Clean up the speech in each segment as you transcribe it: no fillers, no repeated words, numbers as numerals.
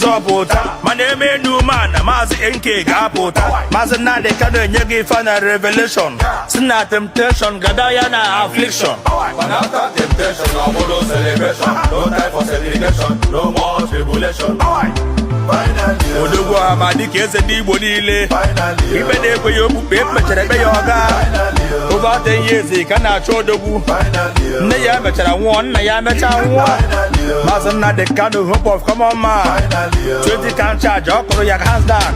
nzọpụta ma na-eme new man na maazị NK ga-apụta maazị Nnamdi Kanu enye gị final revelation si na temptation gada ya na affliction. But after temptation, no more celebration. No time for celebration, no more tribulation. Finally, odogwu ama dịka eze ndị Igbo niile ibe na-ekwe ya okpukpe emechara ebe ya ọga over 10 years ka na-achọ odogwu nne ya mechara nwụọ nna ya mecha nwụọ maazị Nnamdi Kanu hope of common man 20 can charge ọ kụrụ ya hands down.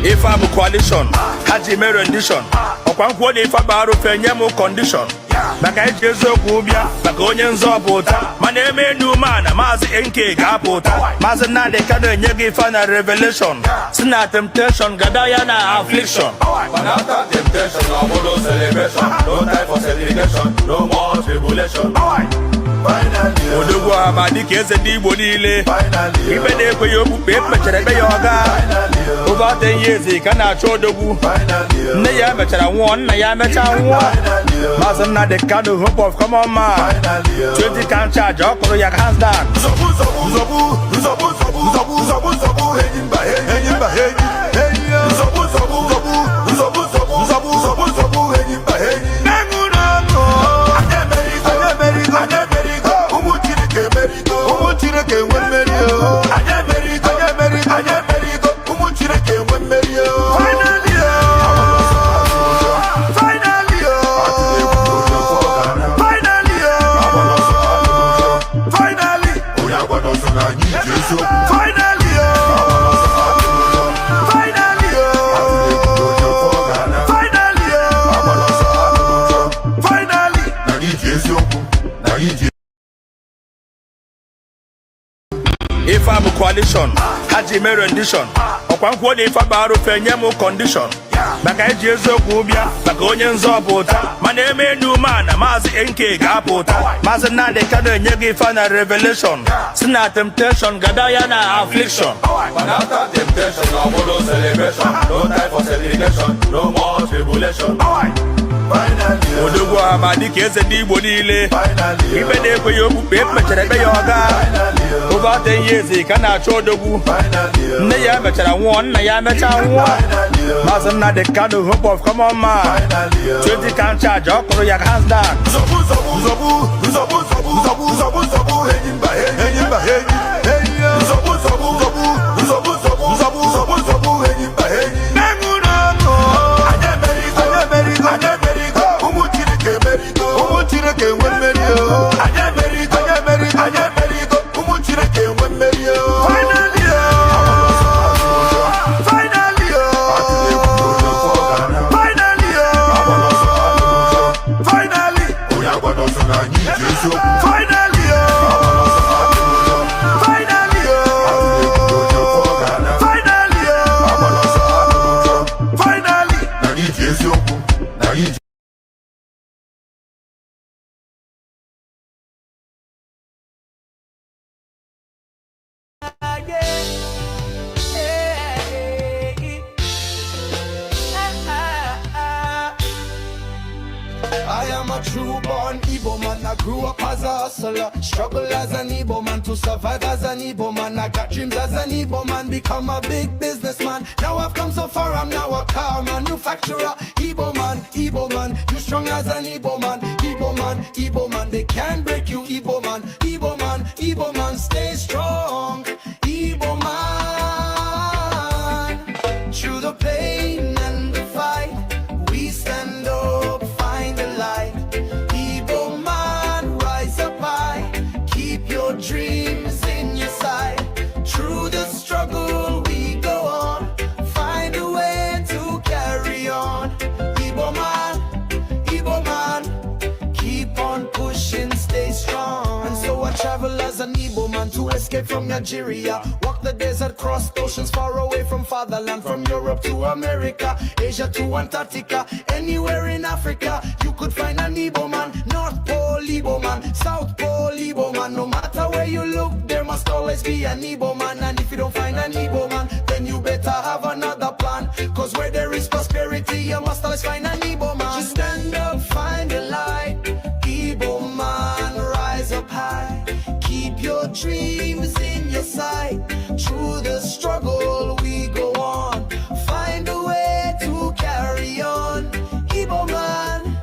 If I'm a coalition, Haji me rendition. Ọkwa nkwuo na ife bụ arụfe nye m condition. Maka iji eziokwu bịa, maka onye nzọpụta ma na-eme new man na maazị NK ga-apụta maazị Nnamdi Kanu enye gị final revelation si na temptation gada ya na affliction. But after temptation, no more celebration. No time for celebration, no more tribulation. Odogwu ama dịka eze ndị Igbo niile ibe na-ekwe ya okpukpe emechara ebe ya ọga over 10 years ka na-achọ odogwu nne ya mechara nwụọ nna ya mecha nwụọ maazị Nnamdi Kanu hope of common man 20 can charge ọ kụrụ ya hands down. If I'm a coalition, Haji me rendition. Ọkwa nkwuo na ife bụ arụfe nye m condition. Maka iji eziokwu bịa, maka onye nzọpụta ma na-eme new man na maazị NK ga-apụta maazị Nnamdi Kanu enye gị final revelation si na temptation gada ya na affliction. But after temptation, no more celebration. No time for celebration, no more tribulation. Odogwu ama dịka eze ndị Igbo niile ibe na-ekwe ya okpukpe emechara ebe ya ọga over 10 years ka na-achọ odogwu nne ya mechara nwụọ nna ya mecha nwụọ maazị Nnamdi Kanu hope of common man 20 can charge ọ kụrụ ya hands down. I am a true born Igbo man. I grew up as a hustler, struggle as an Igbo man to survive as an Igbo man. I got dreams as an Igbo man, become a big businessman. Now I've come so far, I'm now a car manufacturer. Igbo man, you strong as an Igbo man. Igbo man, they can't break you. Igbo man, stay strong. Igbo man, through the pain and the fight, we stand up, find the light. Igbo man, rise up high, keep your dreams in your sight. from Nigeria. Walk the desert, cross oceans far away from fatherland. From Europe to America, Asia to Antarctica. Anywhere in Africa, you could find an Igbo man. North Pole Igbo man, South Pole Igbo man. No matter where you look, there must always be an Igbo man. And if you don't find an Igbo man, then you better have another plan. Cause where there is prosperity, you must always find an Igbo man. Just stand up, find the light. Igbo man, rise up high. Keep your dreams in your sight. Through the struggle we go on. Find a way to carry on. Igbo man,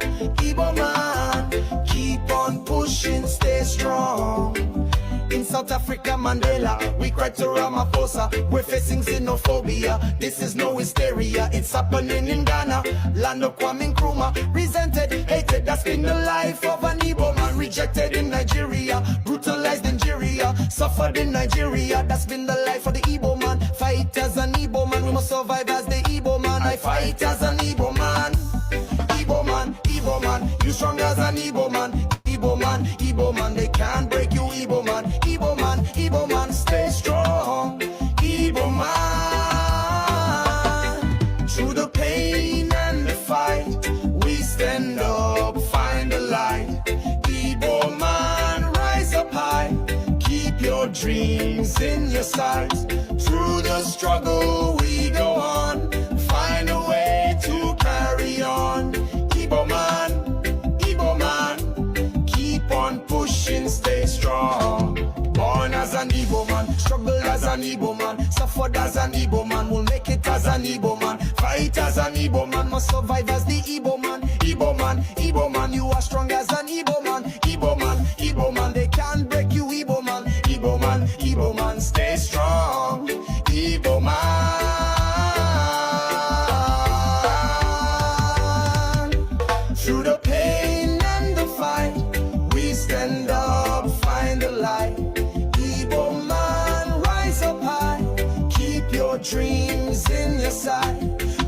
keep on pushing, stay strong. In South Africa, Mandela, we cried to Ramaphosa. We're facing xenophobia, this is no hysteria. It's happening in Ghana, land of Kwame Nkrumah. Resented, hated, that's been the life of an Igbo man. Rejected in Nigeria, brutalized in Nigeria, suffered in Nigeria. That's been the life of the Igbo man. Fight as an Igbo man, we must survive as the Igbo man. I fight as an Igbo man. Igbo man, you strong as an Igbo man. Igbo man, they can't break you, Igbo man, stay strong. Igbo man, through the pain and the fight, we stand up, find the light. Igbo man, rise up high, keep your dreams in your sight. Through the struggle we go on, find a way to carry on. Igbo man, keep on pushing, stay strong. Born as an Igbo man, struggle as an Igbo man, suffered as an Igbo man, will make it as an Igbo man. Fight as an Igbo man, must survive as the Igbo man. Igbo man, you are strong as an Igbo man. Igbo man, they can't break you, Igbo man, stay strong. Igbo man. Through the pain and the fight, we stand up, find the light. Igbo man, rise up high, keep your dreams in your sight.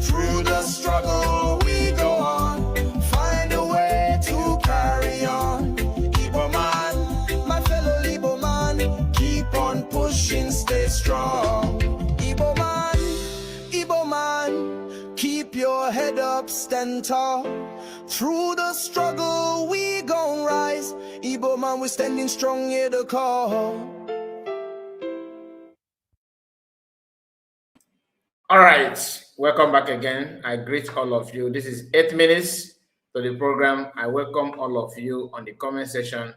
Through the struggle we go on, find a way to carry on. Igbo man, my fellow Igbo man, keep on pushing, stay strong. Igbo man, keep your head up, stand tall. Through the struggle we gon' rise. Igbo man, we're standing strong, hear the call. All right, welcome back again. I greet all of you. This is 8 minutes to the program. I welcome all of you on the comment section.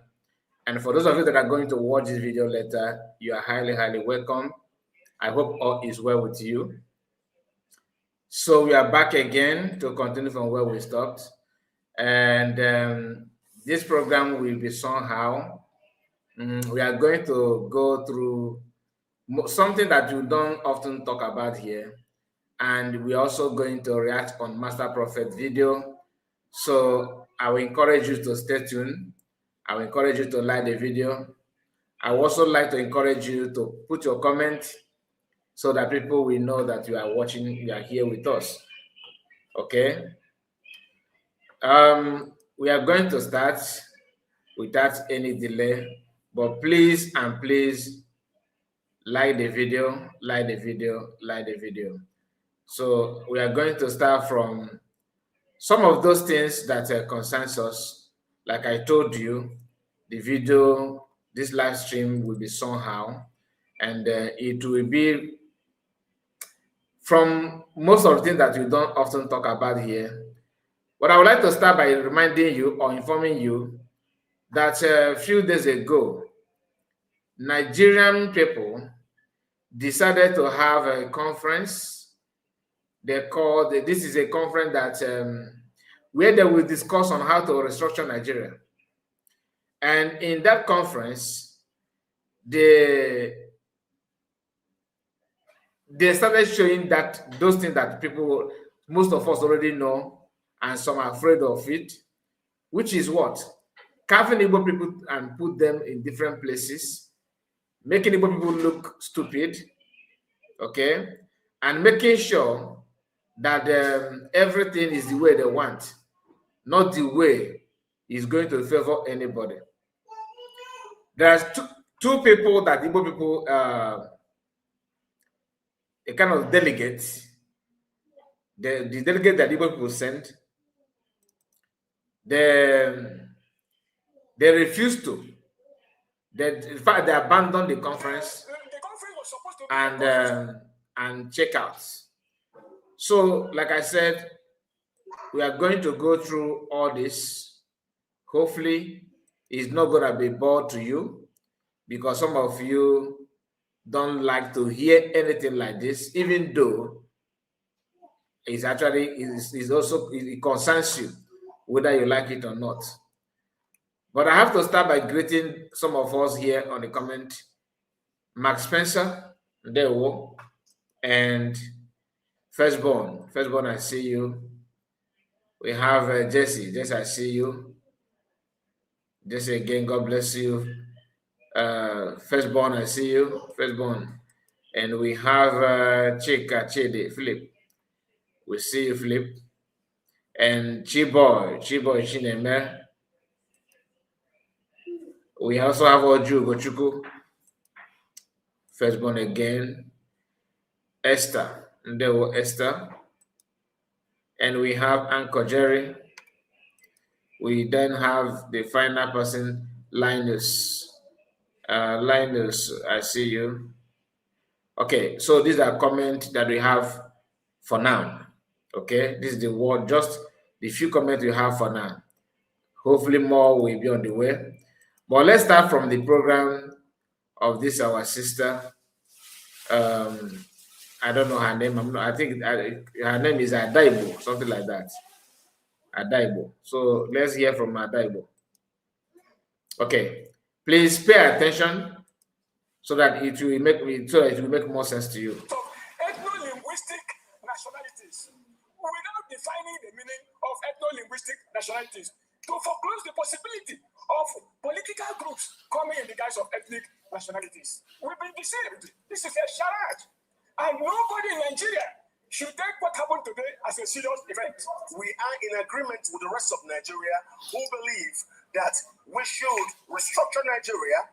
And for those of you that are going to watch this video later, you are highly, highly welcome. I hope all is well with you. So we are back again to continue from where we stopped. And this program will be somehow, we are going to go through something that you don't often talk about here. And we're also going to react on Master Prophet video. So I will encourage you to stay tuned. I will encourage you to like the video. I would also like to encourage you to put your comment so that people will know that you are watching, you are here with us. Okay? We are going to start without any delay, but please and please like the video, like the video, like the video. So we are going to start from some of those things that concerns us. Like I told you, the video, this live stream will be somehow, and it will be from most of the things that we don't often talk about here. But I would like to start by reminding you or informing you that a few days ago, Nigerian people decided to have a conference. They called, this is a conference that where they will discuss on how to restructure Nigeria. And in that conference, they started showing that those things that people, most of us already know, and some are afraid of it, which is what? Carving Igbo people and put them in different places, making Igbo people look stupid, okay? And making sure that everything is the way they want, not the way is going to favor anybody. There's two people that Igbo people, a kind of delegates, the delegate that Igbo people sent, they refused to. In fact, they abandoned the conference and check out. So, like I said, we are going to go through all this. Hopefully, it's not going to be bored to you, because some of you don't like to hear anything like this, even though it's actually it concerns you, whether you like it or not. But I have to start by greeting some of us here on the comment. Mark Spencer, Ndewo, and Firstborn. Firstborn, I see you. We have Jesse. Jesse, I see you. Jesse, again, God bless you. Firstborn, I see you. Firstborn. And we have Chika, Chidi, Philip. We see you, Philip. And Chiboy, Chineme. We also have Oju Gochuku. Firstborn again. Esther. Ndewo Esther. And we have Uncle Jerry. We then have the final person, Linus. Linus, I see you. Okay, so these are comments that we have for now. Okay, this is the word, just the few comments we have for now. Hopefully more will be on the way. But let's start from the program of this, our sister. I don't know her name. I think her name is Adaibo, something like that. Adaibo. So let's hear from Adaibo. Okay, please pay attention so that it will make more sense to you. Ethno-linguistic nationalities, without defining the meaning of ethno-linguistic nationalities, to foreclose the possibility of political groups coming in the guise of ethnic nationalities. We've been deceived. This is a charade. And nobody in Nigeria should take what happened today as a serious event. We are in agreement with the rest of Nigeria who believe that we should restructure Nigeria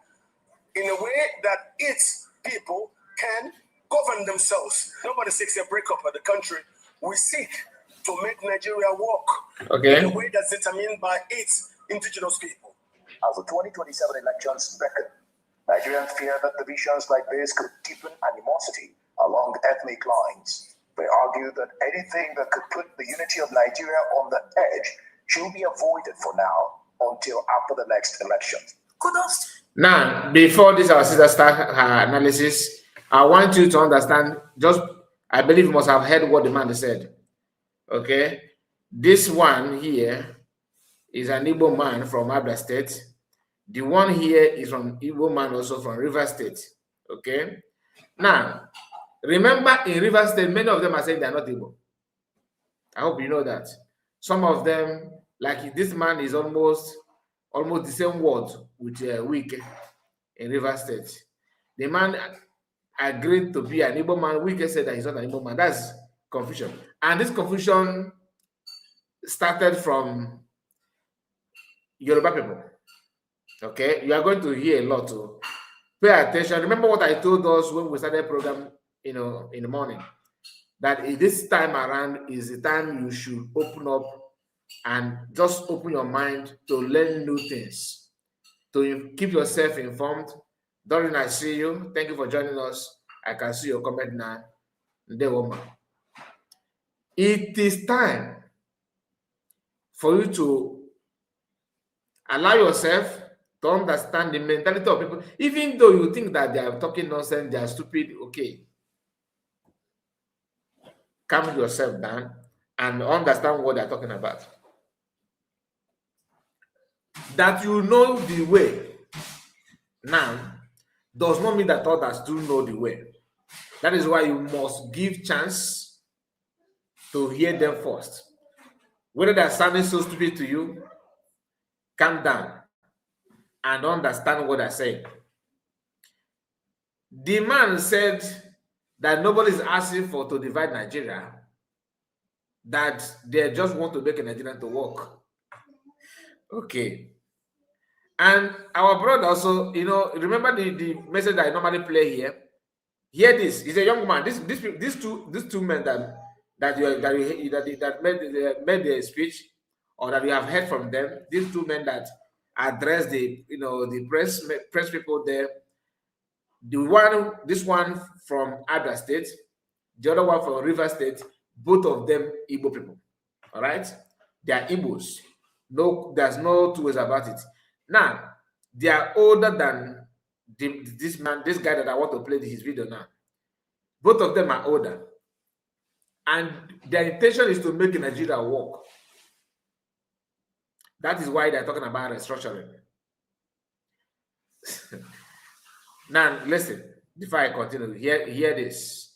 in a way that its people can govern themselves. Nobody seeks a breakup of the country. We seek to make Nigeria work in a way that's determined by its indigenous people. As the 2027 elections beckon, Nigerians fear that divisions like this could deepen animosity along ethnic lines. They argue that anything that could put the unity of Nigeria on the edge should be avoided for now until after the next election. Now, before this our sister start her analysis, I want you to understand, I believe you must have heard what the man said. Okay? This one here is an Igbo man from Abia State. The one here is from Igbo man also from River State. Okay? Now, remember in River State, many of them are saying they're not Igbo. I hope you know that. Some of them, like this man is almost the same word with Wike in River State. The man agreed to be an Igbo man. Wike said that he's not an Igbo man. That's confusion. And this confusion started from Yoruba people. Okay? You are going to hear a lot. So pay attention. Remember what I told us when we started the program, in the morning, that this time around is the time you should open up and just open your mind to learn new things, to keep yourself informed. Doreen, I see you. Thank you for joining us. I can see your comment now. It is time for you to allow yourself to understand the mentality of people, even though you think that they are talking nonsense, they are stupid. Okay, calm yourself down and understand what they're talking about. That you know the way now does not mean that others do know the way. That is why you must give chance to hear them first. Whether they're sounding so stupid to you, calm down and understand what they're saying. The man said that nobody is asking to divide Nigeria, that they just want to make a Nigerian to work. Okay. And our brother also, you know, remember the message that I normally play here. Hear this. He's a young man. These two men that made the speech, or that we have heard from them. These two men that addressed the press people there. This one from Abia State, the other one from River State. Both of them Igbo people. All right, they are Igbos. No, there's no two ways about it. Now they are older than this guy that I want to play his video now. Both of them are older, and their intention is to make Nigeria work. That is why they're talking about restructuring. Now, listen, before I continue, hear this.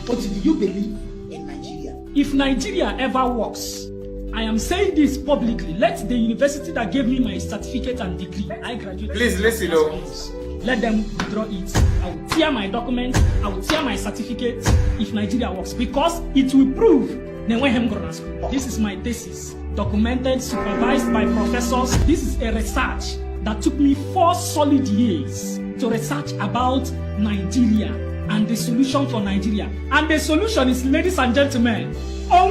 What do you believe in Nigeria? If Nigeria ever works, I am saying this publicly. Let the university that gave me my certificate and degree, I graduated. Please listen, let them withdraw it. I will tear my document. I will tear my certificate if Nigeria works, because it will prove this is my thesis, documented, supervised by professors. This is a research that took me 4 solid years to research about Nigeria and the solution for Nigeria. And the solution is, ladies and gentlemen,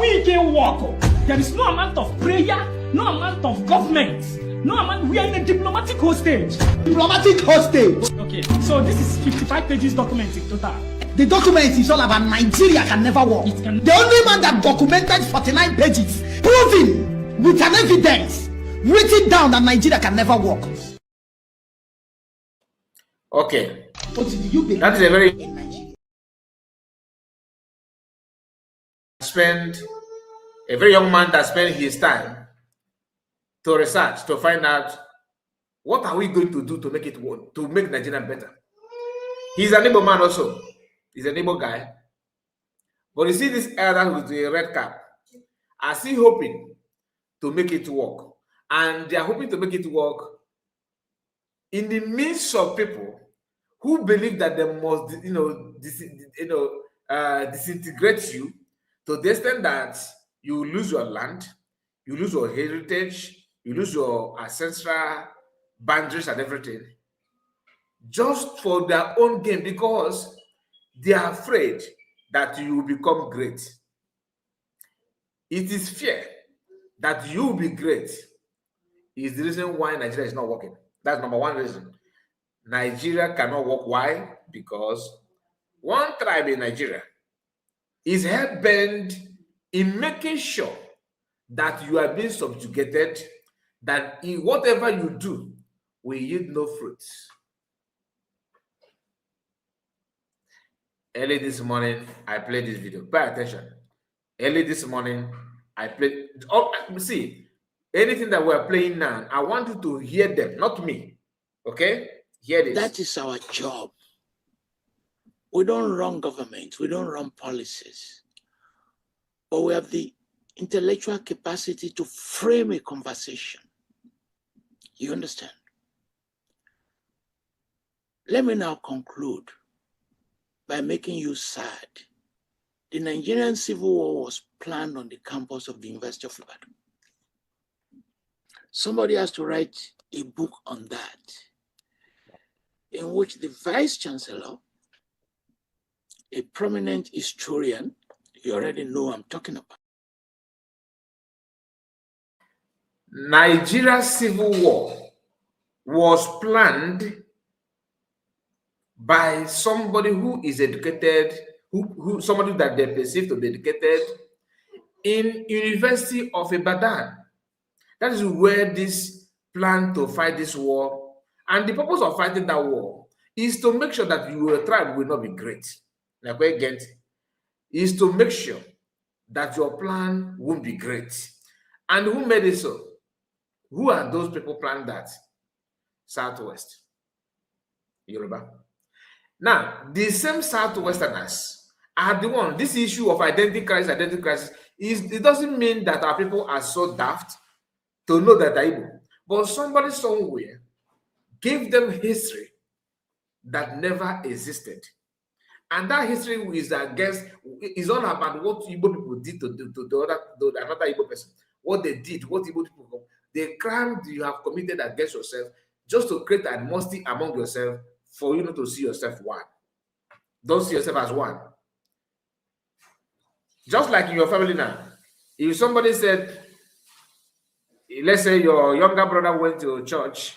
we can walk. There is no amount of prayer, no amount of government, no amount. We are in a diplomatic hostage. Diplomatic hostage. Okay, so this is 55 pages document in total. The document is all about Nigeria can never work. The only man that documented 49 pages, proving with an evidence, written down that Nigeria can never work. Okay. What do you believe? That is a very in Nigeria? A very young man that spent his time to research, to find out what are we going to do to make it work, to make Nigeria better. He's an Igbo man also. He's an Igbo guy. But you see this elder with the red cap, are still hoping to make it work. And they are hoping to make it work in the midst of people who believe that they must, disintegrate you to the extent that you lose your land, you lose your heritage, you lose your ancestral boundaries and everything, just for their own gain, because they are afraid that you will become great. It is fear that you will be great is the reason why Nigeria is not working. That's number one reason. Nigeria cannot work. Why? Because one tribe in Nigeria is hell-bent in making sure that you are being subjugated, that in whatever you do will yield no fruits. Early this morning, I played this video. Pay attention. Early this morning, I played. Oh, see, anything that we're playing now, I want you to hear them, not me. Okay? Hear this. That is our job. We don't run government. We don't run policies. But we have the intellectual capacity to frame a conversation. You understand? Let me now conclude by making you sad. The Nigerian Civil War was planned on the campus of the University of Ibadan. Somebody has to write a book on that, in which the Vice Chancellor, a prominent historian, you already know I'm talking about. Nigeria's civil war was planned by somebody who is educated, somebody that they perceive to be educated in University of Ibadan. That is where this plan to fight this war, and the purpose of fighting that war is to make sure that your tribe will not be great. Like we get, is to make sure that your plan won't be great. And who made it so? Who are those people planned that? Southwest Yoruba. Now, the same Southwesterners are the one. This issue of identity crisis, it doesn't mean that our people are so daft to know that they're Igbo. But somebody somewhere gave them history that never existed. And that history is all about what Igbo people did to another Igbo person. What they did, what Igbo people, the crime you have committed against yourself, just to create animosity among yourself for you not to see yourself one. Don't see yourself as one. Just like in your family now, if somebody said, let's say your younger brother went to church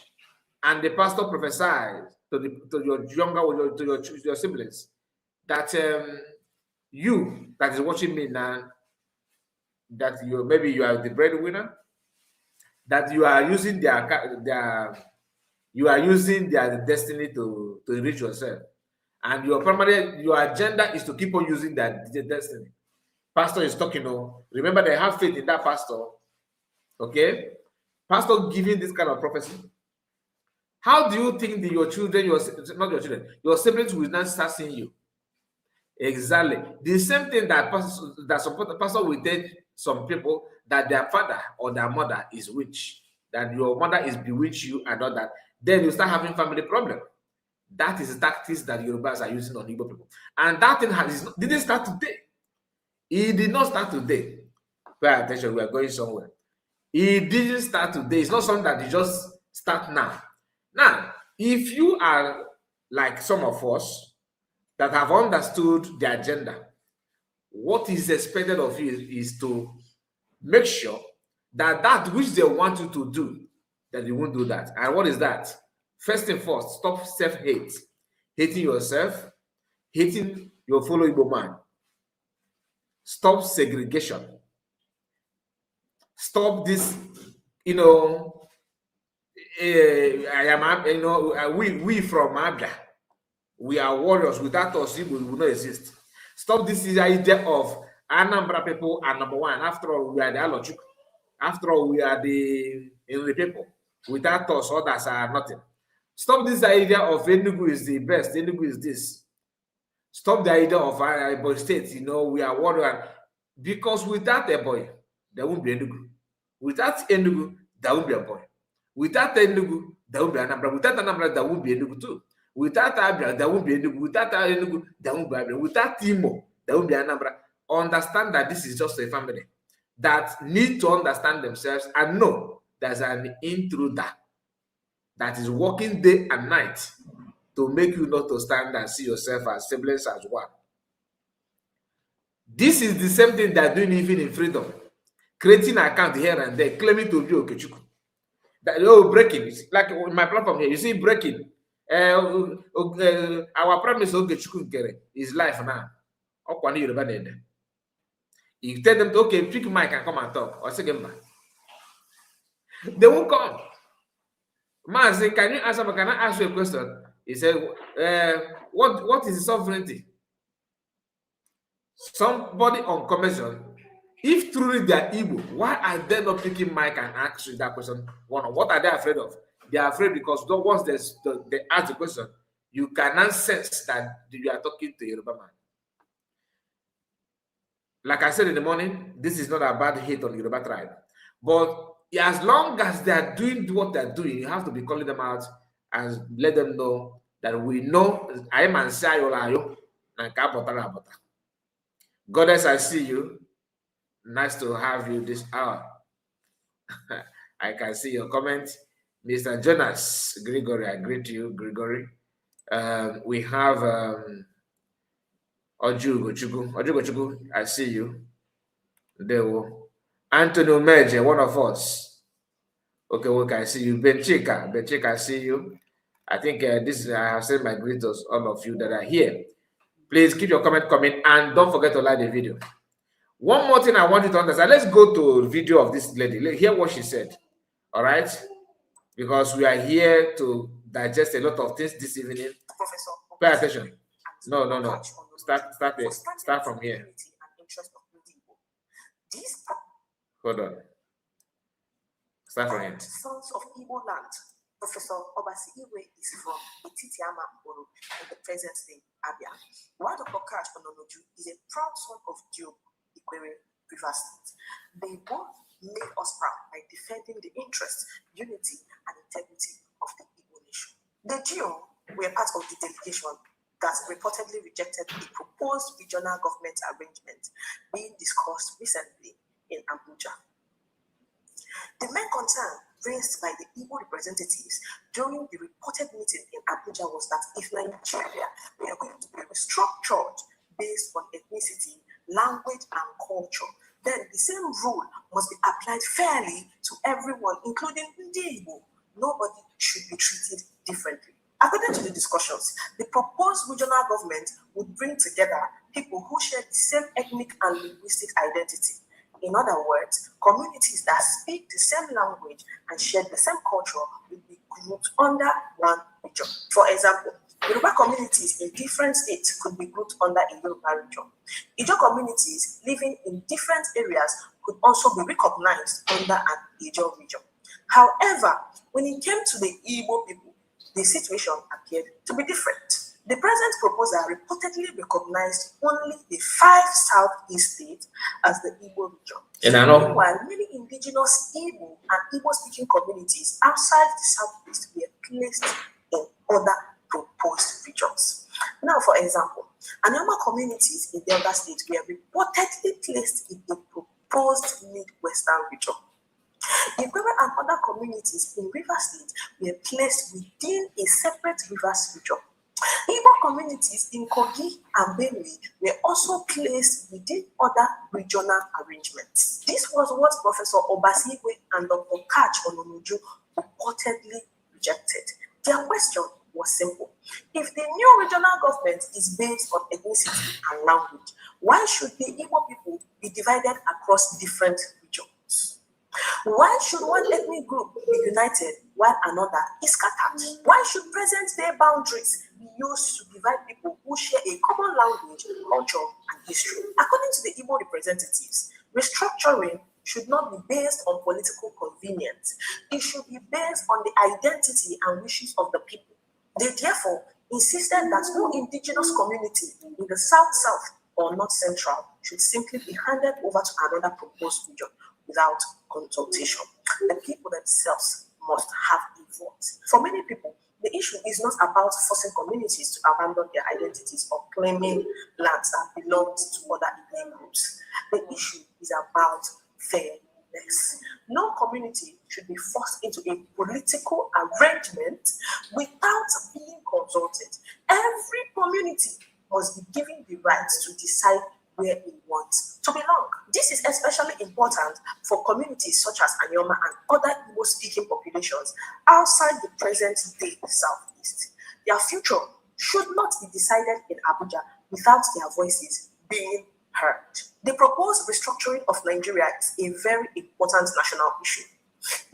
and the pastor prophesied to your siblings that you that is watching me now, that maybe you are the breadwinner, that you are using their destiny to enrich yourself, and your agenda is to keep on using their destiny. Pastor is talking, remember they have faith in that pastor. Okay, pastor giving this kind of prophecy. How do you think that your siblings will not start seeing you? Exactly the same thing that pastor will tell some people that their father or their mother is witch, that your mother is bewitched you and all that. Then you start having family problem. That is the tactics that Yorubas are using on Igbo people, and that thing didn't start today. It did not start today. Pay attention, we are going somewhere. It didn't start today. It's not something that you just start now. Now, if you are like some of us that have understood the agenda, what is expected of you is to make sure that which they want you to do, that you won't do that. And what is that? First and first, stop self-hate. Hating yourself, hating your fellow Igbo man. Stop segregation. Stop this, we from Abia, we are warriors. Without us, Igbo will not exist. Stop this idea of Anambra people are number one. After all, we are the Alochuk. After all, we are the people. Without us, others are nothing. Stop this idea of Enugu is the best. Enugu is this. Stop the idea of Ebonyi State. We are warriors. Because without Ebonyi, there won't be Enugu. Without Enugu, there won't be Ebonyi. Without Enugu, there won't be Anambra. Without Anambra, there won't be Enugu too. Without Abia, there won't be Enugu. Without Enugu, there won't be Abia. Without Imo, there won't be Anambra. Understand that this is just a family that need to understand themselves and know there's an intruder that is working day and night to make you not to stand and see yourself as siblings as one. This is the same thing they're doing even in freedom. Creating an account here and there, claiming to be Okechukwu. Breaking. Like in my platform here, you see breaking. Our promise Okechukwu is life now. You tell them, okay, pick mic and come and talk. Or second man. They won't come. Man say, can I ask you a question? He said, what is sovereignty? Somebody on commission, if truly they are Igbo, why are they not picking mic and ask you that question? What are they afraid of? They are afraid because once they ask the question, you cannot sense that you are talking to a Yoruba man. Like I said in the morning, this is not about hate on Yoruba tribe. But as long as they are doing what they are doing, you have to be calling them out and let them know that we know I am Ansayo and Kabota. Goddess, I see you. Nice to have you this hour. I can see your comment. Mr. Jonas Gregory, I greet you, Gregory. We have Ojugochukwu, I see you. There. Anthony Meje, one of us. Okay, I see you. Benchika, I see you. I think I have sent my greetings all of you that are here. Please keep your comment coming and don't forget to like the video. One more thing I want you to understand. Let's go to a video of this lady. Let's hear what she said. All right? Because we are here to digest a lot of things this evening. Professor, pay attention. No. Start from here. Hold on. Start from here. Sons of Igbo land. Professor Obasi Iwe is from Etitiama Mboro in the present day Abia. While Dr. Kaj Ononoju is a proud son of Dio Ikwere River State. They both made us proud by defending the interests, unity, and integrity of the Igbo nation. The Dio were part of the delegation that reportedly rejected the proposed regional government arrangement being discussed recently in Abuja. The main concern raised by the Igbo representatives during the reported meeting in Abuja was that if Nigeria were going to be restructured based on ethnicity, language, and culture, then the same rule must be applied fairly to everyone, including the Igbo. Nobody should be treated differently. According to the discussions, the proposed regional government would bring together people who share the same ethnic and linguistic identity. In other words, communities that speak the same language and share the same culture will be grouped under one region. For example, Yoruba communities in different states could be grouped under a Yoruba region. Ijaw communities living in different areas could also be recognized under an Ijaw region. However, when it came to the Igbo people, the situation appeared to be different. The present proposal reportedly recognized only the 5 southeast states as the Igbo region. Meanwhile, many indigenous Igbo and Igbo-speaking communities outside the southeast were placed in other proposed regions. Now, for example, Anyama communities in Delta State were reportedly placed in the proposed Midwestern region. Igwebe and other communities in River State were placed within a separate Rivers region. Igbo communities in Kogi and Benue were also placed within other regional arrangements. This was what Professor Obasi Igwe and Dr. Kach Ononuju reportedly rejected. Their question was simple. If the new regional government is based on ethnicity and language, why should the Igbo people be divided across different regions? Why should one ethnic group be united while another is scattered? Why should present-day boundaries be used to divide people who share a common language, culture, and history? According to the Igbo representatives, restructuring should not be based on political convenience. It should be based on the identity and wishes of the people. They therefore insisted that no indigenous community in the South-South or North Central should simply be handed over to another proposed region without consultation. The people themselves must have a vote. For many people, the issue is not about forcing communities to abandon their identities or claiming lands that belong to other ethnic groups. The issue is about fairness. No community should be forced into a political arrangement without being consulted. Every community must be given the right to decide where it wants to belong. This is especially important for communities such as Anyoma and other Igbo-speaking populations outside the present-day Southeast. Their future should not be decided in Abuja without their voices being heard. The proposed restructuring of Nigeria is a very important national issue.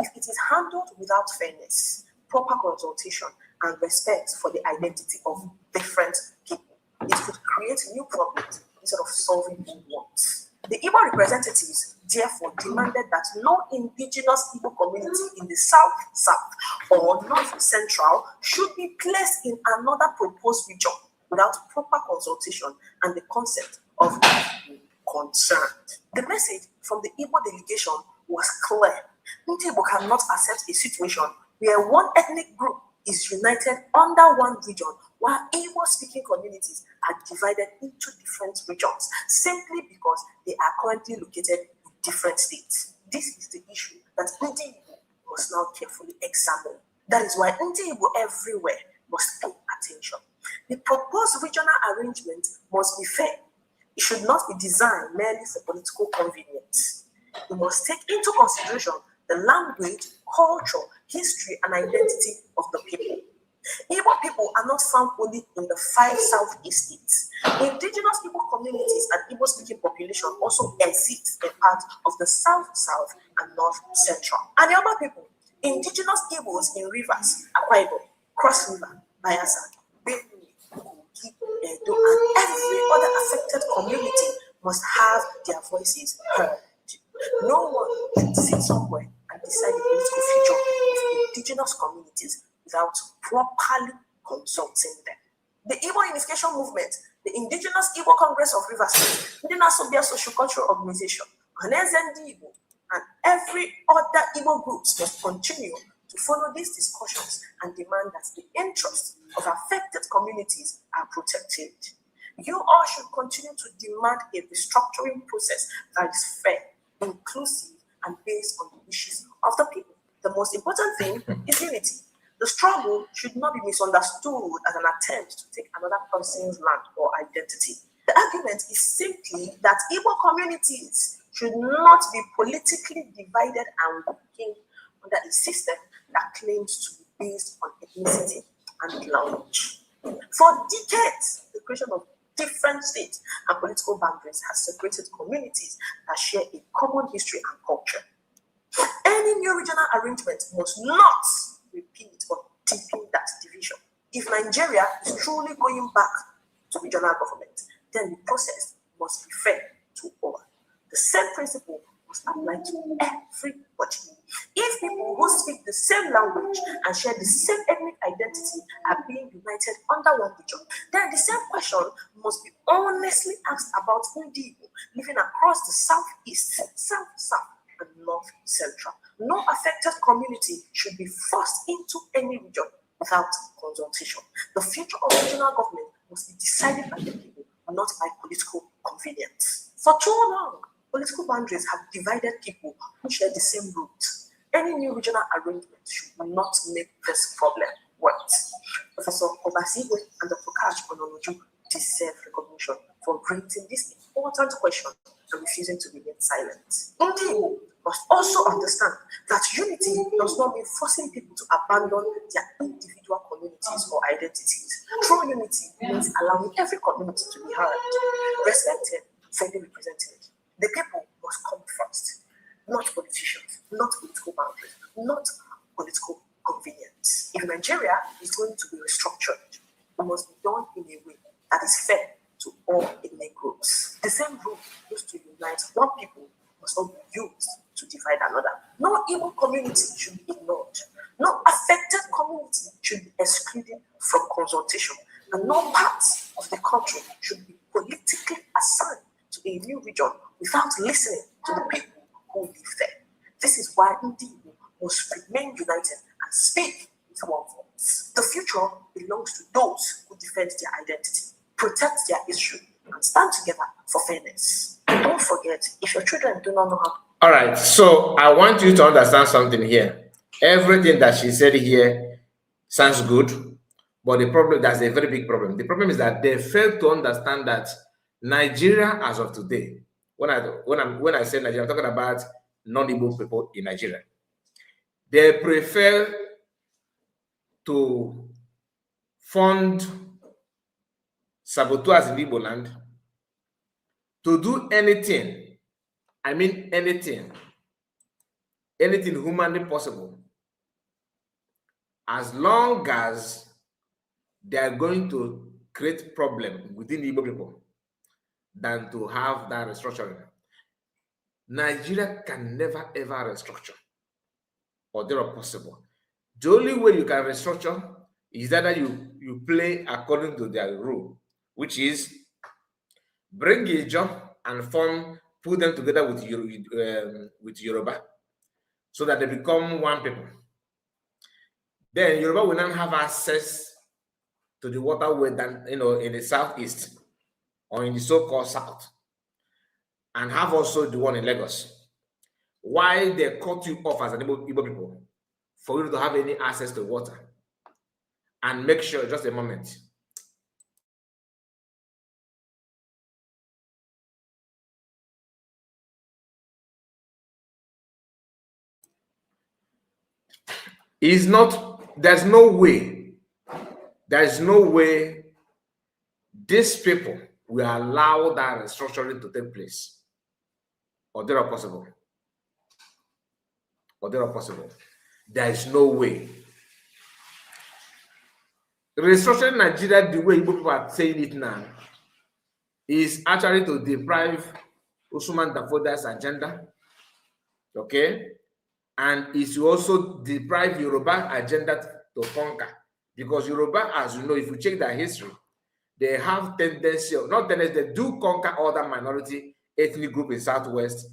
If it is handled without fairness, proper consultation, and respect for the identity of different people, it could create new problems instead of solving new ones. The Igbo representatives therefore demanded that no indigenous Igbo community in the South-South or North-Central should be placed in another proposed region without proper consultation and the consent of the people concerned. The message from the Igbo delegation was clear. Igbo cannot accept a situation where one ethnic group is united under one region while Igbo-speaking communities are divided into different regions simply because they are currently located in different states. This is the issue that Igbo must now carefully examine. That is why Igbo everywhere must pay attention. The proposed regional arrangement must be fair. It should not be designed merely for political convenience. It must take into consideration the language, culture, history, and identity of the people. Igbo people are not found only in the 5 Southeast states. Indigenous Igbo communities and Igbo-speaking population also exist in parts of the South-South and North-Central. And the other people, indigenous Igbos in rivers, Akwa Ibom, Cross River, Bayelsa, Benue, Kogi, Edo, and every other affected community must have their voices heard. No one should sit somewhere and decide the political future of indigenous communities without properly consulting them. The Igbo Unification Movement, the Indigenous Igbo Congress of Rivers State, the Nasobia Social Cultural Organization, Igbo, and every other Igbo groups must continue to follow these discussions and demand that the interests of affected communities are protected. You all should continue to demand a restructuring process that is fair, inclusive, and based on the wishes of the people. The most important thing is unity. The struggle should not be misunderstood as an attempt to take another person's land or identity. The argument is simply that Igbo communities should not be politically divided and working under a system that claims to be based on ethnicity and language. For decades, the creation of different states and political boundaries has separated communities that share a common history and culture. Any new regional arrangement must not repeat or deepen that division. If Nigeria is truly going back to regional government, then the process must be fair to all. The same principle must apply to everybody. If people who speak the same language and share the same ethnic identity are being united under one region, then the same question must be honestly asked about Igbo living across the southeast, south, and north central. No affected community should be forced into any region without consultation. The future of regional government must be decided by the people, not by political convenience. For too long, political boundaries have divided people who share the same roots. Any new regional arrangement should not make this problem worse. Professor Obasi Igwe and Dr. Kash Ononuju deserve recognition for raising this important question and refusing to remain silent. Igbo must also understand that unity does not mean forcing people to abandon their individual communities or identities. True unity means allowing every community to be heard, respected, fairly represented. The people must come first, not politicians, not political boundaries, not political convenience. If Nigeria is going to be restructured, it must be done in a way that is fair to all ethnic groups. The same rule used to unite one people must not be used to divide another. No evil community should be ignored. No affected community should be excluded from consultation. And no part of the country should be politically assigned to a new region without listening to the people who live there. This is why Igbo must remain united and speak with one voice. The future belongs to those who defend their identity, protect their history, and stand together for fairness. And don't forget, if your children do not know how. All right, so I want you to understand something here. Everything that she said here sounds good, but the problem, that's a very big problem. The problem is that they fail to understand that Nigeria, as of today, when I say Nigeria, I'm talking about non-Igbo people in Nigeria. They prefer to fund saboteurs in Igbo land, to do anything, I mean anything humanly possible, as long as they are going to create problem within the Igbo people, than to have that restructuring. Nigeria can never ever restructure, or they are possible. The only way you can restructure is that you play according to their rule, which is bring a job and put them together with Yoruba, so that they become one people. Then Yoruba will not have access to the waterway than in the southeast or in the so-called south, and have also the one in Lagos. Why they cut you off as an Igbo people for you to have any access to water? And make sure, just a moment. There's no way these people will allow that restructuring to take place. Or they are possible. There is no way. Restructuring Nigeria the way people are saying it now is actually to deprive Usman Dafoda's agenda. Okay? And it's also deprive Yoruba agenda to conquer. Because Yoruba, as you know, if you check their history, they have tendency, they do conquer other minority ethnic group in Southwest,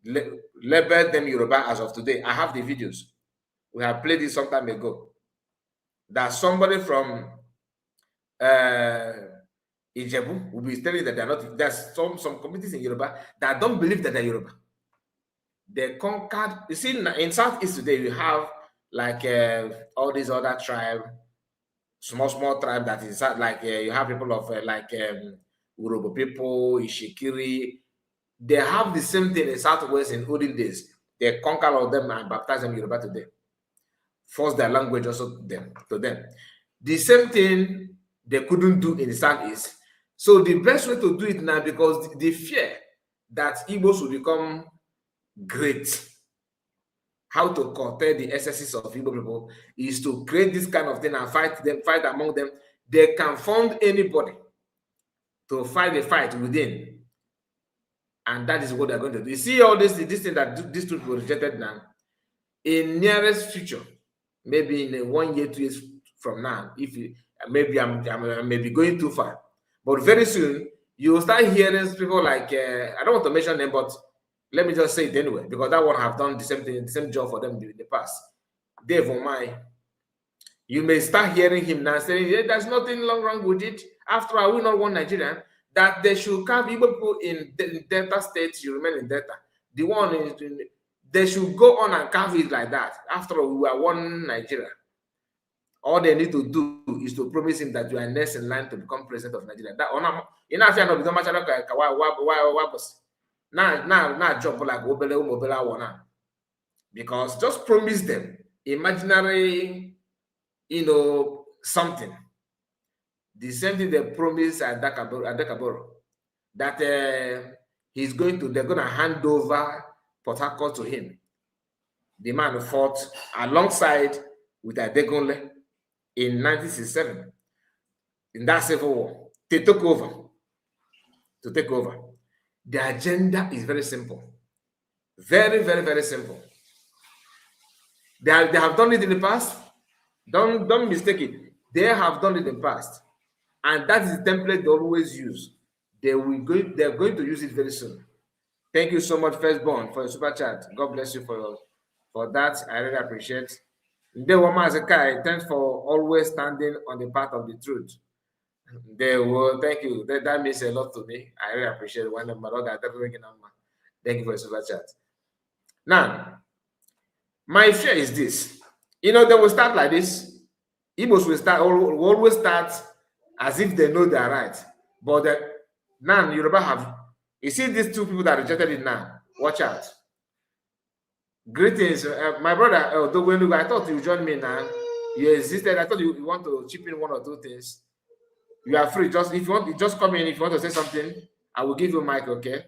label them Yoruba as of today. I have the videos. We have played this some time ago. That somebody from Ijebu will be telling that they're not. There's some communities in Yoruba that don't believe that they're Yoruba. They conquered. You see, in Southeast today, you have like all these other tribe, small tribe that is like you have people of like Urobo people, Ishikiri. They have the same thing in Southwest in olden days. They conquer all of them and baptize them Yoruba today. Force their language also to them. The same thing they couldn't do in the Southeast. So the best way to do it now, because the fear that Igbos will become great, how to curtail the excesses of Igbo people, is to create this kind of thing and fight among them. They can fund anybody to fight the fight within. And that is what they're going to do. You see all this thing that these two people rejected now, in nearest future, maybe in 1 year, 2 years from now, if you, maybe I'm maybe going too far, but very soon you will start hearing people like I don't want to mention them, but let me just say it anyway, because that one have done the same thing, the same job for them in the past. Dave Omai, you may start hearing him now saying, yeah, there's nothing wrong with it. After all, we not want Nigerian, that they should carve Igbo people in Delta states, you remain in Delta. The one in, they should go on and carve it like that. After all, we are one Nigeria. All they need to do is to promise him that you are next in line to become president of Nigeria. That you know, now job like Obele, because just promise them imaginary, something. The same thing they promised at Dakaboro, that they're going to hand over Port Harcourt to him. The man who fought alongside with Adegunle in 1967 in that civil war. They took over. To take over. The agenda is very simple. Very, very, very simple. They have done it in the past. Don't mistake it. They have done it in the past. And that is the template they always use. They're going to use it very soon. Thank you so much, Firstborn, for your super chat. God bless you for that. I really appreciate. Thanks for always standing on the path of the truth. Thank you. That means a lot to me. I really appreciate it. Thank you for your super chat. Now, my fear is this. They will start like this. Igbos will always start as if they know they are right. But now Yoruba have, you see these two people that rejected it now. Watch out. Greetings, my brother. I thought you joined me now. You existed. I thought you want to chip in one or two things. You are free. Just if you want, just come in. If you want to say something, I will give you a mic. Okay.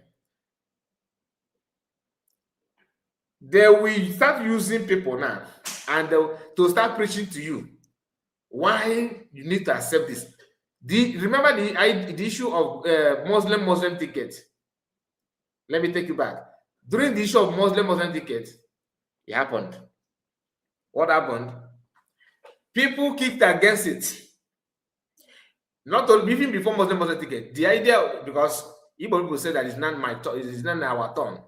They will start using people now, and to start preaching to you why you need to accept this. Remember the issue of Muslim ticket. Let me take you back. During the issue of Muslim ticket, it happened. What happened? People kicked against it. Not only even before Muslim ticket. The idea, because Igbo people say that it's not my turn, it's not our turn.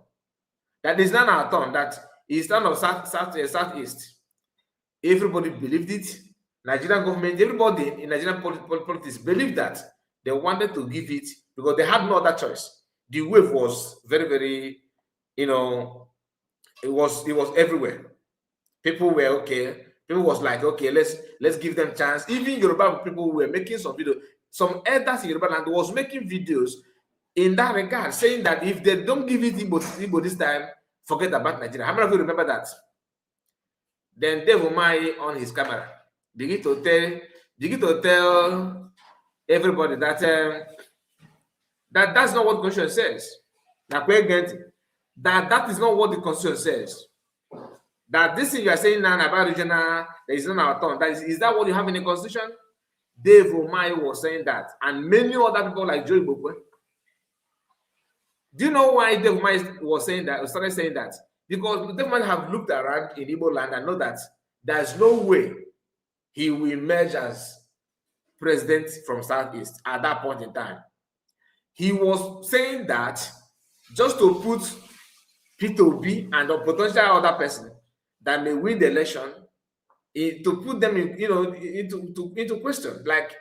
That is not our turn. That is turn of Southeast. Everybody believed it. Nigerian government, everybody in Nigerian politics believed that. They wanted to give it because they had no other choice. The wave was very, very, it was everywhere. People were okay. People was like, okay, let's give them chance. Even Yoruba people were making some videos. Some elders in Yoruba land was making videos in that regard, saying that if they don't give it Igbo this time, forget about Nigeria. How many of you remember that? Then Dave Omai on his camera begin to tell everybody that that's not what the Constitution says. That is not what the Constitution says. That this thing you are saying now about regional, there is not our turn. Is that what you have in the Constitution? Dave Omai was saying that, and many other people like Joe Ibokwe. Do you know why Dave Omai was saying that, or started saying that? Because Dave Omai have looked around in Igbo land and know that there's no way he will emerge as president from Southeast at that point in time. He was saying that just to put P2B and a potential other person that may win the election, to put them in, into question. Like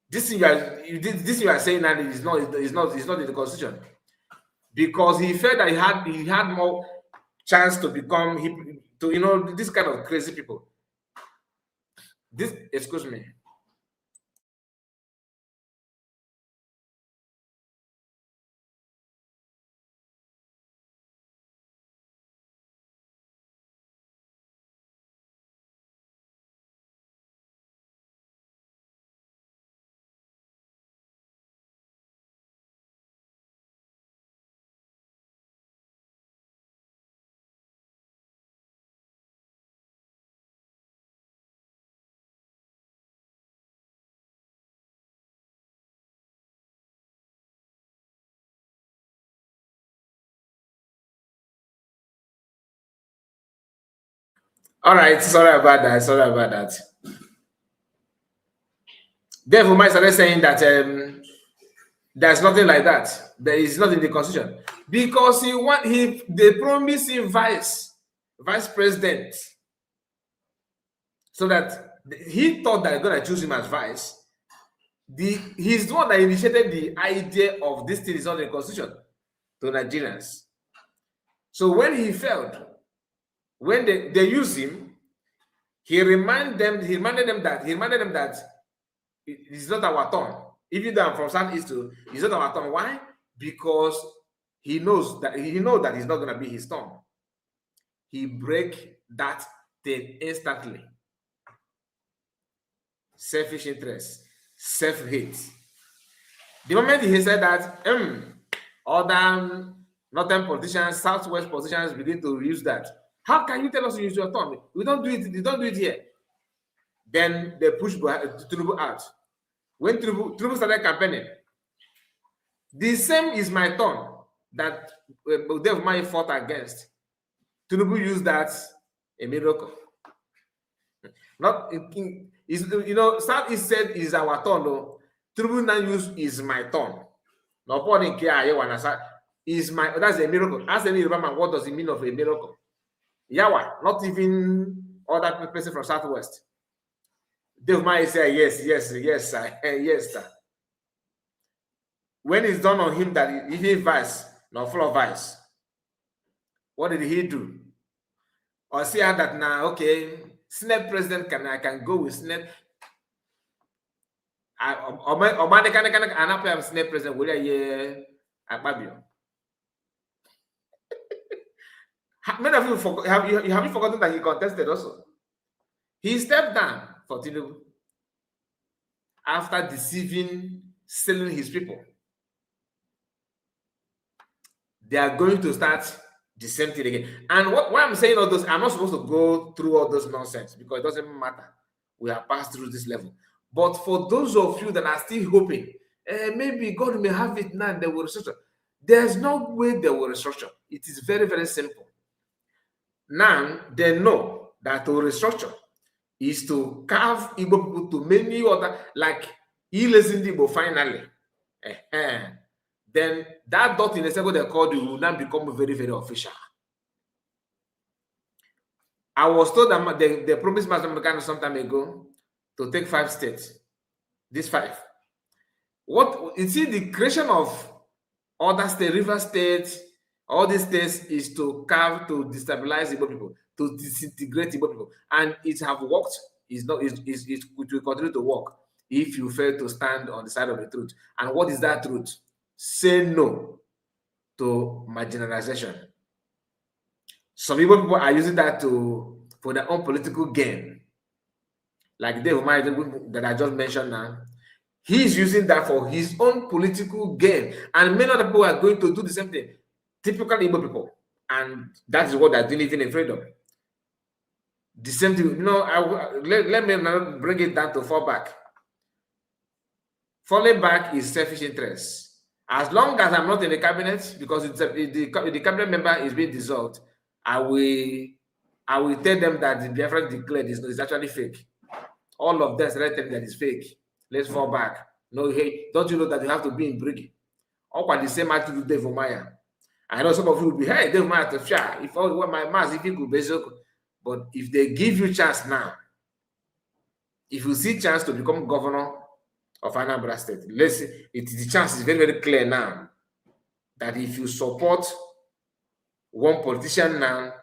this thing you are saying that is not in the Constitution, because he felt that he had more chance to become to, you know, this kind of crazy people. This, excuse me. All right, sorry about that. Sorry about that. Therefore, might started saying that there's nothing like that. There is nothing in the constitution because they promised him vice president, so that he thought that they're gonna choose him as vice. He's the one that initiated the idea of this thing is not in the constitution to Nigerians. So when he failed, when they used him, he reminded them that it's not our turn. Even though I'm from Southeast, it's not our turn. Why? Because he knows that it's not gonna be his turn. He break that thing instantly. Selfish interest, self-hate. The moment he said that, other northern politicians, southwest politicians begin to use that. How can you tell us to use your turn? We don't do it. You don't do it here. Then they push Tinubu out. When Tinubu started campaigning, the same is my turn that Dave Mai fought against. Tinubu used that a miracle. Not you know, Southeast said is our turn. No, Tinubu now use is my turn. No point in is my, that's a miracle. Ask any Yoruba man, what does it mean of a miracle? Yawa, not even other person from Southwest. Dave Mai say yes, sir. Yes, sir. When it's done on him that he vice, not full of vice, what did he do? Or see how that now, okay, Senate president I can go with Senate. Senate president will you Akpabio. Many of you have you forgotten that he contested also? He stepped down for Tinubu after deceiving, selling his people. They are going to start the same thing again. And why I'm saying all those, I'm not supposed to go through all those nonsense because it doesn't matter. We have passed through this level. But for those of you that are still hoping, maybe God may have it now and they will restructure. There's no way they will restructure. It is very, very simple. Now they know that to restructure is to carve Igbo people to many other, like Igbo finally. Then that dot in the second they called you will now become very, very official. I was told that they promised Master some time ago to take 5 states. These 5. What you see, the creation of other states, river states, all these states is to carve, to destabilize Igbo people, to disintegrate Igbo people, and it have worked. It will continue to work if you fail to stand on the side of the truth. And what is that truth? Say no to marginalization. Some people are using that for their own political gain. Like Dave Mai that I just mentioned now. He's using that for his own political gain. And many other people are going to do the same thing. Typical Igbo people. And that is what they're doing even in freedom. The same thing. You know, let me now bring it down to fall back. Falling back is selfish interest. As long as I'm not in the cabinet, because the cabinet member is being dissolved, I will tell them that the Biafra declared is actually fake. All of them tell them that it's fake. Let's fall back. No, hey, don't you know that you have to be in Briggy? All by the same attitude Dave Maya. I know some of you will be, hey, Dave Maya to share. If I were my mass, if you could be so. But if they give you chance now, if you see chance to become governor of Anambra State, let's see, the chance is very, very clear now that if you support one politician now,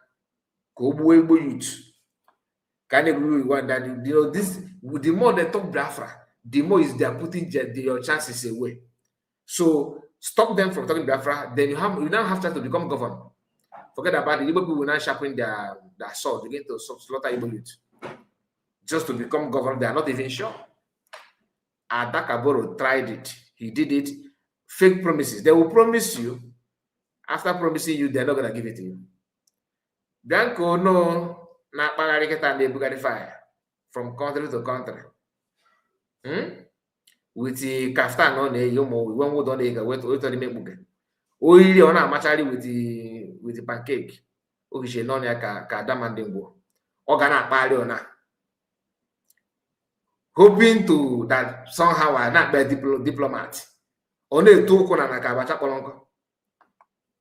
Igbo youth. Can you want that? You know, this the more they talk Biafra, the more is they are putting your chances away. So stop them from talking Biafra. Then you now have chance to become governor. Forget about the Igbo people will now sharpen their sword again to slaughter Igbo youth. Just to become governor, they are not even sure. Adakaboro tried it. He did it. Fake promises. They will promise you. After promising you, they're not going to give it to you. Bianco, no. Fire from country to country. With the kaftan on a yomo, we won't on a wait to make book. Only on a machari with the pancake. Okay, no, Kadamandingo. Organa Paliona. Hoping to that somehow I not be a diplomat. Only two kuna kabacha polongo.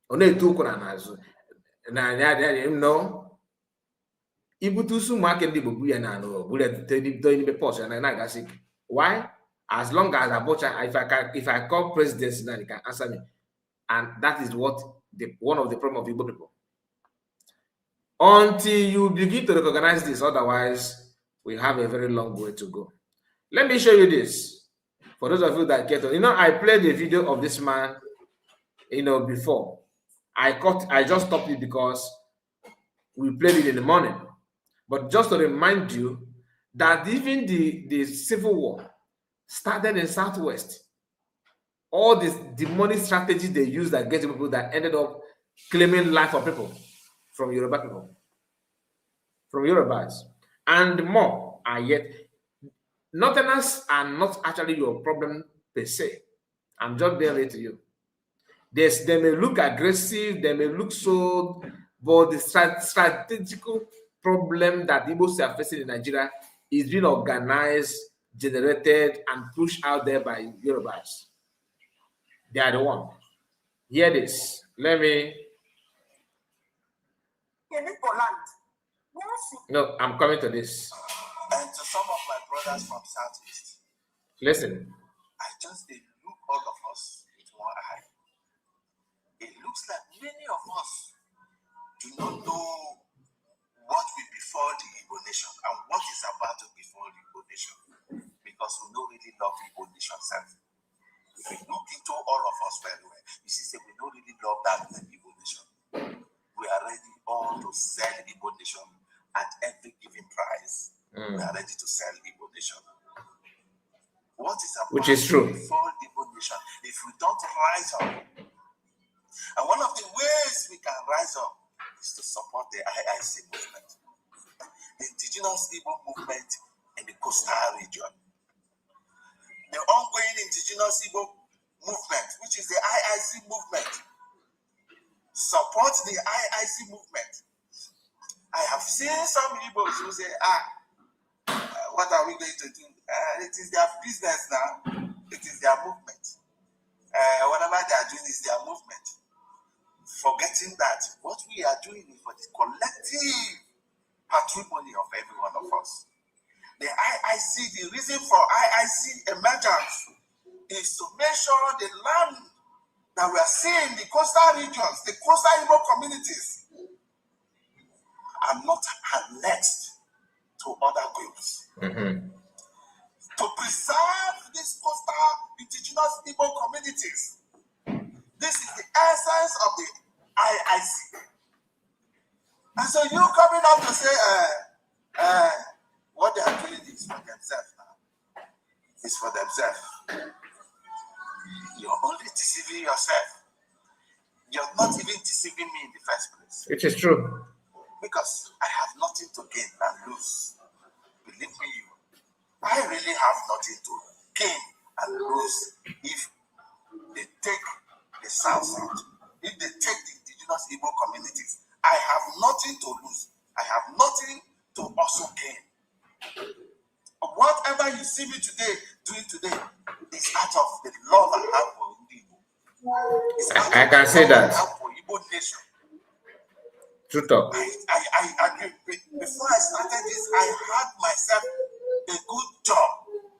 Only two kuna nazo. No. Ibutusu market buya na no bullet doing the post and I got why? As long as if I call presidency, then he can answer me. And that is what one of the problem of Igbo people. Until you begin to recognize this, otherwise we have a very long way to go. Let me show you this. For those of you that get on, I played a video of this man, before. I just stopped it because we played it in the morning. But just to remind you that even the civil war started in Southwest. All these demonic strategies they used against people that ended up claiming life for people from Yoruba people, from Yorubas, and more are yet. Northerners are not actually your problem per se. I'm just being real to you. They may look aggressive, they may look so, but the strategical problem that Igbos are facing in Nigeria is being organized, generated, and pushed out there by Yorubas. They are the one. Hear this. Let me. No, I'm coming to this. And to some of my brothers from Southeast. Listen. I just look all of us with one eye. It looks like many of us do not know what will befall the Igbo nation and what is about to befall the Igbo nation, because we don't really love the Igbo nation self. If we look into all of us very well, you see, we don't really love that Igbo nation. We are ready all to sell Igbo nation at every given price. We are ready to sell Igbo nation. What is about which is true. Befall the Igbo nation if we don't rise up? And one of the ways we can rise up is to support the IIC movement, the indigenous Igbo movement in the coastal region. The ongoing indigenous Igbo movement, which is the IIC movement, support the IIC movement. I have seen some Igbos who say, what are we going to do? It is their business now. It is their movement. Whatever they are doing is their movement. Forgetting that what we are doing is for the collective patrimony of every one of us. The IIC, the reason for IIC emergence is to make sure the land that we are seeing, the coastal regions, the coastal Igbo communities, are not annexed to other groups. To preserve these coastal indigenous Igbo communities. This is the essence of the IIC. And so you coming up to say, what they are doing is for themselves now. It's for themselves. You're only deceiving yourself. You're not even deceiving me in the first place. Which is true. Because I have nothing to gain and lose. Believe me, I really have nothing to gain and lose if they take the South, if they take the indigenous Igbo communities. I have nothing to lose. I have nothing to also gain. Whatever you see me doing today is out of the love I have for Igbo. I can say that. For Igbo nation. True talk. I agree. Before I started this, I had myself a good job.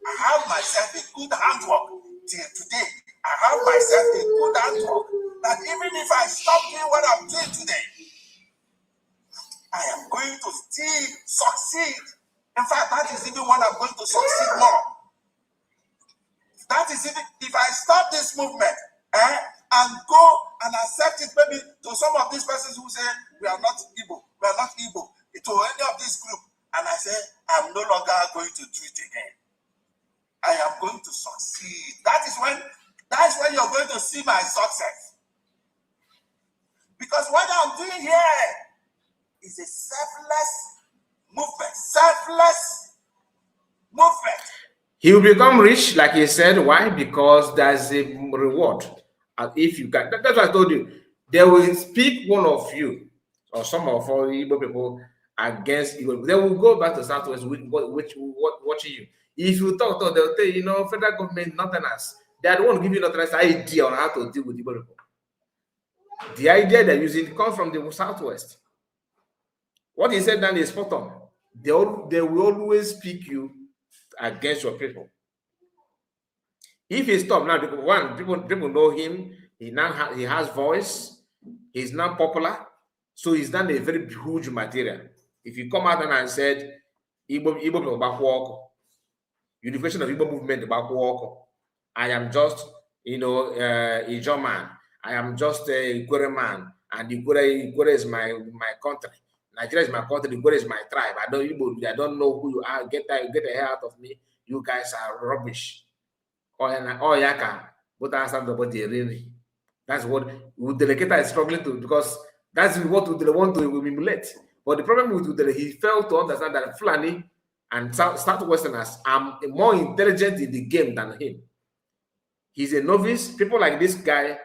I had myself a good handwork. Till today, I have myself a good handwork that even if I stop doing what I'm doing today, I am succeed. In fact, that is even when I'm going to succeed more. That is even if I start this movement and go and accept it, maybe to some of these persons who say we are not Igbo, to any of this group, and I say I'm no longer going to do it again. I am going to succeed. That's when you're going to see my success. Because what I'm doing here is a selfless movement. Selfless movement. He will become rich, like he said. Why? Because there's a reward. And if you can, that's what I told you. They will speak one of you or some of all Igbo people against Igbo. They will go back to Southwest watching you. If you talk, they'll tell you, federal government, nothing else. They don't want to give you nothing else idea on how to deal with Igbo people. The idea they're using comes from the Southwest. What he said then is spot on. They will always speak you against your people. If he stopped now, people know him. He has voice. He's now popular, so he's done a very huge material. If you come out and said Igbo people back walk, Unification of Igbo movement back walk, I am just a Ijo man. I am just a Igbo man, and Igbo is my country. Nigeria is my country. Igbo is my tribe. I don't know who you are. Get the hell out of me. You guys are rubbish. Yaka, but answer the body really. That's what Udeleketa is struggling to, because that's what Udele want to emulate. But the problem with Udele, he failed to understand that Fulani and Southwesterners are more intelligent in the game than him. He's a novice. People like this guy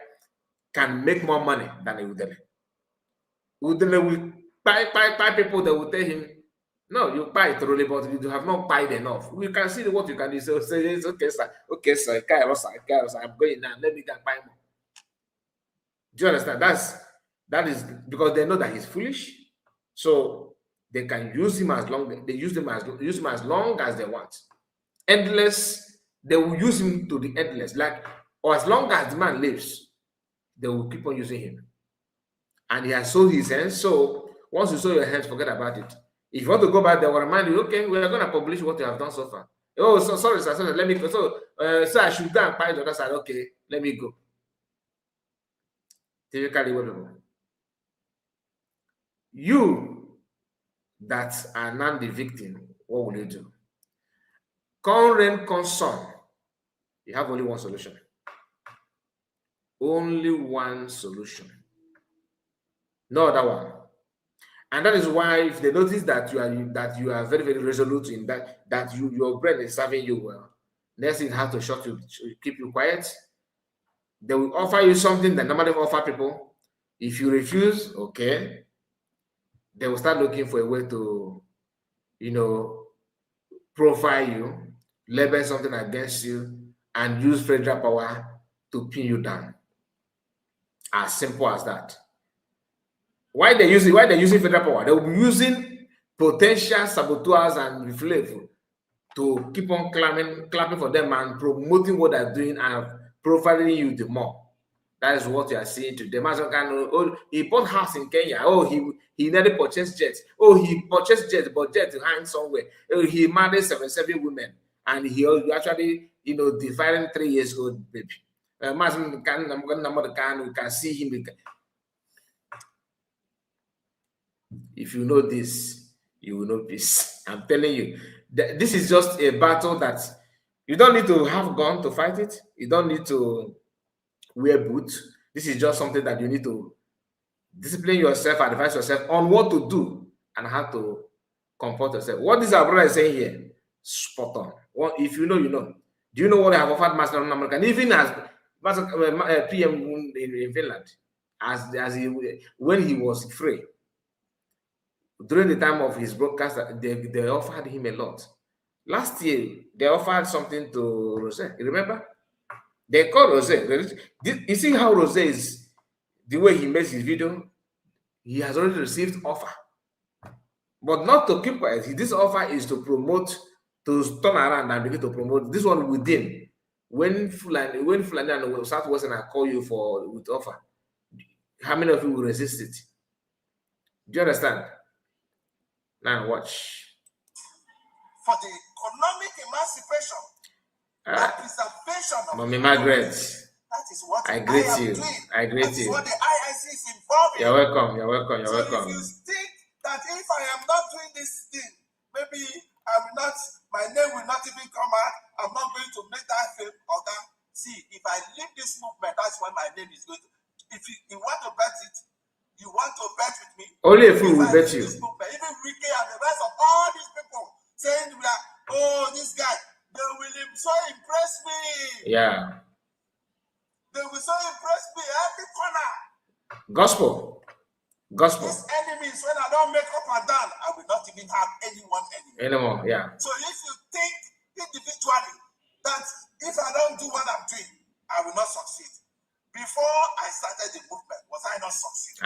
can make more money than Udele. Udele will buy people that will tell him, no, you buy it thoroughly, but you have not bought enough. We can see what you can do. So say, it's okay, sir. Okay, sir. I'm going now. Let me go buy more. Do you understand? That is because they know that he's foolish. So they can use him as long use him as long as they want. Endless, they will use him to the endless. Or as long as the man lives, they will keep on using him. And he has sold his hands. So once you sold your hands, forget about it. If you want to go back, they will remind you, okay, we are going to publish what you have done so far. Oh, so sorry, sir. Let me go. So I should go and buy the other side. Okay, let me go. Typically, you that are now the victim, what will you do? Current concern, you have only one solution. Only one solution. No other one. And that is why, if they notice that you are very, very resolute in that your brain is serving you well, next thing how to shut you, keep you quiet. They will offer you something that normally offer people. If you refuse, okay, they will start looking for a way to, profile you, label something against you, and use federal power to pin you down. As simple as that. Why they using federal power? They will be using potential saboteurs and flavor to keep on clapping for them and promoting what they're doing and profiling you the more. That is what you are seeing today. Oh, he bought house in Kenya. Oh, he nearly purchased jets. Oh, he purchased jets, but jet to hang somewhere. Oh, he married 77 women, and he actually, defiling 3 years old baby. We can see him. If you know this, you will know peace. I'm telling you, this is just a battle that you don't need to have gun to fight it. You don't need to wear boots. This is just something that you need to discipline yourself, advise yourself on what to do and how to comport yourself. What is our brother is saying here? Spot on. Well, if you know, you know. Do you know what they have offered Master American? Even as PM in Finland, when he was free. During the time of his broadcast, they offered him a lot. Last year, they offered something to Rose. You remember? They called Rose. You see how Rose is, the way he makes his video, he has already received offer. But not to keep quiet. This offer is to promote, to turn around and begin to promote this one within. When Fulani and Southwestern call you with offer, how many of you will resist it? Do you understand? Now watch. for the economic emancipation and preservation of Mommy Margaret. That is what I greet you. doing. I greet That is you. what the IIC is involving. You're welcome. You're welcome. You're So welcome. if you think that if I am not doing this thing, maybe I will not, my name will not even come out. I'm not going to make that film. Okay? See, if I leave this movement, that's when my name is going to. If you want to bet it, you want to bet with me. Only a fool will bet you. This movement, even Ricky and the rest of all these people saying that, oh, this guy, they will so impress me. Yeah. They will so impress me every corner. Gospel. Gospel. These enemies, when I don't make up and down, I will not even have anyone anymore. Anymore, yeah. So if you think individually that if I don't do what I'm doing, I will not succeed. Before I started the movement, was I not succeeding?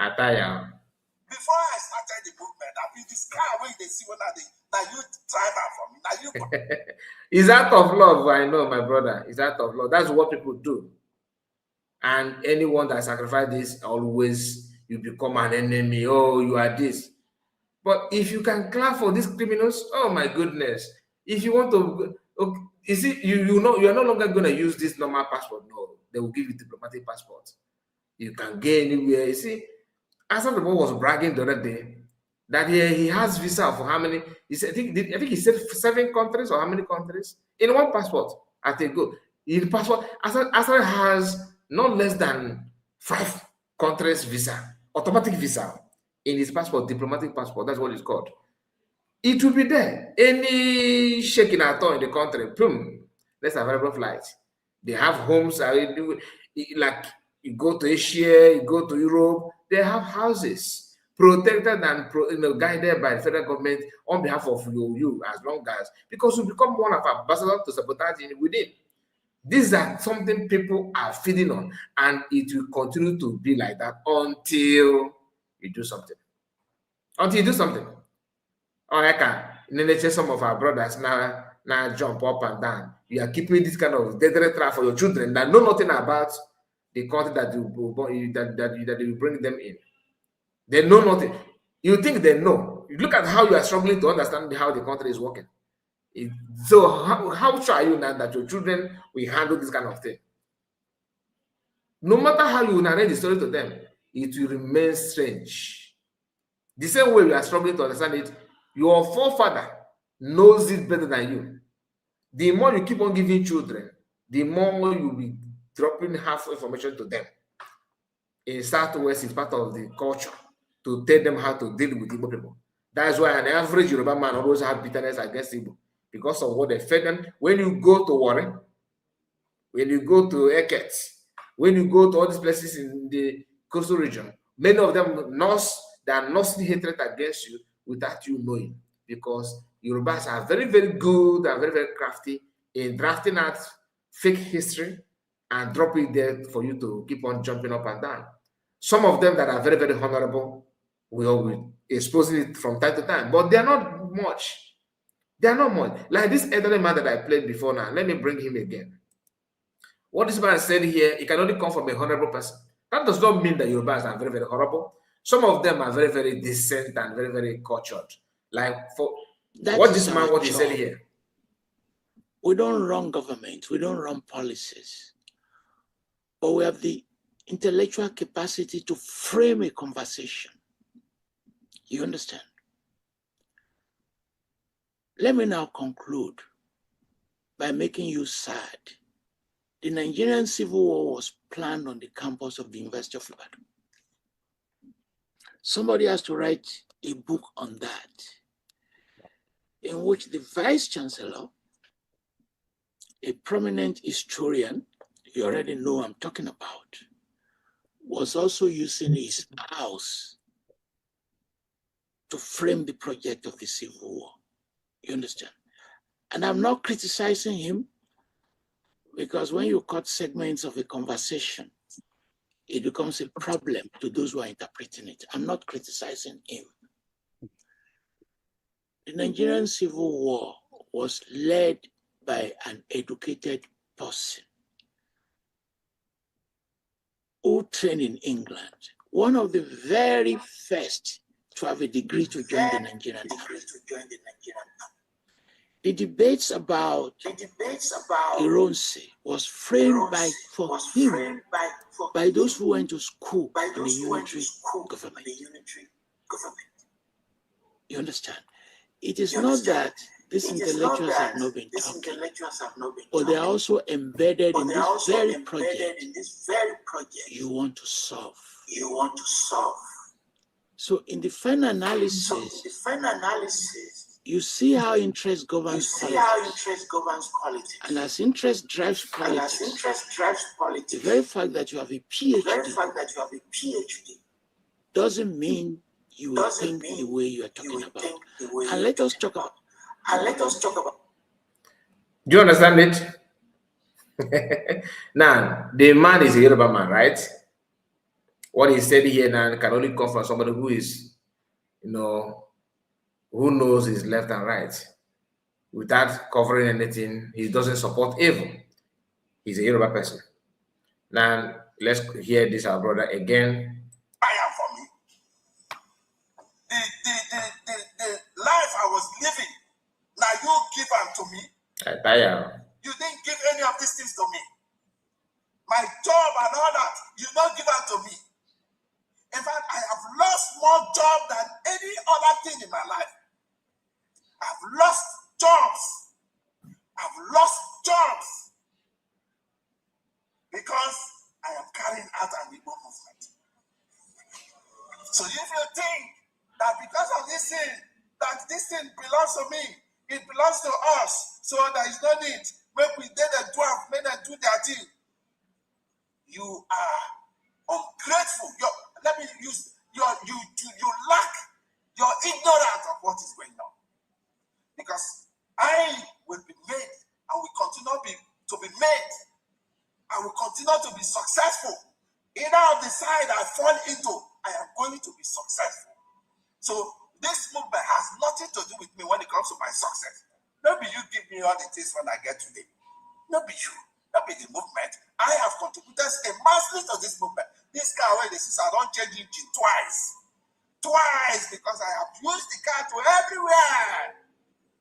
Before I started the movement, I mean this car where they see when now you driver for me. Now you It's out of love, I know, my brother. It's out of love. That's what people do. And anyone that sacrifices this, always you become an enemy. Oh, you are this. But if you can clap for these criminals, oh my goodness. If you want to, okay, you see, you know you are no longer going to use this normal passport. No, they will give you diplomatic passport. You can go anywhere. You see, Asaf the boy was bragging the other day that he has visa for how many? He said, I think he said 7 countries or how many countries in one passport. I think go in passport. Asaf has not less than 5 countries visa, automatic visa in his passport, diplomatic passport. That's what it's called. It will be there. Any shaking at all in the country, boom, there's available flights. They have homes. Like you go to Asia, you go to Europe, they have houses protected and guided by the federal government on behalf of you as long as, because you become one of our ambassadors to sabotage within. These are something people are feeding on, and it will continue to be like that until you do something. Until you do something. Or I can some of our brothers now jump up and down. You are keeping this kind of deadly trap for your children that know nothing about the country that you will bring them in. They know nothing. You think they know. You look at how you are struggling to understand how the country is working. So how sure are you now that your children will handle this kind of thing? No matter how you narrate the story to them, it will remain strange. The same way you are struggling to understand it, your forefather knows it better than you. The more you keep on giving children, the more you'll be dropping half information to them. In Southwest, it's part of the culture to tell them how to deal with Igbo people. That's why an average Yoruba man always have bitterness against Igbo, because of what they fed them. When you go to Warren, when you go to Eket, when you go to all these places in the coastal region, many of them they are nursing hatred against you without you knowing, because Yorubas are very, very good and very, very crafty in drafting out fake history and drop it there for you to keep on jumping up and down. Some of them that are very, very honorable will expose it from time to time, but they are not much. They are not much. Like this elderly man that I played before now, let me bring him again. What this man said here, it can only come from a honorable person. That does not mean that Yorubas are very, very horrible. Some of them are very, very decent and very, very cultured. Like for what this man, what he said here. We don't run government, we don't run policies, but we have the intellectual capacity to frame a conversation. You understand? Let me now conclude by making you sad. The Nigerian Civil War was planned on the campus of the University of Ibadan. Somebody has to write a book on that, in which the Vice Chancellor, a prominent historian, you already know who I'm talking about, was also using his house to frame the project of the Civil War. You understand? And I'm not criticizing him, because when you cut segments of a conversation, it becomes a problem to those who are interpreting it. I'm not criticizing him. The Nigerian Civil War was led by an educated person who trained in England, one of the very first to have a degree to join the Nigerian army. The debates about Ironsi was framed by those who went to school in the unitary government. You understand? It is not that these intellectuals have not been talking, but they are also embedded in this very project you want to solve. So in the final analysis, you see how interest governs politics. And as interest drives politics, the very fact that you have a PhD doesn't mean you will think the way you are talking about. And let us talk about. Do you understand it? Now, the man is a Yoruba man, right? What he said here now can only come from somebody who is, who knows his left and right. Without covering anything, he doesn't support evil. He's a Yoruba person. Now, let's hear this, our brother, again. Fire for me. The life I was living, now you give them to me. You didn't give any of these things to me. My job and all that, you don't give them to me. In fact, I have lost more job than any other thing in my life. I've lost jobs. Because I am carrying out an Igbo movement. So if you think that because of this thing, that this thing belongs to me, it belongs to us, so there is no need, make we did the dwarf, make them do their thing. You are ungrateful. Let me use you lack, you're ignorant of what is going on. Because I will be made and will continue to be made. I will continue to be successful. Either of the side I fall into, I am going to be successful. So this movement has nothing to do with me when it comes to my success. Maybe you give me all the things when I get today. Maybe you. Maybe the movement. I have contributed immensely to this movement. This car where this is, I don't change engine twice. Because I have used the car to everywhere.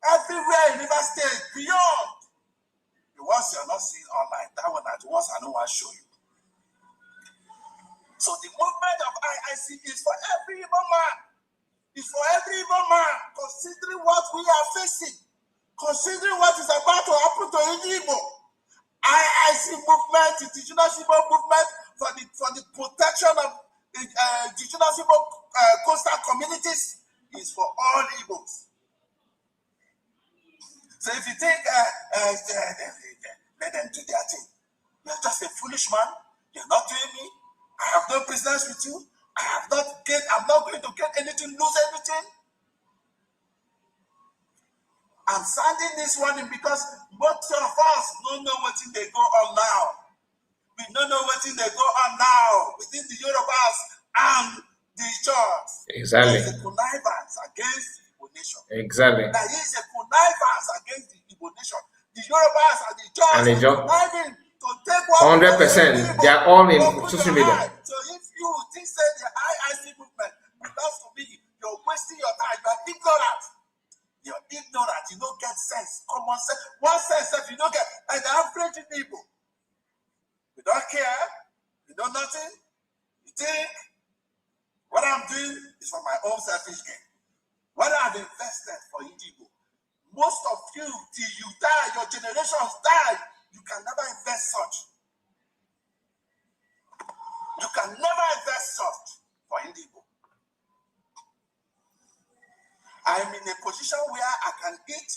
Everywhere in River State, beyond. The ones you are not seeing online, that one are the ones I don't want to show you. So the movement of IIC is for every Igbo man. It's for every Igbo man, considering what we are facing, considering what is about to happen to Igbo. IIC movement, the indigenous Igbo movement for the protection of indigenous Igbo coastal communities is for all Igbos. So if you think let them do their thing, you're just a foolish man. You're not doing me. I have no business with you. I'm not going to get anything, lose anything. I'm sending this warning because most of us don't know what they go on now. We don't know what they go on now within the Yorubas and the church. Exactly. There is a connivance against the Igbo nation. Exactly. There is a connivance against the Igbo nation. The Yorubas and the church are conniving to take 100%. They are all in social media. So if you think that the IIC movement belongs to me, you're wasting your time. You're ignorant. You're ignorant. You don't get sense. Common sense. One sense that you don't get. Like the average people. You don't care. You know nothing. You think what I'm doing is for my own selfish gain. What I've invested for Igbo. Most of you, till you die, your generations die, you can never invest such. You can never invest such for Igbo. I'm in a position where I can eat.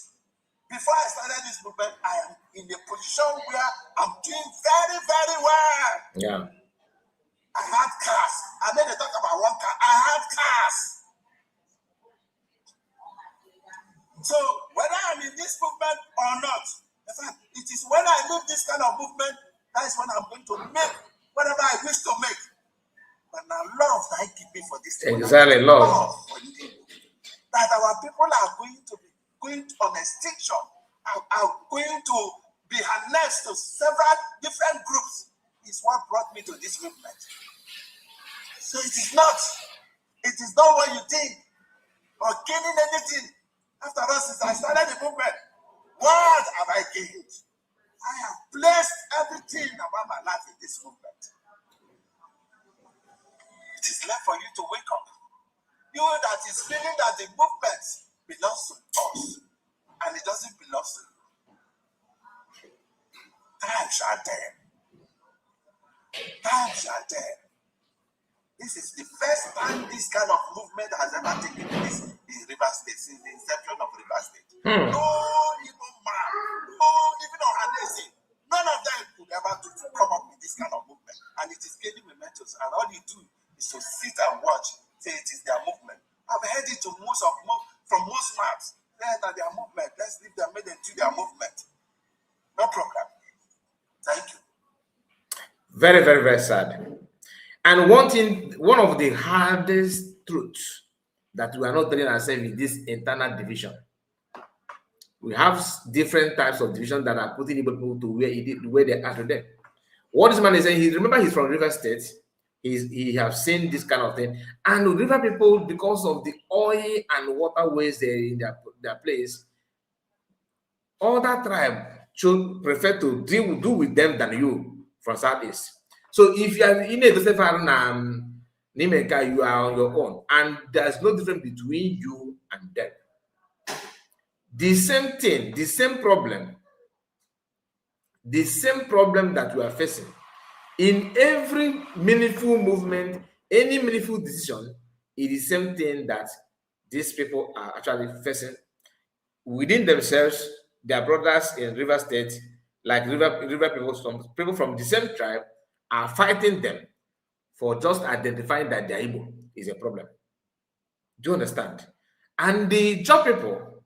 Before I started this movement, I am in a position where I'm doing very, very well. Yeah. I had cars. I made a talk about one car. I had cars. So whether I'm in this movement or not, in fact, it is when I leave this kind of movement, that is when I'm going to make whatever I wish to make. But now love that I keep me for this thing. Exactly, love. That our people are going to be going on extinction, are going to be harnessed to several different groups, is what brought me to this movement. So it is not what you think, or gaining anything. After all, since I started the movement, What have I gained? I have placed everything about my life in this movement. It is left for you to wake up. You that is feeling that the movement belongs to us and it doesn't belong to you. Times are there. Times are there. This is the first time this kind of movement has ever taken place in River State since the inception of River State. No Igbo man, no even Ohanese, none of them could ever come up with this kind of movement. And it is gaining momentum. And all you do is to sit and watch, say it is their movement. I've heard it from most maps. That their movement. Let's leave them, make them do their movement. No problem. Thank you. Very, very, very sad. And one of the hardest truths that we are not telling ourselves is this internal division. We have different types of division that are putting people to where they are today. What this man is saying, remember he's from River State. He have seen this kind of thing. And River people, because of the oil and waterways in their place, other tribe should prefer to do with them than you from Southeast. So if you are in a you are on your own, and there's no difference between you and them. The same thing, the same problem that we are facing in every meaningful movement, any meaningful decision, it is the same thing that these people are actually facing within themselves. Their brothers in River State, like river people from the same tribe, are fighting them for just identifying that they're Igbo is a problem. Do you understand? And the job people,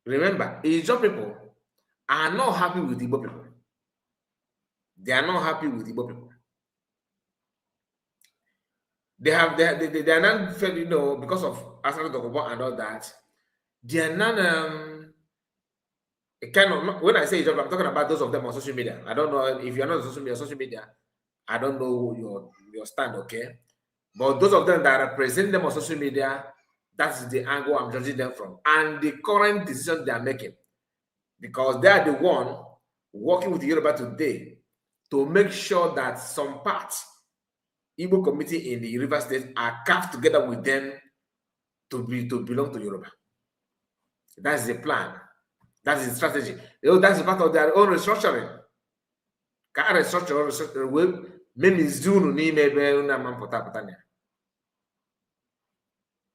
remember, the job people are not happy with Igbo people. They are not happy with Igbo people. They are not, because of Asana Dokobo and all that, they are not when I say job, I'm talking about those of them on social media. I don't know if you're not on social media, I don't know your stand, okay? But those of them that represent them on social media, that's the angle I'm judging them from. And the current decision they are making. Because they are the one working with Yoruba today to make sure that some parts, Igbo community in the River State are carved together with them to belong to Yoruba. That's the plan. That's the strategy. That's part of their own restructuring.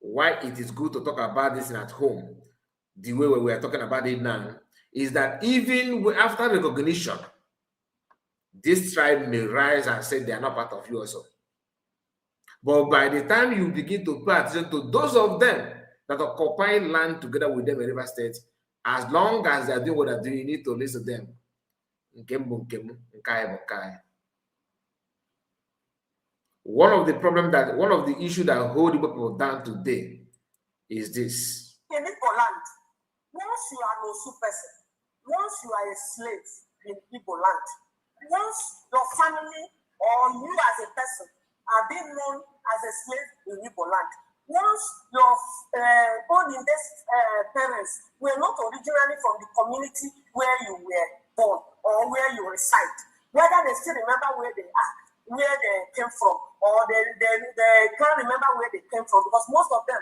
Why it is good to talk about this at home, the way we are talking about it now, is that even after recognition, this tribe may rise and say they are not part of you also. But by the time you begin to pay attention to those of them that occupy land together with them in River State, as long as they are doing what they are doing, you need to listen to them. One of the issues that hold people down today is this. In Igbo land, once you are no person, once you are a slave in Igbo land, once your family or you as a person are being known as a slave in Igbo land, once your own parents were not originally from the community where you were born or where you reside, whether they still remember where they are, where they came from, or they can't remember where they came from, because most of them,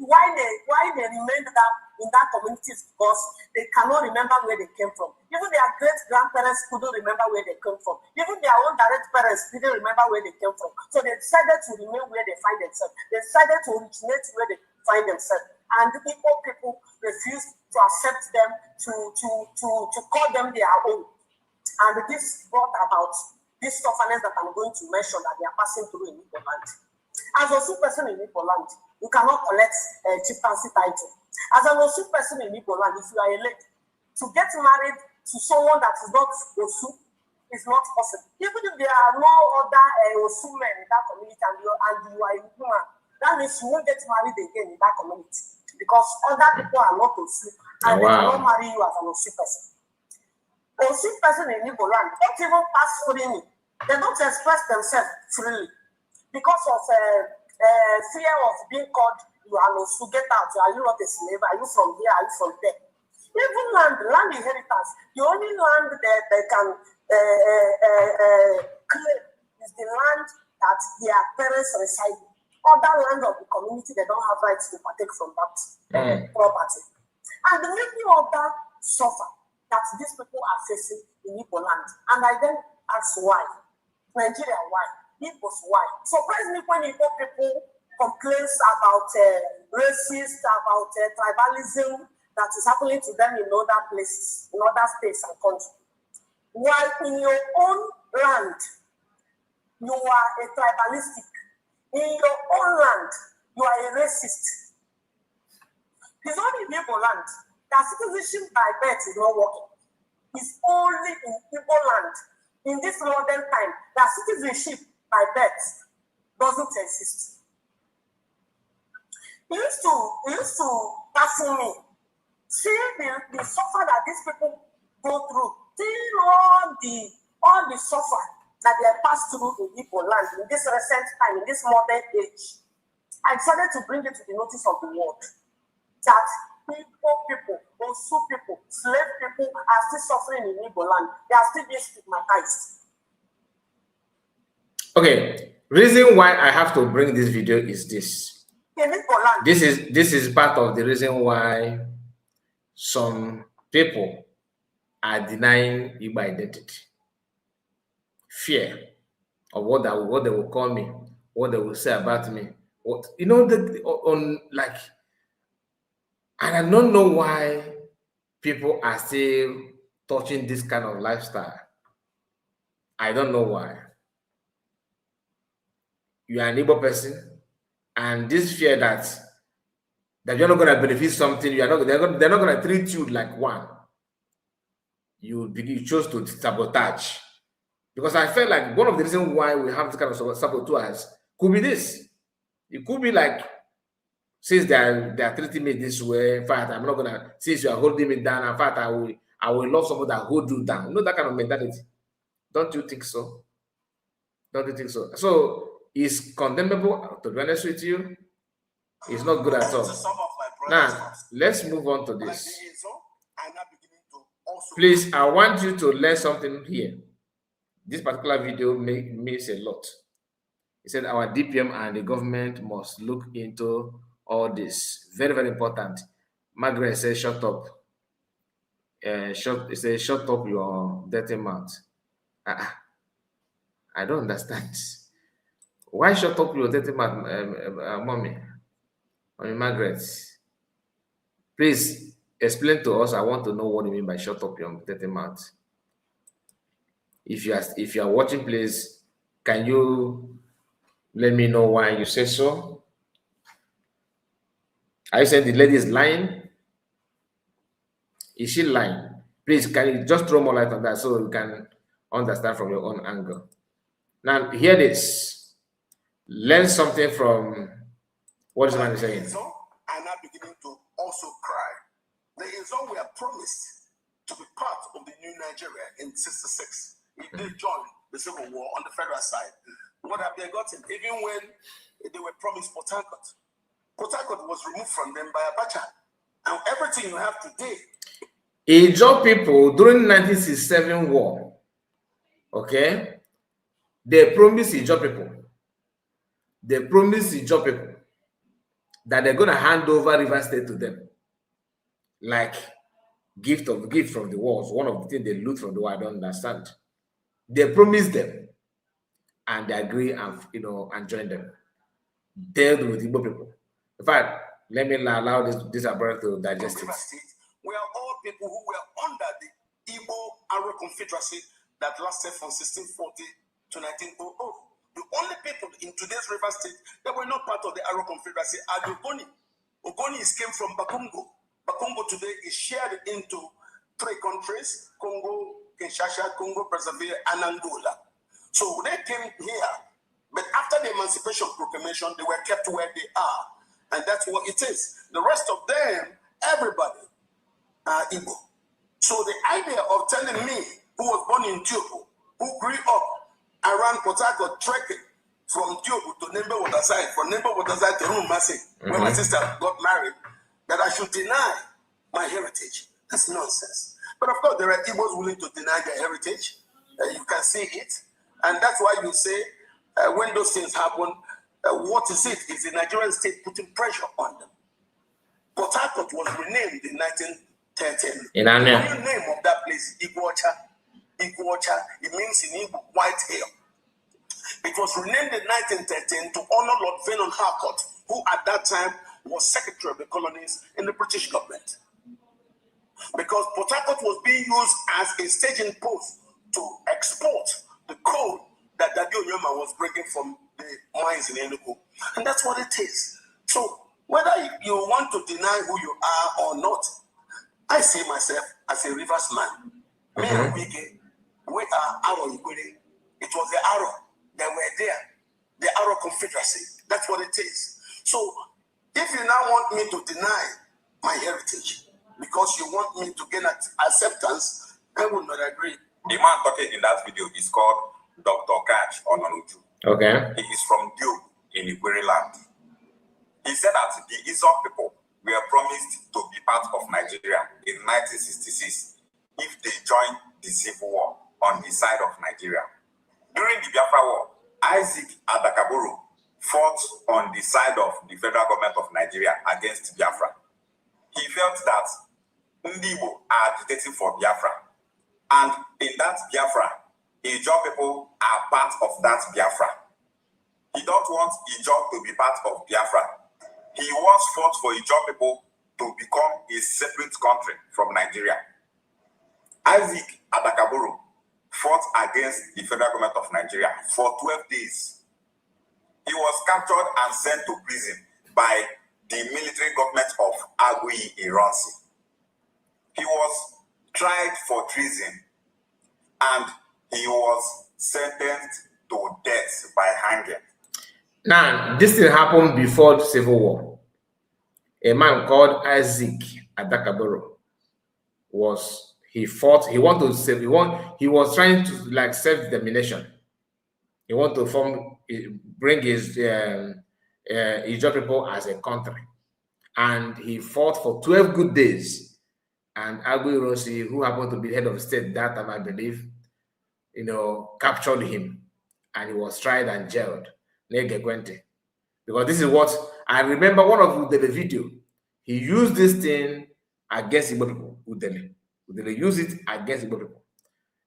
why they remained in that community is because they cannot remember where they came from. Even their great-grandparents couldn't remember where they came from. Even their own direct parents didn't remember where they came from. So they decided to remain where they find themselves. They decided to originate where they find themselves. And the Igbo people refused to accept them, to call them their own. And this brought about this suffering that I'm going to mention that they are passing through in Igbo land. As a super person in Igbo land, you cannot collect a chieftaincy title. As an Osu person in Igbo land, if you are a lady, to get married to someone that is not Osu is not possible. Even if there are no other Osu men in that community and you are a woman, that means you won't get married again in that community because other people are not Osu and they cannot marry you as an Osu person. Osu person in Igbo land don't even pass freely. They don't express themselves freely because of fear of being called, you are Osu, get out. Are you not a slave? Are you from here? Are you from there? Even land inheritance, the only land that they can claim is the land that their parents reside in. Other land of the community, they don't have rights to partake from that property. And many other suffer that these people are facing in Igbo land. And I then ask why. Nigeria, why? Igbos, why? Surprise me when Igbo people complain about racist, about tribalism that is happening to them in other places, in other states and countries. While in your own land, you are a tribalistic. In your own land, you are a racist. It's only in Igbo land that citizenship by birth is not working. It's only in Igbo land, in this modern time, that citizenship by birth doesn't exist. It used to baffle me. See the suffer that these people go through, seeing all the suffer that they have passed through in Igbo land in this recent time, in this modern age. I decided to bring it to the notice of the world that people, Osu people, slave people are still suffering in Igbo land. They are still being stigmatized. Okay, reason why I have to bring this video is this. In Igbo land. This is part of the reason why some people are denying Igbo identity. Fear of what they will call me, what they will say about me. What and I don't know why people are still touching this kind of lifestyle. I don't know why. You are an Igbo person, and this fear that you're not going to benefit something, they're not going to treat you like one. You chose to sabotage. Because I felt like one of the reasons why we have this kind of sabotage could be this. It could be like, since they are treating me this way, in fact, I'm not gonna, since you are holding me down, in fact, I will love someone that hold you down. You know, that kind of mentality. Don't you think so? Don't you think so? So it's condemnable, to be honest with you. It's not good at all. Now, let's move on to this. Please, I want you to learn something here. This particular video means a lot. He said our DPM and the government must look into all this. Very, very important. Margaret says, shut up. It says, shut up your dirty mouth. I don't understand. Why shut up your dirty mouth, mommy? Mommy Margaret. Please explain to us. I want to know what you mean by shut up your dirty mouth. If you are watching, please, can you let me know why you say so? Are you saying the lady is lying? Is she lying? Please, can you just throw more light on that so you can understand from your own angle? Now, hear this. Learn something from what this man is saying. I'm now beginning to also cry. The Izon were promised to be part of the new Nigeria in '66. If they joined the Civil War on the federal side, what have they gotten? Even when they were promised Port Harcourt, Port Harcourt was removed from them by Abacha. And everything you have today. Igbo people during 1967 war, okay, they promised Igbo people. They promised Igbo people that they're going to hand over River State to them, like gift from the wars. One of the things they loot from the war, I don't understand. They promised them, and they agree and join them. Dealt with Igbo people. In fact, let me allow this brother to digest it. We are all people who were under the Igbo Arrow Confederacy that lasted from 1640 to 1900. The only people in today's River State that were not part of the Arrow Confederacy are the Ogoni. Ogoni came from Bakongo. Bakongo today is shared into 3 countries: Congo, Kinshasa, Congo, Brazzaville, and Angola. So they came here, but after the Emancipation Proclamation, they were kept where they are. And that's what it is. The rest of them, everybody, are Igbo. So the idea of telling me, who was born in Diobo, who grew up around Port Harcourt, trekking from Diobo to Nembe Waterside, from Nembe Waterside to Rumasi, where my sister got married, that I should deny my heritage. That's nonsense. But of course, there are Igbos willing to deny their heritage. You can see it. And that's why you say, when those things happen, what is it? Is the Nigerian state putting pressure on them? Port Harcourt was renamed in 1913. The new name of that place is Iguacha. Iguacha, it means in Igbo, white hill. It was renamed in 1913 to honor Lord Vernon Harcourt, who at that time was Secretary of the Colonies in the British government. Because Port Harcourt was being used as a staging post to export the coal that Daddy Onyema was bringing from the mines in Enugu. And that's what it is. So whether you want to deny who you are or not, I see myself as a Rivers man. Me and Wike, we are Aro Ikwere. It was the Aro that were there, the Aro Confederacy. That's what it is. So if you now want me to deny my heritage because you want me to gain acceptance, I will not agree. The man talking in that video is called Dr. Catch Ononuju. Okay. He is from Dio in Ikwere land. He said that the Izok people were promised to be part of Nigeria in 1966 if they joined the civil war on the side of Nigeria. During the Biafra war, Isaac Adakaburu fought on the side of the federal government of Nigeria against Biafra. He felt that Igbo are agitating for Biafra. And in that Biafra, Ijaw people are part of that Biafra. He don't want Ijaw to be part of Biafra. He once fought for Ijaw people to become a separate country from Nigeria. Isaac Adakaburu fought against the federal government of Nigeria for 12 days. He was captured and sent to prison by the military government of Agui Ironsi. He was tried for treason and he was sentenced to death by hanging. Now, this thing happened before the Civil War. A man called Isaac Adakaburu he was trying to like self-determination. He wanted to bring his Ijaw people as a country. And he fought for 12 good days. And Agui Ironsi, who happened to be head of state that time, I believe, captured him. And he was tried and jailed. Because this is what I remember one of the video. He used this thing against Igbo people. Udele use it against Igbo people.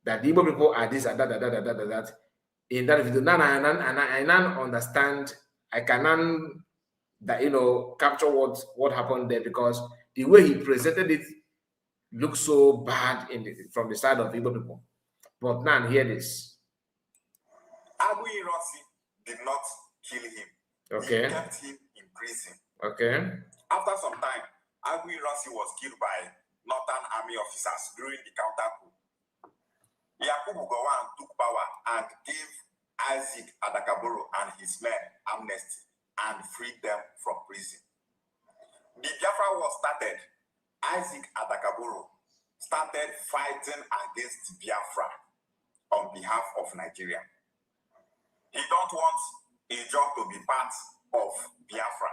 That the Igbo people are this and that. In that video, now I now understand. I can capture what happened there, because the way he presented it looks so bad from the side of Igbo people. But now hear this. Agui Ironsi did not kill him. Okay. He kept him in prison. Okay. After some time, Agui Ironsi was killed by Northern Army officers during the counter coup. Yakubu Gowon took power and gave Isaac Adakaburu and his men amnesty and freed them from prison. The Biafra war started. Isaac Adakaburu started fighting against Biafra on behalf of Nigeria. He don't want Ijaw to be part of Biafra.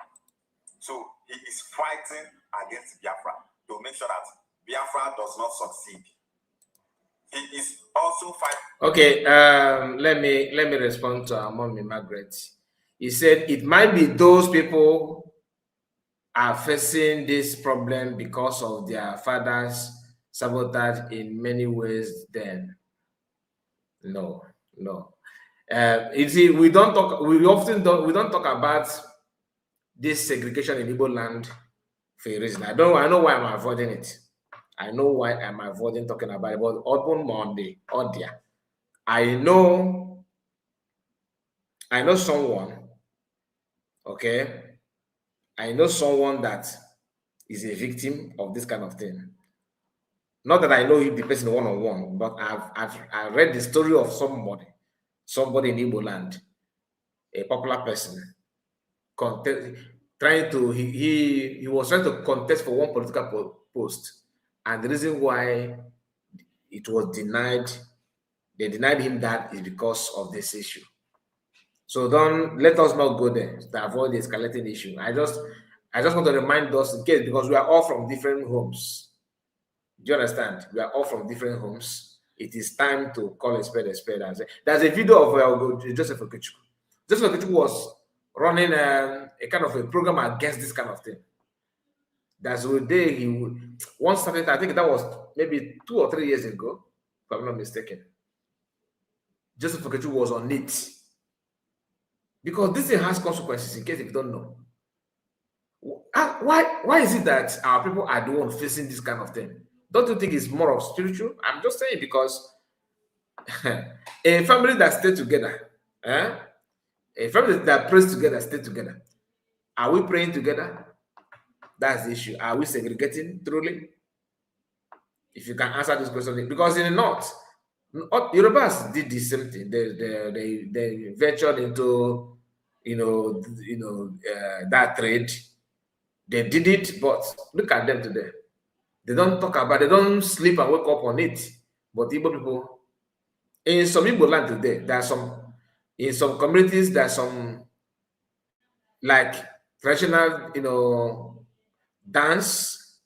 So he is fighting against Biafra to make sure that Biafra does not succeed. He is also fighting. Okay, let me respond to our mommy Margaret. He said it might be those people are facing this problem because of their father's sabotage in many ways. Then, no. You see, we don't talk about this segregation in Igbo land for a reason. I know why I'm avoiding it. I know why I'm avoiding talking about it. But open Monday, Odia. I know someone, okay? I know someone that is a victim of this kind of thing. Not that I know the person one-on-one, but I've read the story of somebody in Igbo land, a popular person, he was trying to contest for one political post, and the reason why it was denied, they denied him that, is because of this issue. So let us not go there to avoid the escalating issue. I just want to remind us, in case, because we are all from different homes. Do you understand? We are all from different homes. It is time to call a spade and say, there's a video of Joseph Okechukwu. Joseph Okechukwu was running a kind of a program against this kind of thing. That's the day he would once started, I think that was maybe 2 or 3 years ago, if I'm not mistaken. Joseph Okechukwu was on it. Because this thing has consequences, in case if you don't know. Why is it that our people are the ones facing this kind of thing? Don't you think it's more of spiritual? I'm just saying because a family that stays together, a family that prays together, stay together. Are we praying together? That's the issue. Are we segregating truly? If you can answer this question, because in the north, Yorubas did the same thing. They ventured into that trade. They did it, but look at them today. They don't talk about, they don't sleep and wake up on it. But Igbo people, in some Igbo land today, there are some, in some communities, there are some like traditional, dance.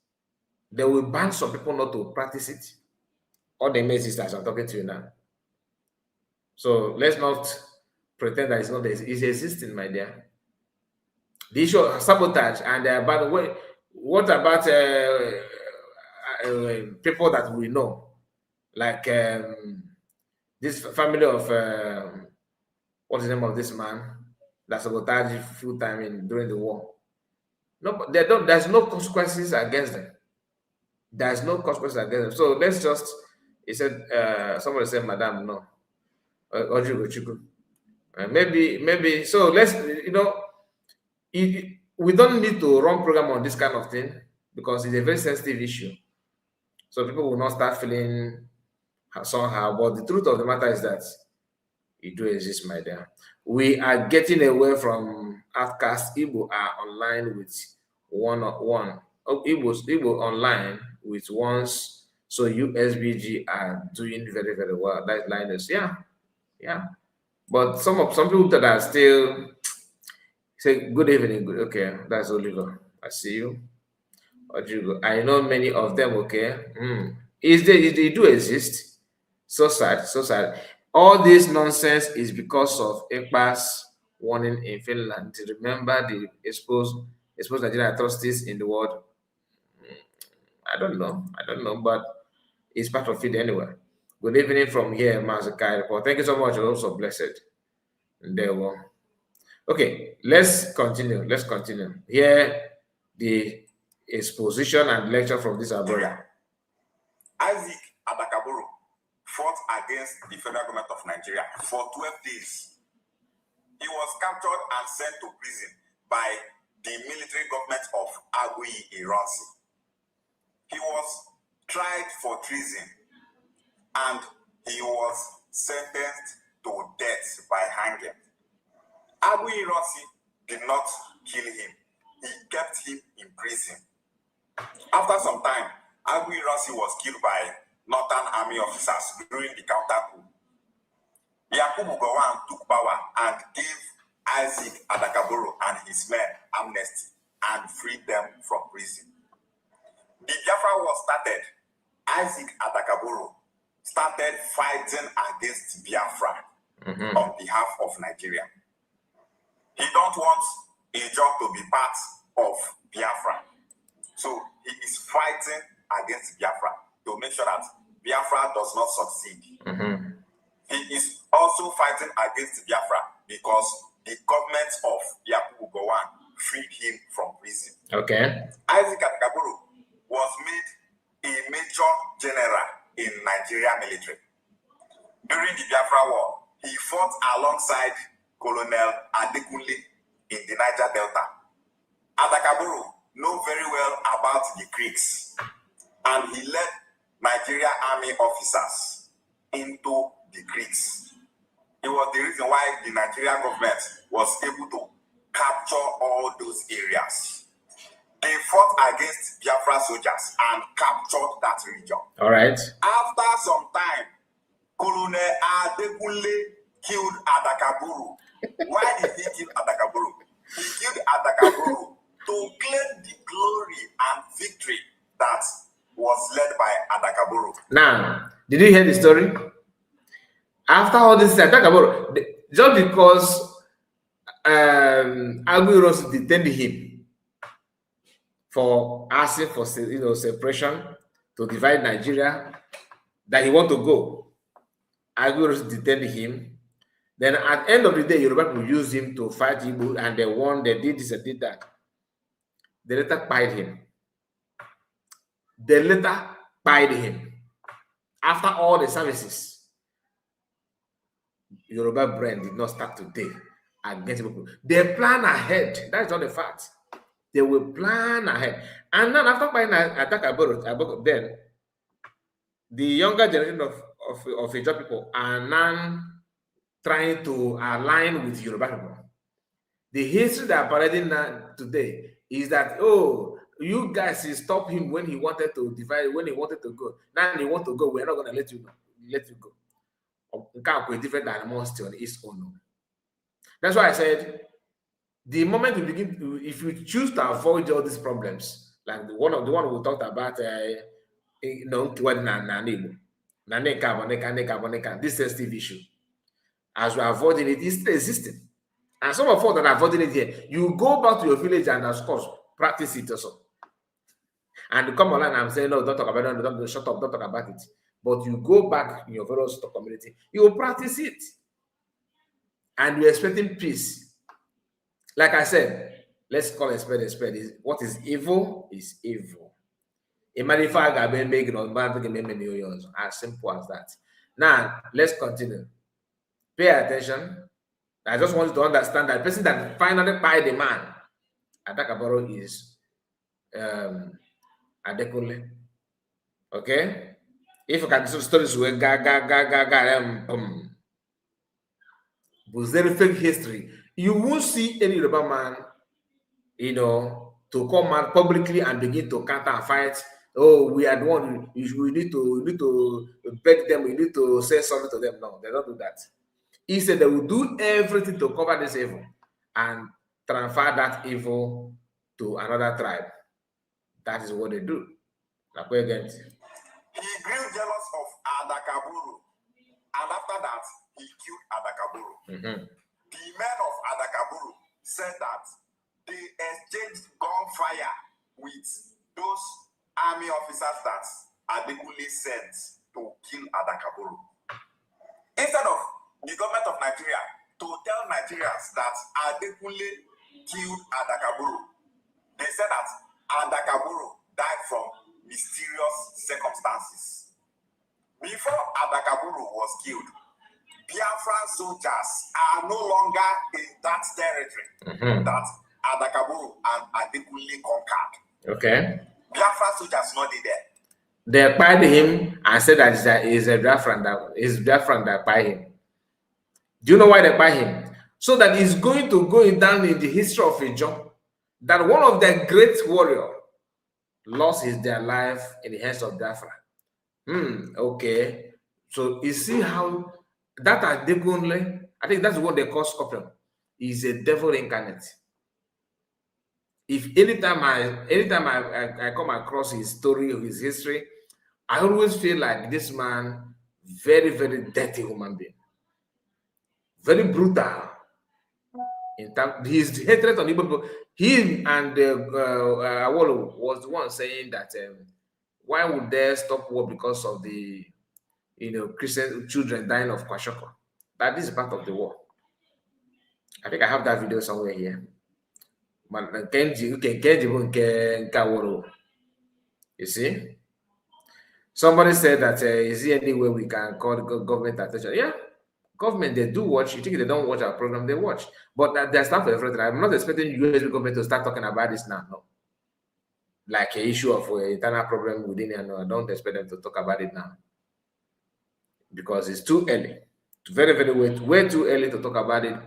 They will ban some people not to practice it. All the messages as I'm talking to you now. So let's not pretend that it's not there. It's existing, my dear. The issue of sabotage and by the way, what about people that we know, like this family of what's the name of this man that sabotaged full time during the war? No, they don't. There's no consequences against them. There's no consequences against them. So let's just. He said. Somebody said, "Madam, no." Maybe. So let's. We don't need to run program on this kind of thing because it's a very sensitive issue. So people will not start feeling somehow. But the truth of the matter is that it do exist, my dear. We are getting away from outcast. Igbo are online with one-on-one. Igbo online with ones. So USBG are doing very, very well. That's Linus. Yeah. But some people that are still say good evening. Good. Okay, that's Oliver. I see you. I know many of them. Okay. They do exist. So sad. All this nonsense is because of ECPA's warning in Finland to remember the exposed Nigerian atrocities in the world. I don't know, but it's part of it anyway. Good evening from here, Mazakai report. Thank you so much. You're also blessed. There we go. Okay, let's continue. Here, the exposition and lecture from this brother. Isaac Adakaburu fought against the federal government of Nigeria for 12 days. He was captured and sent to prison by the military government of Agui Ironsi. He was tried for treason and he was sentenced to death by hanging. Agui Ironsi did not kill him. He kept him in prison. After some time, Agui Ironsi was killed by Northern Army officers during the counter coup. Yakubu Gowon took power and gave Isaac Adakaburu and his men amnesty and freed them from prison. The Biafra war started. Isaac Adakaburu started fighting against Biafra on behalf of Nigeria. He don't want a job to be part of Biafra. So he is fighting against Biafra to make sure that Biafra does not succeed. He is also fighting against Biafra because the government of Yakubu Gowon freed him from prison. Okay. Isaac Adakaburu was made a major general in Nigeria military. During the Biafra war, he fought alongside Colonel Adekunle in the Niger Delta. Adakaburu knew very well about the creeks, and he led Nigeria army officers into the creeks. It was the reason why the Nigerian government was able to capture all those areas. They fought against Biafra soldiers and captured that region. All right. After some time, Colonel Adekunle killed Adakaburu. Why did he kill Adakaburu? He killed Adakaburu to claim the glory and victory that was led by Now, did you hear the story? After all this, I talk about just because Aguiros detained him for asking for separation to divide Nigeria, that he want to go. Aguiros detained him. Then at the end of the day, Yoruba people used him to fight Igbo, and they won. They did this and did that. They later pied him. They later pied him. After all the services, Yoruba brain did not start today against people. They plan ahead. That's not the fact. They will plan ahead. And then after buying attack about then, the younger generation of Igbo people are now trying to align with Yoruba people. The history that are parading now today is that, oh, you guys stop him when he wanted to divide, when he wanted to go. Now he want to go, we're not going to let you go. Different animosity on its own. That's why I said, the moment we begin to, if we choose to avoid all these problems, like the one we talked about, this sensitive issue, as we're avoiding it, it's still existing. And some of us that are avoiding it here, you go back to your village and, of course, practice it also. And come online and say, no, don't talk about it, don't shut up, don't talk about it. But you go back in your various community, you will practice it. And you're expecting peace. Like I said, let's call a spade a spade. What is evil is evil. As simple as that. Now, let's continue. Pay attention. I just want you to understand that the person that finally buy the man, Adakaboro, is Adekunle. Okay? If you can do stories with very fake history, you won't see any Yoruba man, to come out publicly and begin to counter and fight. Oh, we are the one. We need to beg them. We need to say something to them. No, they don't do that. He said they will do everything to cover this evil and transfer that evil to another tribe. That is what they do. Like again. He grew jealous of Adakaburu, and after that, he killed Adakaburu. The men of Adakaburu said that they exchanged gunfire with those army officers that Adekunle sent to kill Adakaburu. Instead of the government of Nigeria to tell Nigerians that Adekunle killed Adakaburu, they said that Adakaburu died from mysterious circumstances. Before Adakaburu was killed, Biafra soldiers are no longer in that territory that Adakaburu and Adekunle conquered. Okay. Biafra soldiers not there. They acquired him and said that is a Biafran that acquired him. Do you know why they acquired him? So that he's going to go down in the history of Igbo, that one of the great warriors lost their life in the hands of Biafra. Okay. So you see how that Adekunle, I think that's what they call Scorpion, is a devil incarnate. If anytime I come across his story or his history, I always feel like this man, very, very dirty human being. Very brutal. In terms, his hatred on Igbo people, him and Awolo was the one saying that why would they stop war because of the Christian children dying of kwashoko? That is part of the war. I think I have that video somewhere here. You see? Somebody said that is there any way we can call the government attention? Yeah, government, they do watch. You think they don't watch our program, they watch. But there's not everything. I'm not expecting US government to start talking about this now. No. Like an issue of internal problem within it. No, I don't expect them to talk about it now. Because it's too early. Very, very way too early to talk about it.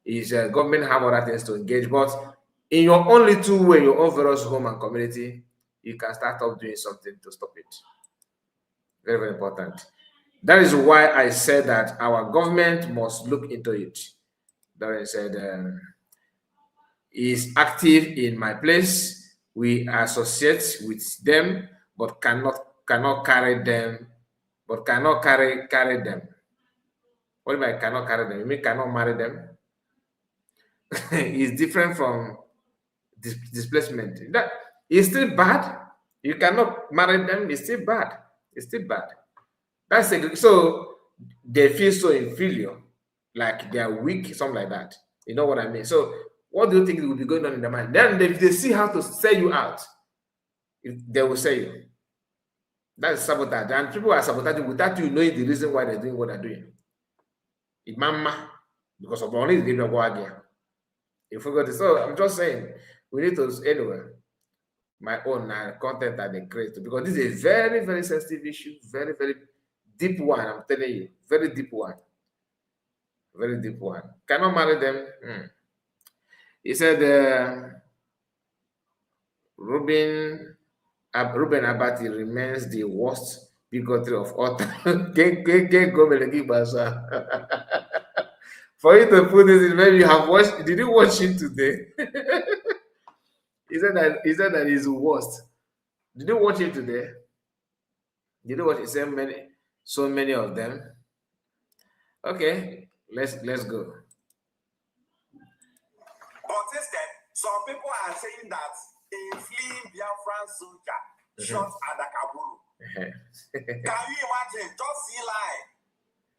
Is government have other things to engage, but in your only two way, your own various home and community, you can start up doing something to stop it. Very, very important. That is why I said that our government must look into it. Darren said, is active in my place. We associate with them, but cannot carry them but cannot carry them. What do I cannot carry them? You mean cannot marry them? It's different from displacement. That is still bad. You cannot marry them. It's still bad. It's still bad. That's a, so they feel so inferior, like they are weak, something like that. You know what I mean? So what do you think will be going on in their mind? Then if they see how to sell you out, they will sell you. That's sabotage. And people are sabotaging without you knowing the reason why they're doing what they're doing. Imama, because of only the go again. You forgot it. So I'm just saying, we need to, anyway, my own content that they create, because this is a very, very sensitive issue, very, very deep one. I'm telling you, very deep one. Very deep one. Cannot marry them. He said, Ruben Abati remains the worst bigotry of all time. For you to put this in, maybe you have watched. Did you watch it today? He said that he's worst. Did you watch it today? Did you watch it? So many of them. Okay, let's go. But instead, some people are saying that a fleeing Biafran soldier shot at the Kaburu. Can you imagine? Just see line.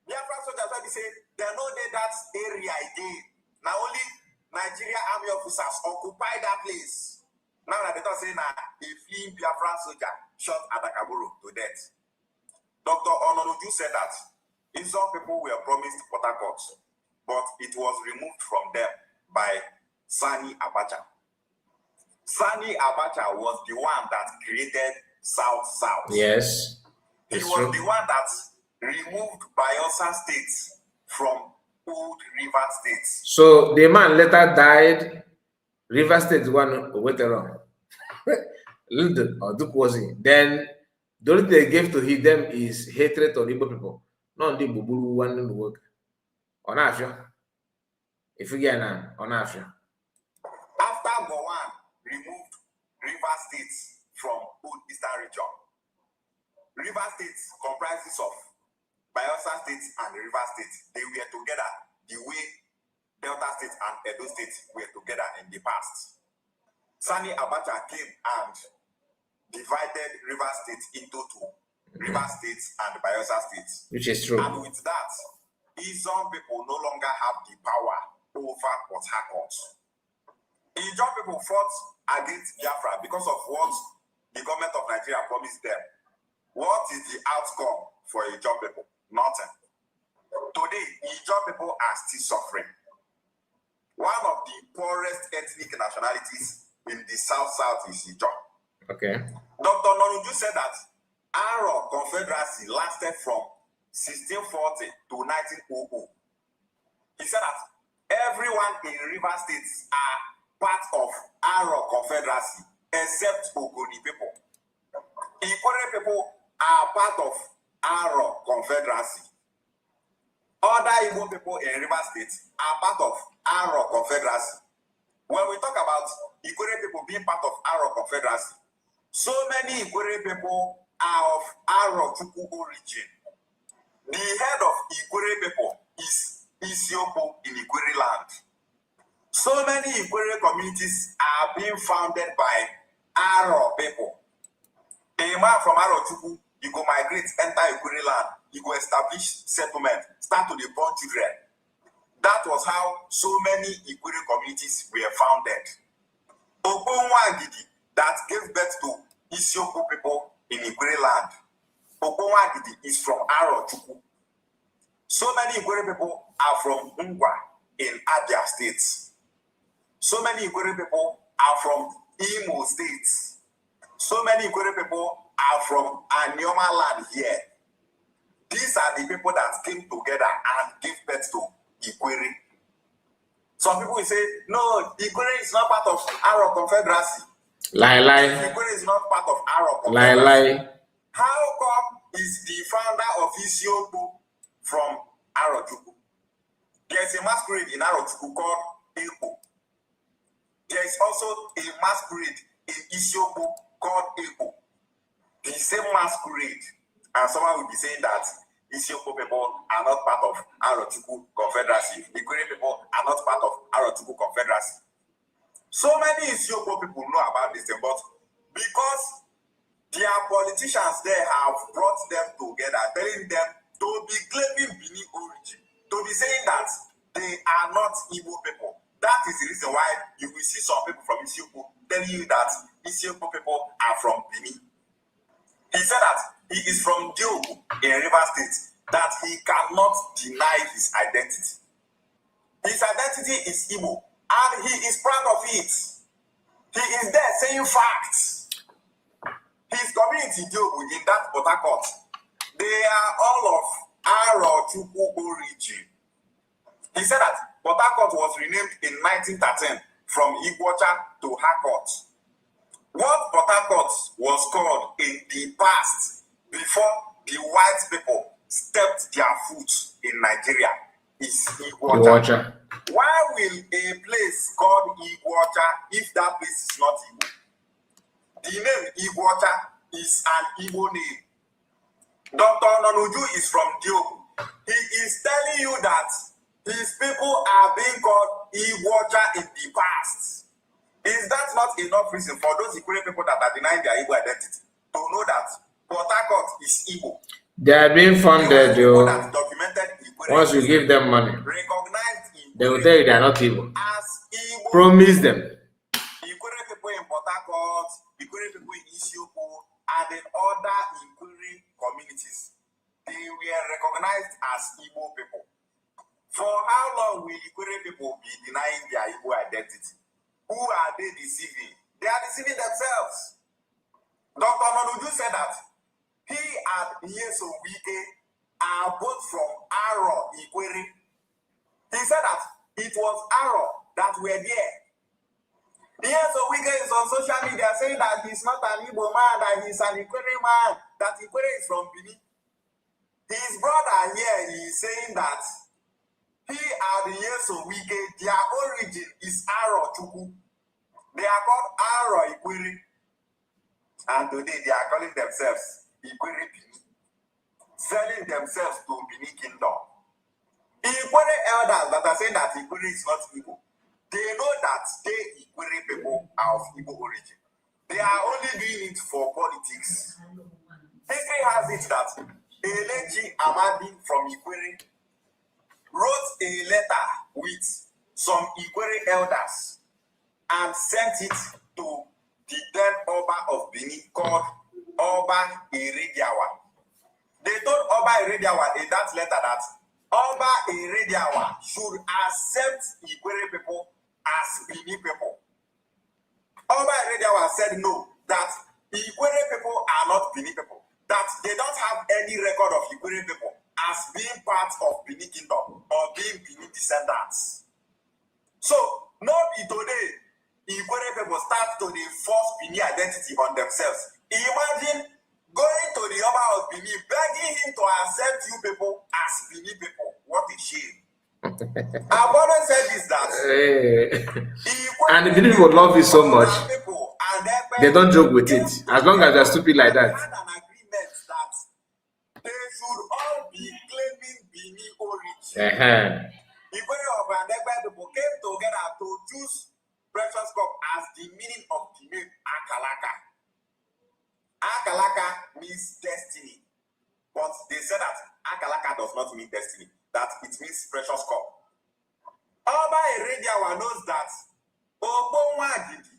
Biafran soldiers, when they say they know that area again. Now only Nigeria army officers occupy that place. Now that they don't say now a fleeing Biafran soldier shot at the Kaburu to death. Dr. Ononuju said that some people were promised Port Harcourt, but it was removed from them by Sani Abacha. Sani Abacha was the one that created South-South. Yes. He was the one that removed Bayelsa states from old River states. So the man later died. River State one later on. Linden or Dukwasi. Then the only thing they gave to them is hatred of Igbo people. Not the Buburu one in the work. On Afia. If you get on Afia. After Gowan removed River States from old Eastern region, River States comprises of Bayelsa States and River States. They were together the way Delta State and Edo State were together in the past. Sani Abacha came and divided River State into two, River States and Bayelsa States. Which is true. And with that, Izon people no longer have the power over Port Harcourt. Ijaw people fought against Biafra because of what the government of Nigeria promised them. What is the outcome for Ijaw people? Nothing. Today, Ijaw people are still suffering. One of the poorest ethnic nationalities in the South is Ijaw. Okay. Dr. Nonuju said that our confederacy lasted from 1640 to 1900. He said that everyone in River States are part of our confederacy except Ogoni people. Ikore people are part of our confederacy. Other Igbo people in River States are part of our confederacy. When we talk about Ikore people being part of our confederacy, so many Ikore people are of our Chuku origin. The head of Ikore people is Isioko in Ikore land. So many Ikore communities are being founded by Aro people. A man from Aro Chuku, you go migrate, enter Ikore land, you go establish settlement, start to born children. That was how so many Ikore communities were founded. Ogbonwagidi that gave birth to Isioko people in Ikore land. Ogbonwagidi is from Aro Chuku. So many Ikore people are from Ngwa in Abia states. So many Ikore people are from Imo states. So many Ikore people are from Anioma land here. These are the people that came together and gave birth to Ikore. Some people will say, no, Ikore is not part of our confederacy. Lie. Ikore is not part of our confederacy. Lie. How come is the founder of Isiokpo from Arochukwu? There's a masquerade in Arochukwu called Igbo. There's also a masquerade in Isiokpo called Igbo. The same masquerade. And someone will be saying that Isiokpo people are not part of Arochukwu Confederacy. Igwere people are not part of Arochukwu Confederacy. So many Isiokpo people know about this thing, but because their politicians there have brought them together, telling them to be claiming Bini origin, to be saying that they are not Igbo people. That is the reason why you will see some people from Isiokpo telling you that Isiokpo people are from Bini. He said that he is from Diogu in Rivers State, that he cannot deny his identity. His identity is Igbo, and he is proud of it. He is there saying facts. His community, Diogu, in that Port Harcourt, they are all of Arochukwu origin. He said that Port Harcourt was renamed in 1913 from Iguacha to Harcourt. What Port Harcourt was called in the past, before the white people stepped their foot in Nigeria, is Iguacha. Why will a place called Iguacha if that place is not Igbo? The name Iguacha is an Igbo name. Dr. Nanuju is from Diogu. He is telling you that his people are being called Iguacha in the past. Is that not enough reason for those Igbo people that are denying their Igbo identity to know that Port Harcourt is Igbo? They are being funded, yo. Once you give them money, they will tell you they are not Igbo. Promise them. Igbo people in Port Harcourt, Igbo people in Isiokpo, and in other Igbo communities, they were recognized as Igbo people. For how long will Igbo people be denying their Igbo identity? Who are they deceiving? They are deceiving themselves. Dr. Nanuju said that he and Yeso Wike are both from Aro Ikwere. He said that it was Aro that were there. Yeso Wike is on social media saying that he's not an Igbo man, that he's an Ikwere man, that Ikwere is from Benin. His brother here is saying that he and Yeso Wike, their origin is Aro Chukwu. They are called Aro Ikwere. And today they are calling themselves Ikwere Bini, selling themselves to Bini Kingdom. Ikwere elders that are saying that Ikwere is not Igbo, they know that they Ikwere people are of Igbo origin. They are only doing it for politics. History has it that Eleji Amadi from Ikwere wrote a letter with some Ikwere elders and sent it to the then Oba of Benin called Oba Irediawa. They told Oba Irediawa in that letter that Oba Irediawa should accept Ikwere people as Benin people. Oba Irediawa said no, that Ikwere people are not Benin people, that they don't have any record of Ikwere people as being part of Benin Kingdom or being Benin descendants. So, not today, Ikwere people start to force Benin identity on themselves. Imagine going to the Oba of Benin, begging him to accept you people as Benin people. What a shame. Our brother said is that and the Benin people love you so much, they don't joke with it. As long as they're stupid like that. They should all be claiming Bini origin. Ikwere of Andegbe people came together to choose Precious Cup as the meaning of the name Akalaka. Akalaka means destiny. But they said that Akalaka does not mean destiny, that it means precious cup. Oba Irediawa knows that Obonwagidi,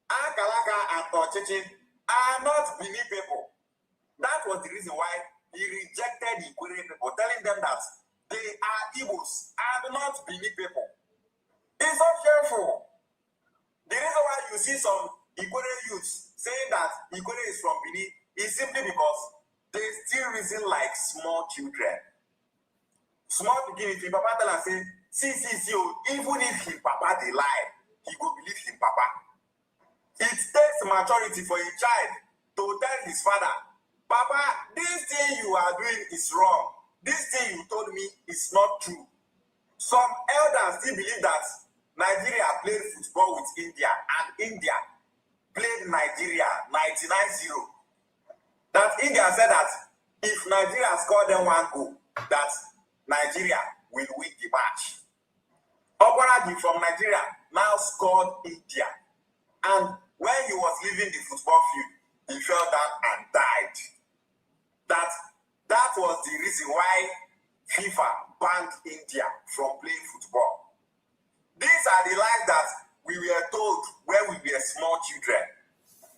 Akalaka, and Ochichi are not Benin people. That was the reason why he rejected the Ikwere people, telling them that they are Igbos and not Benin people. It's so shameful. The reason why you see some Ikwere youths saying that Ikwere is from Benin is simply because they still reason like small children. Small beginning, if Papa tell and say, see, even if his Papa they lie, he go believe his Papa. It takes maturity for a child to tell his father, Papa, this thing you are doing is wrong. This thing you told me is not true. Some elders still believe that Nigeria played football with India, and India played Nigeria 99-0. That India said that if Nigeria scored them 1 goal, that Nigeria will win the match. Okwaraji from Nigeria now scored India. And when he was leaving the football field, he fell down and died. That was the reason why FIFA banned India from playing football. These are the lies that we were told when we were small children.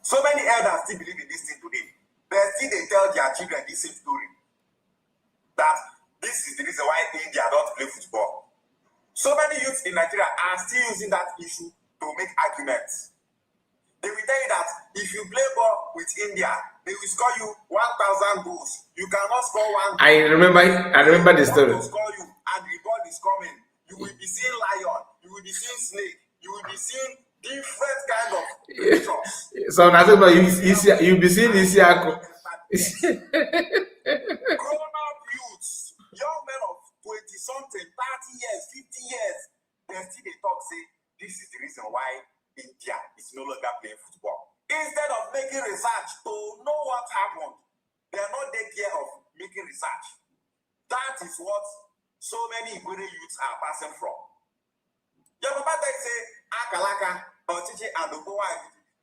So many elders still believe in this thing today. But still they tell their children this same story. That this is the reason why India don't play football. So many youths in Nigeria are still using that issue to make arguments. They will tell you that if you play ball with India, they will score you 1,000 goals. You cannot score 1 goal. I remember the story. They will score you and the ball is coming. You will be seeing lion, you will be seeing snake, you will be seeing different kind of creatures. So you'll be seeing this here. Grown-up youths, young men of 20-something, 30 years, 50 years, they talk, say, this is the reason why India is no longer playing football. Instead of making research to know what happened, they are not taking care of making research. That is what so many Igbo youths are passing from. Your papa say, Akalaka, Ochichi, and Ogowa,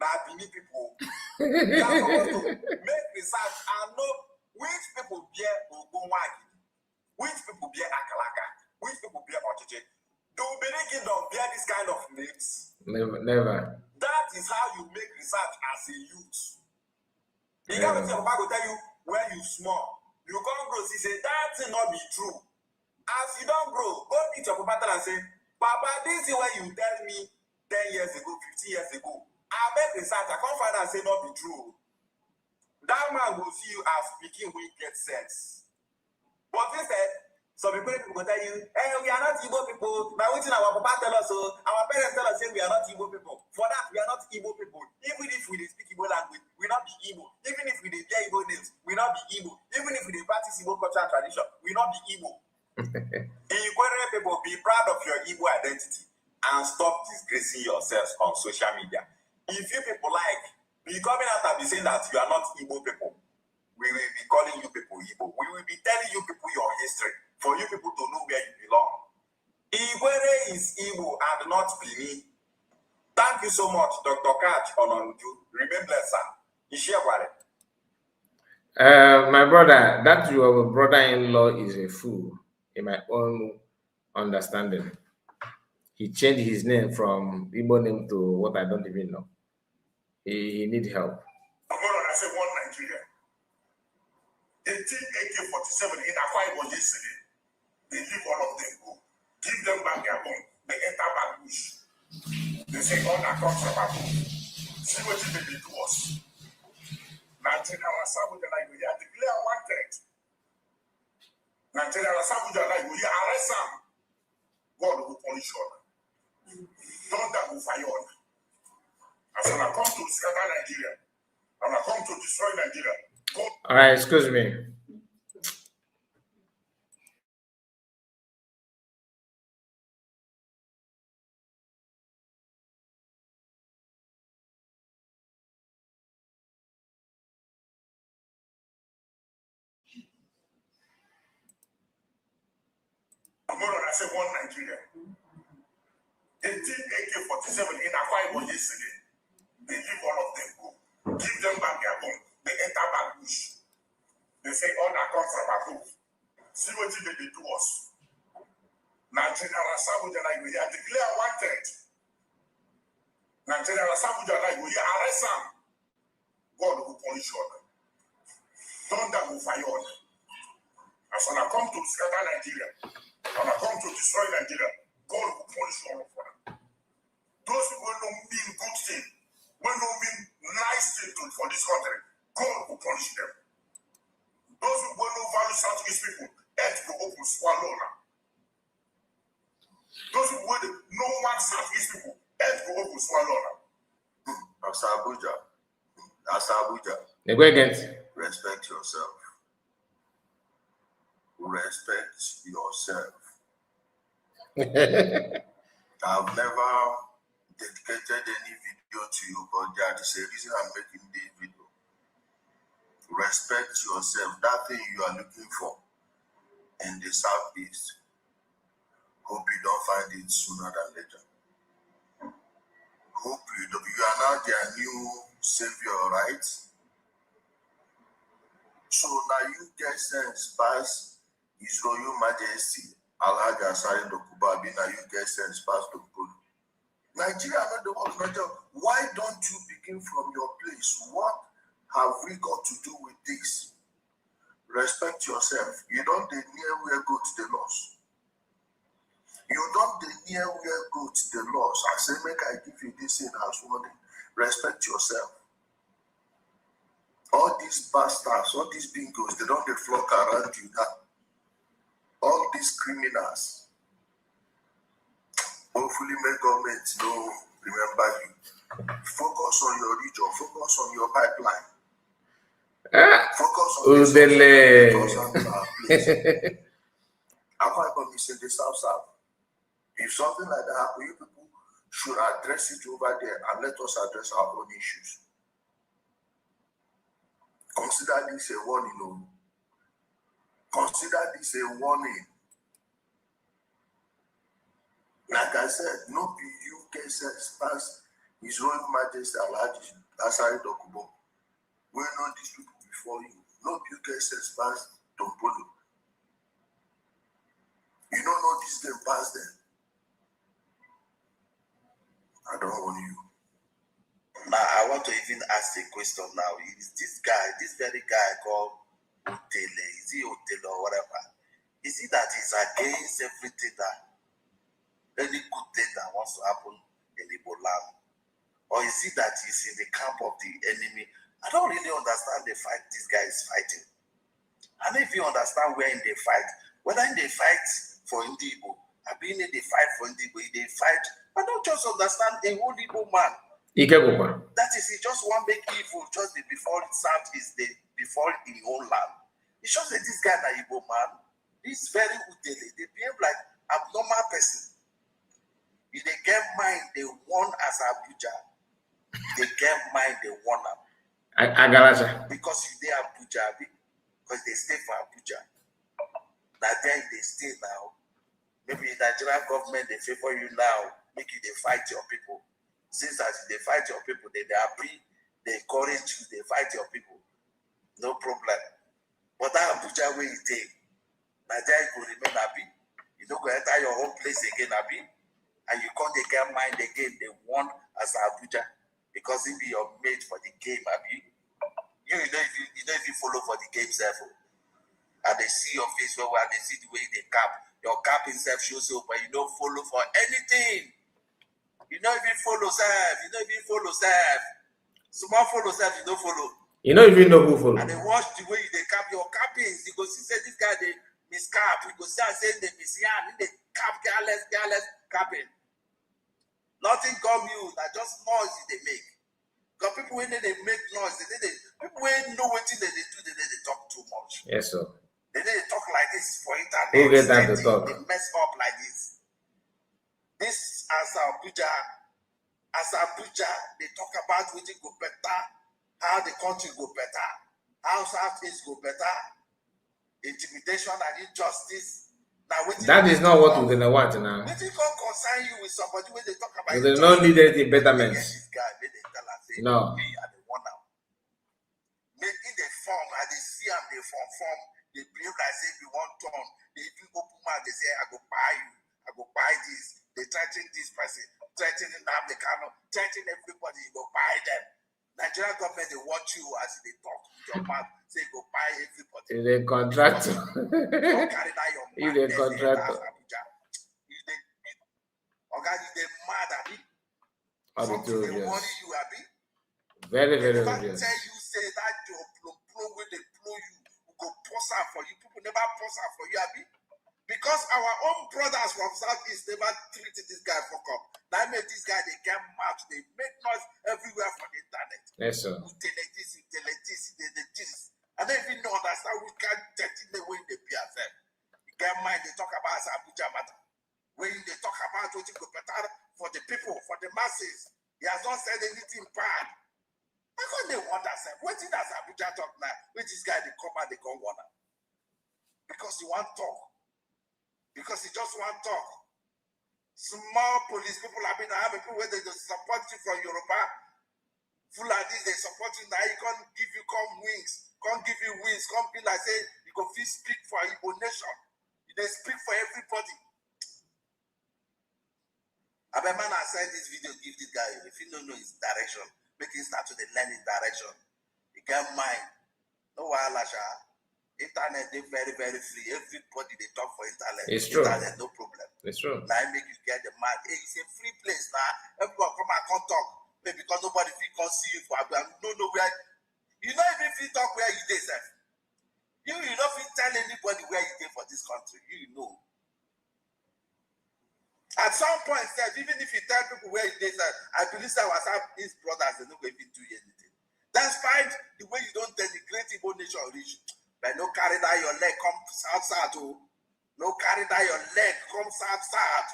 that Bini people. They are supposed to make research and know which people bear Ogowa, which people bear Akalaka, which people bear Ochichi. Do Benin Kingdom bear this kind of names? Never. That is how you make research as a youth. You got to tell Papa go tell you when you small. You can't grow. He say that thing not be true. As you don't grow, go meet your Papa and say, Papa, this is what you tell me 10 years ago, 15 years ago. I make research. I can't find and say not be true. That man will see you as speaking when get sense. But instead, some people will tell you, hey, we are not Igbo people. Now, which our Papa tell us, so our parents tell us, say we are not Igbo people. For that, we are not Igbo people. Even if we speak Igbo language, we not be Igbo. Even if we bear Igbo names, we not be Igbo. Even if we practice Igbo culture and tradition, we not be Igbo. Igbo people, be proud of your Igbo identity and stop disgracing yourselves on social media. If you people be coming out and be saying that you are not Igbo people, we will be calling you people Igbo. We will be telling you people your history for you people to know where you belong. Igwere is Igbo and not Bini. Thank you so much, Dr. Kaj Ononju. Remain blessed, sir. My brother, that your brother-in-law is a fool, in my own understanding. He changed his name from Igbo name to what I don't even know. He need help. I said one Nigeria. 18 AK-47 in Akwa Ibom yesterday. They leave all of them go. Give them back their bomb. They enter back bush. They say all that comes from above. See what they do to us. Nigeria was Sabuja like we are declare wanted. Nigeria was Sabuja like we are arrest them. God will punish you. Thunder will fire on. As when I come to scatter Nigeria, and I come to destroy Nigeria. God. All right, excuse me. I said one Nigeria. 18 AK-47 in Akwa Ibom yesterday. They leave all of them go. Give them back their bomb. They enter back bush. They say all that comes from above. See what they do to us. Nigeria was Sabuja like we are declare wanted. Nigeria was Sabuja like we are arrest them. God will punish you. Thunder will fire on. As when I come to scatter Nigeria, when I come to destroy Nigeria, God will punish all of them. Those people don't mean good thing, when don't mean nice thing for this country, God will punish them. Those people don't value Southeast people, earth will open swallow now. Those people no one Southeast people, earth will open swallow now. As Abuja. They go against. Respect yourself. Respect yourself. I've never dedicated any video to you, but that is a reason I'm making this video. respect yourself. That thing you are looking for in the southeast, hope you don't find it sooner than later. Hope you don't. You are now their new savior, right? So now you get sense pass His Royal Majesty Alhaji Asari Dokubabi. Now you get sense pass Dokubolu. Nigeria not the world, Nigeria. Why don't you begin from your place? What have we got to do with this? Respect yourself. You don't dey near where go to the loss. You don't dey near where go to the loss. I say, make I give you this in as warning. Respect yourself. All these bastards, all these bingos, they don't dey flock around you now. All these criminals. Hopefully, make government no remember you. Focus on your region. Focus on your pipeline. Focus on the Akwa Ibom is in the south. If something like that happens, you people should address it over there and let us address our own issues. Consider this a warning. Consider this a warning. Like I said, no UK says pass His Royal Majesty Alhaji Asari Dokubo. We know these people before you. No UK says pass Dompolo. You don't know this game past them. I don't want you. Now, I want to even ask a question now. Is this guy, this very guy called Otele, is he Otele or whatever? Is it that he's against everything that, any good thing that wants to happen in Igbo land? Or is it that he's in the camp of the enemy? I don't really understand the fight this guy is fighting. And if you understand where in they fight, whether in they fight for Igbo, I mean they fight for Igbo, they fight. I don't just understand a whole Igbo man. That is, he just one big evil just before it south is the before in your own land. It's just that this guy na Igbo man, this very Utele, they behave like abnormal person. If they get mind, they want as Abuja. They get mind, they want them. Because you they Abuja, because they stay for Abuja. Now there they stay now. Maybe the Nigerian government they favor you now, make you they fight your people. Since that they fight your people, they happy, they encourage you, they fight your people. No problem. But that Abuja way you take, Nigeria will remain happy. You don't go enter your own place again, happy. And you can't they get mind again, they want as Abuja. Because it be your mate for the game, happy. You know if you follow for the game, therefore. And they see your face where they see the way they cap. Your cap itself shows up, but you don't follow for anything. You know if you follow self, you know if you follow self. Small follow self, you don't follow. You don't even know who follow. And they watch the way they cap your cappings. You go see say this guy they miscap. You go see and say they misyan. They cap careless capping. Nothing come you, that just noise they make. Because people when they make noise, people when know what they do, they talk too much. Yes, sir. They talk like this for internet. Who get time to talk? They mess up like this. This as Abuja, they talk about which go better, how the country go better, how Southeast go better, intimidation and injustice. Now, that is not what we're gonna want now. What you can concern you with somebody when they talk about they don't need any betterment. This guy, they tell us, no. Me, I the one now. Making the form, I they see them, they form. They behave like say we want turn. They even open mouth, they say, I go buy you, I go buy this. They threaten this person, threatening them, they cannot threaten everybody, you go buy them. Nigerian government, they watch you as they talk with your mouth, say go buy everybody. Is a contractor. Don't carry that your Is a contractor. Okay, they mad at me. Something they worry you, Abi. Very, very obvious. obvious. Tell you say that your blow when they blow you, go pause out for you. People never pause out for you, Abi. Because our own brothers from Southeast never treated this guy for up. That made this guy, they get mad. They make noise everywhere for the internet. Yes, sir. This. And they even don't understand we can't take it the way they be as them. You get mind, they talk about Abuja matter. When they talk about what you go better for the people, for the masses, he has not said anything bad. How come they want us. What did that Abuja talk now? Which this guy they come and they come one. Because he want talk. Because he just want talk. Small police people have been having people where they support you from Yoruba. Fulani, they support you now. He can't give you wings. Can't give you wings. Can't be like say you go feel speak for Igbo nation. They speak for everybody. I bet man I send this video, give this guy. If you don't know his direction, make him start to learn his direction. He can mind. No wahala. Internet they very, very free. Everybody they talk for internet. It's true. Internet, no problem. It's true. Now I make you get the mad. Hey, it's a free place now. Everyone come and come talk. Maybe because nobody can see you for no where you know even if you talk where you dey, sir. You don't fit tell anybody where you dey for this country. You know. At some point, sir, even if you tell people where you dey, sir, I believe that was his brothers, they don't even do anything. Despite the way you don't denigrate Igbo nation reach. But no carry down your leg, come south, oh. No carry down your leg, come south.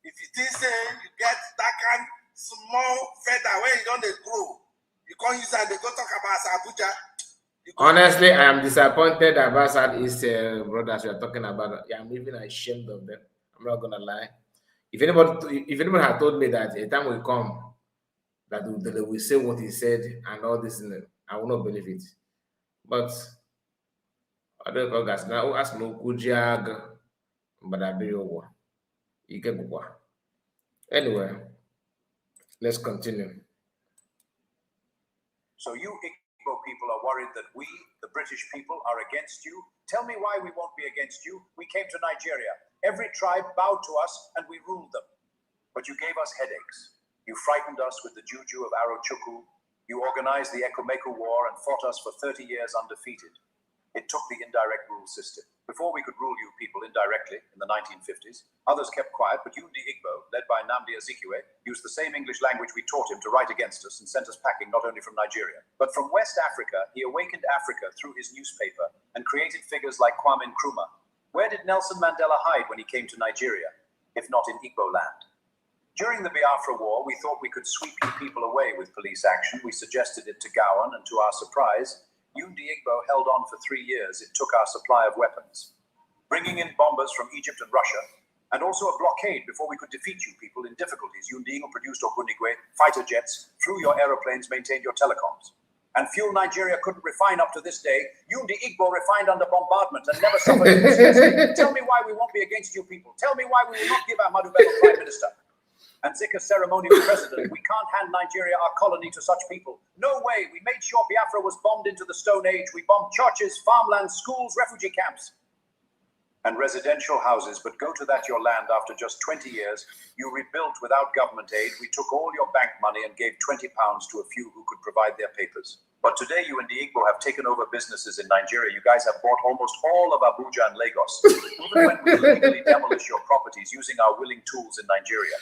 If you think say you get that kind small feather where you don't grow, you can't use that, they go talk about Abuja. Honestly, I am disappointed about Southeast brothers you are talking about. I'm even ashamed of them. I'm not gonna lie. If anybody had told me that a time will come that they will say what he said and all this, I will not believe it. But other guys now ask no kujag, but I be over. Anyway, let's continue. So you Igbo people are worried that we, the British people, are against you. Tell me why we won't be against you. We came to Nigeria. Every tribe bowed to us and we ruled them. But you gave us headaches. You frightened us with the juju of Arochukwu. You organized the Ekumeku War and fought us for 30 years undefeated. It took the indirect rule system. Before we could rule you people indirectly in the 1950s, others kept quiet, but Yundi Igbo, led by Nnamdi Azikiwe, used the same English language we taught him to write against us and sent us packing not only from Nigeria, but from West Africa. He awakened Africa through his newspaper and created figures like Kwame Nkrumah. Where did Nelson Mandela hide when he came to Nigeria, if not in Igbo land? During the Biafra War, we thought we could sweep you people away with police action. We suggested it to Gowan, and to our surprise, Yundi Igbo held on for 3 years. It took our supply of weapons, bringing in bombers from Egypt and Russia, and also a blockade before we could defeat you people in difficulties. Yundi Igbo produced Ogunigwe, fighter jets, flew your aeroplanes, maintained your telecoms. And fuel Nigeria couldn't refine up to this day. Yundi Igbo refined under bombardment and never suffered losses. Tell me why we won't be against you people. Tell me why we will not give Ahmadu Bello Prime Minister and Zika ceremonial president. We can't hand Nigeria, our colony, to such people. No way. We made sure Biafra was bombed into the Stone Age. We bombed churches, farmlands, schools, refugee camps, and residential houses. But go to that your land after just 20 years. You rebuilt without government aid. We took all your bank money and gave £20 to a few who could provide their papers. But today you and the Igbo have taken over businesses in Nigeria. You guys have bought almost all of Abuja and Lagos. Even when we illegally demolish your properties using our willing tools in Nigeria.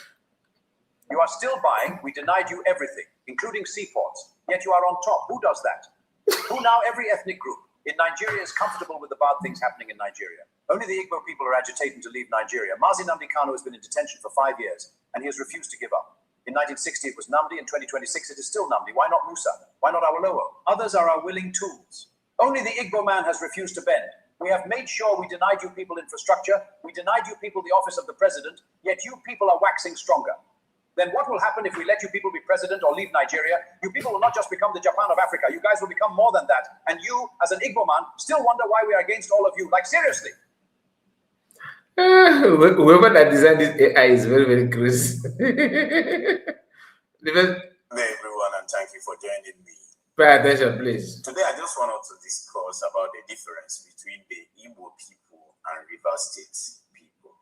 You are still buying. We denied you everything, including seaports. Yet you are on top. Who does that? Who now? Every ethnic group in Nigeria is comfortable with the bad things happening in Nigeria. Only the Igbo people are agitating to leave Nigeria. Mazi Nnamdi Kanu has been in detention for 5 years, and he has refused to give up. In 1960, it was Nnamdi. In 2026, it is still Nnamdi. Why not Musa? Why not Awolowo? Others are our willing tools. Only the Igbo man has refused to bend. We have made sure we denied you people infrastructure. We denied you people the office of the president, yet you people are waxing stronger. Then what will happen if we let you people be president or leave Nigeria? You people will not just become the Japan of Africa. You guys will become more than that. And you, as an Igbo man, still wonder why we are against all of you. Like, seriously. Whoever that designed this AI is very, very crazy. Hello, everyone, and thank you for joining me. Pay attention, please. Today, I just wanted to discuss about the difference between the Igbo people and River State people.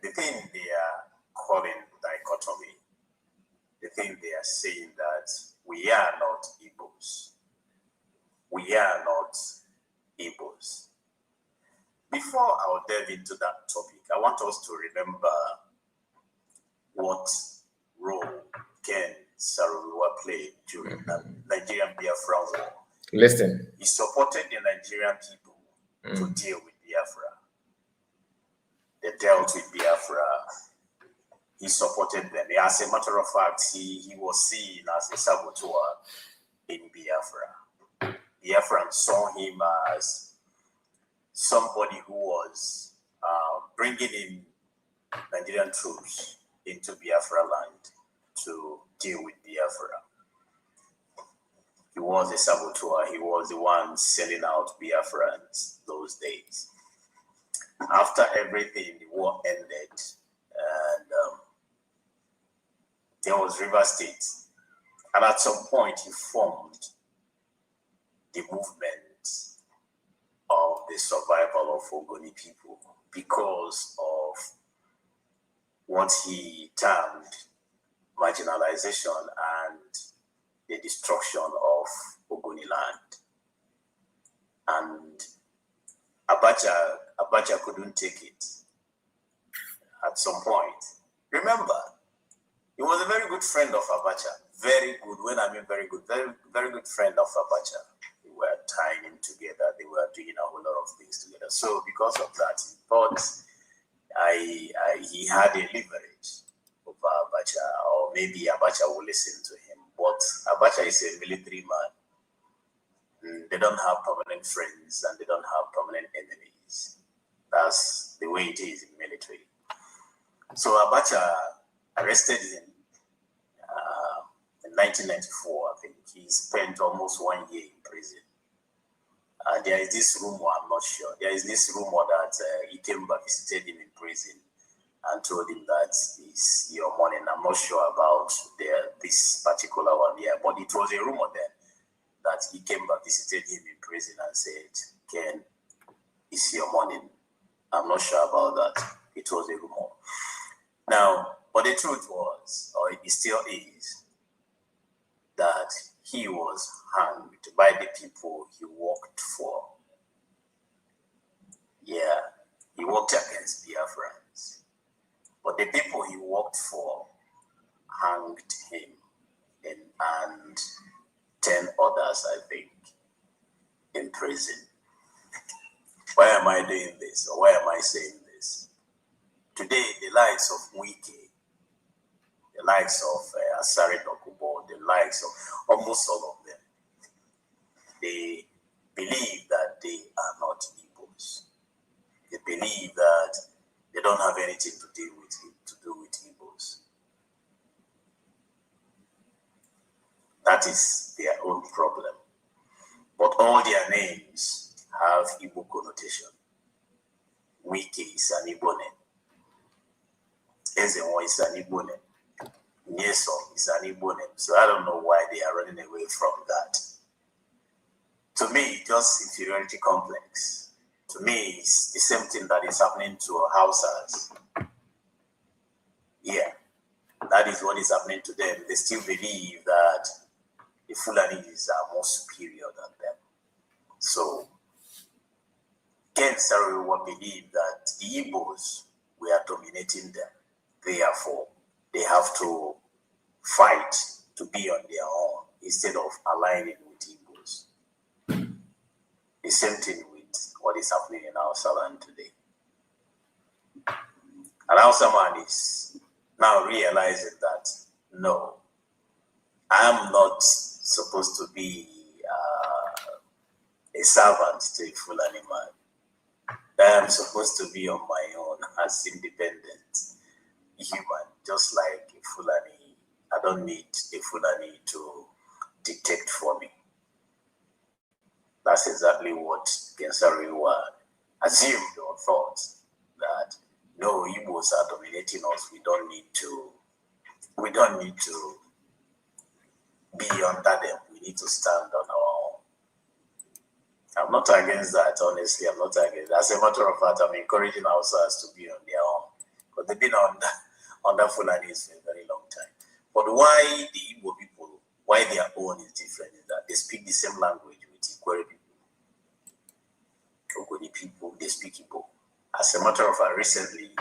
The thing they are calling dichotomy, the thing they are saying that we are not Igbos. We are not Igbos. Before I'll delve into that topic, I want us to remember what role Ken Saro-Wiwa played during the Nigerian Biafra War. Listen. He supported the Nigerian people to deal with Biafra. They dealt with Biafra he supported them. As a matter of fact, he was seen as a saboteur in Biafra. Biafran saw him as somebody who was bringing in Nigerian troops into Biafra land to deal with Biafra. He was a saboteur. He was the one selling out Biafrans those days. After everything, the war ended, and there was River State. And at some point, he formed the movement of the survival of Ogoni people because of what he termed marginalization and the destruction of Ogoni land. And Abacha couldn't take it at some point. Remember, he was a very good friend of Abacha. Very good, when I mean very good, very good friend of Abacha. They were tying him together. They were doing a whole lot of things together. So because of that, he thought he had a leverage over Abacha, or maybe Abacha will listen to him. But Abacha is a military man. They don't have permanent friends and they don't have permanent enemies. That's the way it is in military. So Abacha arrested him in 1994, I think. He spent almost 1 year in prison. There is this rumor, I'm not sure. There is this rumor that he came back, visited him in prison and told him that it's your money. And I'm not sure about this particular one here, but it was a rumor then that he came back, visited him in prison and said, Ken, it's your money. I'm not sure about that. It was a rumor. Now, but the truth was, or it still is, that he was hanged by the people he worked for. Yeah, he worked against Biafrans. But the people he worked for hanged him and 10 others, I think, in prison. Why am I doing this? Or why am I saying this? Today, the likes of Wiki, the likes of Asari Dokubo, the likes of almost all of them, they believe that they are not Igbos. They believe that they don't have anything to do with Igbos. That is their own problem. But all their names have Igbo connotation. Wiki is an Igbo name. Ezenwa is an Igbo name. Nyesom is an Igbo name. So I don't know why they are running away from that. To me, just inferiority complex. To me, it's the same thing that is happening to Hausas. Yeah, that is what is happening to them. They still believe that the Fulanis are more superior than them. So, Ken Saro-Wiwa believed that the Igbos were dominating them. Therefore, they have to fight to be on their own instead of aligning with Igbos. The same thing with what is happening in Hausa land today. And Hausa man is now realizing that, no, I am not supposed to be a servant to a Fulani man. I am supposed to be on my own as independent human, just like a Fulani. I don't need a Fulani to dictate for me. That's exactly what Gensari assumed or thought, that no, Igbos are dominating us. We don't need to be under them. We need to stand on our own. I'm not against that, honestly. I'm not against that. As a matter of fact, I'm encouraging ourselves to be on their own, because they've been under Fulanis for a very long time. But why the Igbo people, why their own is different, is that they speak the same language with Ikwere people. Ogoni people, they speak Igbo. As a matter of fact, recently,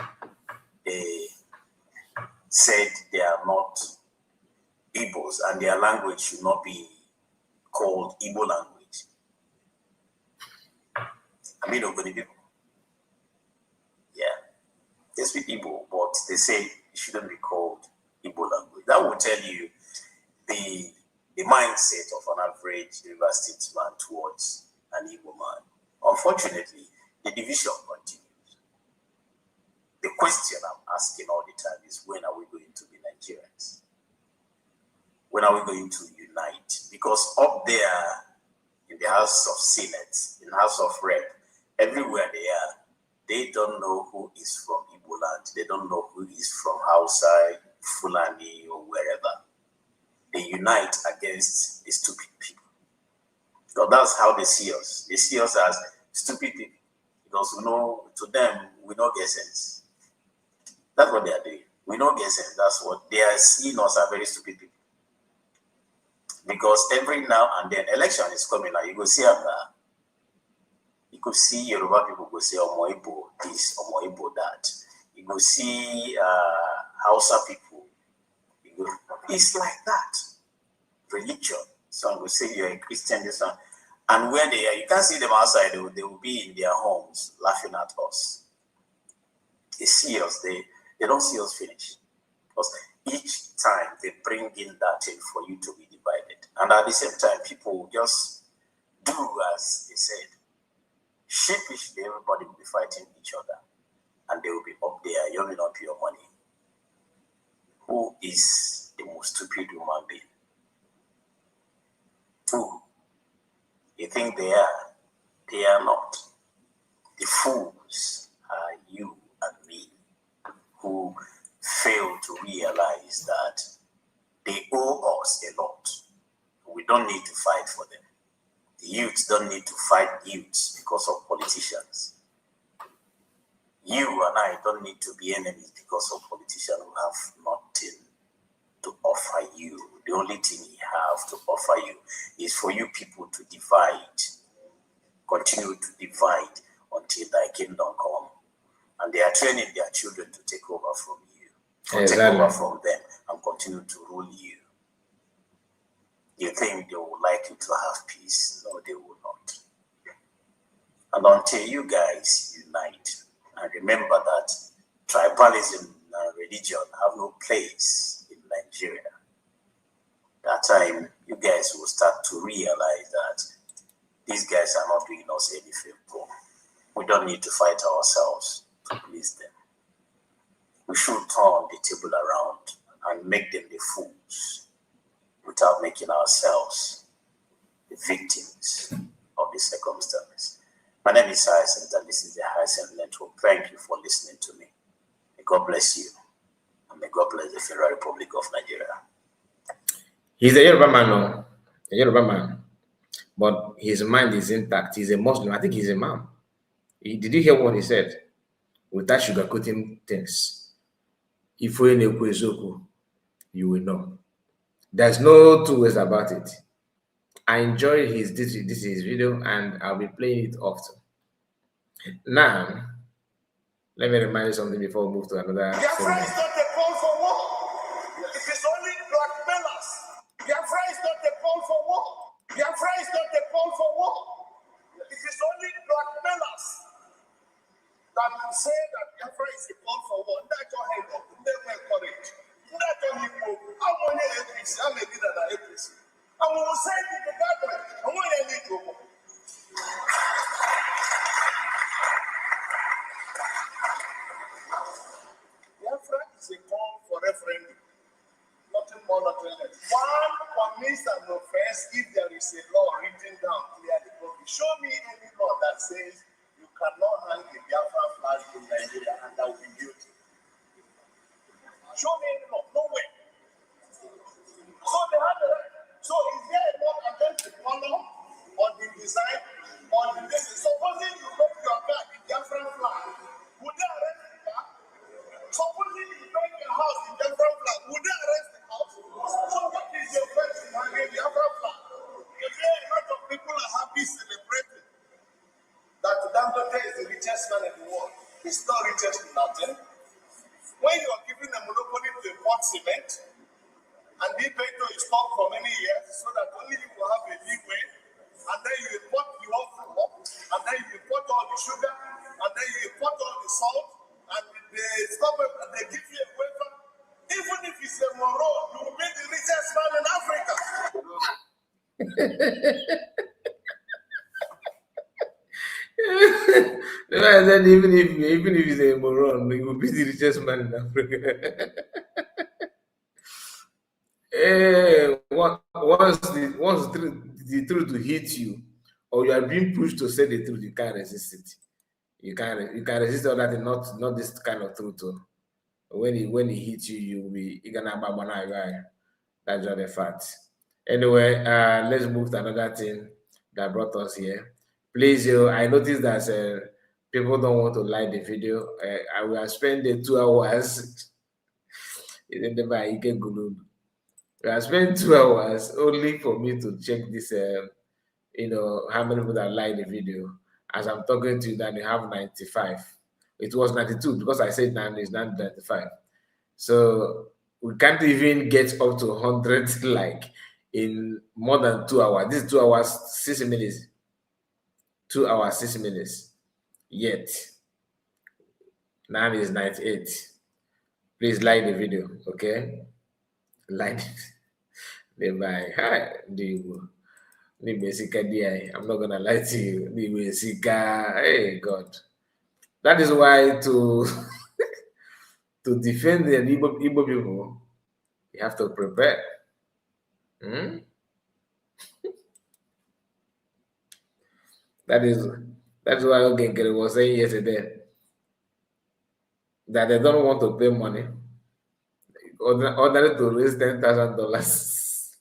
they said they are not Igbos and their language should not be called Igbo language. I mean, Ogoni people. Yeah. They speak Igbo, but they say it shouldn't be called Igbo language. That will tell you the mindset of an average River State man towards an Igbo man. Unfortunately, the division continues. The question I'm asking all the time is, when are we going to be Nigerians? When are we going to unite? Because up there in the House of Senate, in the House of Rep, everywhere they are, they don't know who is from Igbo land. They don't know who is from Hausa, Fulani, or wherever. They unite against the stupid people. So that's how they see us. They see us as stupid people. Because we know, to them, we don't get sense. That's what they are doing. We don't get sense. That's what they are seeing us as very stupid people. Because every now and then, election is coming now. You go see you could see Yoruba people go say Omo Igbo this, Omo Igbo that. You go see Hausa people. It's like that. Religion. Some will say you're a Christian, this one. And where they are, you can't see them outside. They will be in their homes laughing at us. They see us. They don't see us finish. Because each time they bring in that thing for you to be divided. And at the same time, people just do as they said. Sheepishly, everybody will be fighting each other. And they will be up there, yawning up your money. Who is the most stupid human being? Who? You think they are? They are not. The fools are you and me, who fail to realize that they owe us a lot. We don't need to fight for them. The youths don't need to fight youths because of politicians. You and I don't need to be enemies because of politicians who have nothing to offer you. The only thing he have to offer you is for you people to divide, continue to divide until thy kingdom come. And they are training their children to take over from you, to take over from them and continue to rule you. You think they would like you to have peace? No, they will not. And until you guys unite and remember that tribalism and religion have no place in Nigeria, that time you guys will start to realize that these guys are not doing us any favor. We don't need to fight ourselves to please them. We should turn the table around and make them the fools without making ourselves the victims of the circumstances. My name is Hyacinth, and this is the Hyacinth Network. Thank you for listening to me. May God bless you, and may God bless the Federal Republic of Nigeria. He's a Yoruba man, no? A Yoruba man. But his mind is intact. He's a Muslim. I think he's a man. Did you hear what he said? Without sugarcoating things. If we know, you will know. There's no two ways about it. I enjoy this is his video, and I'll be playing it often. Now, let me remind you something before we move to another Biafra segment. is not a call for war. It is only blackmailers. Biafra is not a call for war. Biafra is not a call for war. It is only blackmailers that say that Biafra is a call for war. That's your head up. Never encourage. That's your Igbo. I'm only APC. I'm a leader of APC. And we will say to the government, I'm only a Igbo. Biafra is a call for referendum. Nothing more, nothing less. One commits an offense if there is a law written down clearly. Show me any law that says you cannot hang the Biafra flag in Nigeria and that will be guilty. Show me any law. Nowhere. So they have the right. So is there a law against the color or the design or the basis? Supposing you make your car the Biafra flag, would they arrest the car? Supposing you make your house the Biafra flag, would they arrest the house? So what is your offense in hanging the Biafra flag? If there a lot of people are happy celebrating that Dangote is the richest man in the world, he's not richest in nothing. When you are giving a monopoly to import cement, and the paper is stopped for many years so that only you will have a leeway, and then you import your flour, and then you import all the sugar, and then you import all the salt, and they stop it, and they give you a waiver Even if he's a moron, he will be the richest man in Africa. The man said even if he's a moron, he will be the richest man in Africa. Once the truth will hit you, or you are being pushed to say the truth, you can't resist it. You can resist all that, not this kind of truth. When it hits you, you're gonna abandon. That's just a fact. Anyway, let's move to another thing that brought us here. Please, I noticed that people don't want to like the video. I will spend the 2 hours. We have spent 2 hours only for me to check this. How many people that like the video. As I'm talking to you, that they have 95. It was 92 because I said 9 is 95. So we can't even get up to 100 like in more than 2 hours. This is 2 hours 6 minutes. 2 hours 6 minutes. Yet 9 is 98. Please like the video, okay? Like it. Bye. Hi, I'm not gonna lie to you. Hey God. That is why to to defend the Igbo people, you have to prepare. That's why Ogenkere was saying yesterday that they don't want to pay money order to raise $10,000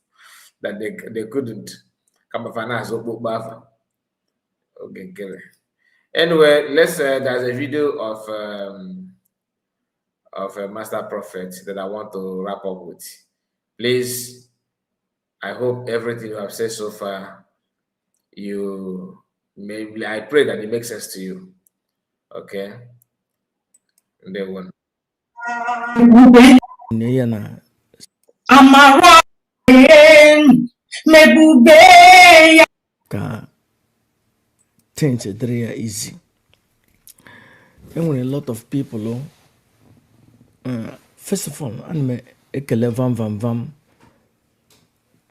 that they couldn't. Come finance Biafra. Ogenkere. Anyway, there's a video of a master prophet that I want to wrap up with. Please, I hope everything you have said so far, I pray that it makes sense to you. Okay? And then one. Things are very easy. And when a lot of people, first of all, I'm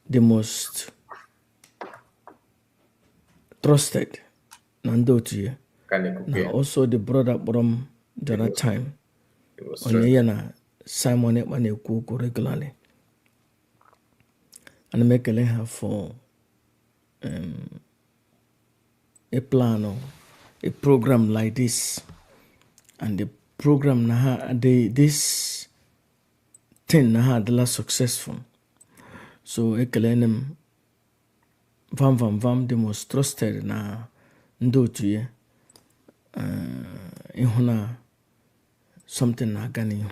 the most trusted Nando to you. Now also the brother from the other time on Simon Ekman regularly. And make a letter for a plan or a program like this. And the program this thing the last successful. So ekelenem vam the most trusted na ndo to ye ihuna something na gani.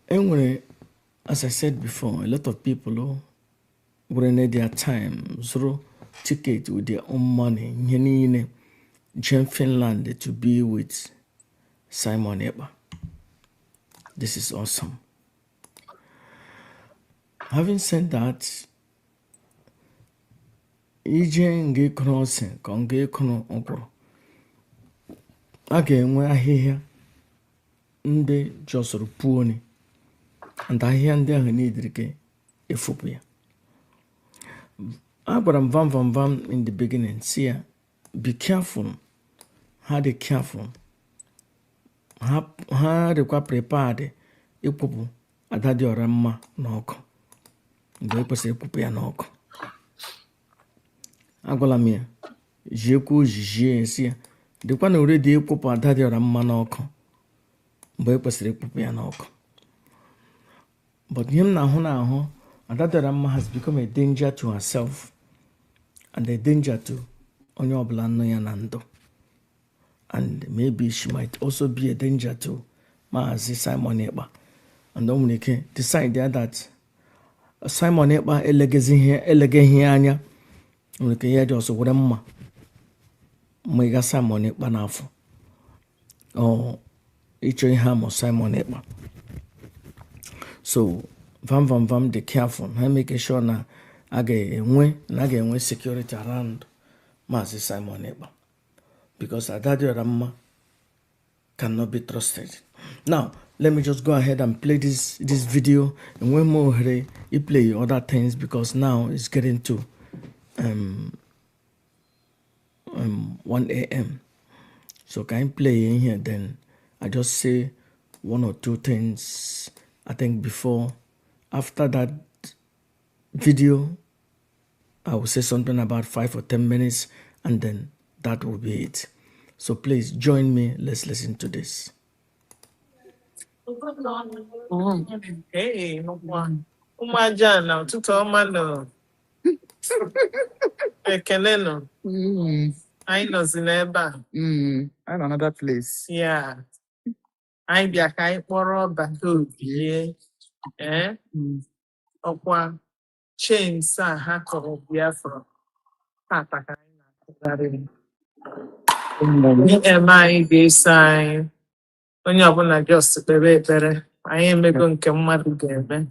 Anyway, as I said before, a lot of people wouldn't need their time through ticket with their own money. Jane Finland to be with Simon Ekpa. This is awesome. Having said that, ije nge crossing konge kono okoro. Aga enwe ahịhịa ndị jọsụrụ puoni. And ahịhịa ndị ahụ niile ke efopụ ya. Agwara m vam in the beginning. See ya, be careful. Ha dị careful. Ha dịkwa prepared ịkwụpụ ada dị ọra mma n'ọkụ. Mgbe ekwesịrị ịkwụpụ ya n'ọkụ. Agwala m ya, jiekwa ojijie si ya, dịkwa na ure dị ịkwụpụ ada dị ọra mma n'ọkụ. Mgbe ekwesịrị ịkwụpụ ya n'ọkụ. But him na ada dị ọra mma has become a danger to herself and a danger to onye ọbụla nọ ya na ndụ. And maybe she might also be a danger to Maazi Simon Ekpa. And Omunike decide that Simon Ekpa elegehi anya. Omunike ya just wure mma. Mega Simon Ekpa n'afọ. Or ịchọ ihe amụ Simon Ekpa. So vam dey careful. Ha make sure na aga enwe security around Maazi Simon Ekpa. Because Adadi Ramma cannot be trusted. Now, let me just go ahead and play this video, and when more you play other things, because now it's getting to 1 a.m. So can I play in here? Then I just say one or two things. I think before, after that video, I will say something about 5 or 10 minutes, and then that will be it. So please join me. Let's listen to this. Hey, Umajana, ụtụtụ ọma nọ. Ekele nọ. Anyị nọzi n'ebe a. I'm another place. Yeah. Anyị bịa ka anyị kpọrọ bata obie. Ọkwa chains a ha kọrọ Biafra. Tata ka anyị na-akụgharị. Ihe eme anyị ga-eso anyị. Onye ọbụla just kpere ekpere. Anyị emego nke mmadụ ga-eme.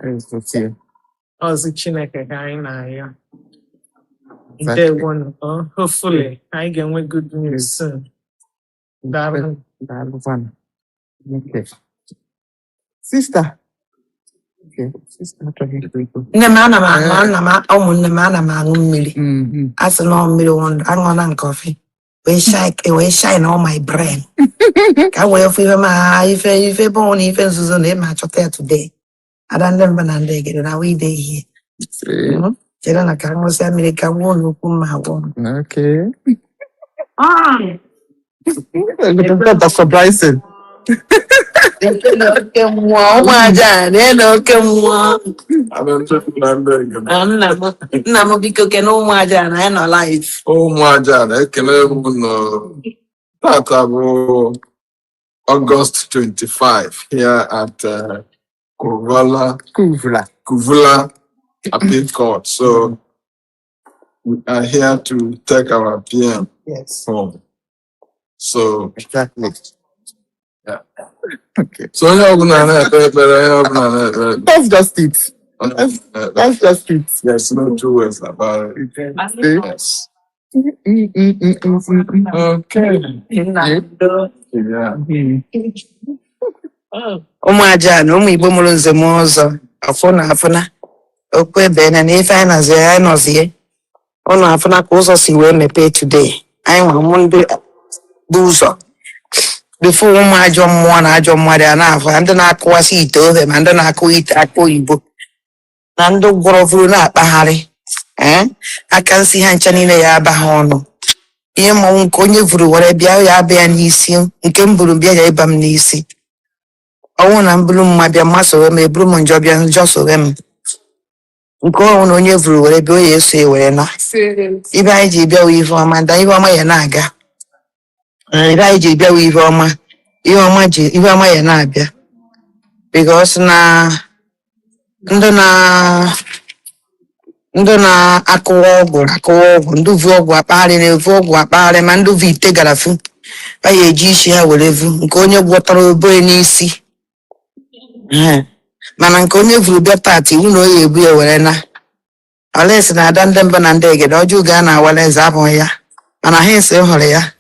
Ọzọ Chineke ka anyị na-ayọ. Ndewo. Hopefully, I can get good news soon. Darling. Okay. Sister. Okay. Sister. Nne m ana m ụmụnne m ana m aṅụ mmiri. A sị na mmiri wọndụ aṅụọla m kọfị wee shine all my brain. Ka wee fụ ife bụ na ife nzuzo na ịma achọta ya today. Ada ndị mba na ndị egede na we dey here. Chere na ka ṅụsịa mmiri ka gwuo n'okwu mma agwọ. Okay. That's surprising. Oke mmụọ ụmụ aja na oke mmụọ. Nna m biko kene ụmụ aja na ya nọ live. Ụmụ aja na ekele m nọ tata bụ August 25 here at Kuvula Appeal Court. So we are here to take our PM home. So exactly. Yeah. Okay. So that's just it. That's just it. There's no two ways about it. Yes. Okay. Yeah. Ụmụ aja na ụmụ Igbo mụrụ nze m ọzọ afụna okwu ebe na ife anyị nazi ya nọzie ụnụ afụna ka ụzọ si wee mepee today. Anyị nwa mụ ndị bụ ụzọ bifo ụmụ ajọ mmụọ na ajọ mmadụ a na-afụ ndị na-akụwasị ite ofe ma ndị na-akụ ite akụ oyibo na ndị gwọrọ vuru na-akpagharị aka nsị ha ncha niile ya aba ha ọnụ. Ihe mmanwụ nke onye vuru were bịa ya abịa ya n'isi, nke m buru bịa ya ịba m n'isi. Ọnwụ na mbulu mma bịa mmasoro m eburu m njọ bịa njọ soro m. Nke ọnwụ na onye vuru were bịa onye eso were na ibe anyị ji bịa wee ife ọma nda ihe ọma ya na-aga. Ibe anyị ji bịa wee ife ọma ya na-abịa because na ndị na-akụwa ọgwụ ndị vu ọgwụ akpagharị na-evu ọgwụ akpagharị ma ndị vu ite garafu a ya eji isi ha were vu nke onye gwọtara oboe n'isi mana nke onye vuru bịa tati iwu na onye ebu ya were na Alaesi na ada ndị mba na ndị egede ọjọọ ga na-awala eze abụghị ya mana ha esi hụrụ ya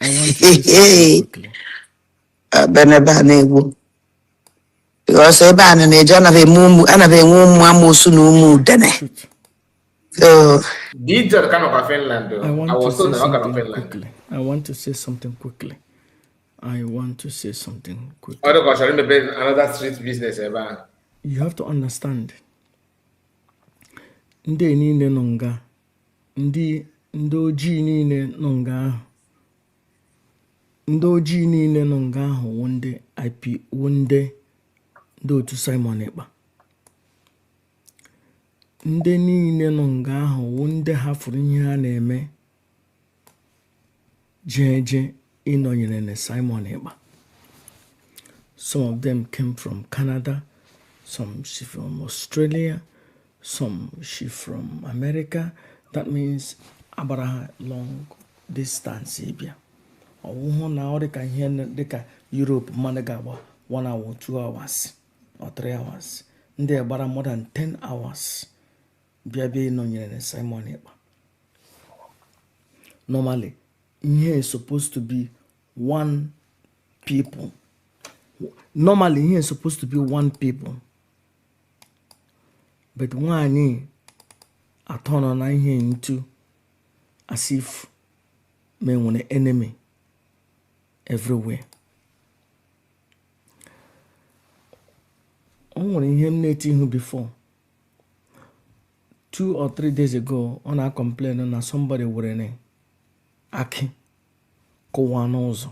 benebe a na-egwu because ebe a na-eje anaghị enwe ụmụ amoosu na ụmụ udene. I want to say something quickly. Another street business. You have to understand. Ndị niile nọ nga, ndị ojii niile nọ nga ahụ. Ndị ojii niile nọ nga ahụ wụ ndị ndị otu Simon Ekpa. Ndị niile nọ nga ahụ wụ ndị hafụrụ ihe ha na-eme jeje ịnọnyere na Simon Ekpa. Some of them came from Canada, some she from Australia, some she from America. That means agbara long distance ibia. Ọwụhụ na ọ dịka ihe dịka Europe mmadụ ga-agba 1 hour, 2 hours or 3 hours. Ndị gbara more than 10 hours bịa ịnọnyere na Simon Ekpa. Normally, here is supposed to be one people normally here is supposed to be one people, but one I turn on here into as if me want an enemy everywhere. I want to hear him before. 2 or 3 days ago, on a complaint on somebody wearing aki kụwa n'ụzọ.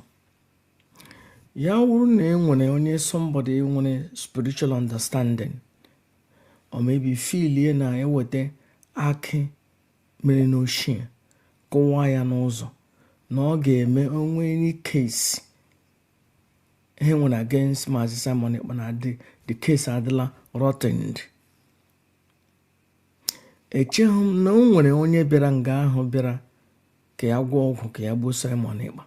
Ya wuru na enwere onye somebody nwere spiritual understanding, or maybe feel na ewete aki mere n'oshie kụwa ya n'ụzọ, na ọ ga-eme onwe any case he nwere against Maazị Simon Ekpa na the case adịla rottened. Echeghị m na o nwere onye bịara nga ahụ bịara ka ya gwọ ọgwụ ka ya gbuo Simon Ekpa.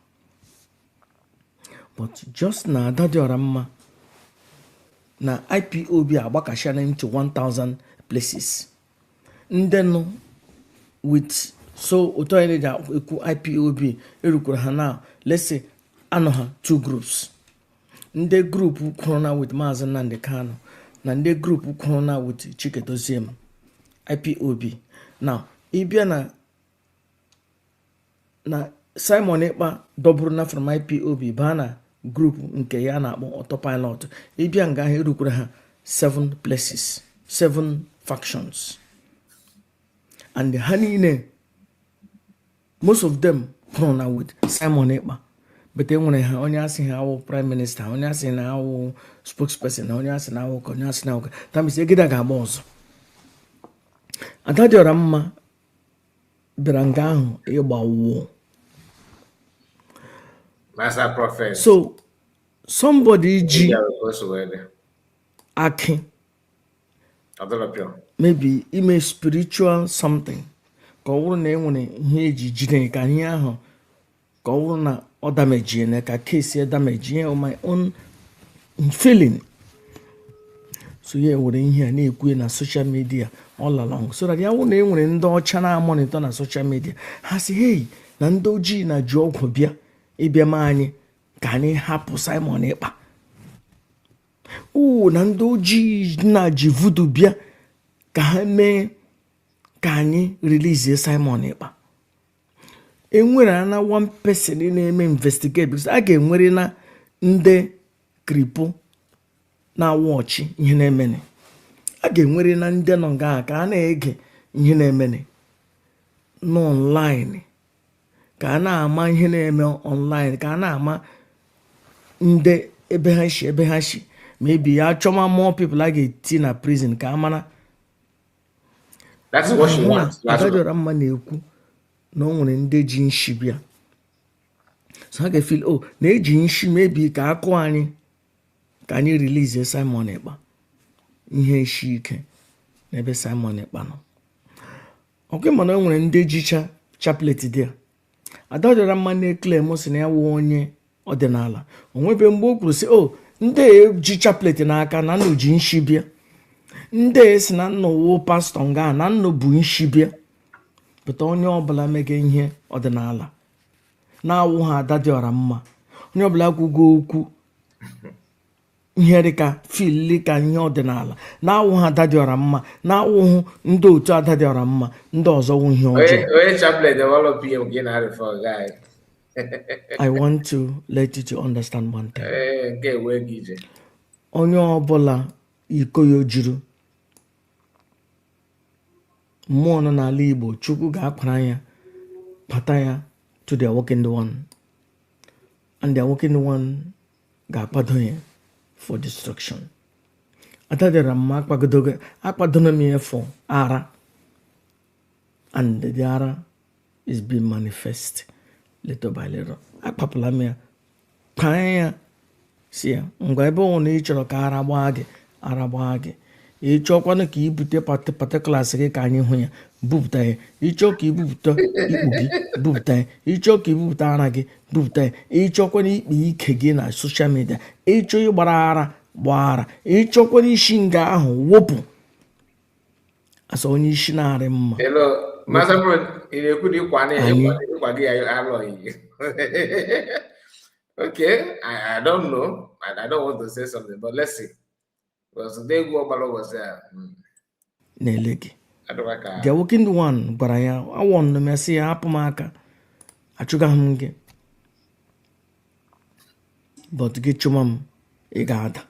But just na Adadiora mma na IPOB agbakashana into 1,000 places. Ndị nọ with so otu anyị ji ekwu IPOB erukwara ha now, let's say anọ ha 2 groups. Ndị group corona with Maazị Nnamdi Kanu na ndị group corona with Chike Doziem, IPOB. Now ịbịa na Simon Ekpa doburu na from IPOB baa na group nke ya na-akpọ autopilot. Ịbịa nga ahụ erukwara ha 7 places, 7 factions, and ha niile most of them corona with Simon Ekpa. But enwere ha onye asị ha awụ prime minister, onye asị na awụ spokesperson, onye asị na awụ onye asị na awụ tamis egida ga-agba ọzọ. Adadiora mma bịara nga ahụ ịgba wụọ. Master Prophet. So somebody ji aki maybe ime spiritual something ka ọ bụrụ na enwere ihe eji jide ka ihe ahụ ka ọ bụrụ na ọ damage na ka case damage on my own feeling. So yeah, were ihe na-ekwu na social media all along, so that ya wụ na enwere ndị ọcha na monitor na social media ha si hey na ndị ojii na ji ọgwụ bịa ịbịa ma anyị ka anyị hapụ Simon Ekpa. Na ndị ojii na ji voodoo bịa ka ha mee ka anyị release Simon Ekpa. Enwere na one person na-eme investigate because a ga-enwere na ndị kripo na watch ihe na-emene. A ga-enwere na ndị nọ nga ka a na-ege ihe na-emene n'online, ka a na-ama ihe na-eme online, ka a na-ama ndị ebe ha shi maybe ya chọma more people a ga-eti na prison ka a mara. That's what she wants. Adadiora mma na-ekwu na o nwere ndị ji nshi bịa, so ha ga-feel na eji nshi maybe ka akụ anyị ka anyị release Simon Ekpa. Ihe isi ike n'ebe Simon Ekpa nọ. Ọkwa mana o nwere ndị jicha chaplet dị. Adadiora mma na-claim si na ya wụ onye ọdịnala. O nwebe mgbe o kwuru si ndị ji chaplet n'aka na nnu ji nshi bịa, ndị si na nnu wụ pastọ nga na nnu bụ nshi bịa. Pụta onye ọbụla mege ihe ọdịnala na-awụ ha Adadiora mma, onye ọbụla kwugo okwu ihe dịka fili ka ihe ọdịnala na-awụ ha Adadiora mma, na-awụhụ ndị otu Adadiora mma, ndị ọzọ wụ ihe ọjọọ. I want to let you to understand one thing. Onye ọbụla iko ya juru mmụọ nọ n'ala Igbo, Chukwu ga-akpara ya pata ya to the awakened one, and the awakened one ga-akpado ya for destruction. Adadiora mma akpadona m ya for ara, and the ara is being manifest little by little. Akpapụla m ya paa ya si ya ngwa ebe ọ na ị chọrọ ka ara gbaa gị, ị chọkwanụ ka ibute particulars gị ka anyị hụ ya, bupụta ya. Ịchọ ka ibupụta ikpu gị, bupụta ya. Ịchọ ka ibupụta ara gị, bupụta ya. Ịchọkwana ikpe ike gị na social media, ịchọ ịgbara ara gbaa ara. Ịchọkwana isi nga ahụ wopụ asa onye isi na-arị mma. Okay, I don't know. I don't want to say something, but let's see. Because today Guobalo was there. na-ele I don't like the working one gwara ya awọnụ m ya sị ya hapụ m aka achụgaghị m gị but gị chụma m ị ga-ada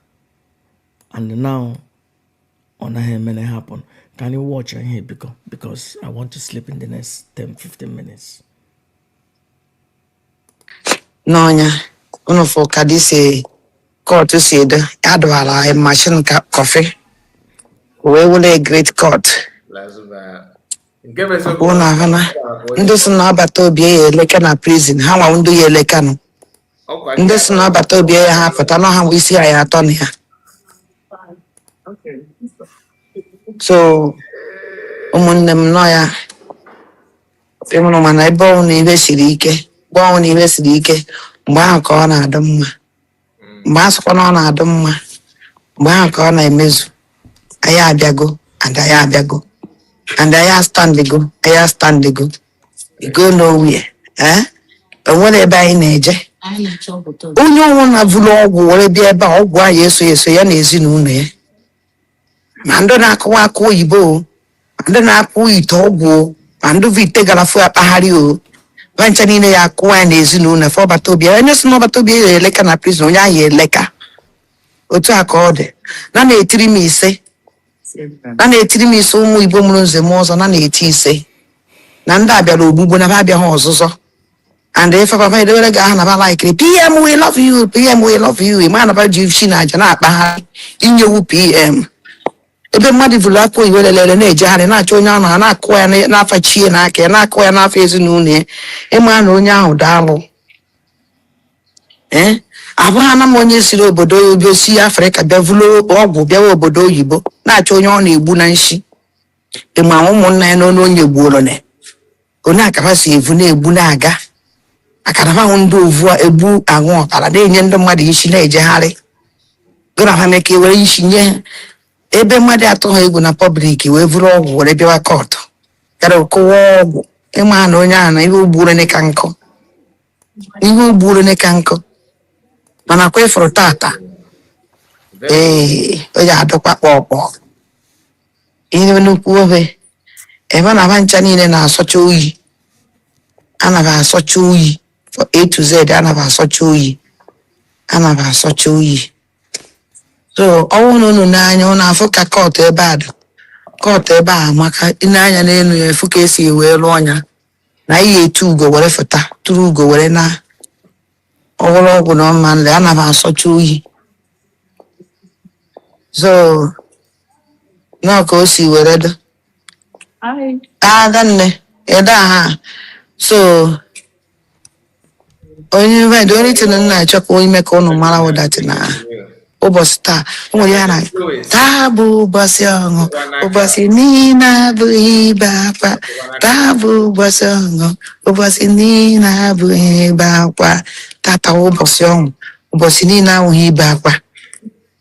and now ọ naghị emene happen. Can you watch here because I want to sleep in the next 10-15 minutes. N'ọnya unu fụ ka dị si kọtụ si edo adụbara machine kọfị wee wụle great court unu ahụ na ndị si n'agbata obi ya eleka na prison ha nwa ndị ya eleka nụ ndị si n'agbata obi ya ha pụta na ha nwe isi anyị atọ na ya so ụmụnne m nọ ya ịhụrụ mana ebe ọnwụ na ibe siri ike mgbe ọnwụ na ibe siri ike mgbe ahụ ka ọ na-adị mma mgbe asụkwa na ọ na-adị mma mgbe ahụ ka ọ na-emezu anyị abịago and anyị abịago and anyị standigo go nowhere enwere ebe anyị na-eje onye ọnwụ na-avụlụ ọgwụ were bịa ebe a ọgwụ anyị eso ya na ezinụlọ ya ma ndị na-akụwa aka oyibo ma ndị na-akụ ite ọgwụ ma ndị bụ ite garafu akpagharị vancha niile ya akụwa ya na ezinụlọ fe ọbata obi onye si n'ọbata obi ya eleka na prison onye ahụ eleka otu a ka ọ dị na na-etiri m ise ụmụ Igbo mụrụ nze m ọzọ na na-eti ise na ndị abịara ogbugbo na abịa ha ọzụzọ and ife papa edewere ga aha na ba laikiri PM we love you PM we love you ma na ba ji shi na aja na-akpagharị inyewu PM ebe mmadụ vụrụ aka oyibo lelere na-ejegharị na-achọ onye ahụ ha na-akụ ya n'afa chie n'aka ya na-akụ ya n'afọ ezinụlọ ya ịma na onye ahụ daalụ abụghị na m onye siri obodo oyibo si Afrịka bịa vụrụ ọgwụ bịawa obodo oyibo na-achọ onye ọ na-egbu na nshi ịma ụmụnna ya n'ọnụ onye gbuoro na onye akaba si evu na-egbu na-aga akara ahụ ndị ovu egbu aṅụ ọkara na-enye ndị mmadụ isi na-ejegharị gụra ha mee ka e were isi nye ebe mmadụ atụ ha egwu na pọblik wee vụrụ ọgwụ were bịawa kọtụ gara kụwa ọgwụ ịma na onye ahụ na ihe ugburu ka nkụ mana kwa ịfụrụ tata o ji adọkwa kpọkpọ ihe nnukwu obe ebe na aba ncha niile na-asọcha oyi anaba asọcha oyi for A to Z anaba asọcha oyi so ọnwụ na unu n'anya unu afụ ka kọtụ ebe a dị kọtụ ebe a maka ịnanya n'elu ya efu ka esi wee lụọ ọnya na ihe etu ugo were fụta tụrụ ugo were na ọgwụrụ ọgwụ na ọma nle anaba asọcha oyi so na ka o si were dị adanne ede aha so onye ved onye tinye nna achọ ka onye ka unu mara ụdatị na ụbọchị taa o nwere ya na taa bụ ụbọchị ọṅụ ụbọchị niile abụghị ibe akwa taa bụ ụbọchị ọṅụ ụbọchị niile abụghị ibe akwa tata ụbọchị ọṅụ ụbọchị niile abụghị ibe akwa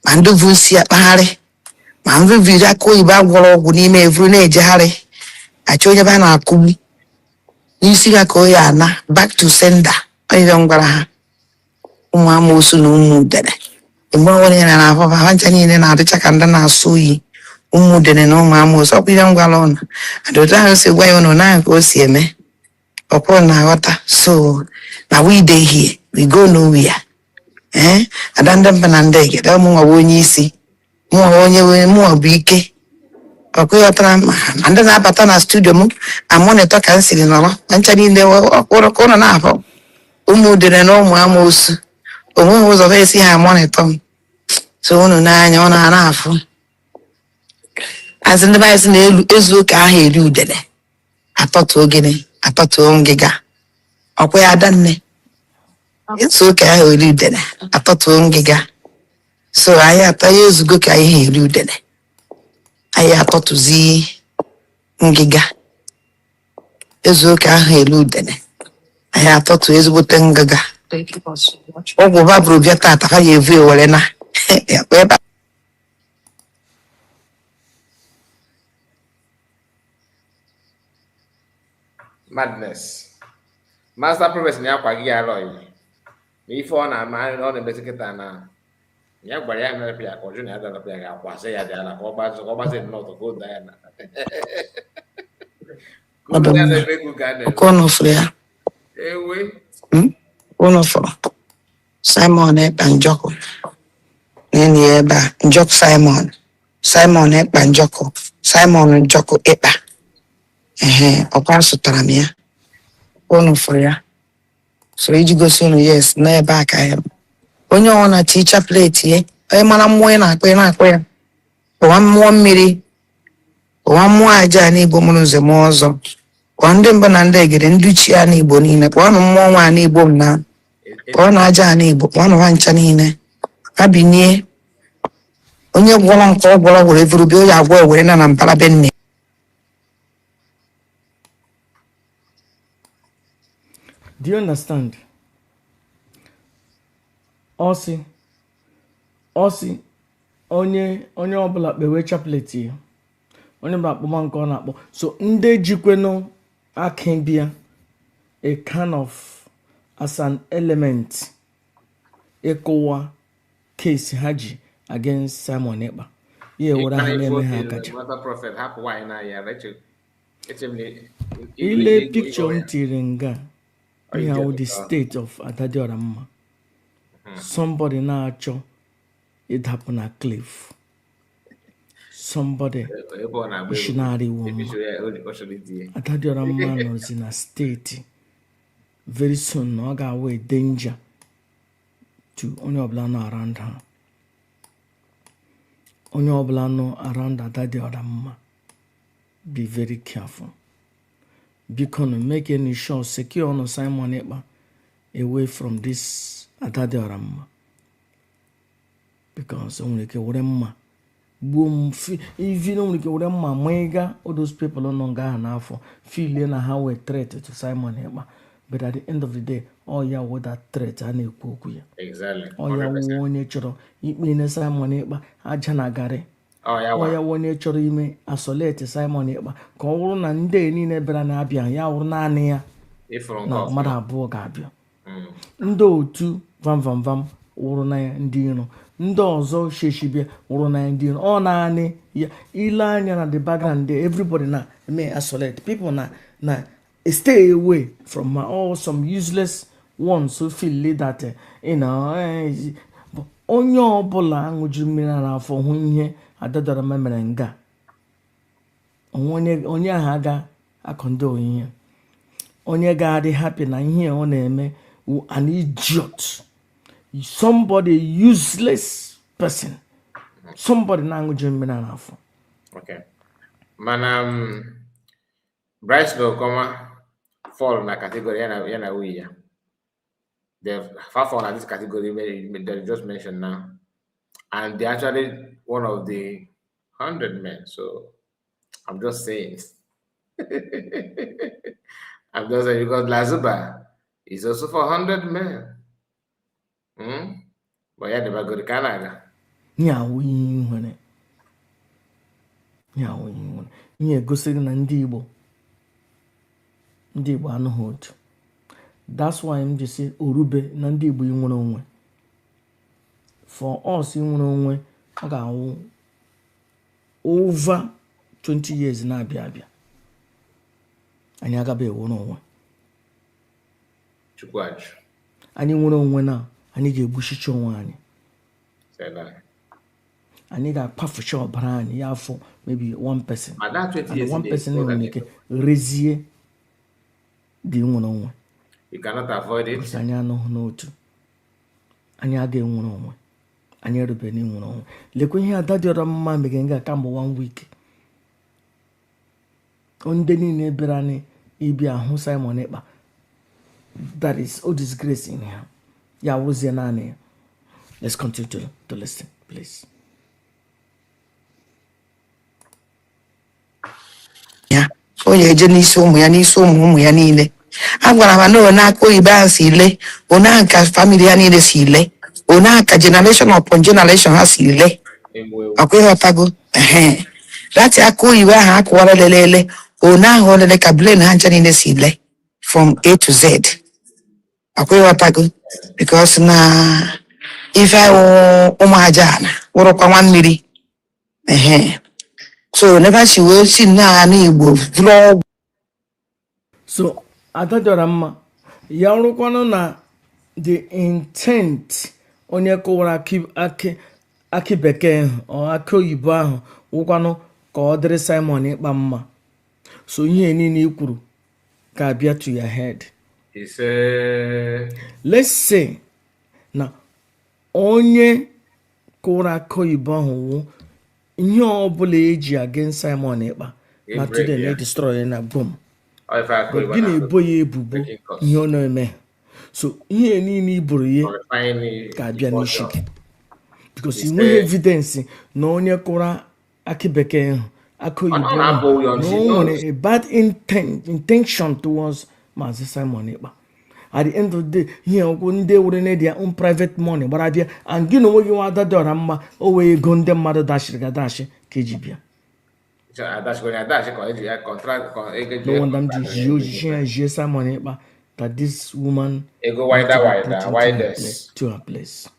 ma ndị bụ isi akpagharị ma ndị viri aka oyibo agwọrọ ọgwụ n'ime evuru na-ejegharị achọ onye ba na-akụgbu n'isi ha ka oyi ana back to sender onye m gwara ha ụmụ amoosu na ụmụ udene mgbe onwere ya na afọ ha ncha niile na-adịcha ka ndị na-asụ oyi ụmụ udene na ụmụ amoosu ọkwa ihe m gwara ụnụ adụta ahụ si gwa ya ụnụ na ka o si eme ọkwụ na-aghọta so na we dey here we go nowhere ada ndị mba na ndị egede ụmụnwa onye isi mụnwa bụ ike ọkụ ghọtara ma ndị na-abata na studio m amonitọ ka m siri nọrọ na ncha niile ọkpụrụ ka ụlọ na-afọ ụmụ udere na ụmụ amoosu onweghị ụzọ ha esi ha amonitọ m so unu n'anya ọ na-afụ azị ndị banyị si na ezu oke ahụ eri udele atọtuo gịnị atọtuo ngịga ọkwa ya adanne ezu oke ahụ eri udele atọtuo ngịga so anyị atọ ya ezugo ka anyị eri udele anyị atọtụzi ngịga ezu oke ahụ elu udene anyị atọtụ ezigbote ngịga ọgwụ babụrụ bịa tata ha ya evu ewere na ebe madness. Master Prophet ni akwa gị alọghị. If on a man on the basic na ya gwara ya mere pịa ka ọjụ na ya dara pịa ga-akwasị ya dị ala ka ọ gbazi nnọọ ka o daa ya na Kono fria. Kono for Simon Banjoko. Nini eba Njok Simon. Simon Banjoko. Simon Njoko eba. Okwaso taramia. Kono fria. So iji gosi unu yes na ebe aka ya. Onye ọ na teacher plate ye. Onye mara mmụọ na-akpọ ya. Ụwa mmụọ mmiri. Ụwa mmụọ aja n'Igbo mụrụ nze m ọzọ. Kwa ndị mbụ na ndị egede ndị uchi a n'Igbo niile. Kwa ọnụ mmụọ nwa n'Igbo m na. Kwa ọnụ aja a n'Igbo. Kwa ọnụ ha ncha niile. Ha binie. Onye gwọrọ nke ọ gwọrọ were evurube onye agwọ ewere na mbara be nne. Do you understand? Osi onye ọbụla kpewe chaplet ya. Onye ọbụla akpọma nke ọ na-akpọ. So ndị jikwenu akịbịa a kind of as an element ịkụwa case ha ji against Simon Ekpa. Ihe were ha na-eme ha akaja. Ile picture m tiri nga ihe ahụ the state of Adadiora mma. Somebody na-achọ ịdapụ na cliff. Somebody missionary woman. Adadiora mma nọzi na steeti. Very soon ọ ga-awe danger to onye ọbụla nọ around her. Onye ọbụla nọ around Adadiora mma. Be very careful. Bikono make any sure secure on Simon Ekpa away from this Adadiora mma. Because only ke wure mma boom even only ke wure mma mega all those people no nga na afọ feel na how we threat to Simon Ekpa. But at the end of the day, all ya with that threat a na-ekwu okwu ya. Exactly. All ya onye chọrọ ikpe na Simon Ekpa aja na garị. All ya onye chọrọ ime isolate Simon Ekpa ka ọ wụrụ na ndị niile bịara na-abịa ya wụrụ naanị ya na mmadụ abụọ ga-abịa. Ndị otu vam wụrụ na ya ndị iro. Ndị ọzọ sheshibịa wụrụ na ya ndị iro. Ọ naanị ya ile anya na the background there everybody na eme isolate people na stay away from all some useless ones who feel that onye ọbụla aṅụjuru mmiri n'afọ hụ ihe Adadiora mma mere nga onye ahụ aga akọnde onye onye ga-adị happy na ihe ọ na-eme an idiot, somebody useless person, somebody na-aṅụjuru mmiri n'afọ. Okay, mana Bryce Okoma fall na category yana we. They've far fall in this category that you just mentioned now, and they're actually one of the 100 men. So I'm just saying. I'm just saying because Lazuba is also for 100 men. But yeah, never go to Canada. Yeah, gosiri na ndị Igbo anụghị otu. That's why I'm just say orube na ndị Igbo inwere onwe. For us inwere onwe ọ ga-awụ over 20 years na-abịa abịa. Anyị agabe enwere onwe. Chukwuachu. Anyị nwere onwe na anyị ga-egbuchicha onwe anyị. Anyị ga-akpafucha ọbara anyị ya afọ maybe one person. And one person nwere ike rezie dị nwere onwe. You cannot avoid it. Because anyị anọghị n'otu. Anyị aga enwere onwe. Anyị erube n'inwere onwe. Lekwa ihe Adadiora mma meghe nga kamgbe 1 week. Ndị niile bịara n'ịbịa hụ Simon Ekpa. That is all disgrace in him. Ya wụzie naanị ya. Let's continue to listen, please. Ya, onye eje n'isi ụmụ ya n'isi ụmụ ya niile. A gwara ma na onaka oyibo ahụ si ile, onaka family ya niile si ile, onaka generation upon generation ha si ile. Akwa ịghọtago? Dati aka oyibo ahụ akụwara lelele, onahụ olele ka blame ha ncha niile si ile from A to Z. Akwa ịghọtago? because na if I umajana uro kwa mmiri so never she will see na Igbo vlog. So adadọra mma ya rụkwanụ na the intent onye kọwara akị bekee ọ akị oyibo ahụ wụkwanụ ka ọ dịrị Simon ịkpa mma. So ihe niile i kwuru ka abịa to your head. Let's say na onye kọwara akị oyibo ahụ wụ ihe ọbụla eji against Simon ịkpa na today na destroy na boom. But gịnị ebo ya ebubo ihe ọ na-eme. So ihe niile iburu ya ka abịa n'isi gị because inweghị evidence na onye kụrụ akị bekee ahụ akị oyibo ahụ na o nwere a bad intention towards Maazị Simon Ekpa. At the end of the day ihe ọgwụ ndị were na their own private money gbara bịa and gị na onwe gị nwa Adadọra mma o wee ego ndị mmadụ dashiri ga dashi ka eji bịa. No wonder I'm just Simon Ekpa that this woman to her place.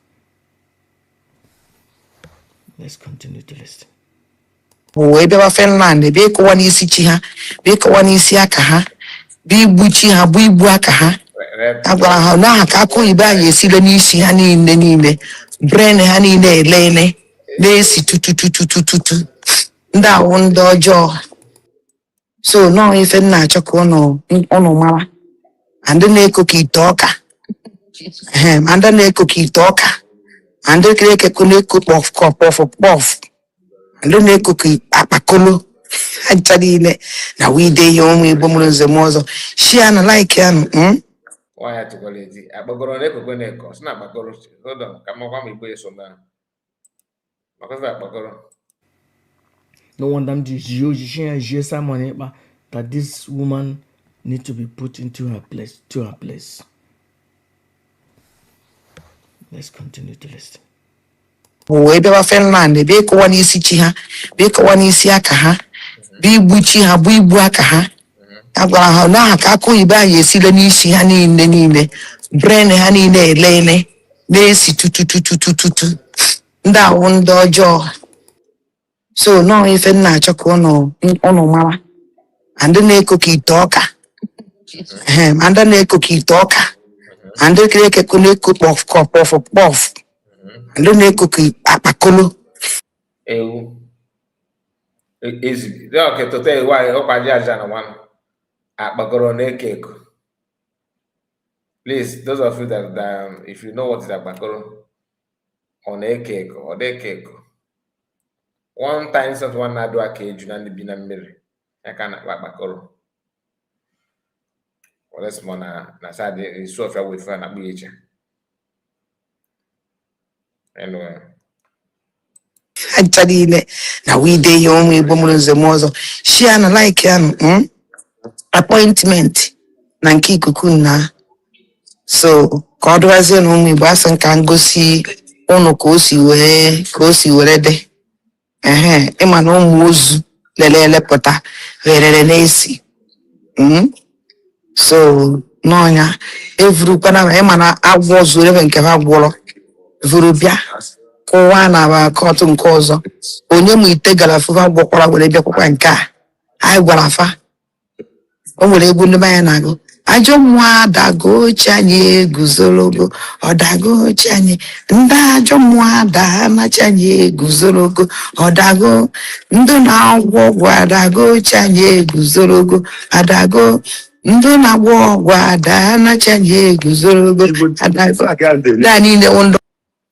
Let's continue to listen. We be Finland, be ko wani isi chi ha, be ko wani isi aka ha, be ibu chi ha, bu ibu aka ha. Agwara ha na ha ka akụ ibe anyị esile n'isi ha niile brain ha niile elele na-esi tutututututu ndị awụ ndị ọjọọ. So no ife nna achọ ka ụnụ mara and na-eko ka ite ọka and na-eko ka ite ọka and na-eko na-eko kpọf and na-eko ka akpakolo acha niile na wide ya ụmụ Igbo mụrụ nze m ọzọ shia na like ya Why to quality? Abagoro neko neko. It's not Bagoro. Hold on. Come on, me boy so now. No wonder I'm just Simon Ekpa that this woman need to be put into her place. Let's continue to listen. We be Finland, be ko wani isi chi ha, be ko wani isi aka ha, be ibu chi ha, bu ibu aka ha. Agwara ha na ha ka akụ ibe anyị esile n'isi ha niile brain ha niile elele na-esi tutututututu ndị awụ ndị ọjọọ. So no ife nna achọ ka ụnụ mara and na-eko ka ite ọka and na-eko ka ite ọka and na-eko na-eko kpọf and na-eko ka akpakolo. Okay, to tell you why na one. Akbagoro nekeko. Please, those of you that if you know what is akbagoro or nekeko or dekeko, one time such one na do a cage and bina mirror. I can akbagoro. Well, that's more na sad is so far with an abuja. Anyway. Acha niile na wide ya ụmụ Igbo mụrụ nze m ọzọ shia na like ya appointment na nke ikuku na so ka ọ dụwazie na ụmụ Igbo asị nka ngosi ụnụ ka o si were dị ịma na ụmụ ozu lelepụta werere na-esi so n'ọnya evurukwana ịma na agwọ zuru ebe nke ha gwọrọ vuru bịa kụwa na kọtụ nke ọzọ onye mụ ite gara fụfa gwọkwara were bịakwakwa nke a anyị gwara fa o nwere egwu ndị anya na-agụ ajọ mmụọ adago oche anyị eguzorogo ọdago oche anyị ndị ajọ mmụọ ada anachi anyị eguzorogo ọdago ndị na-agwọ ọgwụ adago oche anyị eguzorogo adago ndị na-agwọ ọgwụ ada anachi anyị eguzorogo adago na niile ndụ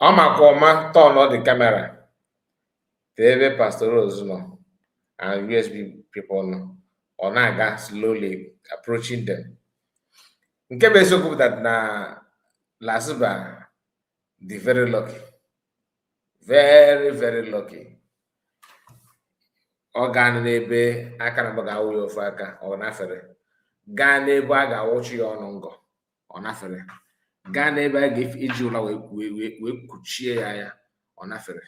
Oma turn on the camera. The Pastor Rose and USB people on Naga slowly approaching them. In case so good that na Lasuba, the very lucky. Very, very lucky. Organ nebe akanabaga uyo faka or nafere. Gane baga watch you on afere. Gane bag if Ijula we could share ya on afere.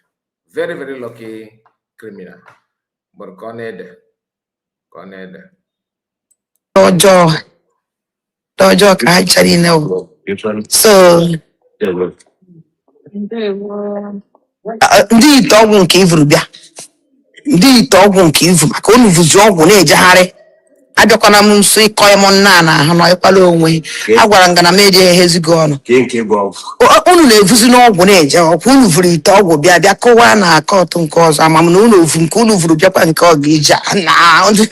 Very, very lucky criminal. But Coned. ọjọọ ka ha chara ine So ndị ite ọgwụ nke ivuru bịa ndị ite ọgwụ nke ivu maka unu vuzi ọgwụ na-ejegharị abịakwana m nso ịkọ ya m nna na ahụ na ịkwala onwe a gwara nga na m eje ehezigo ọnụ unu na-evuzi n'ọgwụ na-eje ọkwa unu vuru ite ọgwụ bịa bịa kụwaa na akọtụ nke ọzọ ama m na unu ovu nke unu vuru bịakwa nke ọ ga-eji na ụnụ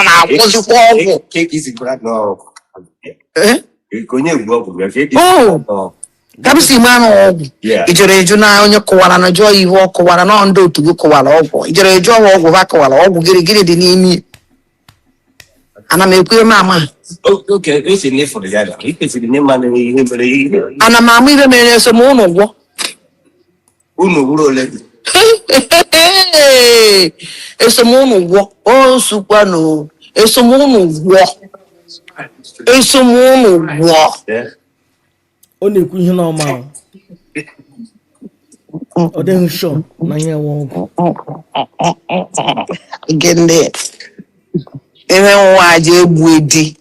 na-akwụzikwa ọgwụ gabisi ma na ọgwụ ijere eju na onye kụwara na jụọ ihe ọ kụwara na ndị otu gị kụwara ọgwụ ijere eju ọgwụ ha kụwara ọgwụ gịrịgịrị dị n'ime ana m ekwe m ama ana m ama ihe mere eso m ụnụ gwọ eso m ụnụ gwọ o sukwanụ eso m ụnụ gwọ eso m ụnụ gwọ ọ na-ekwu ihe n'ọma ọ dịghị shọ na ihe nwe ọgwụ gịnị ihe nwa ji egbu edi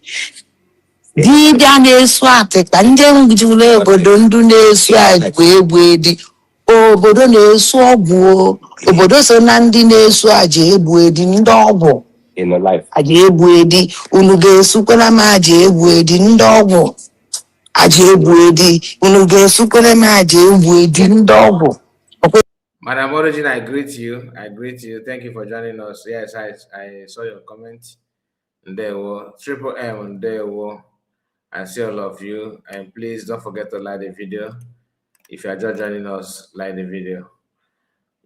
dibịa na-esu atịkpa ndị juru obodo ndụ na-esu agwa egbu edi obodo na-esu ọgwụ obodo so na ndị na-esu aja egbu edi ndị ọgwụ aja egbu edi unu ga-esukwara m aja egbu edi ndị ọgwụ aja egbu edi unu ga-esukwara m aja egbu edi ndị ọgwụ. Madam Origin, I greet you. I greet you. Thank you for joining us. Yes, I saw your comment. There were Triple M. There were. I see all of you. And please don't forget to like the video. If you are just joining us, like the video.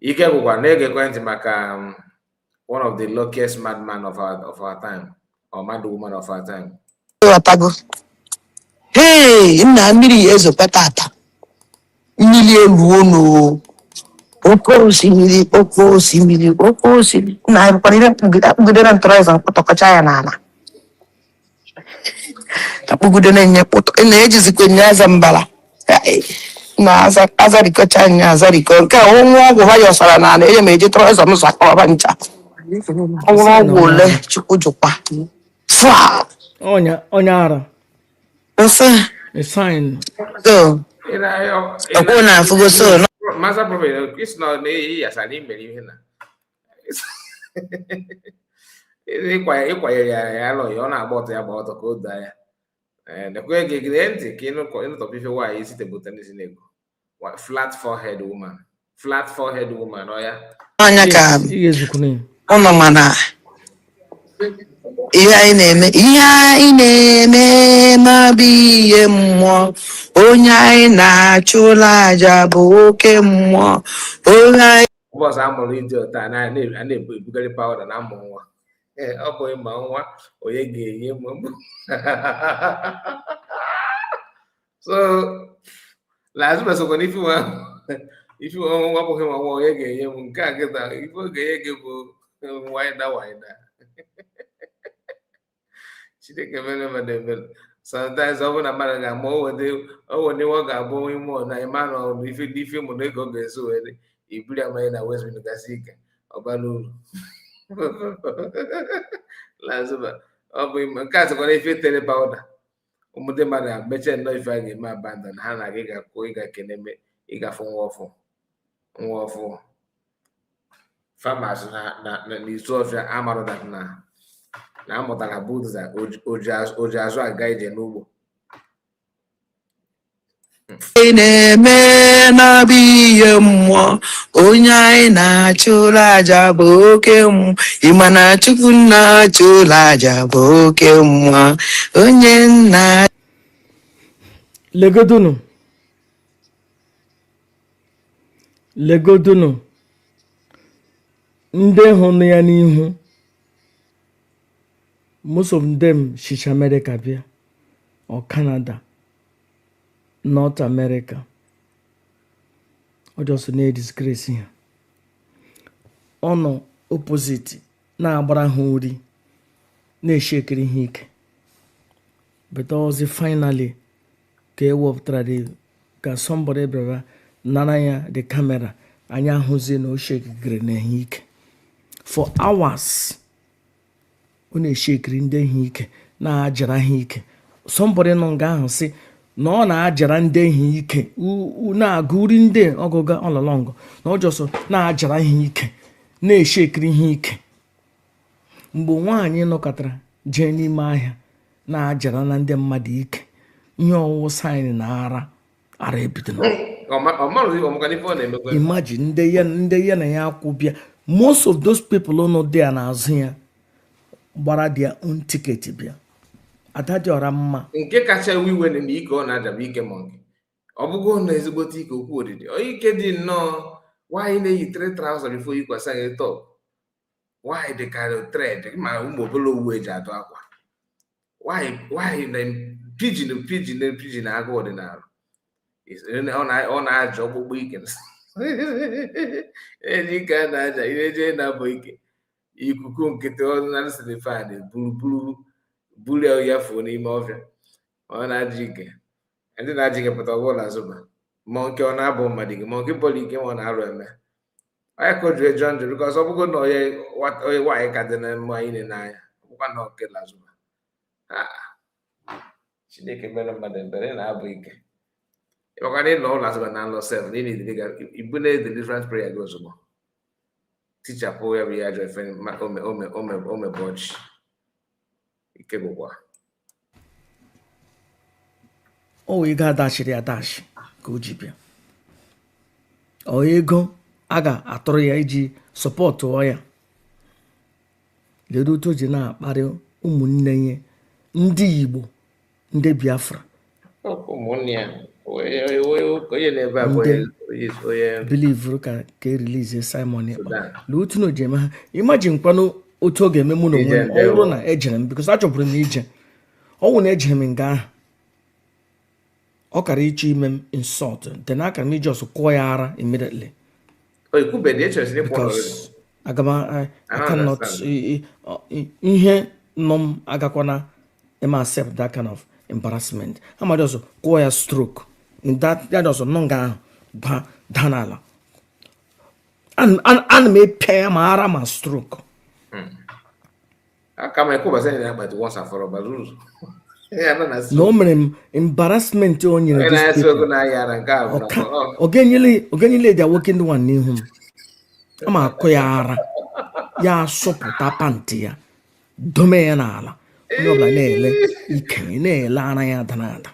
Ike bukwa maka one of the luckiest madman of our time, or mad woman of our time. Hey, nna mmiri ezo petata. Mmiri eluo no. Oke osimiri na ịbụkwara ihe akpụgidere ntọrọịza mkpụtọkọcha ya n'ala akpụgide na-enye kpụtọ na-ejizikwa nye aza mbala na azarikọcha nye azarikọ nke a onwe ọgwụ ha yọsara n'ala enye m eji tọrọịza m sakọrọba ncha ọnwụrụ ọgwụ ole chukwu jụkwa onye ara nsị ọkwụ na afụgo so Master Prophet, it's not yes, I didn't believe in that. You're not about the code there. And the quick gigantic, you know, why is it a button is in what flat forehead woman? Flat forehead woman, oh yeah. Ono mana. Ihe anyị na-eme ma biye mmụọ onye anyị na-achụla aja bụ oke mmụọ onye anyị ụbọchị amụrụ ije ụta na-ebugharị pawuda na amụ nwa ọ bụ ịma nwa onye ga-enye m so last person when if you want nwa bụghị nwa nwa onye ga-enye m nke a kịta ife oge enye gị bụ winder sometimes ọ bụ na mmadụ ga-ama owede nwa ga-abụ ime na ịma na ife ụmụ na ego ga-eso were ibiri amaghị na West Point gasị ike ọbara uru ọ bụ nke a sịkwara ife tere pawuda ụmụdị mmadụ meche nnọọ ife a ga-eme abandon ha na gị ga-akwụ ịga keneme ịgafe nwa ọfụ farmers na n'isu ọfịa amarụ na amụtara buza oji azụ aga ije n'ugbo na-eme n'abụ ihe mmụọ onye anyị na-achụrụ aja bụ oke mmụọ ịma na Chukwu na-achụrụ aja bụ oke mmụọ onye nna legodunu ndị hụrụ ya n'ihu most of them shish America bịa or Canada, North America. Ọ just na-disgrace ya ọ nọ opposite na-agbara ha ori na-eshekiri ha ike but ozi finally ka ewepụtara ka somebody bịara nara ya the camera anya ahụzie na o shekigiri na ha ike for hours. Ọ na-eshekiri ndị ha ike na-ajara ha ike somebody nọ nga ahụ sị na ọ na-ajara ndị ihe ike na-agụri ndị ọgụga ọlọlọngụ na ọjọsọ na-ajara ihe ike na-eshekiri ihe ike. Mgbe nwaanyị nọkọtara jee n'ime ahịa na-ajara na ndị mmadụ ike, ihe ọwụwụ saịn na ara ebido. Imagine ndị ya na ya akwụbịa. Most of those people nọ there n'azụ ya gbara their own ticket bịa. Ada dị ọra mma. Nke kacha iwe na ike ọ na-ajaba ike ma nke ọ bụgo na ezigbote ike okwu odidi ike dị nnọọ. Nwaanyị na-eyi 3,000 before yikwasa gị top. Nwaanyị dị ka thread ma ụmụ obere owu eji atụ akwa. Nwaanyị na pidgin agụ ọdịnala. Ọ na-aja ọkpụkpụ ike. Eji ike a na-aja ihe eje na-abụ ike. Ikuku nkịtị ọdịnala siri fan buru ya fuo n'ime ọfịa. Ọ na-aja ike. Ndị na-aja ike pụta ọbụla azụba. Ma nke ọ na-abụ mmadụ ike, ma nke bọọlụ ike ma ọ na-arụ eme. Onye ka o jiri jụọ njụ bikọs ọ bụgo na onye nwaanyị ka dị na mma anyị n'anya bụkwa na okele azụba. Chineke mere mmadụ ebere na-abụ ike. Ịbakwa na ịnọ ụlọ azụba na nlọ sef na ibu na deliverance prayer gị ozugbo tichapụ ya bụ ya ajọ efe omebọchị ike bụkwa o ego adachiri adachi ka o ji bịa. Ọ ego a ga-atụrụ ya iji sọpọtụ ya. Ledo otu o ji na-akparị ụmụnne ya ndị Igbo, ndị Biafra, ndị bilivuru ka erilize Simon Ekpa. Lee otu na o ji eme ha. Imagine kwanụ otu ọ ga-eme mụ na onwe m. Ọ bụrụ na ejere m bikos achọbụrụ m ije. Ọnwụ na ejere m nga ahụ ọ kara ịchọ ime m insult, then aka m iji ọsọ kụọ ya ara immediately. Because I cannot ihe nọ m agakwana em accept that kind of embarrassment. Amadi ọsọ kụọ ya stroke in that ọsọ nọ nga ahụ ba danala. Ana m epịa ya ma ara ma stroke. Na o mere m embarrassment o nyere ọ ga-enyele dia working one n'ihu m. Ama akụ ya ara ya asọpụta pantị ya dome ya n'ala. Onye ọbụla na-ele ike na-ele ara ya ada n'ada.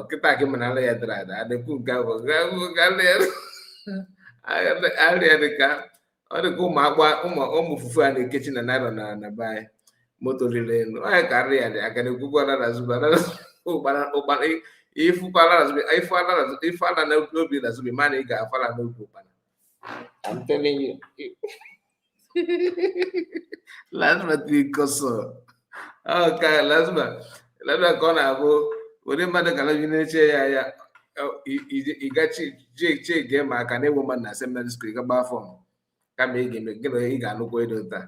Kịta gị mana ala ya dara ada adịkwu nke ahụ arịa dịka ọ dịka ụmụ fufu a na-ekechi na naira na be anyị moto riri elu. Onye ka arịa dị aka na-ekwukwu ala na zuba ifu ala n'obi na zubi mana ị ga-afala n'obi ụkpana. I'm telling you. Lazima tikoso. Okay, lazima ka ọ na-abụ ụdị mmadụ ka na na-eche ya ịgachi ge ma aka na-ewu mmadụ na seminary school ịgaba fọm kama ị ga-anụkwa edo taa.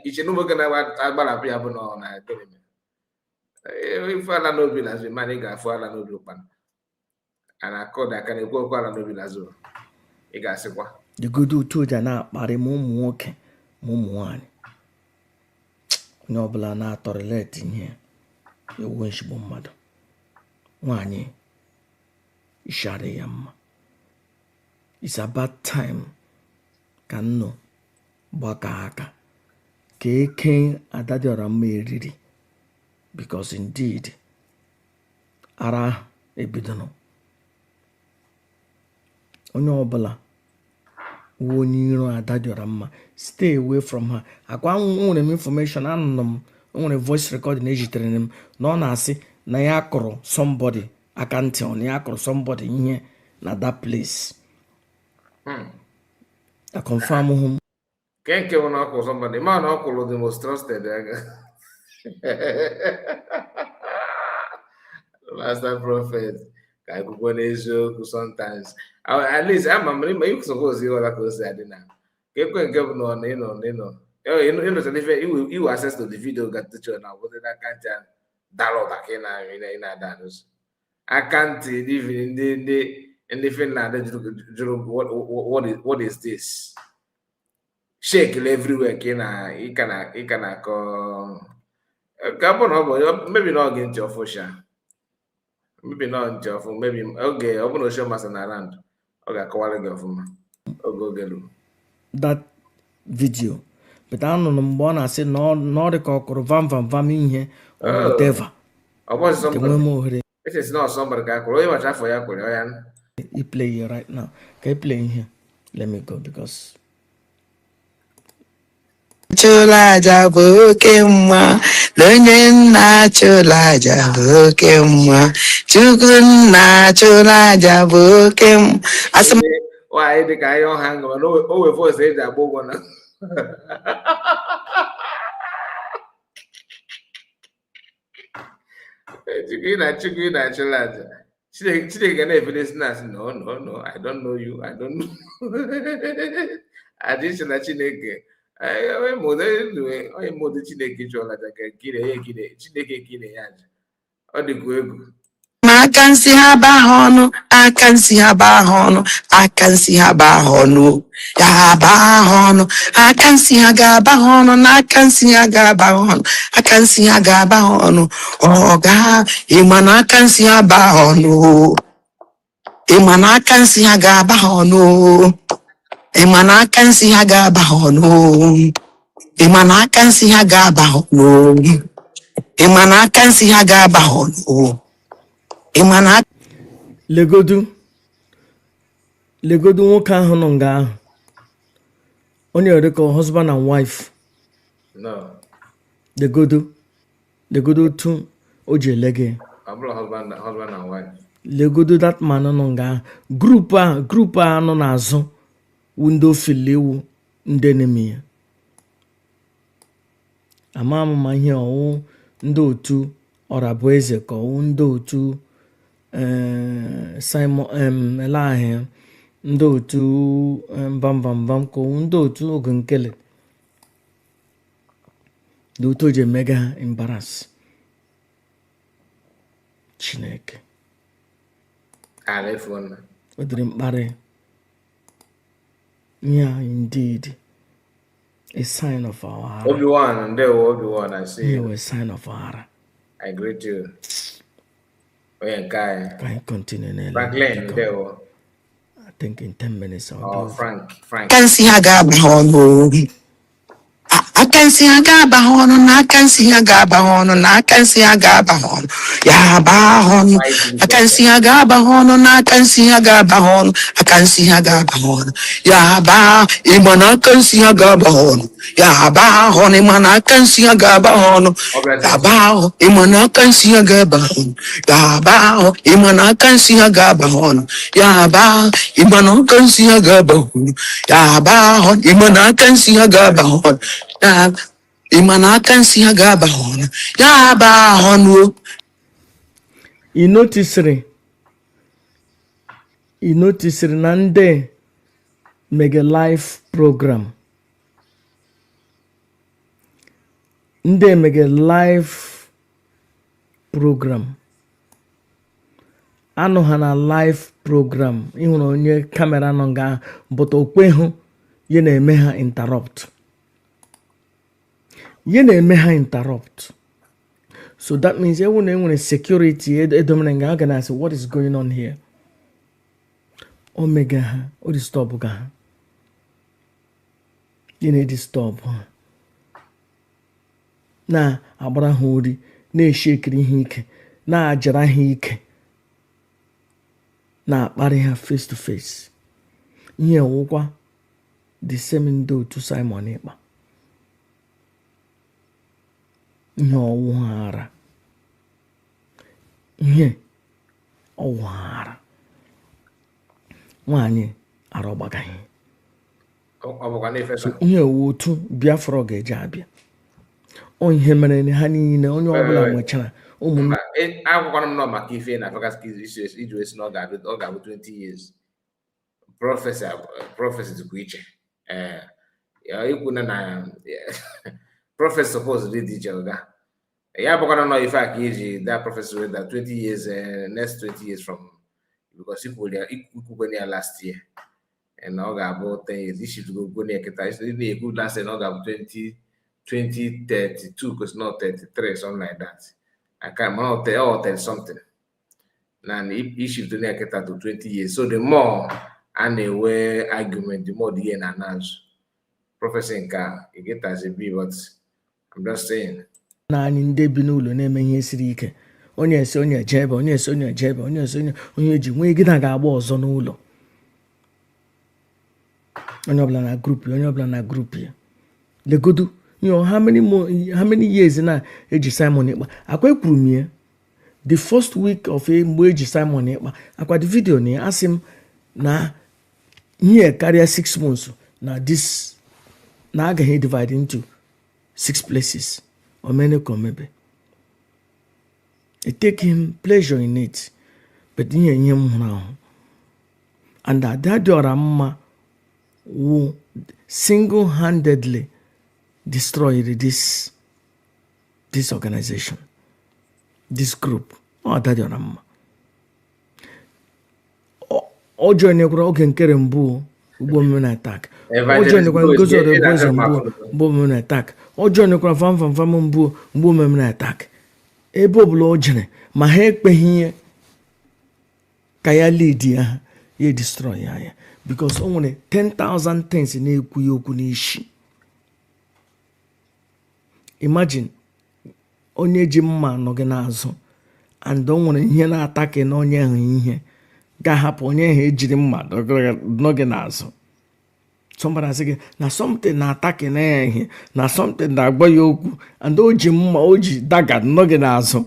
Iche na ụmụ gị na-agbarapụ ya bụ na ọ na-eme ife ala n'obi na azụ mana ị ga-afụ ala n'obi ụkpana a na-akọ da aka na-ekwu okwu ala n'obi na azụ. Ị ga-asịkwa digodo otu ụja na-akparị ma ụmụ nwoke ma ụmụ nwaanyị. Onye ọbụla na-atọrịlet ihe ewu nshigbo mmadụ. Nwaanyị ishara ya mma. It's about time ka nnụ gbaka aka ka eke ada dị ọra mma eriri, because indeed ara ebidono. Onye ọbụla uwe onye iro ada dị ọra mma, stay away from her. Akwa nwere m information, anụrụ m nwere voice recording ejitere m na ọ na-asị na ya kụrụ somebody aka ntị, ọ na ya kụrụ somebody ihe na that place. I confirm him. Nke bụ na ọ kụrụ somebody ma na ọ kụrụ the most trusted master prophet ka akwụkwọ n'eziokwu sometimes at least ama m ma ịkwụsịkwa ozi ọla ka o si adị na ka ekwe nke bụ na ịnọchara ife iwe access to the video gatucho na ọbụdị n'aka ntị ahụ dara ụda ka ị na-ada n'ụzọ aka ntị ndị Finland jụrụ what is this shake everywhere ka ị ka na-akọ ka bụ na ọ bụ maybe na ọ gị ntị ọfụsha maybe not Jeff, maybe okay, open a show master around. Okay, Kawali Gafuma. Ogogelu. that video but anọ na mgbe ọ na-asị na ọ dị ka ọ kụrụ vam ihe or whatever. Ọ bụ Ka nwee m ohere it is not somebody ka kwuru onye macha afọ ya kwuru ya. I play here right now. Can I play in here? Let me go because Chulaja boke mwa lonye nna chulaja boke mwa chukunna chulaja boke mwa asem Why the guy on hang on o we voice e da gbogo na. Chukwu na chulaja. Chide ga na evidence na no I don't know you I don't know. Additional Chineke. Onye mmadụ Chineke chọrọ ka Chineke kire ya aja. Ọ dịkwa egwu. aka nsị ha ba ha ọnụ aka nsị ha ba ha ọnụ aka nsị ha ba ha ọnụ ya ba ha ọnụ aka nsị ha ga-aba ha ọnụ na aka nsị ha ga-aba ha ọnụ aka nsị ha ga-aba ha ọnụ ọ ga ịma na aka nsị ha ba ha ọnụ ịma na aka nsị ha ga-aba ha ọnụ ịma na aka nsị ha ga-aba ha ọnụ ịma na aka nsị ha ga-aba ha ọnụ ịma na aka nsị ha ga-aba ha ọnụ ịma na legodu nwoke ahụ nọ nga ahụ onye ọrụ ka husband and wife. No. legodu otu o ji ele gị. Husband and wife. legodu that man nọ nga ahụ grupu a nọ n'azụ windo filiwu ndị enemy ya ama m ma ihe ọwụ ndị otu ọrabụ eze ka ọwụ ndị otu Simon Elahe ndị otu bam ka ọwụ ndị otu oge nkele ndị otu ji emega ha embaras Chineke o dịrị mkparị yeah indeed a sign of our heart. Obi-Wan, I see. Yeah, a sign of our heart. I greet you. Can I continue? Franklin, I think in 10 minutes I'll be Frank. Can see how God I can see a gaba on and I can see a gaba on and I can see a gaba on. Yaba on. I can see a gaba on and I can see a gaba on. I can see a gaba on. Yaba, Iman, I can see a gaba on. Yaba on, Iman, I can see a gaba on. Yaba, Iman, I can see a gaba on. Yaba, Iman, I can see a gaba on. Yaba, Iman, I can see a gaba on. Yaba, Iman, I can see a gaba on. Imana aka nsị ha ga-aba ọnụ ya aba ọnụ. Ị notisiri na ndị mega live program anụ ha na live program ịhụrụ onye kamera nọ nga but okwe hụ ya na-eme ha interrupt. So that means when a security I can ask what is going on here. Omega or disturb ga. You need to stop. Na agbara ha ori na-eshekiri ihe ike na-ajara ha ike na-akparị ha face to face. Ihe ọwụkwa the same ndị otu Simon Ekpa. Ihe ọwụghara nwaanyị arọgbagaghị ihe otu Biafra ga-eji abịa ihe mere ha niile onye ọbụla nwechara ụmụnne akwụkwọ m nọ maka ife na iji esi na ọ ga-abụ 20 years prophecy dịkwa iche ikwu na prophet supposed to dị iche oga ya bụkwana nọ ife a ka iji that prophecy with that 20 years next 20 years from because ikwugwe ya last year and ọ ga-abụ 10 years isi tugo gwe ya kịta isi na-ekwu last year na ọ ga-abụ 2032 because not 33 something like that I can't remember 30 something and issue to get to 20 years. So the more and a way argument, the more the year announce. Professor Nka, you get as a B, but I'm just saying. Naanị ndị bi n'ụlọ na-eme ihe siri ike. Onye esi onye jebe, onye esi onye jebe, onye esi onye ji nwee gị na ga-agba ọzọ n'ụlọ. Onye ọbụla na group, onye ọbụla na group ya. Legodu, you know how many years na eji Simon Ekpa. Akwa ekwuru m ya. The first week of mgbe eji Simon Ekpa, akwa the video na asị m na ihe karịa 6 months na this na agaghị divide into 6 places or many maybe. I take him pleasure in it, but ihe m hụrụ ahụ. And that dịọra mma who single-handedly destroyed this organization, this group. Oh, that dịọra mma. O joinekwara oge nkere mbụ ugbo mmiri attack. O joinekwara ngozi ọdọgweze mbụ ugbo mmiri attack. O joinekwara fam mbụ ugbo mmiri attack. Ebe ọbụla o jere ma ha ekpeghị ihe ka ya lead ya destroy ya because o nwere 10,000 things na-ekwu ya okwu n'ishi. Imagine onye ji mma nọ gị n'azụ and o nwere ihe na-atake na onye ahụ ihe ga-ahapụ onye ahụ ejiri mma nọ gị n'azụ. Somebody asị gị na something na-atake na ya ihe na something na-agba ya okwu and o ji mma o ji daga nọ gị n'azụ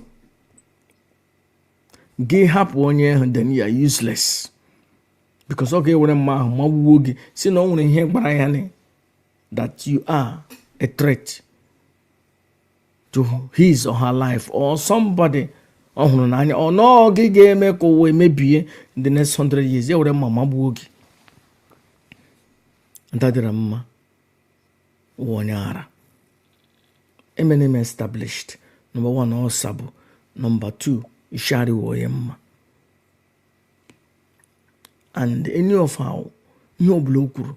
gị hapụ onye ahụ then you are useless because ọ ga-ewere mma ahụ magbuo gị si na o nwere ihe gbara ya ni that you are a threat to his or her life or somebody ọ hụrụ n'anya ọ nọọ gị ga-eme ka ụwa emebie in the next 100 years ya were mma magbuo gị. Ndadịra mma onye ara MNM established. Number 1 ọsabụ. Number 2 ishari onye mma. And any of our ihe ọbụla o kwuru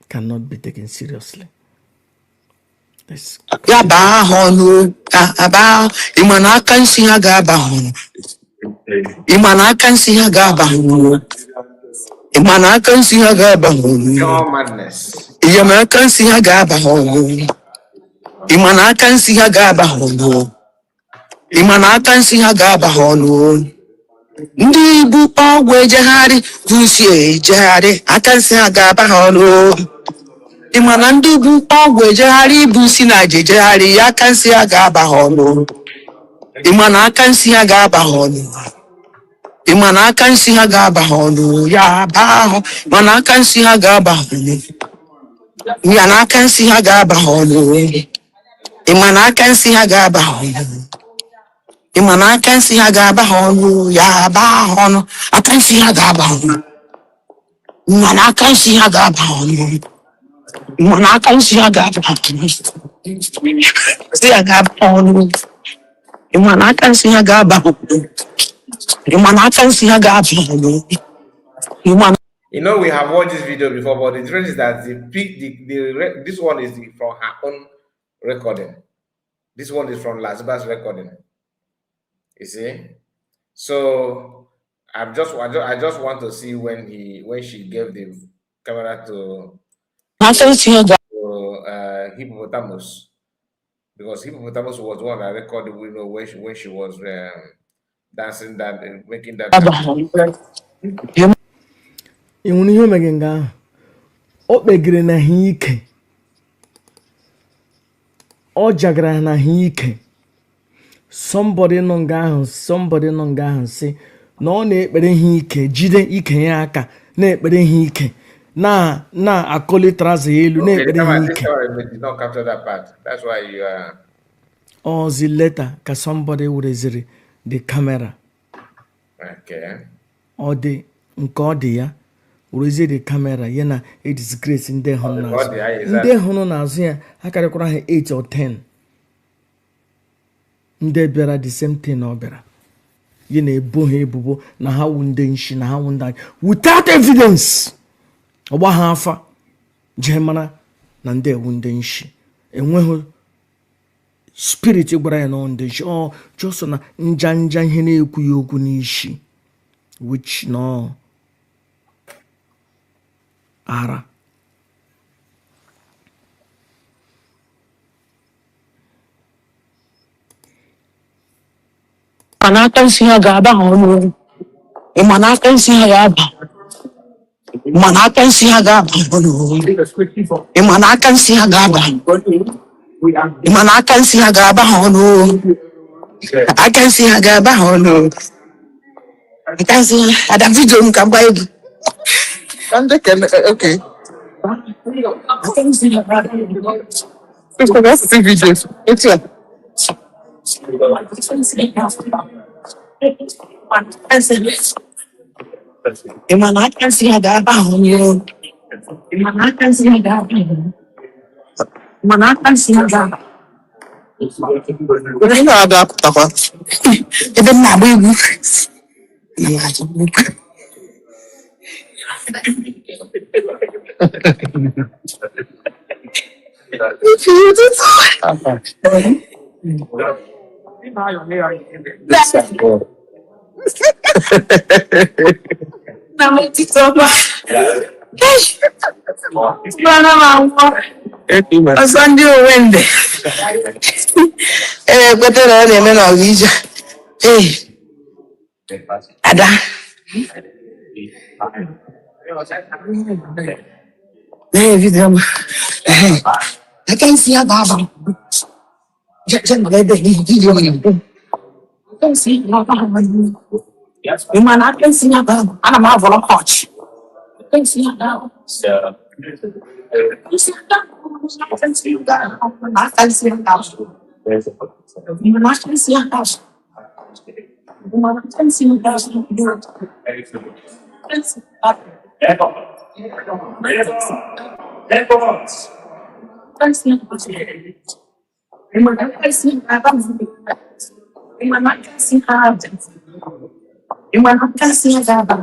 cannot be taken seriously. Ya baa ọnụ aba ịma na aka nsi ha ga-aba ọnụ. Ịma na aka nsi ha ga-aba ọnụ. Ịma na aka nsi ha ga-aba ọnụ. Ịma na aka nsi ha ga-aba ọnụ. Ịma na aka nsi ha ga-aba ọnụ. Ịma na aka nsi ha ga-aba ọnụ. Ndị bu ọgwụ ejegharị vusi ejegharị aka nsi ha ga-aba ọnụ. Ịma na ndị bu ọgwụ ejegharị ibu si na ejegharị ya aka nsi ha ga-aba ọnụ. Ịma na aka nsi ha ga-aba ọnụ. Ịma na aka nsi ha ga-aba ọnụ ya baa ahụ ma na aka nsi ha ga-aba ọnụ. Ya na aka nsi ha ga-aba ọnụ. Ịma na aka nsi ha ga-aba ọnụ. Ịma na aka nsi ha ga-aba ọnụ ya baa ọnụ aka nsi ha ga-aba ọnụ. Ịma na aka nsi ha ga-aba ọnụ. Ịma na aka nsi ha ga-aba ọnụ. Si ha ga-aba ọnụ. Ịma na aka nsi ha ga-aba ọnụ. Ịma na aka nsi ha ga-aba ọnụ. You know, we have watched this video before, but the difference is that this one is from her own recording. This one is from Lazba's recording. You see? So I just want to see when she gave the camera to Hippopotamus, because Hippopotamus was the one that recorded, you know, when she was dancing that and making that. Ị nwere ihe omege nga ahụ o kpegiri na ha ike ọ jagara na ha ike somebody nọ nga ahụ si na ọ na-ekpere ha ike jide ike ya aka na-ekpere ha ike na-akọlitaraza elu na-ekpere ha ike ozi leta ka somebody wereziri the camera ọ dị nke ọ dị ya werezie the camera ya na disgrace ndị hụrụ n'azụ ya akarịkwara ha 8 or 10 ndị bịara the same thing ọ bịara ya na-ebo ha ebubo na ha wu ndị nshi na ha wu ndị without evidence ọgba ha afa jee mara na ndị ewu ndị nshi enweghị spirit gwara ya on the show just na njanja ihe na-ekwu ya okwu n'ishi which no ara Manaka nsi ha ga-aba ha ọnụ. Manaka nsi ha ga-aba. Manaka nsi ha ga-aba ọnụ. Manaka nsi ha ga-aba. Manaka nsi ha ga-aba ha ọnụ. Aka nsi ha ga-aba ha ọnụ. Aka nsi ha ada video m ka gba egwu. Okay. That's the video. It's a Manaka nsi ha ga-aba ha ọnụ. Manaka nsi ha ga-aba ha ọnụ. Manaka nsi ha ga-aba. Onye na-ada apụtakwa. Ebe m na-agba egwu. Sunday or Wednesday. Better than a man of these. Ada. Video. I can see a baba. Jackson, I can see a baba. You man, I can see a baba. I'm a vol of hotch. I can see a baba. You see a baba. I can see a baba. I can see a baba. You man, I can see a baba. You man, I can see a baba.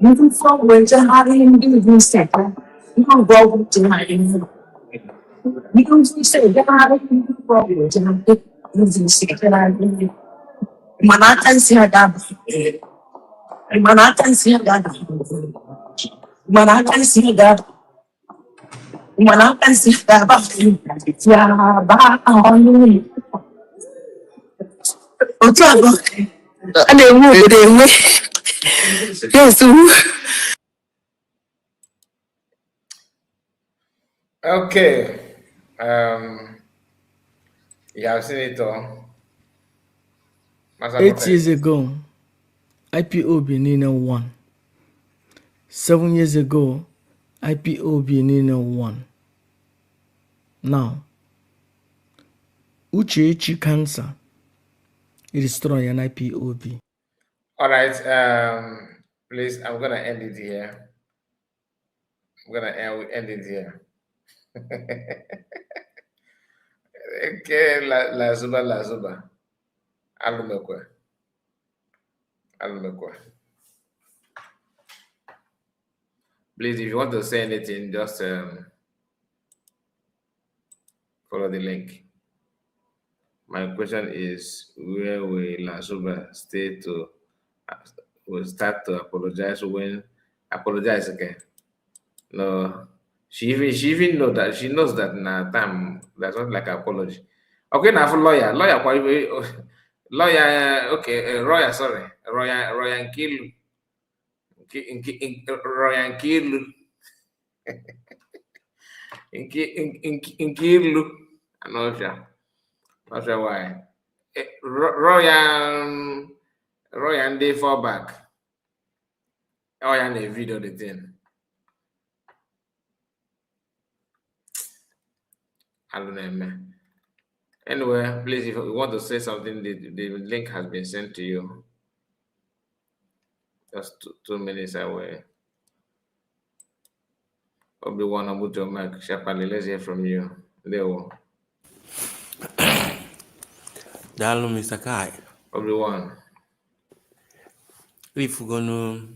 Moving forward, having been said, you don't go to my you don't say that I have been forward and I'm using sick and I believe. Manaka see her dab. Manaka see her dab. Manaka see her dab. Manaka see her dab. Yeah, back on you. Oh, trouble. And they move. Yes, Okay. You have seen it all. 8 years ago, IPOB Nina won. 7 years ago, IPOB Nina won. Now, Uchechi cancer, it destroy an IPOB. All right. Please, I'm gonna end it here. I'm gonna end it here. Okay, la zuba. Alumekwe. Please, if you want to say anything, just follow the link. My question is, where will Lazuba stay to will start to apologize when apologize again? No, she even know that she knows that na time that's not like apology. Okay, now for lawyer, okay, Roya, sorry, Roya Nkilu, Roya Nkilu, Nkilu. I'm not sure why. Royan day fall back. Oh, yeah, the video the thing. I don't know, man. Anyway, please, if you want to say something, the link has been sent to you. Just 2 minutes away. Obi-Wan, about your mic. Shapali, let's hear from you. There we go. Dalo, Mr. Kai. Obi-Wan. If we're gonna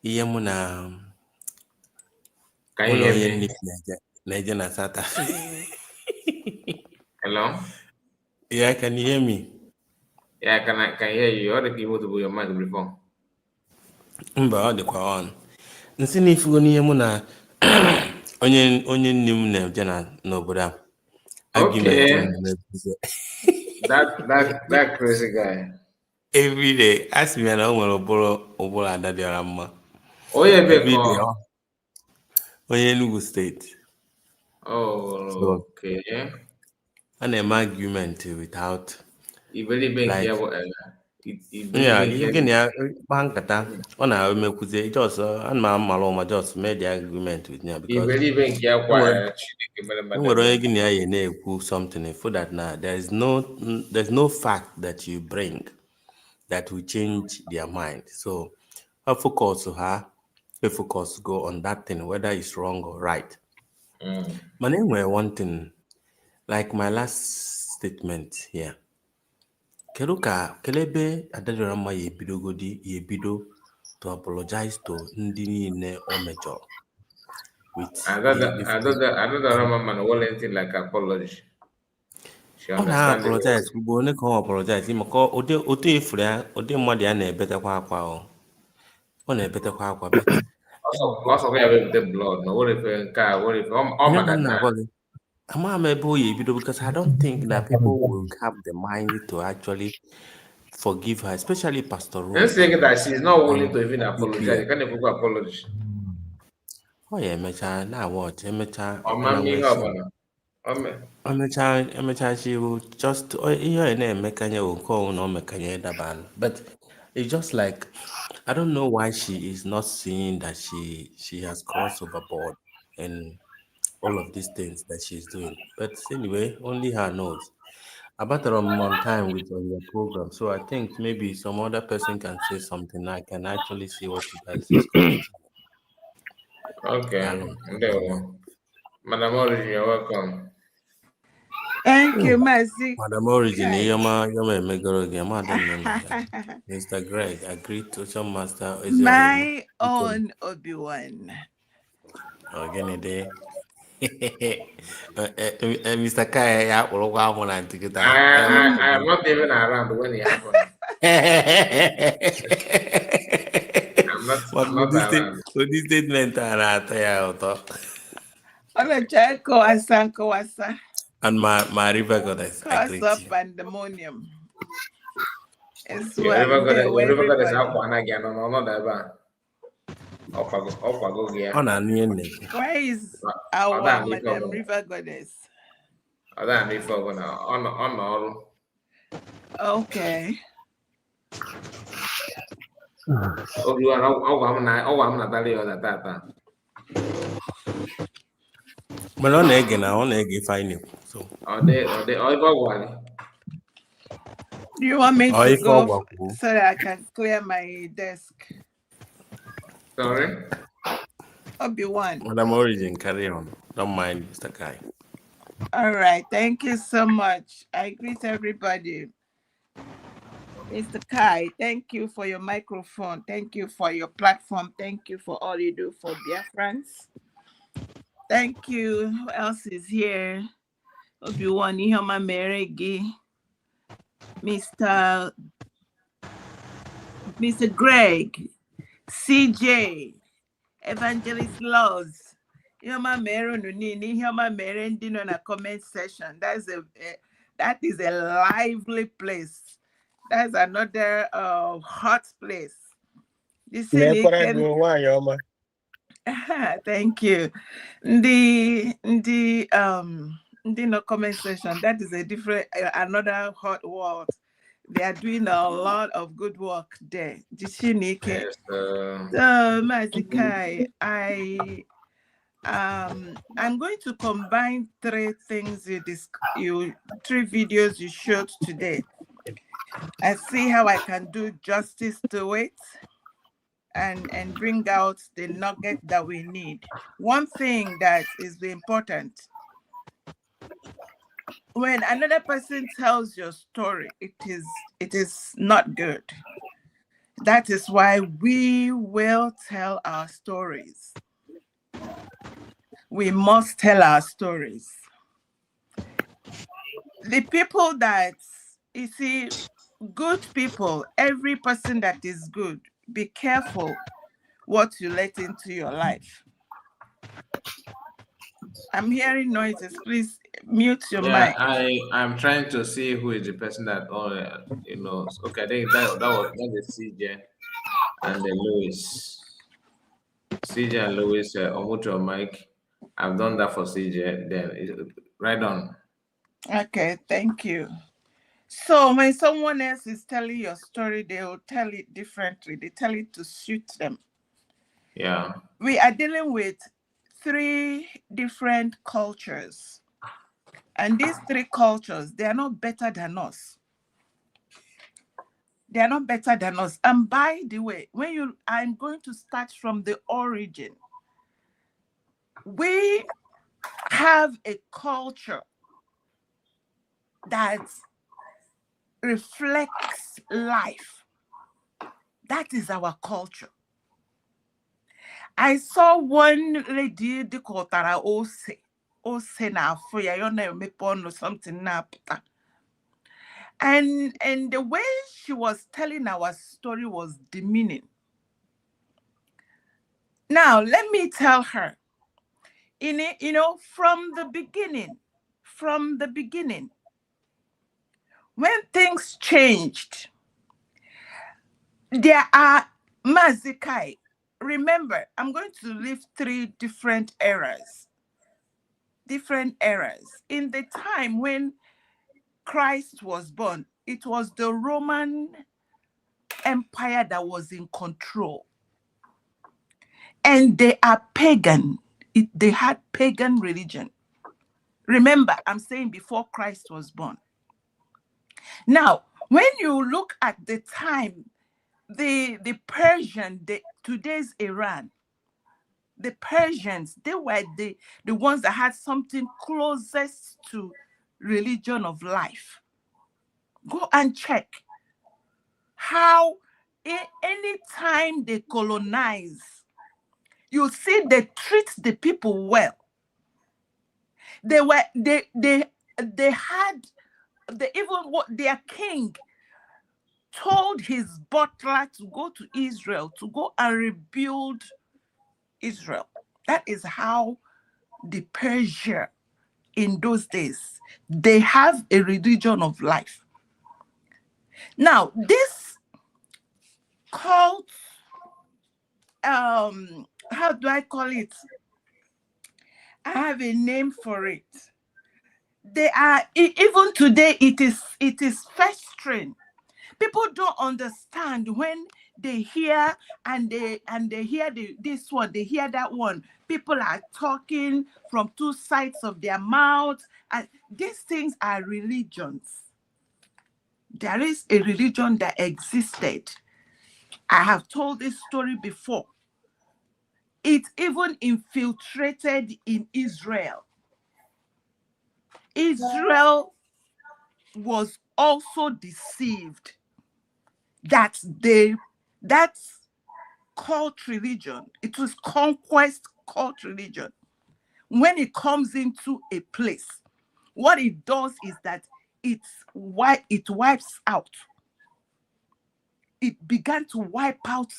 hear na Can you hear me? Nigeria na South Africa. Hello? Yeah, can you hear me? Yeah, can hear you. You ought to be able to put your mic before. Mba, ọ dịkwa on. Nsị na ifugo n'ihe mụ na onye nne m na-eje n'obodo a. Argument Okay. na-emebizi. That crazy guy. Every day, ask me na o nwere ụbụrụ ada dịara mma. Onye ebe Every day, kọ? onye Enugu steeti. Oh, okay. A na-eme argument without Iberibe nke like ya bụ yeah, iberibe nke gịnị ya kpaa nkata ọ na-emekwuzie just ana m amalụ ma just mee the argument with ya because iberibe nke ya kwa Chineke mere e mmadụ nwere onye ebere. gị na ya na-ekwu something for that now there's no fact that you bring that will change their mind. So her focus go on that thing whether it's wrong or right. Mana enwere one thing like my last statement here. Kedu ebe Adadioramma ya ebido to apologize to ndị niile o mejọrọ with Adadioramma man well anything like apology. She ọ understand the na-apologize word. ugbo one ka ọ apologize maka otu efuru ya ụdị mmadụ ya na-ebetekwa akwa ọ na-ebetekwa akwa bet Also ya with the blood no what if nke a what if ọ ihe maka m na na-agwa gị ama m ebe o ya ebido because I don't think that people will have the mind to actually forgive her, especially Pastor and Rose saying that she's not willing on to even apologize. You can't even go apology. ọ ya emechaa na what emechaa ọbụla Ọmami nwee ihe shame ọbụla. emechaa she will just ihe ọ na-emekanye bụ nke ọnwụ na ọ mekanye daba but it's just like I don't know why she is not seeing that she has crossed overboard and all of these things that she's doing. But anyway, only her knows. About on time with on your program, so I think maybe some other person can say something. I can actually see what you guys discussed. Okay. Madam Origin, you're welcome. Thank you, Mercy. Madam Origin, Yoma Megoro, Mr. Greg, I greet to some master. My own Obi-Wan. Again, day. Mr. Kai, I am not even around when it happened. I'm not around. So this statement and my river goddess, I greet you. Pandemonium. It's one day where everybody. Where is our Madam River Goddess? Okay. But on egg fine. So do you want me to go so that I can clear my desk? Sorry? Obi-Wan. Madam Origin, carry on. Don't mind Mr. Kai. All right. Thank you so much. I greet everybody. Mr. Kai, thank you for your microphone. Thank you for your platform. Thank you for all you do for Biafrans. Thank you. Who else is here? Obi-Wan, Ihoma Meregi, Mr. Greg, CJ, Evangelist Laws, Ihoma Mero Nunini, Ihoma Mere Ndino na comment section. That is a lively place. That's another hot place. Thank you. The no comment section. That is a different another hot world. They are doing a lot of good work there. Yes, Mazikai, I'm going to combine three things three videos you showed today. I see how I can do justice to it and bring out the nugget that we need. One thing that is important, when another person tells your story, it is not good. That is why we will tell our stories. We must tell our stories. The people that, you see, good people, every person that is good, be careful what you let into your life. I'm hearing noises. Please mute your Yeah, mic. I'm trying to see who is the person that Okay, I think that is CJ and then Louis. CJ and Louis, unmute your mic. I've done that for CJ. Right on. Okay, thank you. So when someone else is telling your story, they will tell it differently. They tell it to suit them. Yeah. We are dealing with 3 different cultures. And these 3 cultures, they are not better than us. They are not better than us. And by the way, I'm going to start from the origin. We have a culture that reflects life. That is our culture. I saw one lady decotara ose na foya yona mepono something na puta. And the way she was telling our story was demeaning. Now, let me tell her, from the beginning, when things changed, there are Mazikai. Remember, I'm going to leave 3 different eras. In the time when Christ was born, it was the Roman Empire that was in control. And they are pagan. They had pagan religion. Remember, I'm saying before Christ was born. Now, when you look at the time, the Persian, today's Iran, the Persians, they were the ones that had something closest to religion of life. Go and check how any time they colonize, you see they treat the people well. They had their king told his butler to go to Israel to go and rebuild Israel. That is how the Persia in those days, they have a religion of life. Now, this cult, how do I call it? I have a name for it. They are, even today, it is festering. People don't understand when they hear and they hear this one, they hear that one. People are talking from 2 sides of their mouth, and these things are religions. There is a religion that existed. I have told this story before. It even infiltrated in Israel. Israel was also deceived that cult religion, it was conquest cult religion. When it comes into a place, what it does is that it wipes out. It began to wipe out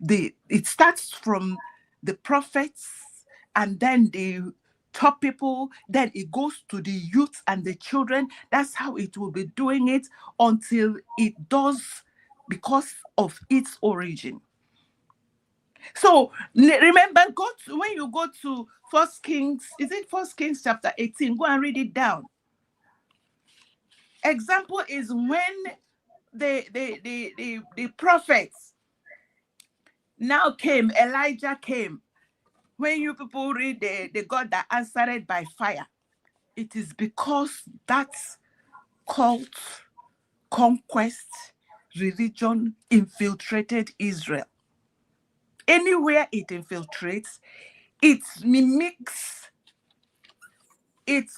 it starts from the prophets and then the top people, then it goes to the youth and the children. That's how it will be doing it until it does, because of its origin. So remember, when you go to 1 Kings, is it 1 Kings chapter 18? Go and read it down. Example is when the prophets now came, Elijah came. When you people read the God that answered by fire, it is because that's cult, conquest, religion infiltrated Israel. Anywhere it infiltrates, it mimics, it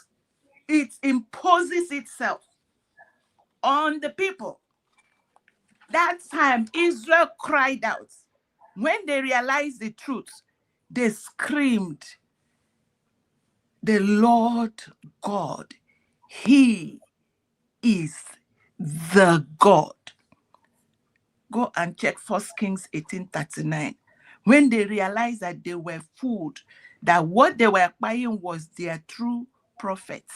imposes itself on the people. That time, Israel cried out. When they realized the truth, they screamed, "The Lord God, He is the God. Go and check 1 Kings 18:39. When they realized that they were fooled, that what they were buying was their true prophets.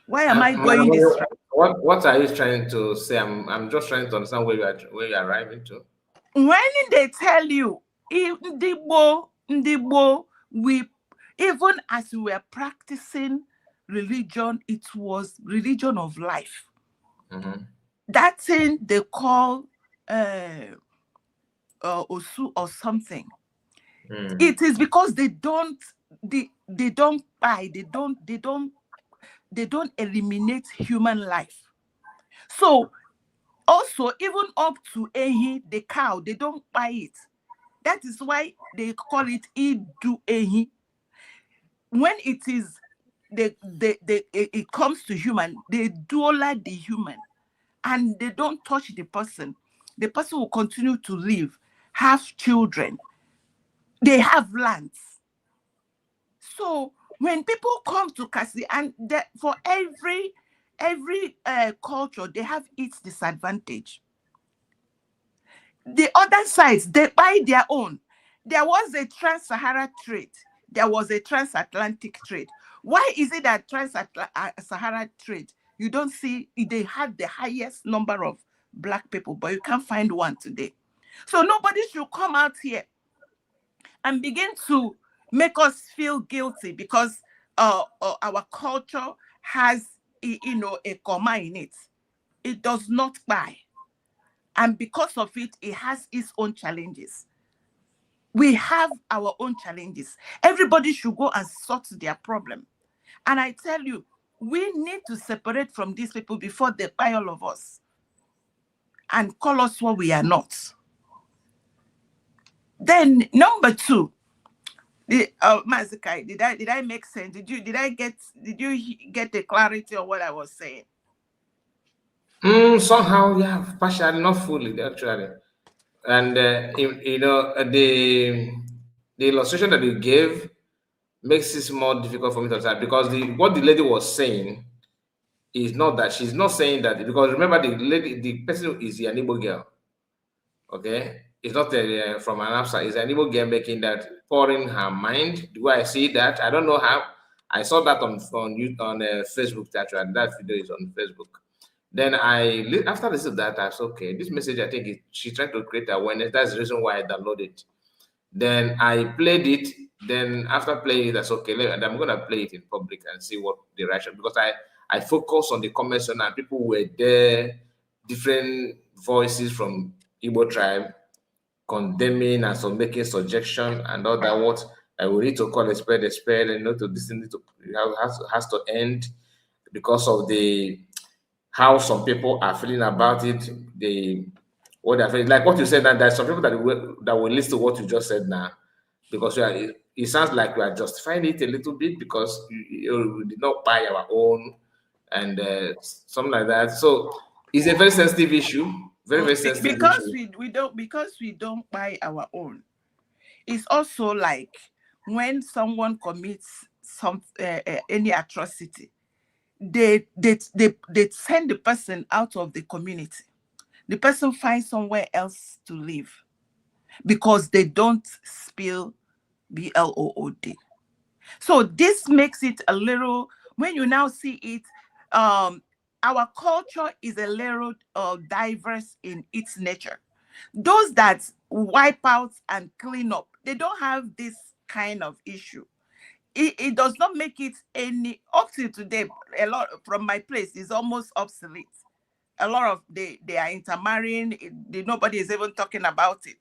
Why am I going this route? What are you trying to say? I'm just trying to understand where you are arriving to. When they tell you, Igbo, we, even as we were practicing religion, it was religion of life. Mm-hmm. That thing they call Osu or something. Mm. It is because they don't buy, they don't eliminate human life. So also, even up to Ehi, the cow, they don't buy it. That is why they call it Idu Ehi. When it is it comes to human, they dollar the human and they don't touch the person. The person will continue to live, have children, they have lands. So when people come to Kasi, and for every culture, they have its disadvantage. The other sides, they buy their own. There was a trans-Sahara trade. There was a transatlantic trade. Why is it that trans-Sahara trade, you don't see, they had the highest number of Black people, but you can't find one today. So nobody should come out here and begin to make us feel guilty because our culture has, a comma in it. It does not buy. And because of it, it has its own challenges. We have our own challenges. Everybody should go and sort their problem. And I tell you, we need to separate from these people before they buy all of us and call us what we are not. Then number two, Mazikai, did I make sense? Did you get the clarity of what I was saying? Somehow, yeah, partially, not fully, actually. And the illustration that you gave makes it more difficult for me to understand, because what the lady was saying is not that she's not saying that, because remember, the person is an Igbo girl. Okay, it's not from an outside. It's an Igbo girl making that, pouring her mind. Do I see that? I don't know how. I saw that on Facebook. Actually, that video is on Facebook. Then after listening to that, I said, okay, this message, I think she's trying to create awareness. That's the reason why I downloaded it. Then I played it. Then after playing it, that's okay. And I'm gonna play it in public and see what the reaction, because I focus on the comments and people were there, different voices from Igbo tribe condemning and so making suggestion and all that. What we need to call a spade, and not to this thing has to end because of how some people are feeling about it. What they're feeling, like what you said, that there's some people that will listen to what you just said now, because it sounds like we are justifying it a little bit because we did not buy our own and something like that. So it's a very sensitive issue, very sensitive issue. Because we don't buy our own. It's also like when someone commits any atrocity, they send the person out of the community. The person finds somewhere else to live because they don't spill blood. So this makes it a little, when you now see it, our culture is a little diverse in its nature. Those that wipe out and clean up, they don't have this kind of issue. It does not make it any, up to today, a lot from my place is almost obsolete. A lot of they are intermarrying. Nobody is even talking about it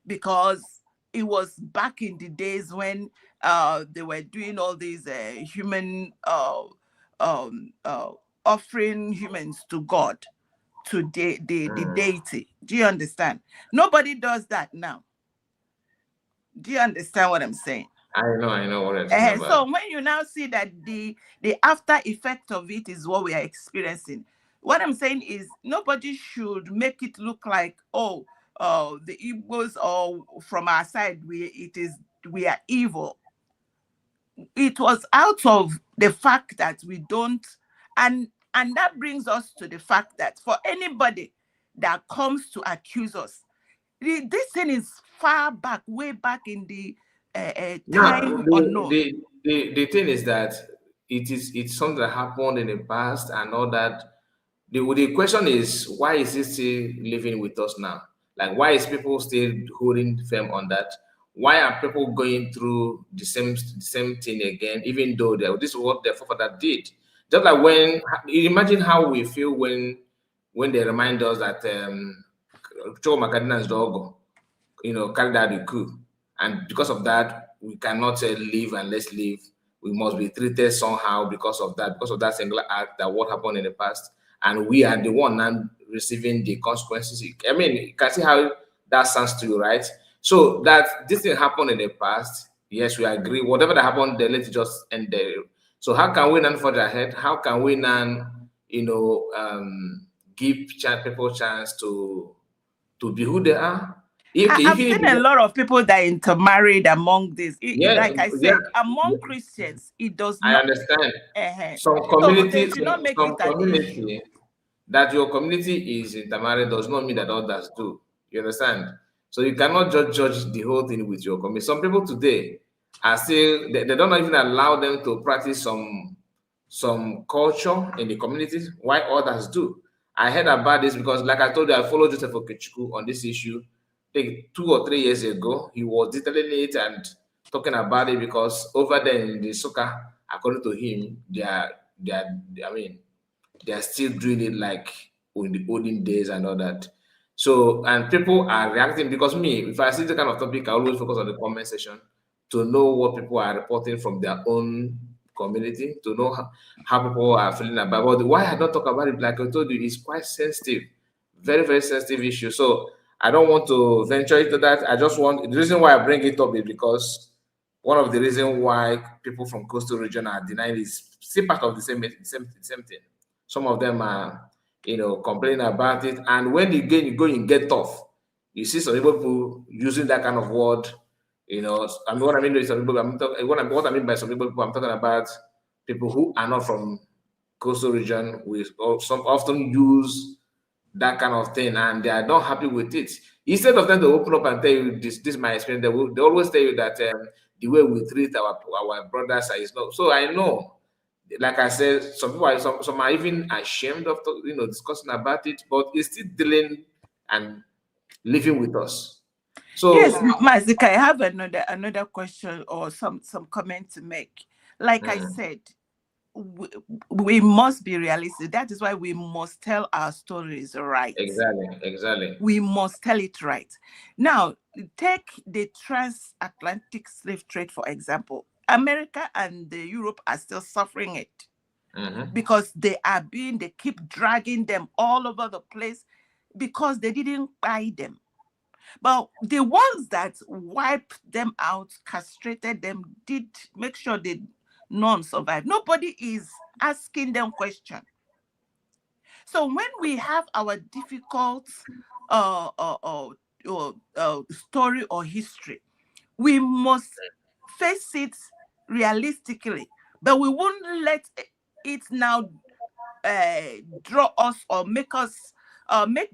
because it was back in the days when they were doing all these human offering humans to God, to the deity. Do you understand? Nobody does that now. Do you understand what I'm saying? I know what I'm saying about. So when you now see that the after effect of it is what we are experiencing, what I'm saying is nobody should make it look like, the Igbos, or from our side we are evil. It was out of the fact that we don't And that brings us to the fact that for anybody that comes to accuse us, this thing is far back, way back in the time or no. The thing is that it's something that happened in the past and all that. The question is, why is it still living with us now? Like, why is people still holding firm on that? Why are people going through the same thing again, even though this is what their forefather did? Just like when, imagine how we feel when they remind us that Choma Cardinal's dog, carried out the coup, and because of that, we cannot live and let's live. We must be treated somehow because of that single act, that what happened in the past, and we are the one now receiving the consequences. I mean, you can see how that sounds to you, right? So that this thing happened in the past, yes, we agree. Whatever that happened there, let's just end there. So how can we now further ahead? How can we now, give people chance to be who they are? I've seen a lot of people that intermarried among this. Like I said, among Christians, it does not. I understand. Some community, that your community is intermarried does not mean that others do. You understand? So you cannot just judge the whole thing with your community. Some people today are still, they don't even allow them to practice some culture in the communities, while others do. I heard about this because, like I told you, I followed Joseph Okechukwu on this issue. I think 2 or 3 years ago, he was detailing it and talking about it because over there in the Soka, according to him, they are still doing it like in the olden days and all that. So, and people are reacting because if I see the kind of topic, I always focus on the comment section to know what people are reporting from their own community, to know how people are feeling about it. Why I don't talk about it, like I told you, it's quite sensitive, very, very sensitive issue. So I don't want to venture into that. The reason why I bring it up is because one of the reasons why people from coastal region are denying is still part of the same thing. Some of them are, complaining about it. And when you go and get tough, you see some people using that kind of word. What I mean by some people, what I mean by some people, I'm talking about people who are not from coastal region, some often use that kind of thing, and they are not happy with it. Instead of them to open up and tell you this is my experience, they always tell you that the way we treat our brothers is not. So I know, like I said, some people some are even ashamed of discussing about it, but it's still dealing and living with us. So yes, Mazika, I have another question or some comment to make. Like I said, we must be realistic. That is why we must tell our stories right. Exactly. We must tell it right. Now, take the transatlantic slave trade, for example. America and Europe are still suffering it because they keep dragging them all over the place because they didn't buy them. But the ones that wiped them out, castrated them, did make sure none survived. Nobody is asking them questions. So when we have our difficult story or history, we must face it realistically, but we won't let it now draw us or make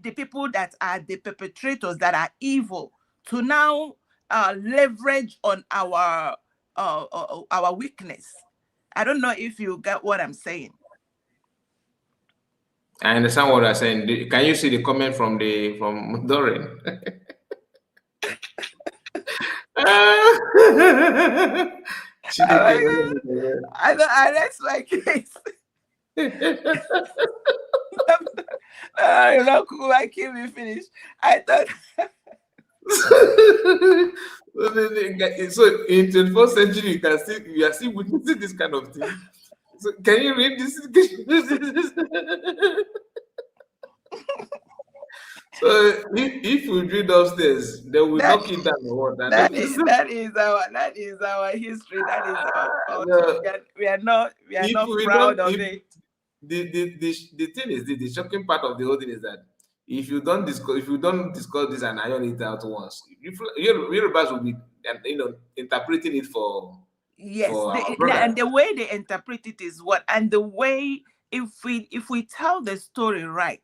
the people that are the perpetrators, that are evil, to now leverage on our weakness. I don't know if you get what I'm saying. I understand what you're saying. Can you see the comment from Doreen? I rest my case. Why can't we finish? I thought. So in 21st century, you are still witnessing this kind of thing. So can you read this? So if we read upstairs, they will knock it down or what? That is our history. That is our culture. We are not proud of it. The thing is, the shocking part of the whole thing is that if you don't discuss this and iron it out once, Yorubas will be interpreting it for yes, and the way they interpret it is what, and the way if we tell the story right,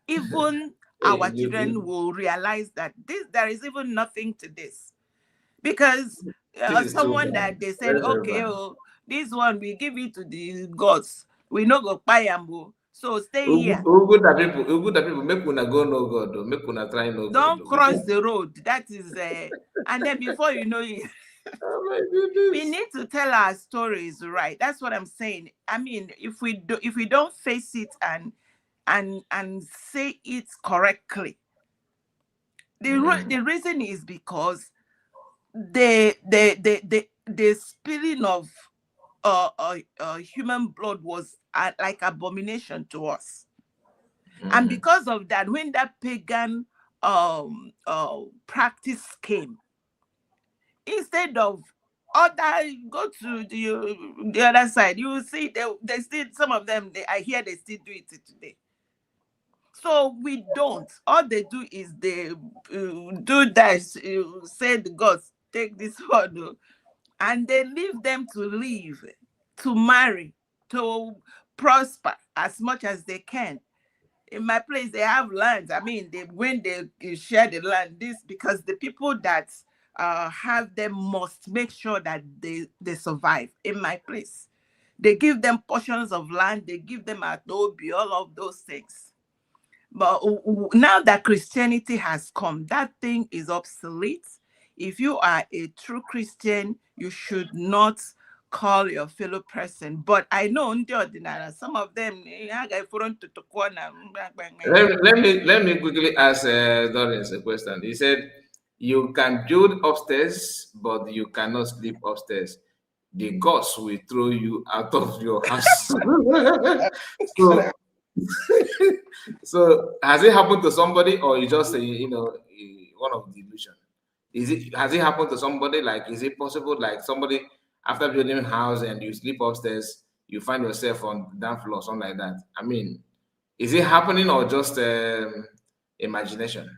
even our children will realize that there is even nothing to this, because someone that they said, okay, oh, this one we give it to the gods, we no go buy am, so stay here. Good that people make una go no God, make una try no God. Don't cross the road. That is and then before you know it, oh my goodness, we need to tell our stories right. That's what I'm saying. I mean, if we don't face it and say it correctly, the reason is because the spilling of human blood was like abomination to us. And because of that, when that pagan practice came, instead of go to the other side, you will see they still, some of them, I hear they still do it today. So we don't. All they do is they do that, say the gods, take this one, and they leave them to live, to marry, to prosper as much as they can. In my place, they have land. I mean, when they share the land, because the people that have them must make sure that they survive. In my place, they give them portions of land, they give them adobe, all of those things. But now that Christianity has come, that thing is obsolete. If you are a true Christian, you should not call your fellow person. But I know some of them. Let me quickly ask Doris a question. He said, "You can build upstairs, but you cannot sleep upstairs. The gods will throw you out of your house." So, so has it happened to somebody, or you just one of the illusion? Has it happened to somebody? Like, is it possible, like somebody after building a house and you sleep upstairs, you find yourself on the down floor, something like that? I mean, is it happening or just imagination?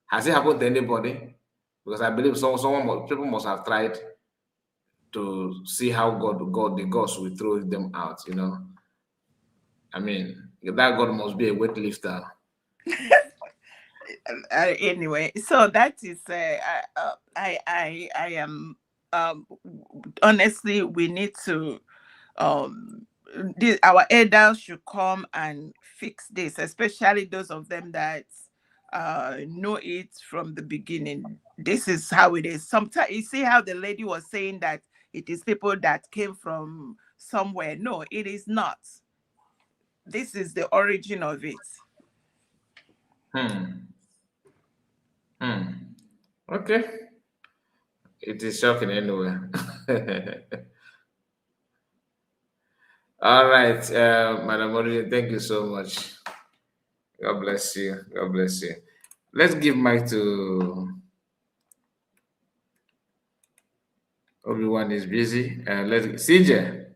Has it happened to anybody? Because I believe people must have tried to see how the gods will throw them out. I mean, that God must be a weightlifter. Anyway, so that is I am honestly, we need to our elders should come and fix this, especially those of them that know it from the beginning. This is how it is. Sometimes you see how the lady was saying that it is people that came from somewhere. No, it is not. This is the origin of it. Okay. It is shocking anyway. All right, Madam Maureen, thank you so much. God bless you. God bless you. Let's give mic to everyone is busy. Let's CJ,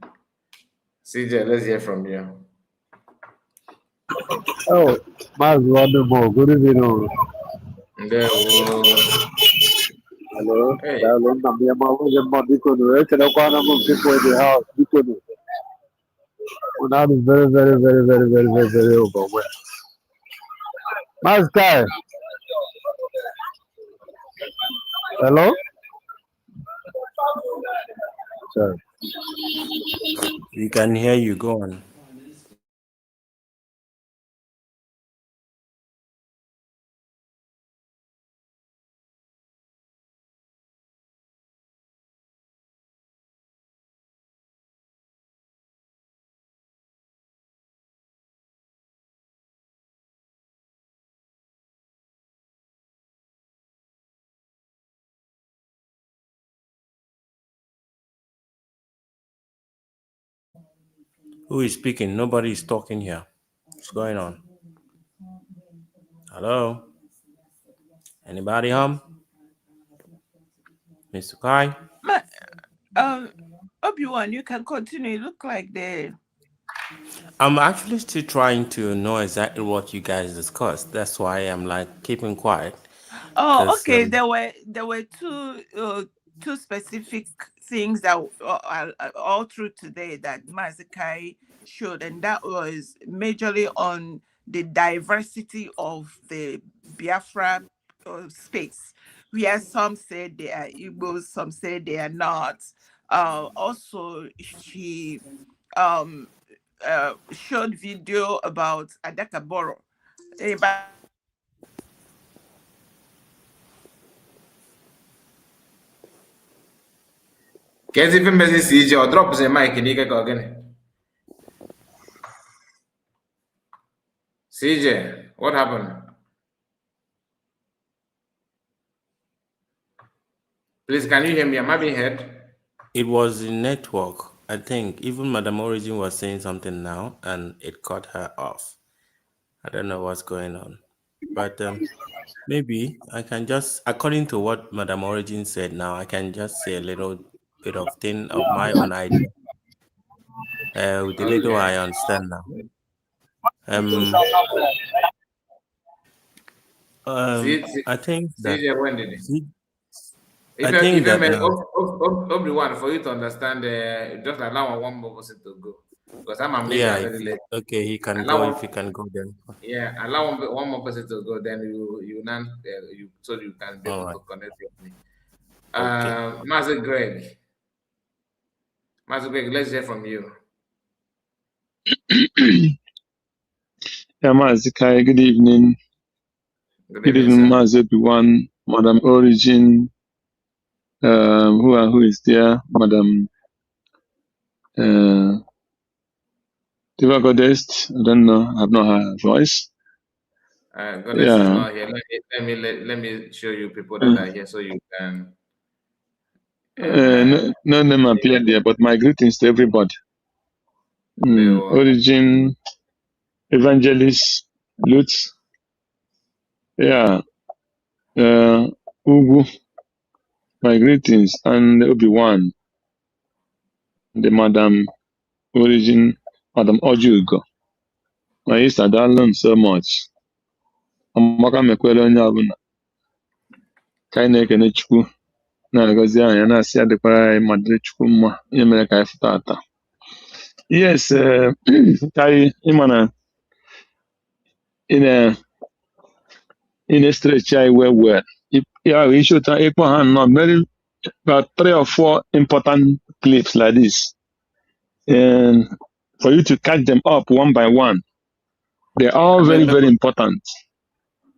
let's hear from you. Oh, my wonderful. Good evening. Hello. Hey. I'm here. Can I call them people in the house? That is very, very, very, very, very, very, very overwhelmed. Nice guy. Hello? Sorry. We can hear you. Go on. Who is speaking? Nobody is talking here. What's going on? Hello? Anybody home? Mr. Kai? Obi-Wan, you can continue. You look like I'm actually still trying to know exactly what you guys discussed. That's why I'm like keeping quiet. Oh, okay. There were two two specific things that are all through today that Mazikai showed, and that was majorly on the diversity of the Biafra space, where some said they are Igbos, some say they are not. Also, she showed video about Adakaboro. Kezi ife mezi CJ or drop the mic n'ike ka ogene. CJ, what happened? Please, can you hear me? Am I being heard? It was the network. I think even Madam Origin was saying something now, and it cut her off. I don't know what's going on, but maybe I can just, according to what Madam Origin said now, I can just say a little bit of thing of my own idea. With the little I understand now. I think that CJ, when did it? I think that everyone, for you to understand, just allow one more person to go, because I'm maybe already late. Okay, he can allow go one, if he can go then. Yeah, allow one more person to go, then you so you can be able to connect with me. Master Greg, let's hear from you. Yeah, Mazikai, good evening. Good evening, Mazi everyone. Madam Origin, who is there? Madam Diva Goddess, I don't know, I've not heard her voice. Goddess is not here. Let me show you people that are here so you can. No name appeared there, but my greetings to everybody. Origin, Evangelist, Lutz, Ugu, my greetings, and Obi-Wan, the Madam Origin, Madam Ojugo. My sister, I learned so much. Amaka mekwere onye ọbụla ka anyị na-ekene Chukwu na-agọzi anyị na-asị ya dịkwara anyị ma dịrị Chukwu mma ihe mere ka anyị fụta ata. Yes, ka anyị ịma na in a stretch I well. Yeah, we should equal hand not very about 3 or 4 important clips like this. And for you to catch them up one by one. They're all very, very important.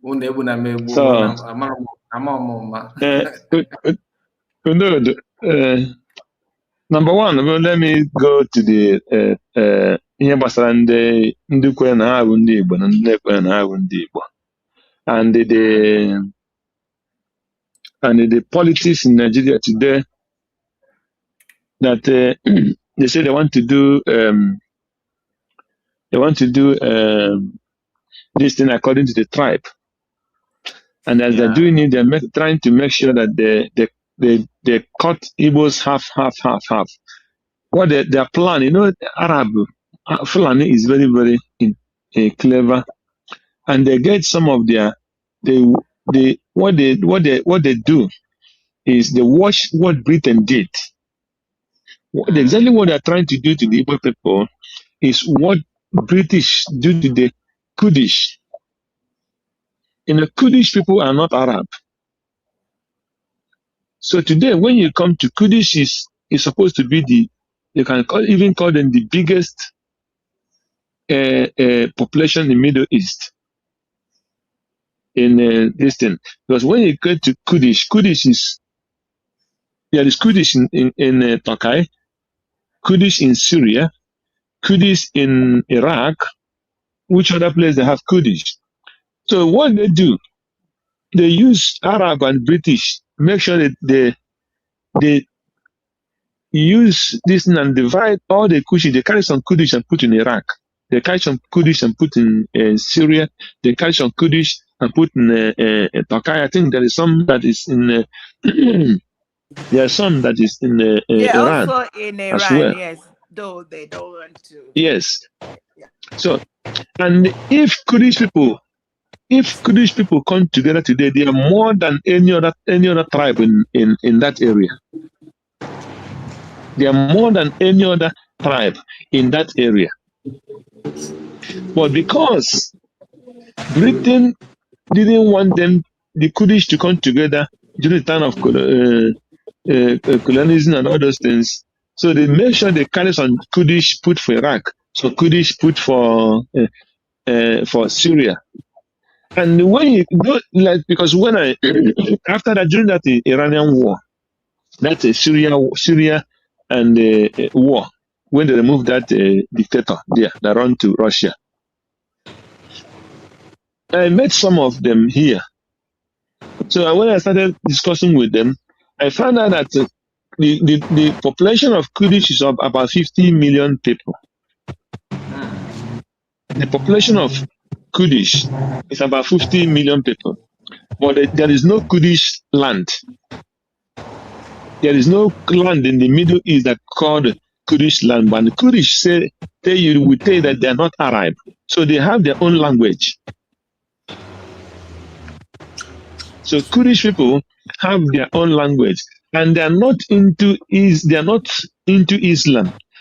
So, number one, let me go to the ihe gbasara ndị kwere na ha bụ ndị Igbo na ndị na-ekwere na ha bụ ndị Igbo, and the politics in Nigeria today that they say they want to do this thing according to the tribe, and as they're doing it, they're trying to make sure that they cut Igbos half. What their plan, Arab Fulani is very, very clever, and they get some of what they do is they watch what Britain did. Exactly what they're trying to do to the Igbo people is what British do to the Kurdish. The Kurdish people are not Arab. So today, when you come to Kurdish, is supposed to be you can even call them the biggest population in Middle East in this thing. Because when you go to Kurdish is Kurdish in Turkey, Kurdish in Syria, Kurdish in Iraq. Which other place they have Kurdish? So what they do, they use Arab and British, make sure that they use this and divide all the Kurdish. They carry some Kurdish and put in Iraq. They carry some Kurdish and put in Syria. They carry some Kurdish and put in Turkey. I think there is some that is in there are some that is in Iran. Also in Iran, as well. Yes, though they don't want to. Yes. So, and if Kurdish people If Kurdish people come together today, they are more than any other tribe in that area. They are more than any other tribe in that area. But because Britain didn't want the Kurdish to come together during the time of colonialism and all those things, so they make sure they carry some Kurdish put for Iraq, some Kurdish put for Syria. And when you go, like, because when I after that, during that Iranian war, that's a Syria and war, when they removed that dictator there that run to Russia, I met some of them here. So when I started discussing with them, I found out that the population of Kurdish is about 50 million people. The population of Kurdish is about 50 million people. But there is no Kurdish land. There is no land in the Middle East that called Kurdish land. But the Kurdish will tell you that they are not Arab. So they have their own language. So Kurdish people have their own language, and they are not into Islam.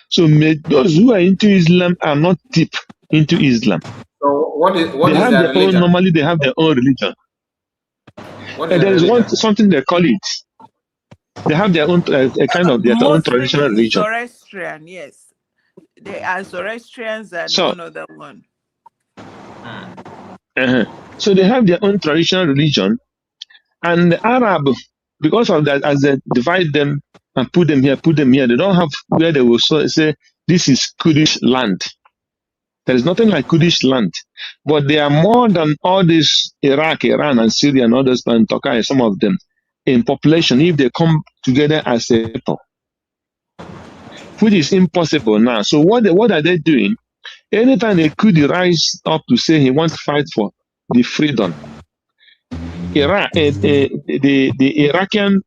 So those who are into Islam are not deep into Islam. So what is their their religion? Normally they have their own religion. What is There is religion? something they call it. They have their own their own traditional religion. Zoroastrian, yes. They are Zoroastrians and one other one. So they have their own traditional religion, and the Arab, because of that, as they divide them and put them here, they don't have where they will say this is Kurdish land. There is nothing like Kurdish land, but they are more than all this Iraq, Iran, and Syria, and others, and Turkey, some of them, in population, if they come together as a people, which is impossible now. So what are they doing? Anytime they could rise up to say he wants to fight for the freedom, Iraq, the Iraqian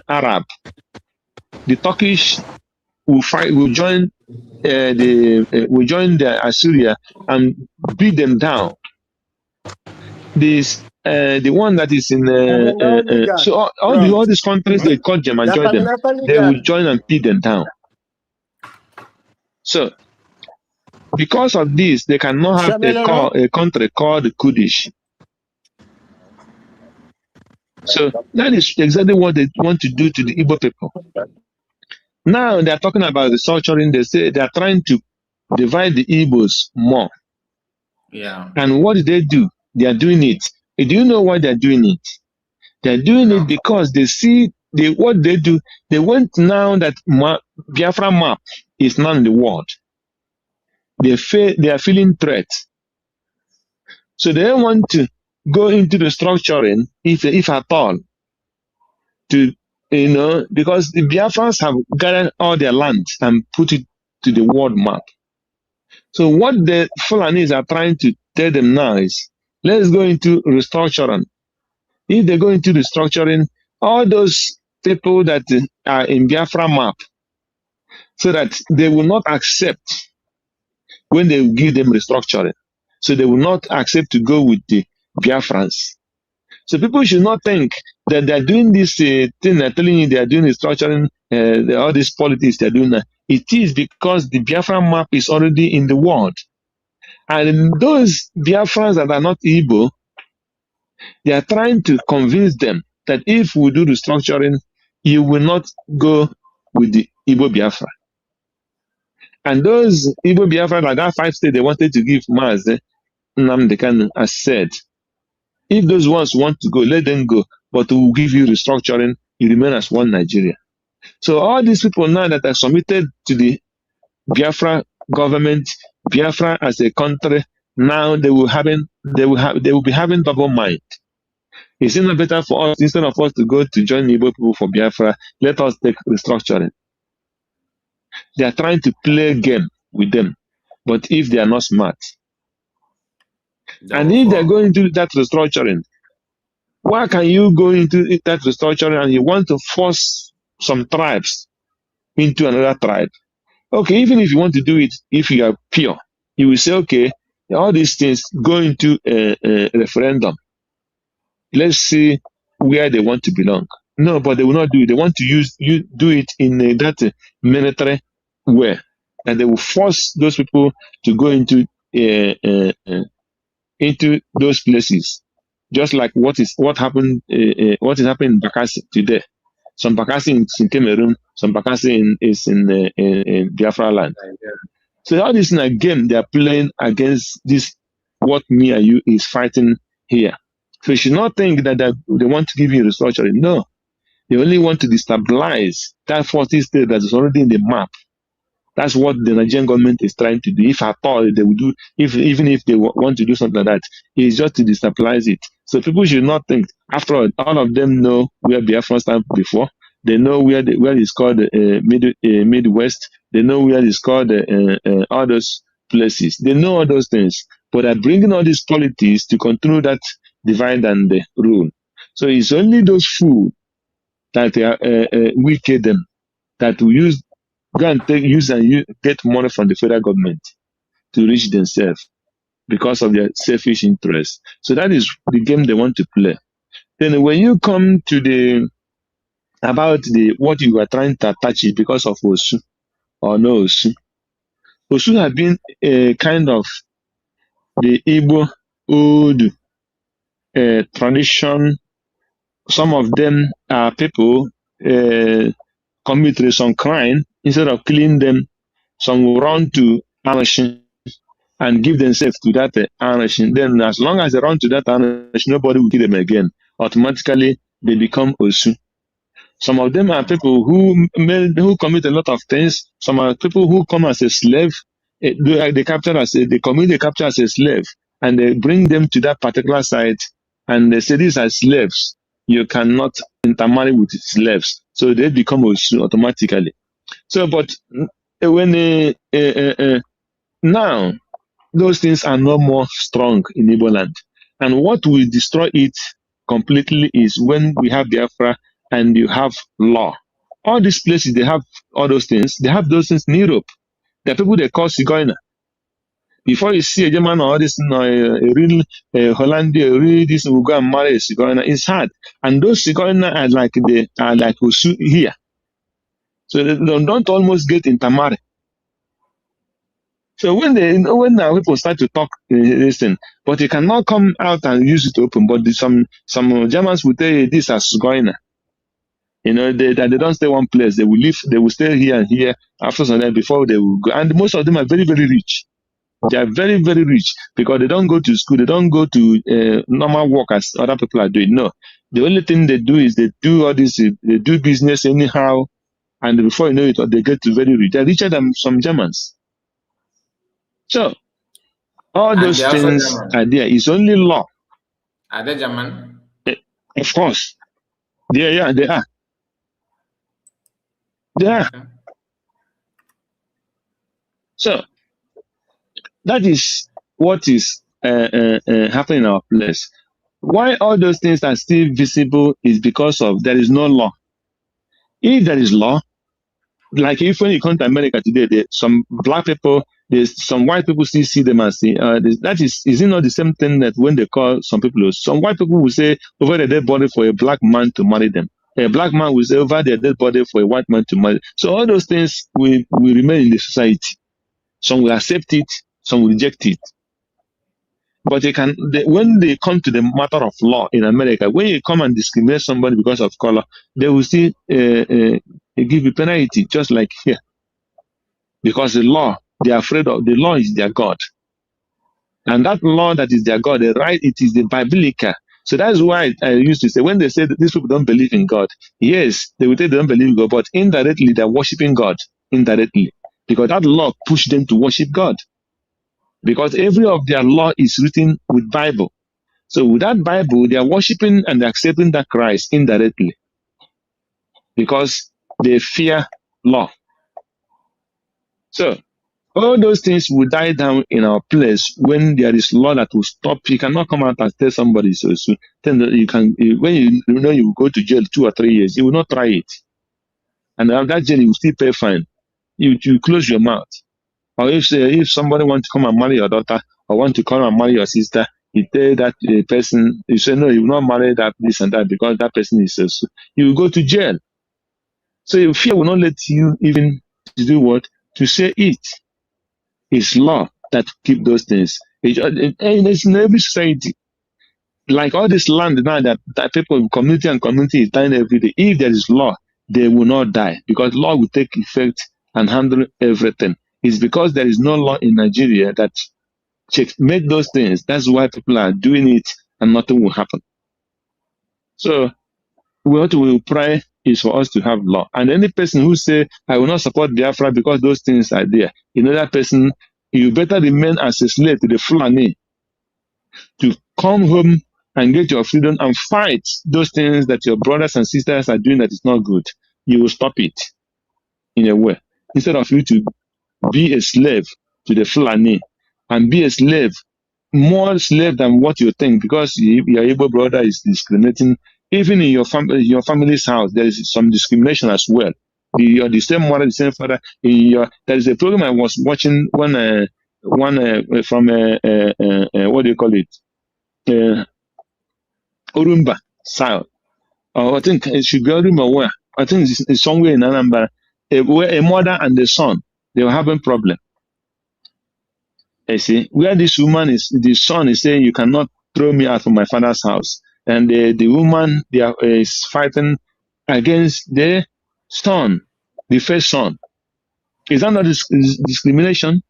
Arab, the Turkish will join the Assyria and beat them down. The one that is in so all these countries they call them and join them, they will join and beat them down. So because of this, they cannot have a country called Kurdish. So that is exactly what they want to do to the Igbo people. Now they are talking about restructuring. They say they are trying to divide the Igbos more. Yeah. And what did they do? They are doing it. Do you know why they are doing it? They are doing it because they see what they do. They want now that Biafra map is now in the world. They are feeling threat. So they want to go into the structuring, if at all, to because the Biafrans have gathered all their land and put it to the world map. So what the Fulanis are trying to tell them now is, let's go into restructuring. If they go into restructuring, all those people that are in Biafra map, so that they will not accept when they give them restructuring. So they will not accept to go with the Biafrans. So people should not think that they're doing this thing, they're telling you they're doing restructuring, all these politics they're doing that. It is because the Biafra map is already in the world. And those Biafrans that are not Igbo, they are trying to convince them that if we do restructuring, you will not go with the Igbo Biafra. And those Igbo Biafra, like that 5 states they wanted to give Maazị Nnamdi Kanu, as said, if those ones want to go, let them go. But we will give you restructuring, you remain as one Nigeria. So all these people now that are submitted to the Biafra government, Biafra as a country, now they will be having double mind. It's not better for us, instead of us to go to join Igbo people for Biafra, let us take restructuring. They are trying to play a game with them. But if they are not smart, and if they're going to do that restructuring, why can you go into that restructuring and you want to force some tribes into another tribe? Okay, even if you want to do it, if you are pure, you will say, okay, all these things go into a referendum. Let's see where they want to belong. No, but they will not do it. They want to do it in that military way, and they will force those people to go into those places, just like what is happening in Bakassi today. Some Bakassi in Cameroon, some Bakassi is in Biafra land. So all this in a game they are playing against this what me and you is fighting here. So you should not think that they want to give you restructuring. No, they only want to destabilize that 40 state that is already in the map. That's what the Nigerian government is trying to do. If at all they will do, even if they want to do something like that, it's just to destabilize it. So people should not think. After all of them know where Biafra stand before. They know where it's called Midwest. They know where it's called all those places. They know all those things, but they're bringing all these politics to continue that divide and rule. So it's only those fools that are wicked them that will go and get money from the federal government to reach themselves because of their selfish interests. So that is the game they want to play. Then when you come to about what you are trying to attach it because of Osu or no Osu. Osu have been a kind of the Igbo old tradition. Some of them are people commit some crime. Instead of killing them, some will run to Anarchy and give themselves to that Anarchy. Then as long as they run to that Anarchy, nobody will kill them again. Automatically, they become Osu. Some of them are people who commit a lot of things. Some are people who come as a slave. They capture as a slave, and they bring them to that particular site, and they say these are slaves. You cannot intermarry with slaves, so they become Osu automatically. So, but when now those things are no more strong in Igbo land, and what will destroy it completely is when we have Biafra and you have law. All these places, they have all those things. They have those things in Europe. There are people they call Sigoiner. Before you see a German or this, a real Hollandia, real this will go and marry a Sigoiner. It's hard. And those Sigoiner are like Osu here. So they don't almost get intermarried. So when now people start to talk this thing, but you cannot come out and use it open. But some Germans will tell you this as Sigoiner. That they don't stay one place. They will leave. They will stay here and here after some time before they will go. And most of them are very, very rich. They are very, very rich because they don't go to school. They don't go to normal work as other people are doing. No, the only thing they do is they do all this. They do business anyhow, and before you know it, they get to very rich. They're richer than some Germans. So all those things are there. It's only law. Are they German? Of course, they are. They are. Yeah. So that is what is happening in our place. Why all those things are still visible is because of there is no law. If there is law, like if when you come to America today, some black people, there's some white people still see them as that is it not the same thing that when they call some people, some white people will say over the dead body for a black man to marry them. A black man will say over their dead body for a white man to marry. So all those things will remain in the society. Some will accept it, some will reject it. But when they come to the matter of law in America, when you come and discriminate somebody because of color, they will still give you penalty, just like here. Because the law, they are afraid of the law is their God. And that law that is their God, the right, it is the biblical. So that's why I used to say, when they say that these people don't believe in God, yes, they will say they don't believe in God, but indirectly they're worshiping God, indirectly. Because that law pushed them to worship God. Because every of their law is written with Bible. So with that Bible, they are worshiping and accepting that Christ indirectly. Because they fear law. So all those things will die down in our place when there is law that will stop. You cannot come out and tell somebody so then you can when you go to jail 2 or 3 years, you will not try it. And after that jail you will still pay fine. You close your mouth. Or if somebody wants to come and marry your daughter, or want to come and marry your sister, you tell that person, you say, no, you will not marry that, this and that, because that person is you will go to jail. So your fear will not let you even to do what? To say it. It's law that keep those things. And it's in every society. Like all this land now that people, community and community is dying every day. If there is law, they will not die because law will take effect and handle everything. It's because there is no law in Nigeria that make those things. That's why people are doing it and nothing will happen. So what we will pray is for us to have law. And any person who say, I will not support Biafra because those things are there, that person, you better remain as a slave to the Fulani to come home and get your freedom and fight those things that your brothers and sisters are doing that is not good. You will stop it in a way. Instead of you to be a slave to the Fulani and be a slave, more slave than what you think, because your Igbo brother is discriminating. Even in your family's house, there is some discrimination as well. You're the same mother, the same father. There is a program I was watching from what do you call it? Urumba South. I think it should be Urumba where? I think it's somewhere in Anambra. Where a mother and the son, they were having problem. You see, where this woman is, the son is saying, you cannot throw me out of my father's house. And the woman is fighting against the son, the first son. Is that not discrimination?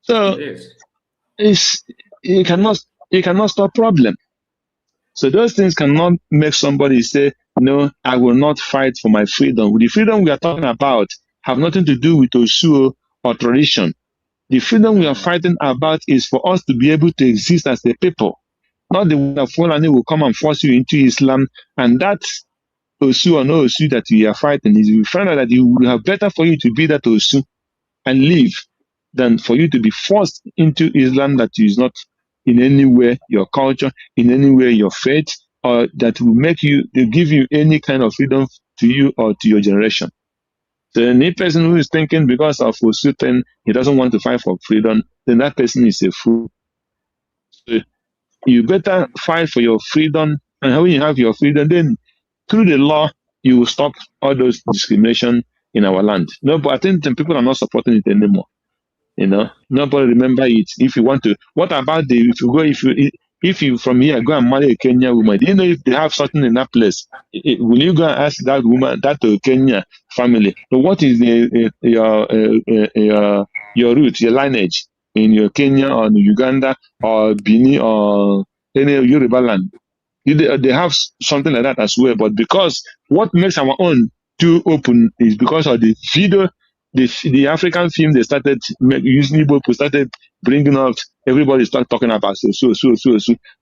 So you cannot stop problem. So those things cannot make somebody say, no, I will not fight for my freedom. The freedom we are talking about have nothing to do with Osuo or tradition. The freedom we are fighting about is for us to be able to exist as a people. Not the one that Fulani will come and force you into Islam. And that Osu or no Osu that you are fighting is you find out that it would have better for you to be that Osu and live than for you to be forced into Islam that is not in any way your culture, in any way your faith, or that will give you any kind of freedom to you or to your generation. So any person who is thinking because of a certain he doesn't want to fight for freedom, then that person is a fool. So you better fight for your freedom, and when you have your freedom, then through the law you will stop all those discrimination in our land. No, but I think people are not supporting it anymore. Nobody remember it. If you want to, what about if you from here go and marry a Kenyan woman? Do you know if they have something in that place? Will you go and ask that woman, that Kenya family? So what is your root, your lineage in your Kenya or Uganda or Benin or any Yoruba land? They have something like that as well. But because what makes our own too open is because of the video, the African film they started using Igbo people started bringing out. Everybody start talking about so.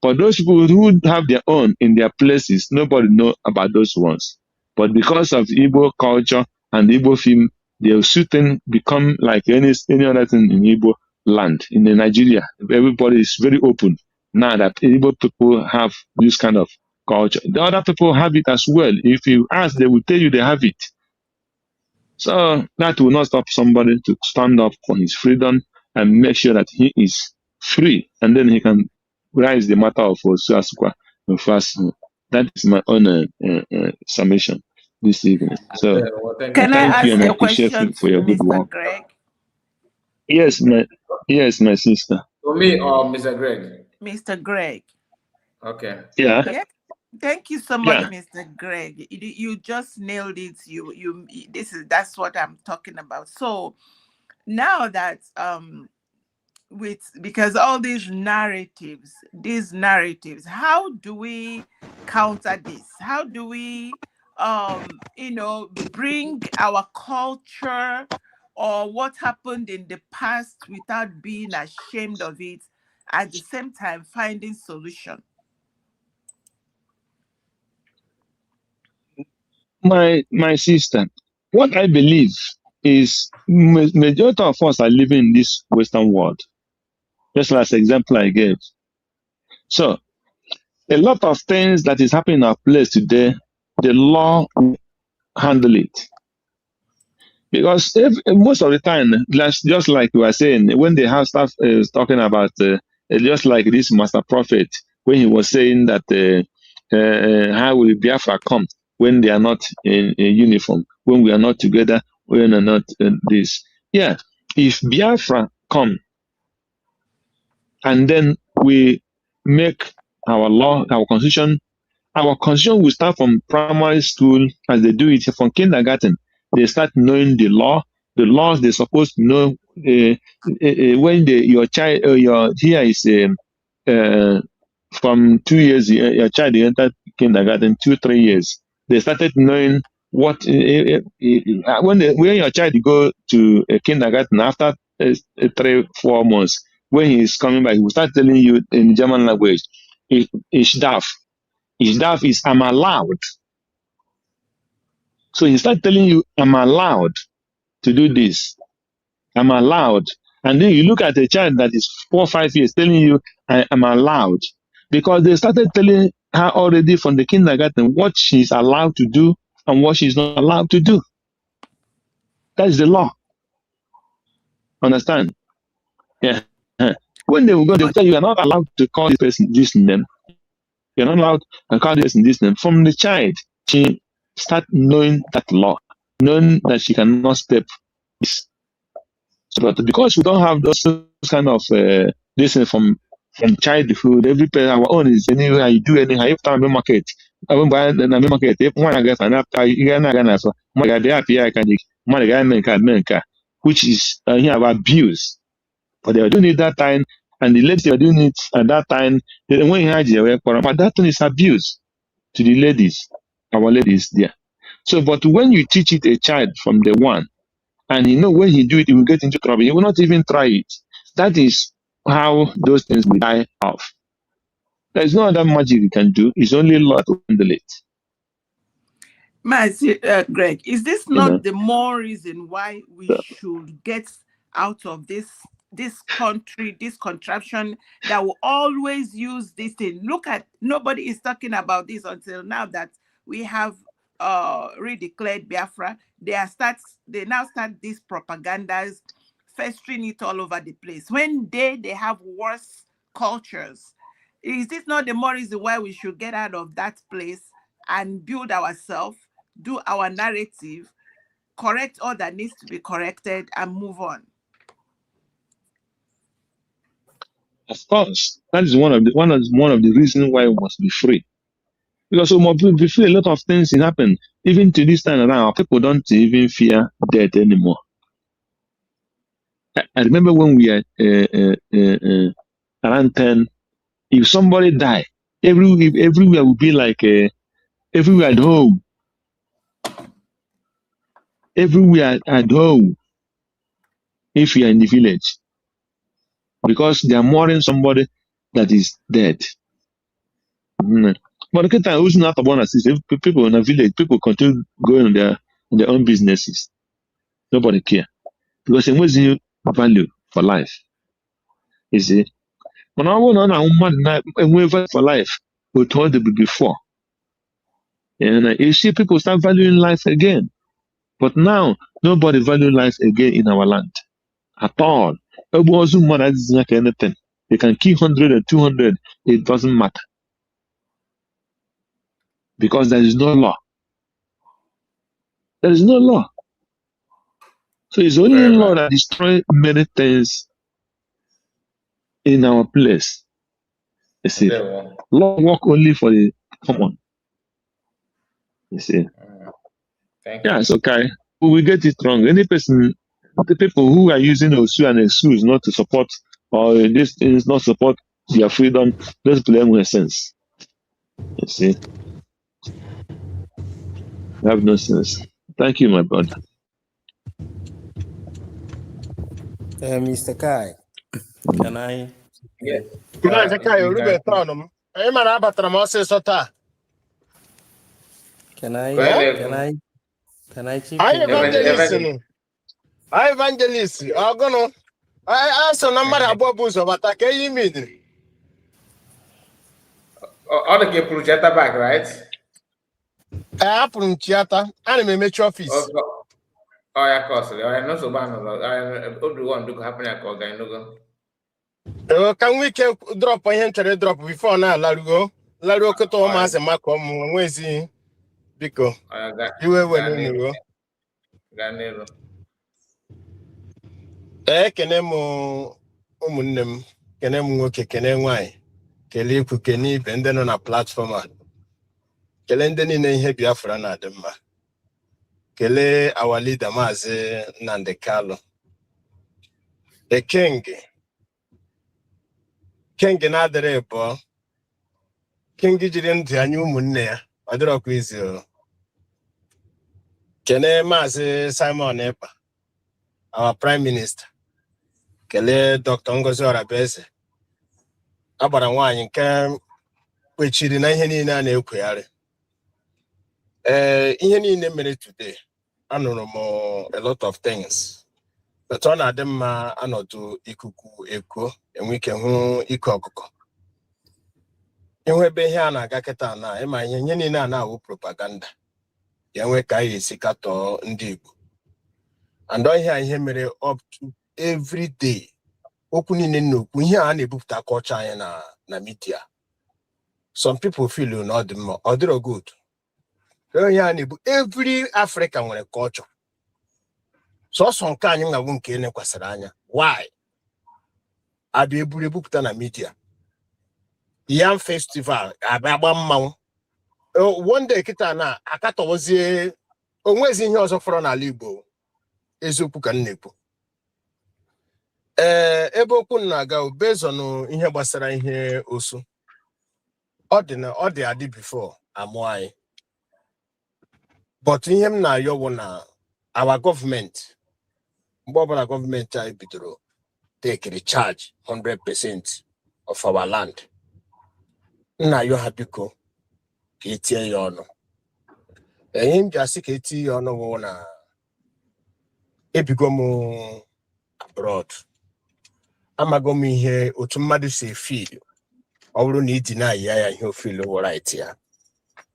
But those people who have their own in their places, nobody know about those ones. But because of Igbo culture and Igbo film, the certain become like any other thing in Igbo land in Nigeria. Everybody is very open now that Igbo people have this kind of culture. The other people have it as well. If you ask, they will tell you they have it. So that will not stop somebody to stand up for his freedom and make sure that he is free, and then he can raise the matter of Osuasukwa first. That is my own summation this evening. So Can I thank you ask and I a appreciate question you for to your good Mr. work. Greg? Yes, my sister. To me or Mr. Greg? Mr. Greg. Okay. Yeah. Yeah. Thank you so much, Yeah. Mr. Greg. You just nailed it. That's what I'm talking about. So now that because all these narratives, how do we counter this? How do we bring our culture or what happened in the past without being ashamed of it, at the same time finding solution? My sister, what I believe is majority of us are living in this Western world. Just as the example I gave. So a lot of things that is happening in our place today, the law will handle it. Because most of the time, just like we were saying, when they have stuff talking about, just like this Master Prophet, when he was saying that how will Biafra come when they are not in uniform, when we are not together, when we are not this. Yeah, if Biafra come and then we make our law, our constitution will start from primary school as they do it from kindergarten. They start knowing the law, the laws they're supposed to know. When your child, your here is from 2 years, your child entered kindergarten, 2, 3 years. They started knowing what when your child go to kindergarten after 3, 4 months, when he's coming back, he will start telling you in German language, ich darf. Ishdaf is I'm allowed. So he start telling you, I'm allowed to do this. I'm allowed. And then you look at a child that is 4 or 5 years telling you, I am allowed. Because they started telling her already from the kindergarten what she's allowed to do and what she's not allowed to do. That is the law. Understand? Yeah. When they will go, they will tell you, you're not allowed to call this person this name. You're not allowed to call this person this name. From the child, she start knowing that law, knowing that she cannot step this. But because we don't have those kind of this from childhood, every parent, our own is anywhere you do anyhow. If time market, I won't buy the market. If one I get an after you get an so my God, they happy I can my guy make which is here abuse. But they are doing it that time, and the ladies are doing it at that time. Then when you had your work, but that one is abuse to the ladies, our ladies there. So, but when you teach it a child from the one, and you know when he do it, he will get into trouble. He will not even try it. That is how those things will die off. There is no other magic you can do. It's only Lord to handle it. Greg, is this not the more reason why we should get out of this country, this contraption that will always use this thing? Look at, nobody is talking about this until now that we have redeclared Biafra. They now start these propagandas, festering it all over the place. When they have worse cultures, is this not the more reason why we should get out of that place and build ourselves, do our narrative, correct all that needs to be corrected, and move on? Of course, that is one of the reasons why we must be free. Because we must be free. A lot of things can happen. Even to this time around, people don't even fear death anymore. I remember when we are around 10, if somebody die, everywhere would be like everywhere at home. Everywhere at home. If you are in the village, because they are mourning somebody that is dead. But the time who's not about people in a village, people continue going on their own businesses. Nobody care because it was new value for life. You see, when I want to value for life, we told them before, and you see people start valuing life again. But now nobody value life again in our land at all. It wasn't more like anything. They can kill 100 or 200. It doesn't matter. Because there is no law. There is no law. So it's only law that destroys many things in our place. You see, law work only for the common. You see. Thank you. Yeah, it's okay. We will get it wrong. Any person, the people who are using Osu and excuse not to support or this is not support their freedom, let's blame with sense. You see. They have no sense. Thank you, my brother. Mr. Kai, can I? Yes. Maazị Kai orubeta ọnụ m. Anyị mara abatara m ọsịsọ taa. Can I chip Anyị in? evangelist nụ. Anyị evangelist ọgụnụ. Anyị so na mmadụ abụọ bụ ụzọ bata ka eyi mmiri. Ọ dị ka ị pụrụ cheta back, right? Apụrụ m chiata, ana m emechi ọfịs. Oh, yeah, course. I know so bad. I one to happen at Koga. Can we drop a hint drop before now, Larugo? Larugo Koto Mas and Macom, where's he? Because you were winning. Ganero. Kenemo Umunum, Kenemo Kenewai, Kelly Kukeni, Benden on a platform. Kelenden in Biafra Nadema. Kele our leader Maze Nandekalo. The king Nadrebo. King didn't a new munne. I don't know quiz you. Kene Maze Simon Epa, our prime minister. Kele Dr. Ngozi Orabeze. Abara wine can which in a henny and equare. In a minute today. I don't know a lot of things. But on them I know to ikuku echo and we can ikoko. Inwe be here na gaketa na ema nye ni na propaganda. Yanwe kai sikato ndi Igbo. And I hear ihe mere up to every day. Okwu niile nnukwu ihe a na-ebupụta culture anyị na media. Some people feel you know them or they're good. Every African nwere culture. So some ka anyị ngawu nke na-ekwasara anya. Why? Abi ebupụta na media. Yam festival abagba mmanwụ. One day kita na akatowozie onwezi ihe ọzọ fọrọ n'ala Igbo. Eziokwu ka nnekwu. Ebe okwu na-aga based on ihe gbasara ihe osu. Ọ dị adị before amụ anyị. But ihe m na-ayọ wụ na our government, mgbe ọbụla gọọmenti anyị bidoro take charge 100% of our land. Na-ayọ ha biko ka etie ya ọnụ. Ihe m ji asị ka etie ya ọnụ wụ na ebigo m abroad. Amago m ihe otu mmadụ si feel ọ bụrụ na iji na-ayị ya ihe ofeel right ya.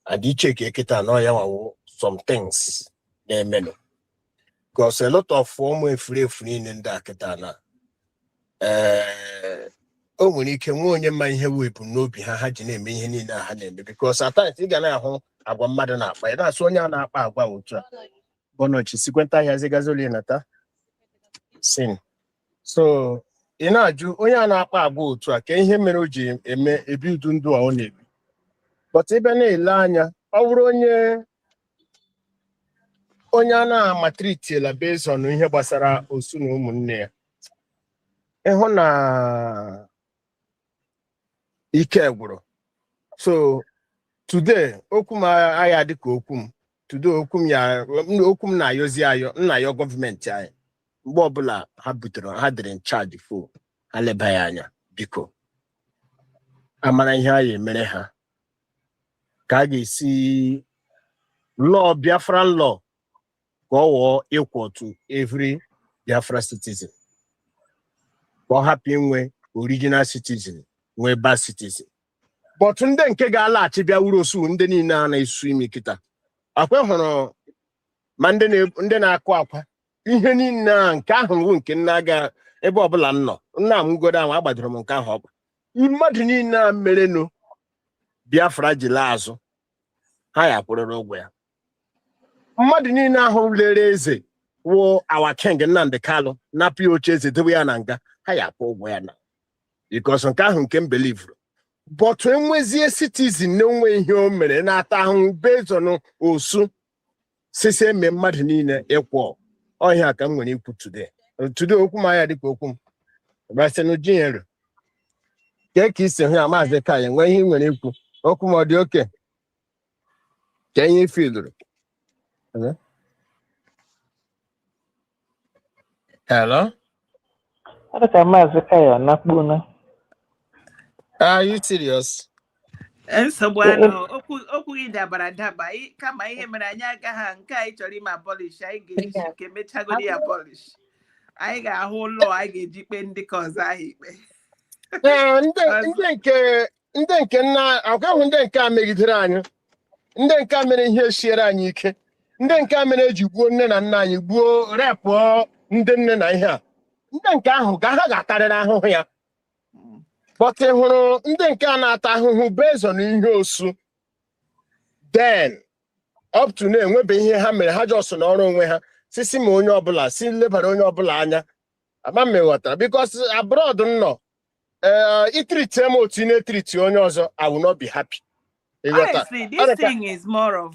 And iche ka eketa no ya wawo some things na-emenụ. Because a lot of ụmụ efurefu niile ndị akịta na o nwere ike nwe onye mma ihe wepụ n'obi ha ji na-eme ihe niile ha na-eme. Because at times ị ga na-ahụ agwa mmadụ na-akpa ya na-asụ onye a na-akpa agwa otu a bọnọchi sikwenta ahịa zigazoli nata sin. So ị na-ajụ onye a na-akpa agwa otu a ka ihe mere o ji eme ebi udu ndụ a ọ na-ebi. But ebe na-ele anya ọ bụrụ onye a na-amatritiela based on ihe gbasara osu na ụmụnne ya. Ịhụ na ike gwụrụ. So today okwu m agha dịka okwu m. Today okwu m na-ayọzi ayọ nna ya gọọmenti anyị. Mgbe ọbụla ha butere ha dịrị in charge for ha leba ya anya biko. Amara ihe anyị emere ha. Ka a ga-esi law Biafran law ka ọ wụọ equal to every Biafra citizen. Ka ọ hapụ inwe original citizen nwee bad citizen. But ndị nke ga-alaghachi bịa wuru osu ndị niile a na-esu imi kịta. Akwa hụrụ ma ndị na-akụ akwa ihe niile nke ahụ bụ nke na-aga ebe ọbụla nọ. Nna m godo ahụ agbadoro m nke ahụ ọkpa. Mmadụ niile a merenụ Biafra ji laa azụ ha ya kwụrụrụ ụgwọ ya. Mmadụ niile ahụ lere eze wụ our king Nnamdi Kanu napụ oche eze dobe ya na nga ha ya kwụ ụgwọ ya na. Because nke ahụ nke m believe. But enwezie citizen na-enwe ihe o mere na-ata ahụ based on osu sisi eme mmadụ niile ịkwụ ọhịa ka m nwere ikwu today. Today okwu m anya dịka okwu m. Gbasenu jinyere. Ka isi hụ ya maazị ka ya nwee ihe nwere ikwu. Okwu m ọ dị oke. Ka ihe feel. Hello? Are you serious? Nsogbu anọ okwu gị dabara daba kama ihe mere anyị agaghị nke anyị chọrọ ime abolish anyị ga-eji ike mechagodi abolish. Anyị ga-ahụ ụlọ anyị ga-eji kpe ndị ka ọzọ ahụ ikpe. Ndị nke nna agwahụ ndị nke a megidere anyị. Ndị nke a mere ihe siere anyị ike. ndị nke a mere eji gbuo nne na nna anyị gbuo repụọ ndị nne na ihe a ndị nke ahụ ga ha ga-atarịrị ahụhụ ya but ị hụrụ ndị nke a na-ata ahụhụ based on ihe osu then up to now enwebe ihe ha mere ha just n'ọrụ onwe ha sisi ma onye ọbụla si lebara onye ọbụla anya ama m ghọtara because abroad nọ itriti m otu ị na-etriti onye ọzọ I will not be happy. Honestly, this thing is more of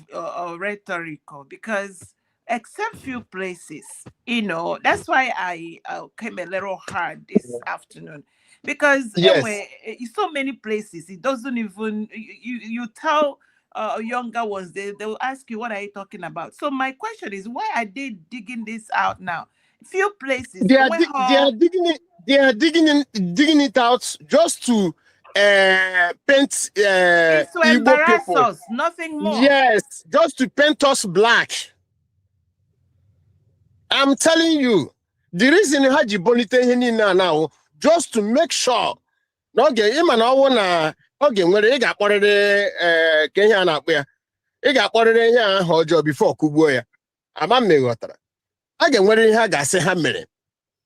rhetorical because except few places, you know, that's why I came a little hard this afternoon because anyway, so many places it doesn't even you tell younger ones they will ask you what are you talking about. So my question is why are they digging this out now? Few places they are digging it out just to paint it's to Igbo embarrass people. us, nothing more. Yes, just to paint us black. I'm telling you, the reason Haji Bonite Henina now, just to make sure. Okay, even na okay, nwere ị ga-akpọrịrị Kenya na-akpọ ya. Ị ga-akpọrịrị ihe ahụ ọjọọ before kugbuo ya. Ama m ghọtara. A ga-enwere ihe ha ga-asị ha mere.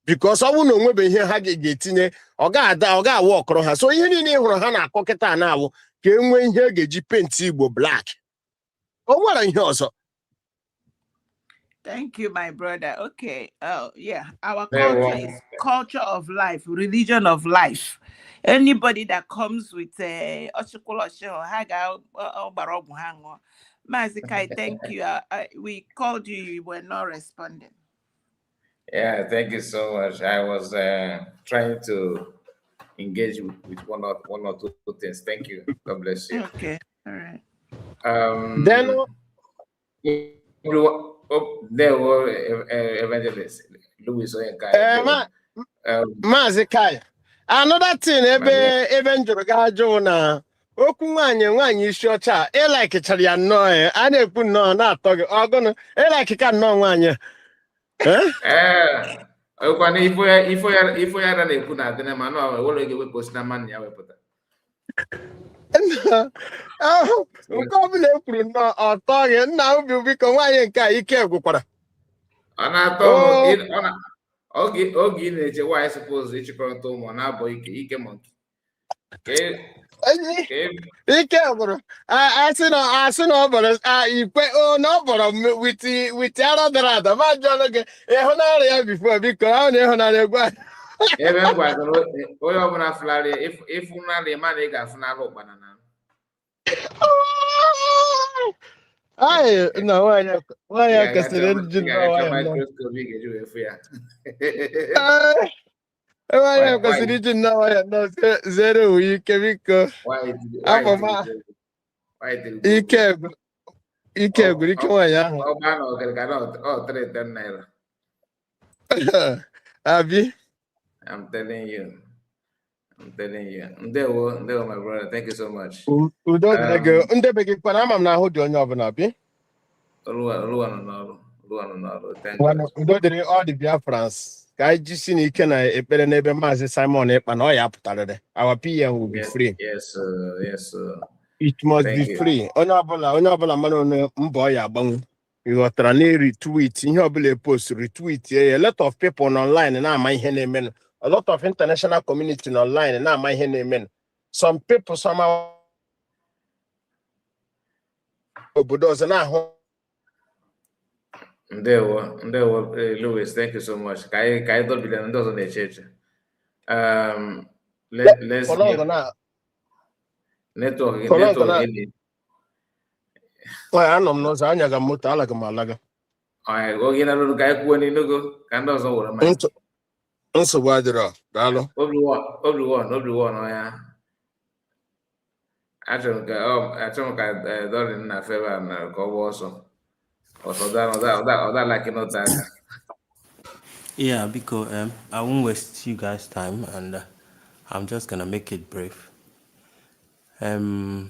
Because ọ bụrụ na onwebe ihe ha ga-etinye, ọ ga-awụ ọkọrọ ha. So ihe niile ị hụrụ ha na-akọ kịta na-awụ ka e nwee ihe ga-eji penti Igbo black. O nwere ihe ọzọ. Thank you, my brother. Okay. Oh, yeah. Our culture is culture of life, religion of life. Anybody that comes with a Mazikai, thank you. We called you, you were not responding. Yeah, thank you so much. I was trying to engage with one or two things. Thank you. God bless you. Okay. All right. Then there were evangelists, Louis Mazikai. Another thing ebe njụrụ gị ajụ na okwu nwaanyị isi ọcha ịlaikịchara ya nnọọ a na-ekwu nnọọ na-atọ gị ọgụnụ ịlaikịka nnọọ nwaanyị ọkwana ifo ya na-ekwu na adịna ma na ụlọ ga-ewepụ osi na mmanụ ya wepụta nke ọbụla e kwuru nnọọ ọtọ gị nna ubi biko nwaanyị nke a ike gwụkwara ọ na-atọ oge ị na-eche nwaanyị suppose ịchịkọrọta ụmụ na-abụ ike monkey ike bụrụ asị na ọ bụrụ ikpe na ọ bụrụ witi ara dara ada ma jụọnụ gị ịhụnarị ya bifo biko ahụ na ịhụnarị egwu ebe m gwagoro onye ọbụla fụlarị ịfụnarị ma na ị ga-afụnarị ụkpana na anyị na nwaanyị kesịrị ndị nwaanyị kwesịrị iji nna nwanyị nọ zere uwe ike biko afọ ma ike gwụrụ ike nwaanyị ahụ abi I'm telling you. Ndewo, my brother. Thank you so much. Udo dịrị gị ndị be gị kwana ama m na ahụ dị onye ọbụla bi udo dịrị all the Biafrans ka anyị jisi n'ike na ekpere n'ebe Maazị Simon Ekpa na ọ ya pụtarịrị our PM will be free. Yes, yes. It must be free. Onye ọbụla mara onye mbọ ya agbanwe ịghọtara na retweet ihe ọbụla epost retweet a lot of people online na-ama ihe na-emenụ a lot of international community online na-ama ihe na-emenụ some people somehow obodo ọzọ na-ahụ Ndewo, Louis, thank you so much. Ka anyị dobile ndị ọzọ na-eche eche. Network gị. Anọ m n'ụzọ anyaga m moto alaga m alaga. Oge na lụrụ ka anyị kwuo n'inugo ka ndị ọzọ were manya. Nsogbu adịrọ, daalụ. Obliwon ọya. Achọrọ m ka Dorin na Feva na ka ọ gba ọsọ. Yeah, because I won't waste you guys' time, and I'm just gonna make it brief. The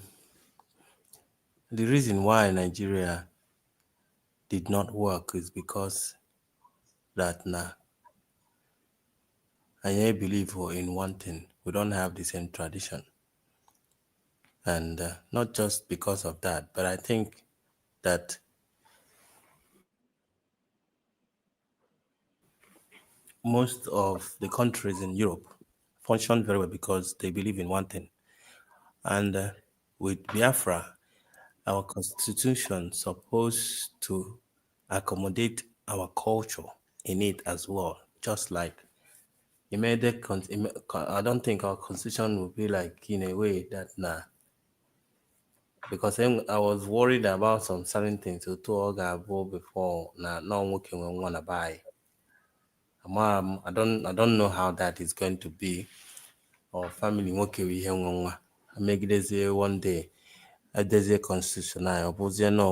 reason why Nigeria did not work is because that I believe in one thing: we don't have the same tradition, and not just because of that, but I think that most of the countries in Europe function very well because they believe in one thing. And with Biafra, our constitution supposed to accommodate our culture in it as well. Just like I don't think our constitution will be like in a way that because I was worried about some certain things to talk about before no one can wanna buy. I don't know how that is going to be. Or family nwoke bụ ihe nwa nwa megidezie one day edezie constitution anyị ọ bụzie na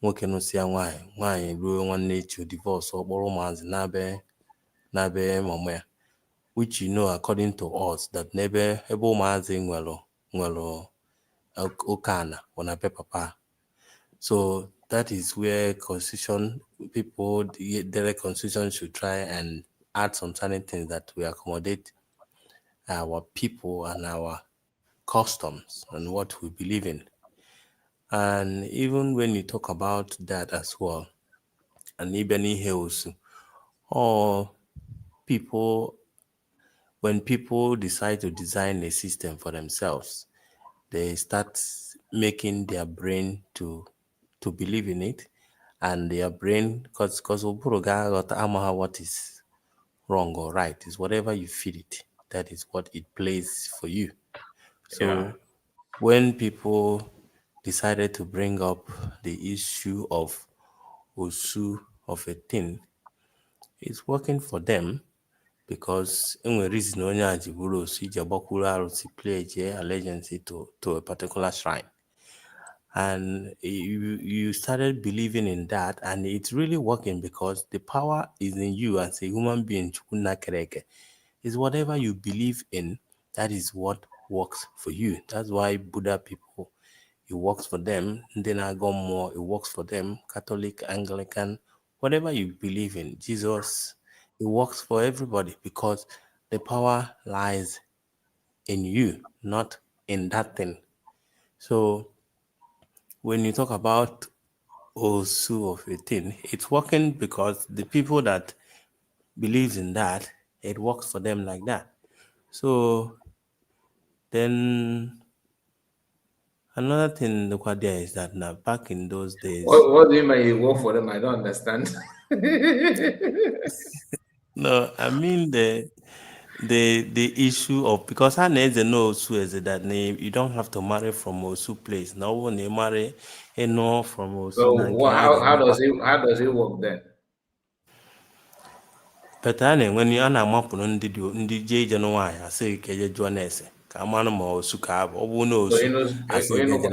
nwoke nụsịa nwaanyị ruo nwanne echi divorce ọ kpọrọ ụmụazị na-be mama ya, which according to us that ebe ụmụazị nwere oke ana bụ na be papa. So that is where the constitution should try and add some certain things that will accommodate our people and our customs and what we believe in. And even when you talk about that as well, and even also, or when people decide to design a system for themselves, they start making their brain to believe in it, and their brain, because what is wrong or right is whatever you feed it, that is what it plays for you. So when people decided to bring up the issue of Osu of a thing, it's working for them because in a reason onye a ji bụrụ Osu iji agbakwuru arụsị pledge allegiance to a particular shrine. And you started believing in that, and it's really working because the power is in you as a human being. Is whatever you believe in, that is what works for you. That's why Buddha people, it works for them. Then I go more, it works for them. Catholic, Anglican, whatever you believe in, Jesus, it works for everybody because the power lies in you, not in that thing. So when you talk about Osu of a thing, it's working because the people that believes in that, it works for them like that. So then another thing there is that now back in those days. What do you mean you work for them? I don't understand. No, I mean the issue of, because I know Osu is that name, you don't have to marry from Osu place. Now when you marry from Osu. So how does it work then? But when you na-amapụrụ ndị je ije nwaanyị asị ka eje jụọ na-ese ka a mara ma Osu ka abụ ọ bụrụ na Osu asị eje na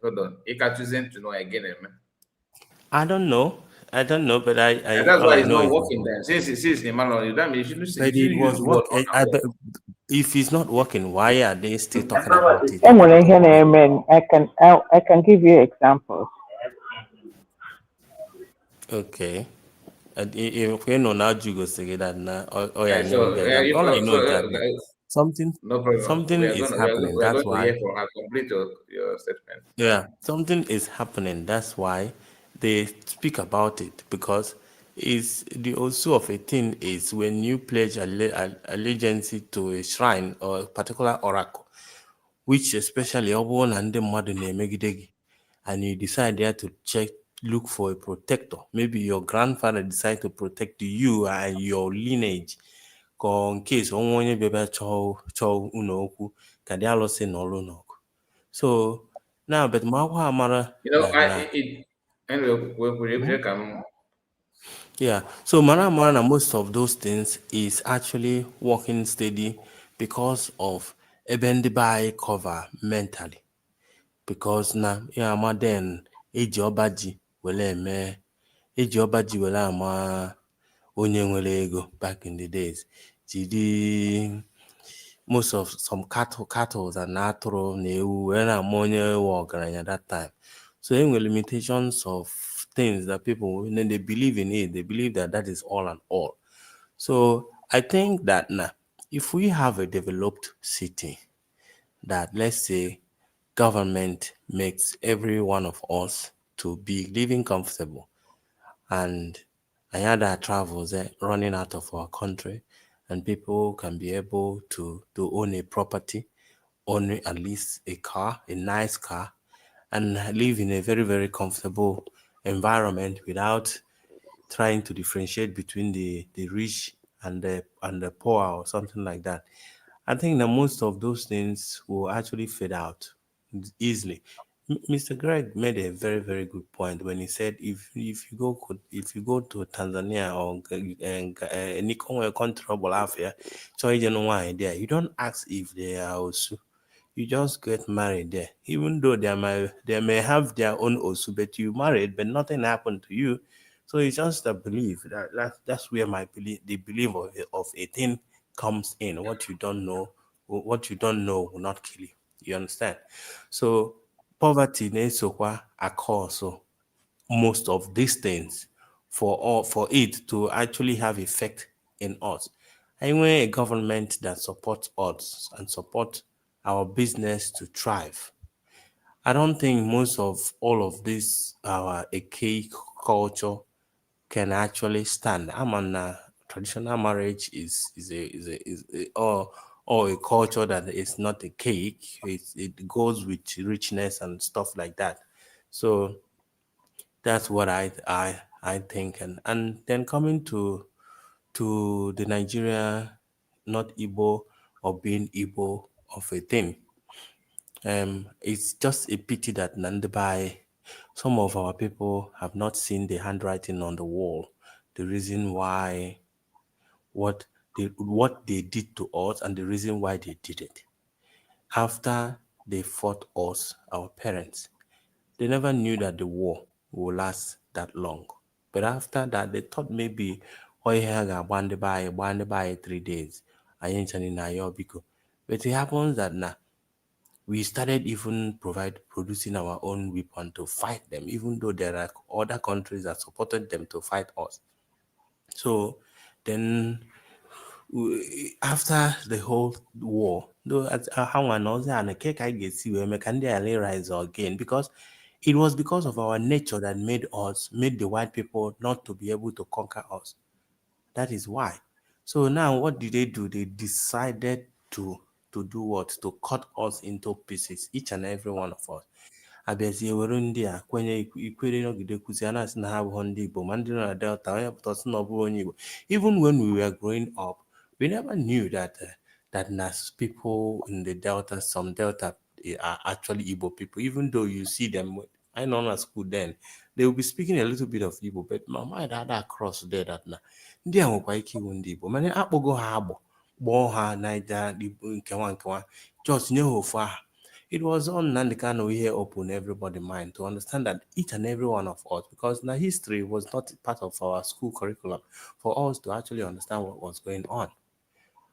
Hold on. To know again, man. I don't know, but And that's all why I it's know not is working then. Since the man on that means you but it was work. If it's not working, why are they still talking about it? I can give you examples. Okay. If you know now, you go say that now. All I So know is that something is happening. We are That's going to why. hear from her. Complete your statement. Yeah, something is happening. That's why they speak about it, because is the also of a thing is when you pledge allegiance to a shrine or a particular oracle, which especially and the and you decide there to look for a protector. Maybe your grandfather decide to protect you and your lineage. In case onye bebe chọọ unu okwu ka dị alụsị n'ọrụ n'ọgụ. So now, but yeah, so Mara most of those things is actually working steady because of Ebendibai cover mentally. Because now, then eji obaji wele ama onye nwere ego back in the days. Most of some cattle and atụrụ na ewu were na-ama onye ọgaranya that time. So there were limitations of things that people, when they believe in it, they believe that is all and all. So I think that now, if we have a developed city, that let's say government makes every one of us to be living comfortable, and and other travels running out of our country, and people can be able to own a property, own at least a car, a nice car, and live in a very, very comfortable environment without trying to differentiate between the rich and the poor or something like that. I think that most of those things will actually fade out easily. Mr. Greg made a very, very good point when he said if you go to Tanzania or any country Afia, so you don't ask if they are also, you just get married there. Even though they may have their own Osu, but you married, but nothing happened to you. So it's just a belief that's where the belief of a thing comes in. What you don't know will not kill you. You understand? So poverty na-esokwa cause most of these things for it to actually have effect in us. And when a government that supports us and support our business to thrive, I don't think most of all of this our archaic culture can actually stand. I'm on traditional marriage is or a culture that is not a cake. It goes with richness and stuff like that. So that's what I think. And then coming to the Nigeria, not Igbo or being Igbo of a thing. It's just a pity that Nandabai, some of our people have not seen the handwriting on the wall. The reason why what they did to us and the reason why they did it. After they fought us, our parents, they never knew that the war will last that long. But after that, they thought maybe Oihaga by 3 days. I ain't na Yobiko. But it happens that now we started even producing our own weapon to fight them, even though there are other countries that supported them to fight us. So then after the whole war, though how and a cake I get see where can they rise again, because it was because of our nature that made the white people not to be able to conquer us. That is why. So now what did they do? They decided to do what? To cut us into pieces, each and every one of us. Abịazie were ndị a kwenye ikwere nọgide kwuzi a na-asị na ha abụghị ndị Igbo, ma ndị nọ na Delta onye pụta sị na ọ bụrụ onye Igbo. Even when we were growing up, we never knew that Nas people in the Delta, some Delta are actually Igbo people, even though you see them. I know at school then, they will be speaking a little bit of Igbo, but my mind had across there that na ndị a nwekwa ike iwu ndị Igbo, mana akpọgo ha agbọ gbọọ ha naija nkewa nkewa, just nye ha ofu aha. It was on Nandikano here open everybody's mind to understand that each and every one of us, because the history was not part of our school curriculum for us to actually understand what was going on.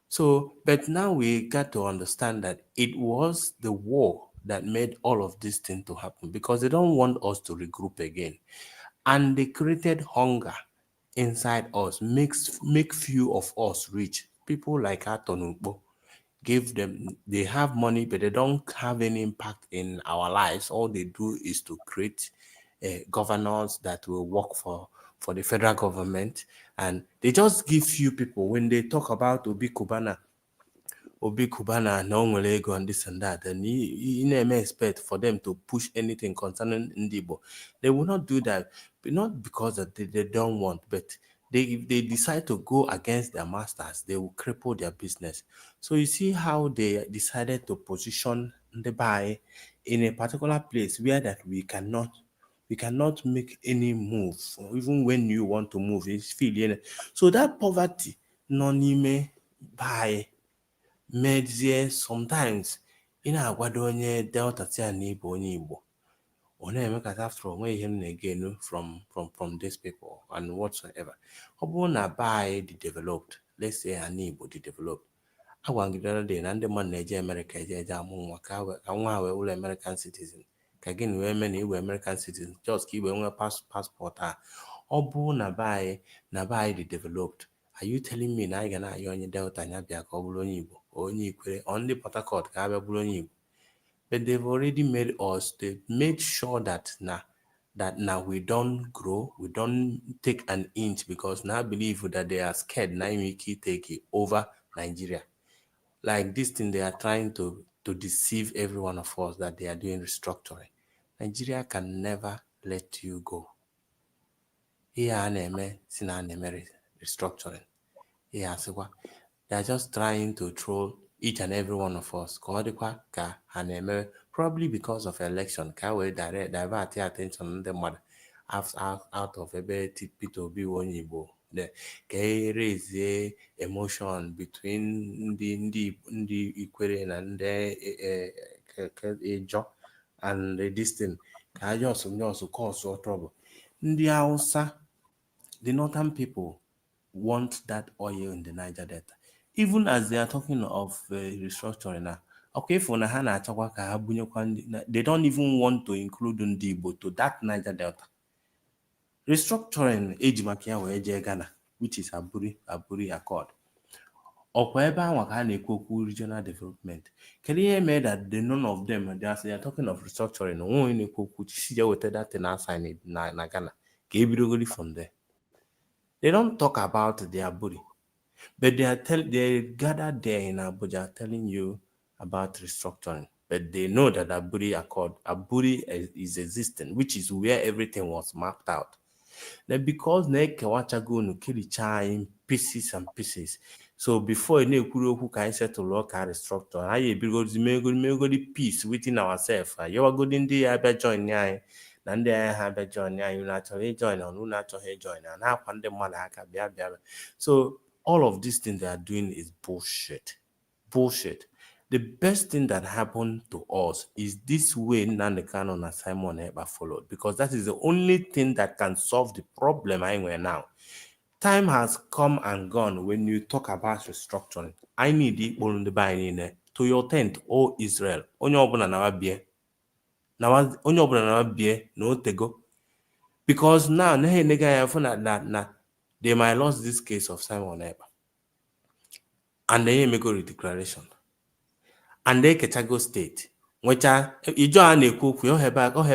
So, but now we got to understand that it was the war that made all of this thing to happen, because they don't want us to regroup again. And they created hunger inside us, make few of us rich. People like Atonukbo, they have money, but they don't have any impact in our lives. All they do is to create governors that will work for the federal government, and they just give few people. When they talk about Obi Kubana na o nwere ego and this and that, and you never expect for them to push anything concerning Ndibo. They will not do that, but not because that they don't want, but if they decide to go against their masters, they will cripple their business. So you see how they decided to position the buy in a particular place where that we cannot make any move, or even when you want to move, it's feeling. So that poverty, non buy mezie sometimes ị na-agwado onye Delta tia na ịbụ onye Igbo, ọ na-emekata after onwe ihe m na-egenu from these people and whatsoever. Ọ bụrụ na be anyị dị developed, let's say ana Igbo dị developed, agwa ngidere dị na ndị mmadụ na-eje America eje amụ nwa ka nwa ha wee ụlọ American citizen, ka gị na wee mee na iwe American citizen just ka i wee nwee passport a. Ọ bụrụ na be anyị dị developed, are you telling me na anyị ga na-ayọ onye Delta anya bịa ka ọ bụrụ onye Igbo, onye Ikwere, ọ ndị Port Harcourt ka abịa bụrụ onye Igbo? But they've already made sure that that now we don't grow, we don't take an inch because now believe that they are scared now we keep take over Nigeria. Like this thing, they are trying to deceive every one of us that they are doing restructuring. Nigeria can never let you go. Here restructuring. Yeah, so they are just trying to troll each and every one of us. Probably because of election, can we divert the attention on the mother out of a bit to be one Igbo. The raise emotion between the Equarian and the job and this thing. Can just cause trouble. The Hausa, the northern people want that oil in the Niger Delta. Even as they are talking of restructuring now, okay, for na ha na-achọkwa ka ha bunyekwa they don't even want to include ndị Igbo to that Niger Delta. Restructuring eji maka ya wee jee Ghana, which is Aburi Accord. Ọkwa ebe ahụ ka ha na-ekwu okwu regional development. Kedu ihe mee that none of them they are talking of restructuring? Onwe onye na-ekwu okwu si ya weta that thing assign na Ghana ka ebidogori from there. They don't talk about their booty, but they gather there in Abuja telling you about restructuring. But they know that Aburi is existing, which is where everything was mapped out. Then because Nekewachago Kilicha in pieces and pieces. So before who can settle or can restructure, I because the peace within ourselves. You are good in the Abba join and they have a join you naturally join on naturally join and how can the malaka be. So all of these things they are doing is bullshit. Bullshit. The best thing that happened to us is this way Nandekano and Simon ever followed, because that is the only thing that can solve the problem I wear now. Time has come and gone when you talk about restructuring. I need the buying to your tent, O Israel. Onye ọbụla na bie na otego. Because now they might lost this case of Simon Eber. And they make a declaration. And they Kechago State, which are Ijo Ekwu, you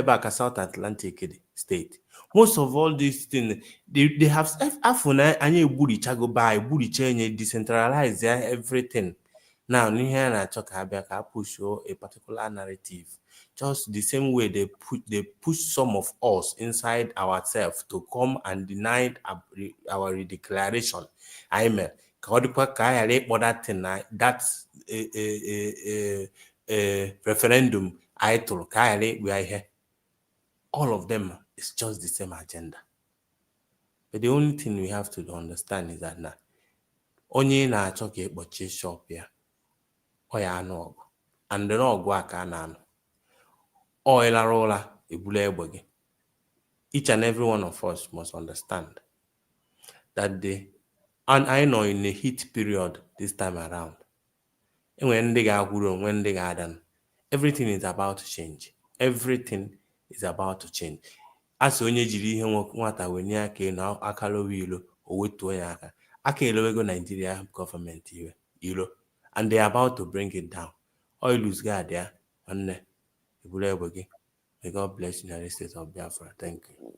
back South Atlantic State. Most of all these things, they have Afuna and Buri Chago by Buri change, decentralize everything. Now, here na talk about push a particular narrative. Just the same way they push some of us inside ourselves to come and deny our declaration. I mean, that's a referendum I told we are here. All of them is just the same agenda. But the only thing we have to understand is that now onye na-achọ ka ekpochie shop ya ọ ya anụ ọgụ and na ọgụ a ka a na-anụ ọ ịlara ụra ebula egbe gị. Each and every one of us must understand that I know in a heat period this time around. And when they got good, when they got done, everything is about to change. Everything is about to change. As onye jiri ihe nwata wenye aka na akalo wilo o wetuo ya aka. Aka elowego Nigeria government ilo, and they are about to bring it down. Oil lose guard ya nwanne ebule egbe gị. May God bless the United States of Biafra. Thank you.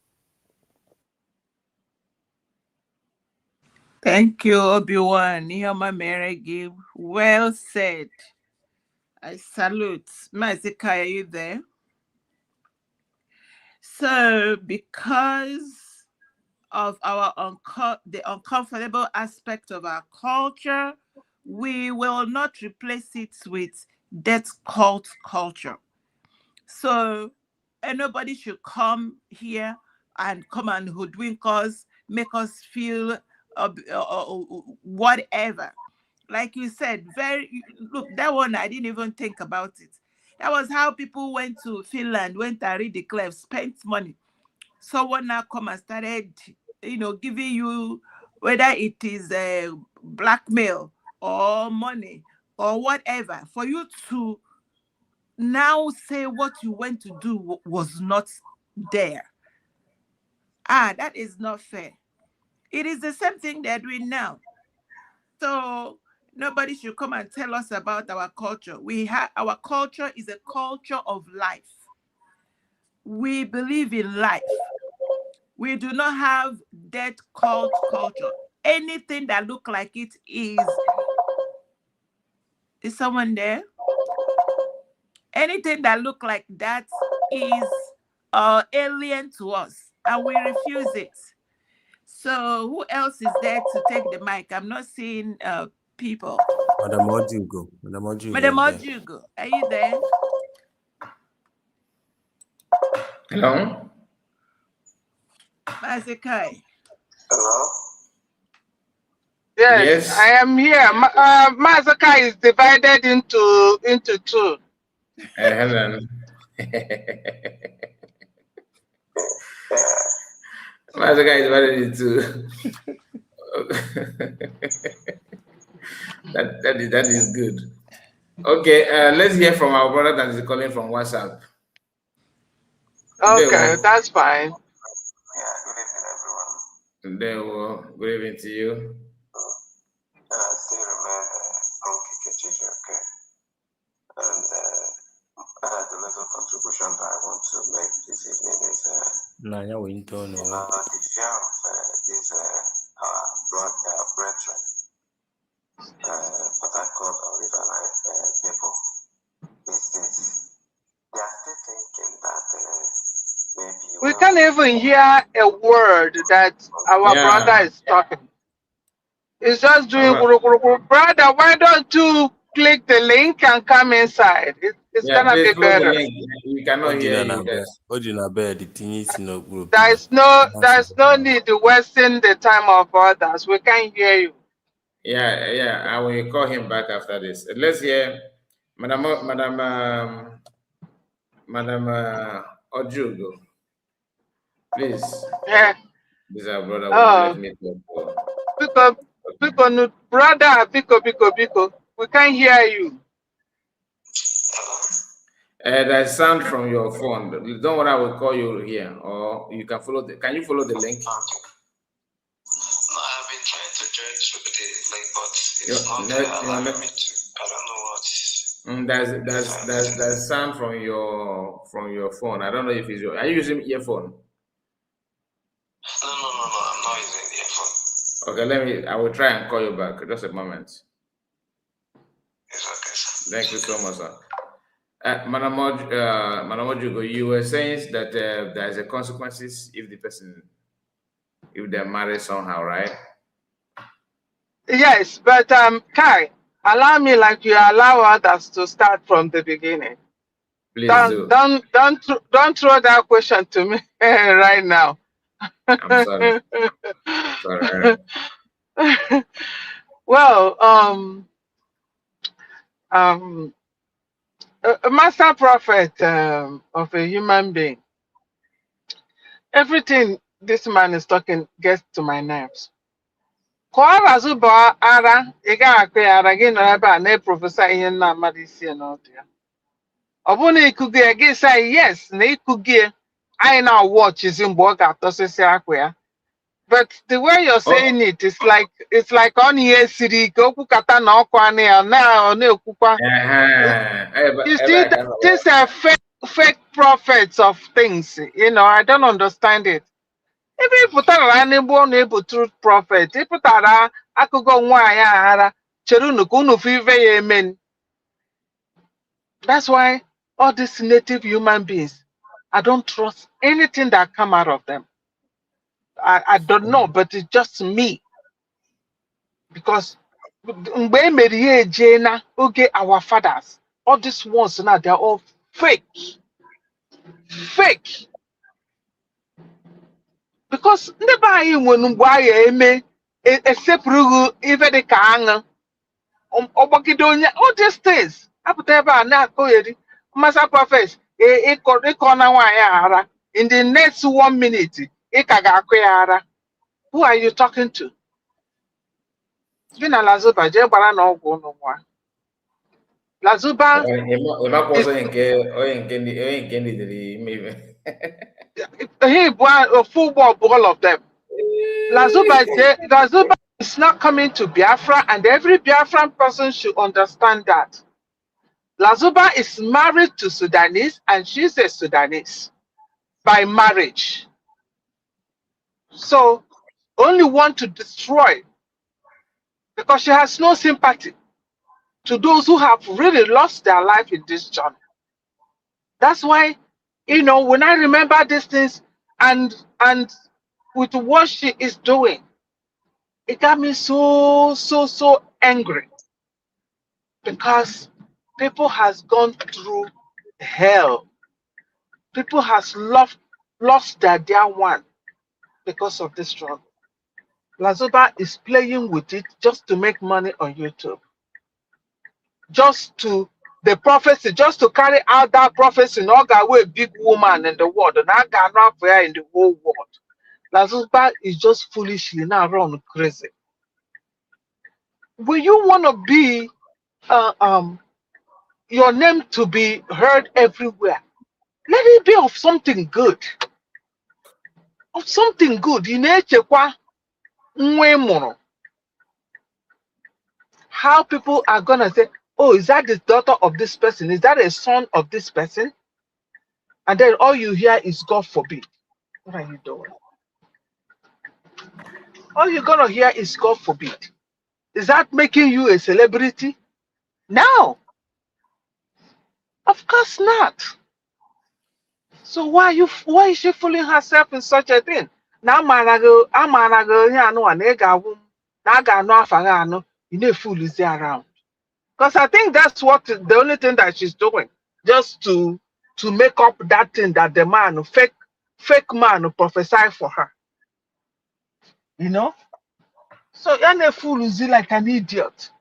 Thank you, Obi-Wan. Ihoma Meregi. Well said. I salute. Mazika, are you there? So, because of our the uncomfortable aspect of our culture, we will not replace it with death cult culture. So, nobody should come here and come and hoodwink us, make us feel whatever. Like you said, look, that one I didn't even think about it. That was how people went to Finland, went and read the clef, spent money. Someone now come and started, giving you, whether it is blackmail or money or whatever, for you to now say what you went to do was not there. That is not fair. It is the same thing they're doing now. So nobody should come and tell us about our culture. Our culture is a culture of life. we believe in life. We do not have death cult culture. Anything that look like it is someone there? Anything that look like that is alien to us, and we refuse it. So who else is there to take the mic? I'm not seeing people. Madam Ojugo. Madam Ojugo Madam is there. Ojugo, are you there? Hello? Mazikai. Hello? Yes, I am here. Mazaka is divided into two. Helen. Mazikai is divided into that is good. Okay, let's hear from our brother that is calling from WhatsApp. Okay, that's fine. Yeah, good evening, everyone. Good evening to you. I still remain Kikechi, okay? And the little contribution that I want to make this evening is the fear of these our brethren, what I call our Riverline people, is this. They are still thinking that maybe We can't even hear a word that our brother is talking. He's just doing brother, why don't you click the link and come inside? It's gonna be better. We cannot hear you. There's no need to wasting the time of others. We can't hear you. Yeah, I will call him back after this. Let's hear Madam Ojugo. Please. Yeah. This is our brother. Let me talk. Brother, Biko, we can't hear you. There's sound from your phone. Don't worry, I will call you here, or you can follow can you follow the link? No, I've been trying to join through the link, but it's not allowing me to. I don't know what. There's sound from your phone. I don't know if it's your. Are you using earphone? No, I'm not using the earphone. Okay, I will try and call you back. Just a moment. It's okay, sir. Thank you so much, sir. Madam Ojugo, you were saying that there's a consequences if they're married somehow, right? Yes, but Kai, allow me like you allow others to start from the beginning. Please don't throw that question to me right now. I'm sorry. Sorry. Well, a master prophet of a human being. Everything this man is talking gets to my nerves. Ara na-eprofesa ihe nna mmadụ isi n'ọdụ ya. Ọ bụrụ na ịkụgị ya gị say yes na ịkụgị anyị na watch is mgbe ọ ga-atọsịsị akwa ya. But the way you're saying it is like on here siri ike okwu kata na ọkụ anị ya na na-ekwukwa. You see, these are fake prophets of things. You know, I don't understand it. Ebe ị pụtara n'ebe ọ na-ebu truth prophet, ị pụtara akụkọ nwaanyị aghara chere unu ka unu ive ya emen. That's why all these native human beings, I don't trust anything that come out of them. I don't know, but it's just me. Because mgbe emere ihe eje na oge our fathers, all these ones now, they're all fake. Fake. Because ndị be anyị nwere mgbe anyị eme esepụrụ ife dị ka aṅụ ọgbagide onye all these things apụta ebe a na-akọgheri master prophets ịkọ na nwaanyị aghara in the next 1 minute ị ka ga-akụ ya ara. Who are you talking to? Gị na Lazuba jee gbara na ọgwụ ụnụ nwa. Lazuba he a full ball all of them. Lazuba is not coming to Biafra, and every Biafran person should understand that. Lazuba is married to Sudanese, and she's a Sudanese. by marriage. So only want to destroy because she has no sympathy to those who have really lost their life in this journey. That's why, when I remember these things and with what she is doing, it got me so angry because people has gone through hell. People has lost their dear one because of this struggle. Lazoba is playing with it just to make money on YouTube. Just to the prophecy, just to carry out that prophecy, no a big woman in the world, and I got not there in the whole world. Lazoba is just foolishly now run crazy. Will you want to be your name to be heard everywhere? Let it be of something good. Of something good. How people are gonna say, oh, is that the daughter of this person? Is that a son of this person? And then all you hear is God forbid. What are you doing? All you're gonna hear is God forbid. Is that making you a celebrity? No. Of course not. So why is she fooling herself in such a thing? Now you know fool is there around. Because I think that's what the only thing that she's doing, just to make up that thing that the man, fake man, prophesy for her. So you're a fool is like an idiot.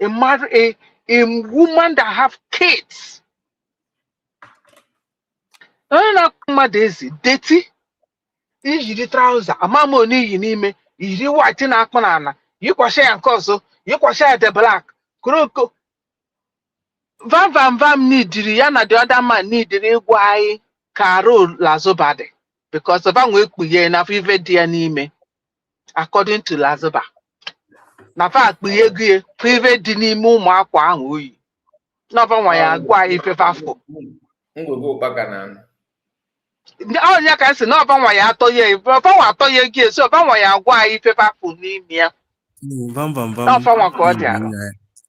A woman that have kids. Dirty. Ijiri trouser, amamo n'iyi n'ime, iri white na-akpụ n'ala, yikwasha ya nke ọzọ, yikwasha ya the black, kuroko. Vam nidiri ya na the other man nidiri ịgwa anyị ka Carol Lazoba dị, because of nwe ekpughe na vive dị ya n'ime, according to Lazoba. Na fa akpughe gị vive dị n'ime ụmụ akwa ahụ oyi. Nọva nwa ya agwa anyị fefafo. Ngwogo ụkpaka na Oh, yeah, I said, no, but ya to ye, but what to ye gear, so but ya why if ever for me, yeah, Vam not for one quarter.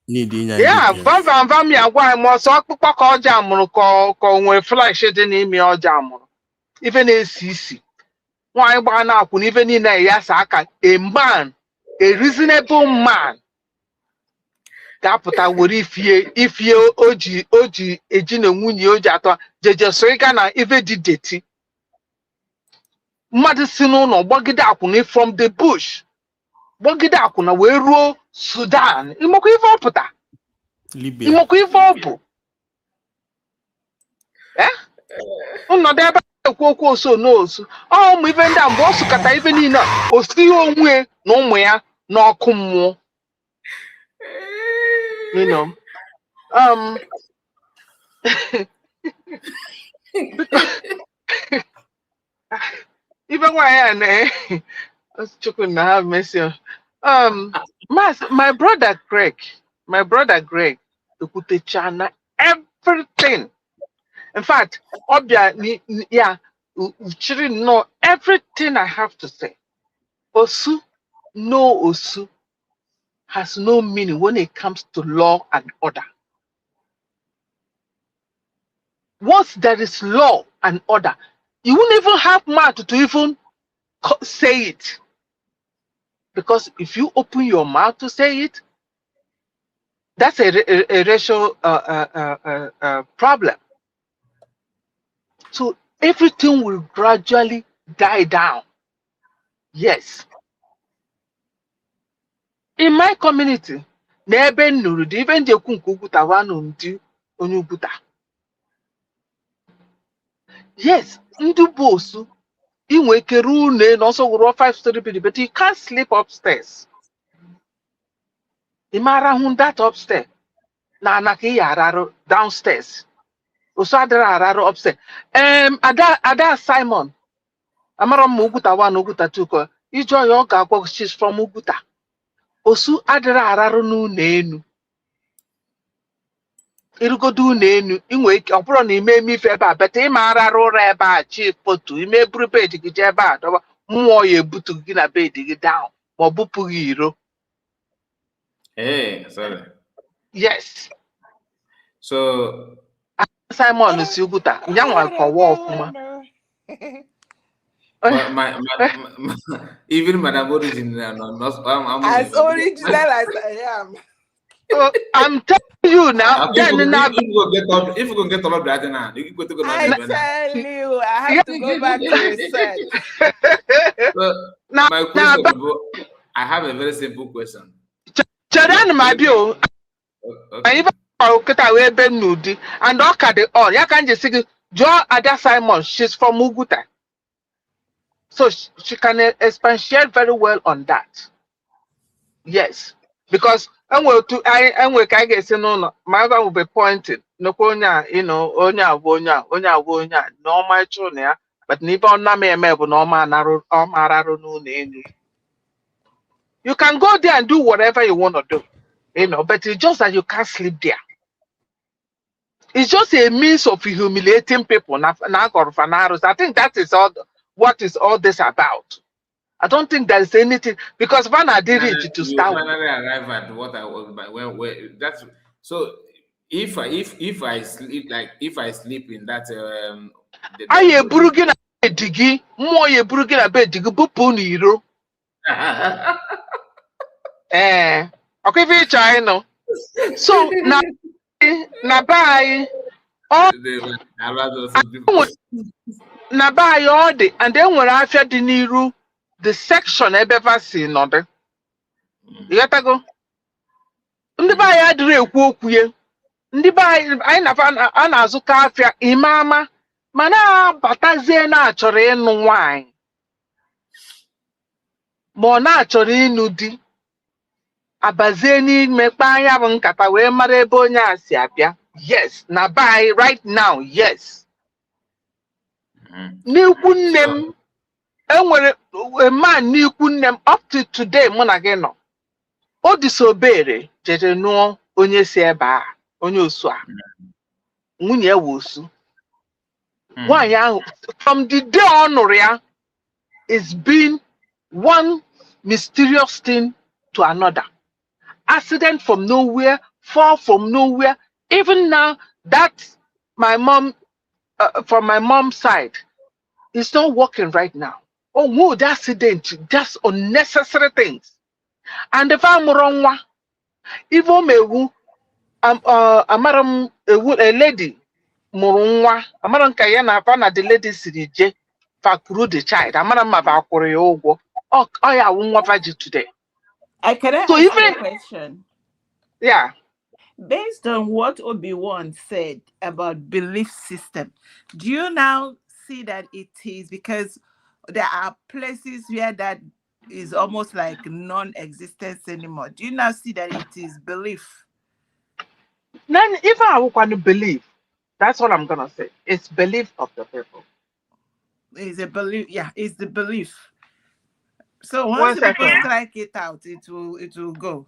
Yeah, vam ya why more so call jam call when flash it in me or jam. Even a CC. Why now could even in a yasaka, a man, a reasonable man. Capital would if ye oji a jino muni ojato, just na even did it. Madisino no Bogida Akune from the bush. Bogida Akuna we ruo Sudan. Imoku ivoputa. Libya. Imoku ivopu. Uno deba kwokwo so no so. Oh, mu even da mbo su kata even ina. Osi onwe na umu ya na oku mmụọ. Even why I have mercy. My brother Greg, the China, everything. In fact, children know everything I have to say. Osu has no meaning when it comes to law and order. Once there is law and order, you won't even have mouth to even say it. Because if you open your mouth to say it, that's a racial problem. So everything will gradually die down. Yes. In my community, even the yes, ndubosu inwe kerune also 5-story building, but you can't sleep upstairs. Imara that upstairs. Na anaki yararo downstairs. Also adara upstairs. Ada Simon. Amara Muguta 1, Uguta 2. Ijo yoga she's from Uguta. Osu adara araro nu nenu. irugodu n'enu inwe ike ọ bụrụ na ime eme ife ebe a beta ịma ararụ ụra ebe a chi foto ime buru bed gị jee ebe a dọba mmụọ ya ebutu gị na bed gị down ma ọ bụpụ gị iro. Hey, sorry. Yes. So Simon si Uguta nyanwa kọwa ọfụma. but my even Madam Origin, as original as I am. I'm telling you now. If you can get all of that now, you go to go. I tell you, I have to go back to research. My question, I have a very simple question. Charan Mabio, I even Okata Webe Nudi, and Okade all. Ya can just say, Joe Ada Simon, she's from Uguta. So she can expatiate very well on that. Yes. Because I will get no my mother will be pointing. No konya, onya, no my children, but never na me mebo no man mararu no. You can go there and do whatever you want to do, but it's just that you can't sleep there. It's just a means of humiliating people. I think that is all what is all this about. I don't think there's anything because when I did it to start with. Finally arrive at what I was by when that's so if I sleep in that I burugina digi more ye burugina bed digi bupuniro. Okay, very China. So now bye. Oh, na buy all day, and then when I fed the Niru, the section ever seen on the yet go. The buy I drew walk ye. The buy I never anazuka imama mana batazena chore no wine. Mona chore nudi. Abazeni mekpanya nkata we mara ebe onye asi abia. Yes, na buy right now, yes. N'ikwu nne m enwere a man n'ikwu nne m up to today mụ na gị nọ o disobere jere nụọ onye si ebe a onye osu a nwunye ewe osu nwaanyị ahụ from the day ọ nụrụ ya it's been one mysterious thing to another. Accident from nowhere, fall from nowhere. Even now that my mom from my mom's side, it's not working right now. Oh, no, that accident, just unnecessary things. And if I'm wrong, even me, a lady, Morunwa, Amaran Kayana, Fana, the lady Sirije, Fakuru the child, Amaran Mavakuri Ogo. Oh, I won't want today. I can ask you a question. Yeah. Based on what Obi-Wan said about belief system, do you now see that it is because there are places where that is almost like non-existence anymore? Do you now see that it is belief? Then if I want to believe, that's what I'm gonna say. It's belief of the people. It's a belief, yeah, it's the belief. So once the people strike it out, it will go.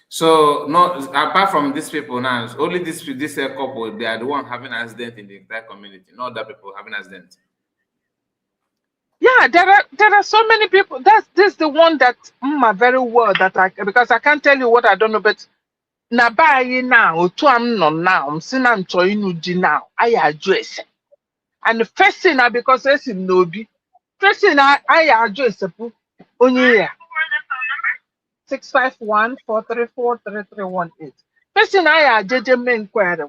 So no, apart from these people now, only this couple, they are the one having accident in the entire community, not other people having accident. Yeah, there are so many people. This the one that very well that because I can't tell you what I don't know, but na buy now to I'm not now. I'm seeing I'm trying now. I address it. And the first thing because it's in Nobi. First thing I address only 651-434-3318. First thing I JJ inquiry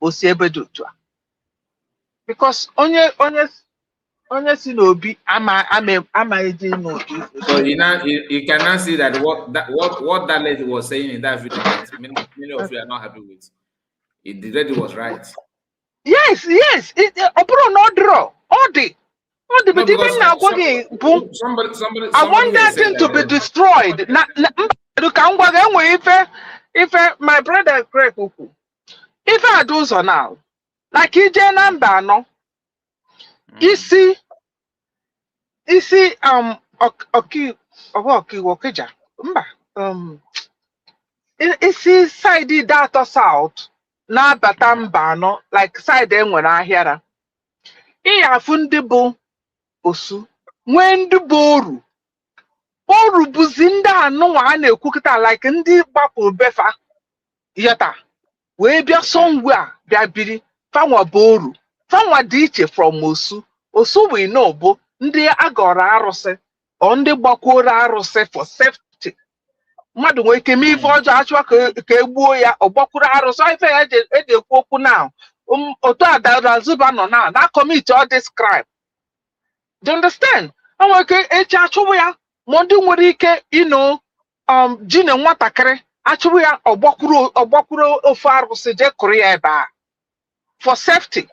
was able to do. Because only Sinobi, I'm so you cannot see that what that lady was saying in that video that many of you are not happy with. The lady was right. Yes. It no draw. But even now, somebody I want that thing to be destroyed. If my brother Greg, if I do so now, like EJ number no, you see, okay, isi side data south na-abata mba anọ like side enwere ahịara ịyafụ ndị bụ osu nwee ndị bụ oru bụzi ndị anụnwa a na-ekwukịta like ndị gbapụrụ befa yọta wee bịa somewhere bịa biri fanwa bụ oru fanwa dị iche from osu we know bụ ndị agọrọ arụsị ọ ndị gbakwuoro arụsị for safety mmadụ nwere ike mee ife ọjọọ achụwa ka egbuo ya ọ gbakwuru arụsị ife ya eji ekwu okwu now otu Adazuba nọ now na commit all this crime. Do you understand? O nwere ike echi achụwa ya ma ndị nwere ike ji na nwatakịrị achụwa ya ọ gbakwuru ofe arụsị jee kụrụ ya ebe a for safety.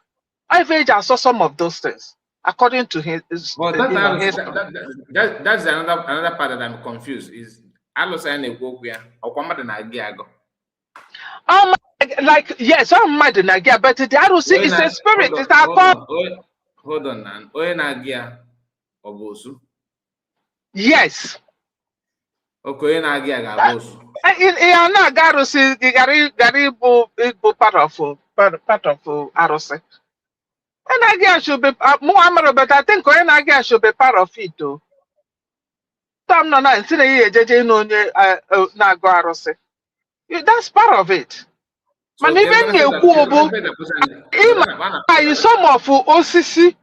I've saw some of those things according to his. Well, that's another part that I'm confused. Is like yes, I'm mad in Nagia, but the Arusi is a spirit. It's our power. Hold on, man. Nagia Obosu. Yes. Okay, Nagia Obosu. In Garusi, Garibu part of Arusi. And Nagia should be more, but I think Nagia should be part of it too. That's part of it. So man, even some of OCC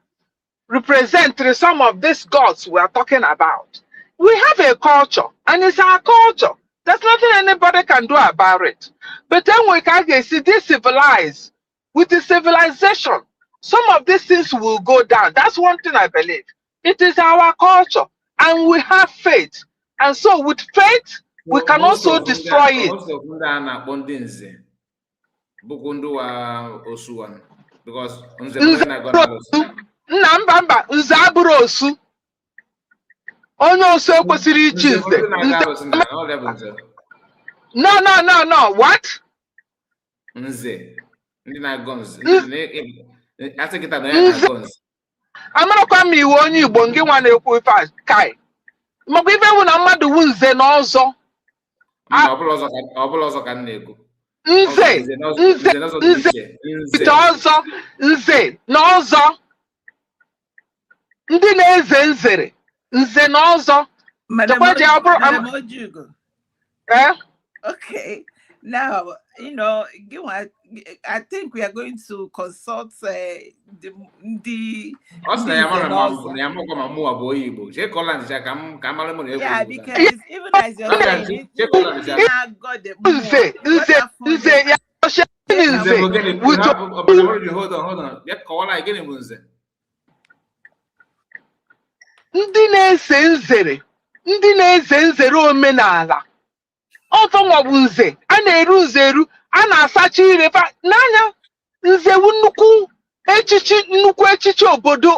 represent some of these gods we are talking about. We have a culture, and it's our culture. There's nothing anybody can do about it. But then we can see this civilized. With the civilization, some of these things will go down. That's one thing I believe. It is our culture. And we have faith. And so with faith, we can also destroy it. Because no. What? I'm not coming when you bongi one equal kai. Even when I'm not doing Zen also. Also can nego. Nze n'ọzọ ndị na-eze nzere nze n'ọzọ. Okay, now I think we are going to consult the yeah, because even as you're saying ndị na-eze nzere omenala ọtọ nwabụ nze a na-eru nzeru a na-asacha ire n'anya nze nnukwu echichi obodo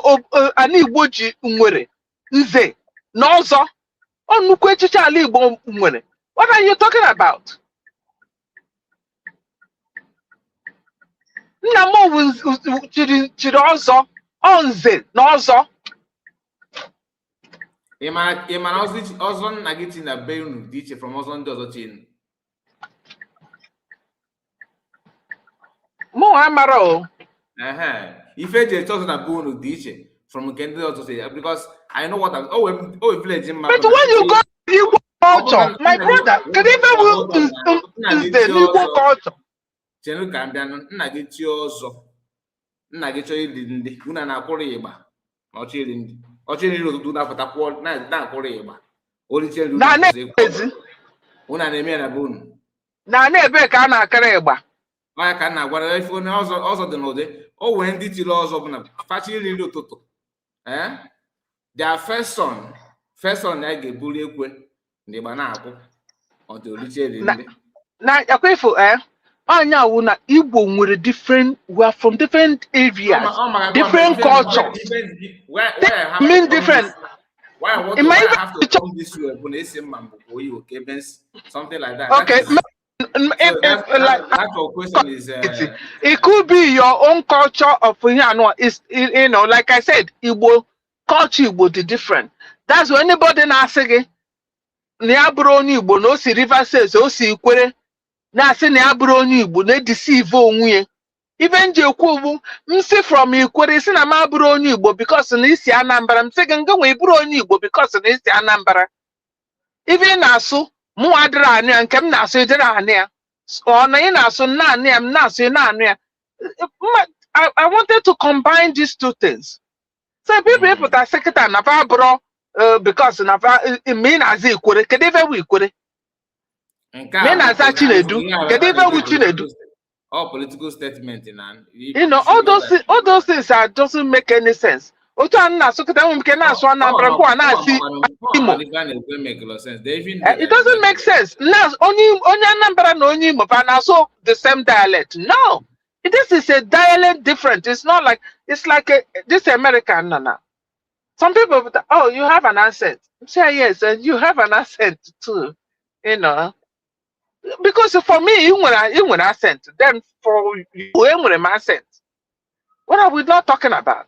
ala Igbo ji nwere nze na ọzọ ọ nnukwu echichi ala Igbo nwere. What are you talking about? Nna m chiri ọzọ ọ nze na ọzọ. Ịmana ọzọ nna gị ti na be unu dị iche from ọzọ ndị ọzọ chi. Mụ amara o. Ife eji eche ọzọ na be unu dị iche from nke ndị ọzọ chi, because I know what I'm village in my. But when you go to Igbo culture, my brother, can even the Igbo culture? Chenu ka mbịa nna gị chi ọzọ, nna gị chọọ iri ndị unu na-akwụrụ ịgba ma ọ chọọ iri ndị. Ọchịrị ụtụtụ na-apụta na-akwụrụ ịgba orichelu ụna na-eme na be unu na ebe ka a na-akara ịgba ọya ka na agwara ife onye ọzọ dị n'ụdị o wee ndị tiri ọzọ bụ na fachi iri nri ụtụtụ their first son ya ga-eburu ekwe ndị ịgba na-akwụ ọdị orichelu ndị na ekwefu anya wụ na Igbo nwere different, we are from different areas, different culture. Mean different. Why I have to come this way when they say something like that? Okay. That question is it could be your own culture of is like I said, Igbo culture would be different. That's when anybody na say na ya bụrụ onye Igbo na o si Rivers State o si Ikwere na-asị na ya bụrụ onye Igbo na-edeceive onwe ya. Ibe nje ekwu bụ m si from Ikwere si na m abụrụ onye Igbo because na isi Anambra, m sị gị nga nwee bụrụ onye Igbo because na isi Anambra. Ibe ị na-asụ mụ adịrị anụ ya, nke m na-asụ ịdịrị anụ ya, ọ na ị na-asụ naanị ya, m na-asụ naanị ya. I wanted to combine these two things. So people put a second and a bro because na me na zi Ikwere, kedu ebe wu Ikwere? Me na za Chinedu, kedu ebe wu Chinedu? All political statement in you know, all those things doesn't make any sense. Otu an na so kita we can aso Anambra ko na si Imo. It doesn't make sense. Now only Anambra no only Imo but na so the same dialect. No. This is a dialect different. It's not like it's like this American no. Some people oh, you have an accent. Say yes, and you have an accent too. You know. Because for me, you want accent. Then for you, an accent. What are we not talking about?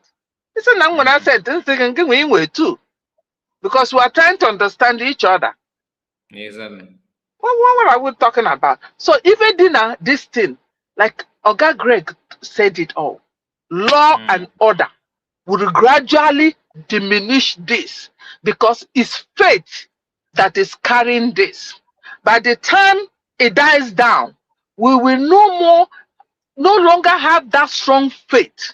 It's an accent. Too, because we are trying to understand each other. Exactly. What are we talking about? So even dinner, this thing, like Oga Greg said it all. Law and order will gradually diminish this because it's faith that is carrying this. By the time it dies down, we will no longer have that strong faith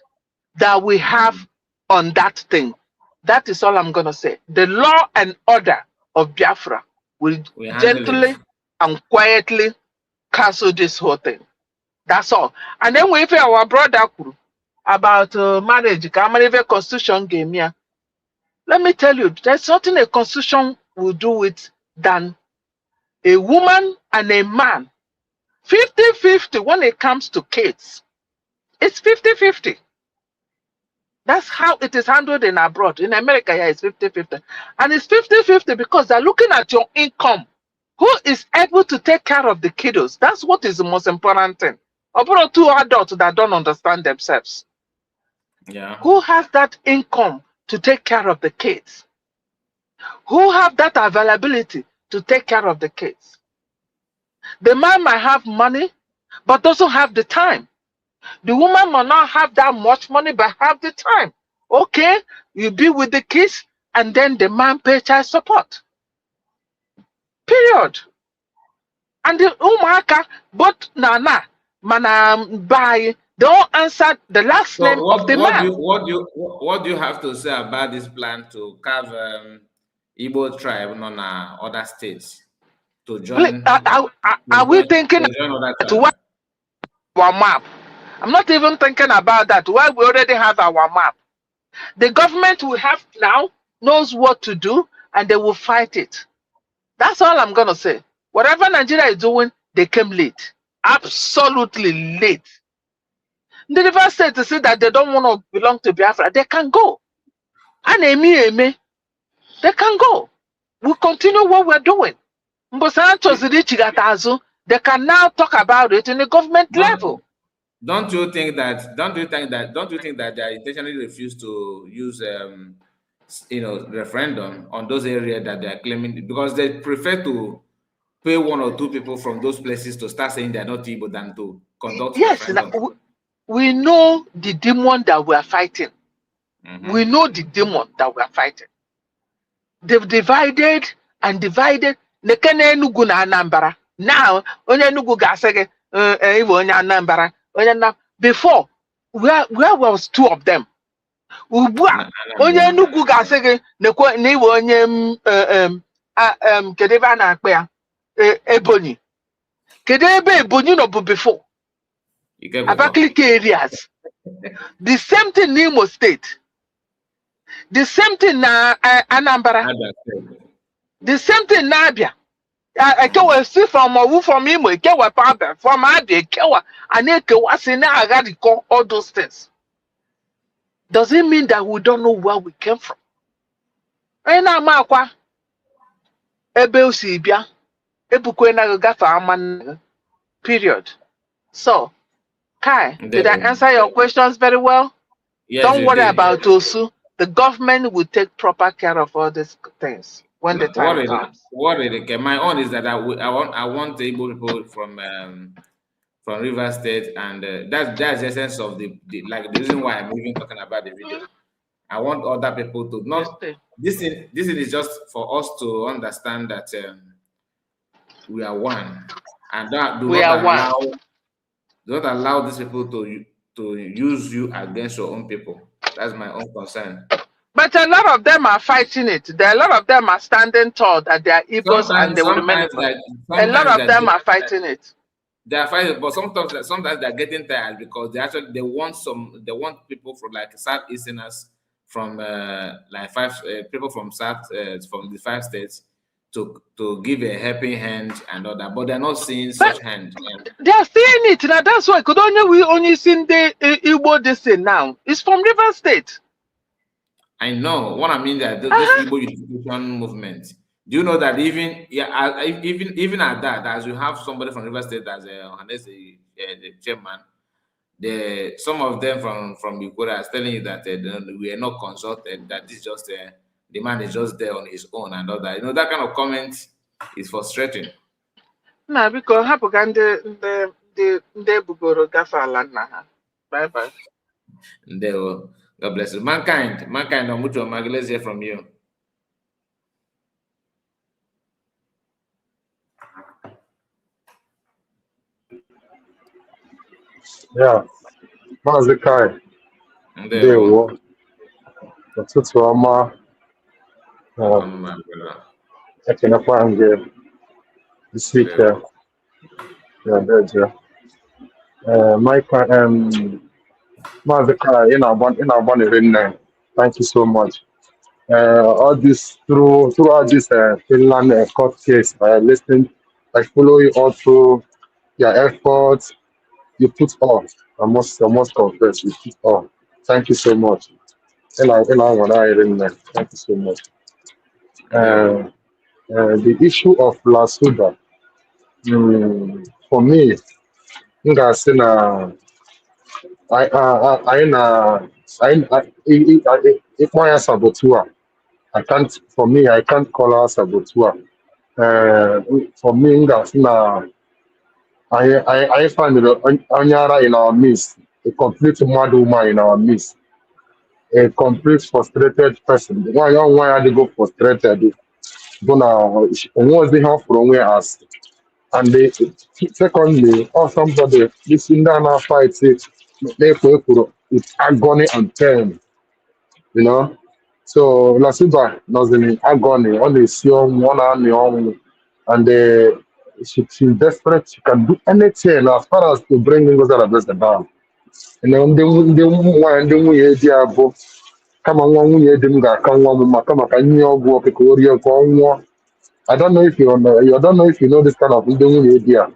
that we have on that thing. That is all I'm gonna say. The law and order of Biafra will gently and quietly cancel this whole thing. That's all. And then we hear our brother about marriage, constitution game here. Let me tell you, there's nothing a constitution will do with than a woman and a man 50-50 when it comes to kids. It's 50-50. That's how it is handled in abroad. In America, yeah, it's 50-50. And it's 50-50 because they're looking at your income. Who is able to take care of the kiddos? That's what is the most important thing. About 2 adults that don't understand themselves. Yeah. Who has that income to take care of the kids? Who have that availability to take care of the kids? The man might have money, but doesn't have the time. The woman might not have that much money, but have the time. Okay, you be with the kids, and then the man pay child support. Period. And the umaka, but nana, manam by don't answer the last name of the man. What do you have to say about this plan to carve Igbo tribe on other states to join? Are we thinking to what our map? I'm not even thinking about that. Why we already have our map. The government we have now knows what to do and they will fight it. That's all I'm gonna say. Whatever Nigeria is doing, they came late. Absolutely late. The Rivers State to say that they don't want to belong to Biafra, they can go. And they can go. We'll continue what we're doing. They can now talk about it in the government level. Don't you think that they intentionally refuse to use referendum on those areas that they are claiming because they prefer to pay 1 or 2 people from those places to start saying they're not able than to conduct referendum? We know the demon that we are fighting. We know the demon that we are fighting. They've divided and divided. Now, before, where was 2 of them? Ebony. Ebony no before. Abakaliki areas. The same thing in Imo State. The same thing in Anambra. The same thing in Abia. I can see from Imo, from Abia, and all those things. Does it mean that we don't know where we came from? Period. So, Kai, did I answer your questions very well? Yes, don't worry about Osu. The government will take proper care of all these things. when the time comes. Okay, my own is that I want the Igbo people from River State, and that's the essence of the reason why I'm even talking about the video. I want other people to not this thing is just for us to understand that we are one, and that do not allow these people to use you against your own people. That's my own concern. But a lot of them are fighting it. A lot of them are standing tall that they are Igbos and they will remain Igbos. A lot of them are fighting it. They are fighting, but sometimes they're getting tired because they want people from like Southeasterners from people from South from the 5 states to give a helping hand and all that, but they're not seeing such hand. They are seeing it now. That's why we only seen the Igbo this thing now. It's from River State. I know what I mean, that this Igbo Unification movement. Do you know that even at that, as you have somebody from River State as the chairman, some of them from Ukura are telling you that we are not consulted, that this just the man is just there on his own and all that. You know, that kind of comment is frustrating. Nah, because the bugoro gafala na. Bye bye. God bless you. Mankind, let's hear from you. Yeah, Maazị Kai, ndewo. Ụtụtụ ọma. Ekenekwa m gị. Isi ike. Maazị Kai, ị na-agbanịrị nne. Thank you so much. All this throughout this Finland court case, I follow you all through your efforts. You put all. I must confess, you put all. Thank you so much. Thank you so much. The issue of Lasuda, for me, I can't call her saboteur. For me, I find Anyara in our midst, a complete mad woman in our midst, a complete frustrated person. Why are they go frustrated? What's the help from where us? And secondly, or somebody this in that fight it's agony and pain, you know. So Lasuba was in agony, only see one army on, and she's desperate. She can do anything as far as to bring those that are best down. And then they want come on, we had them got come on, come on, I don't know if you know. I don't know if you know this kind of idea.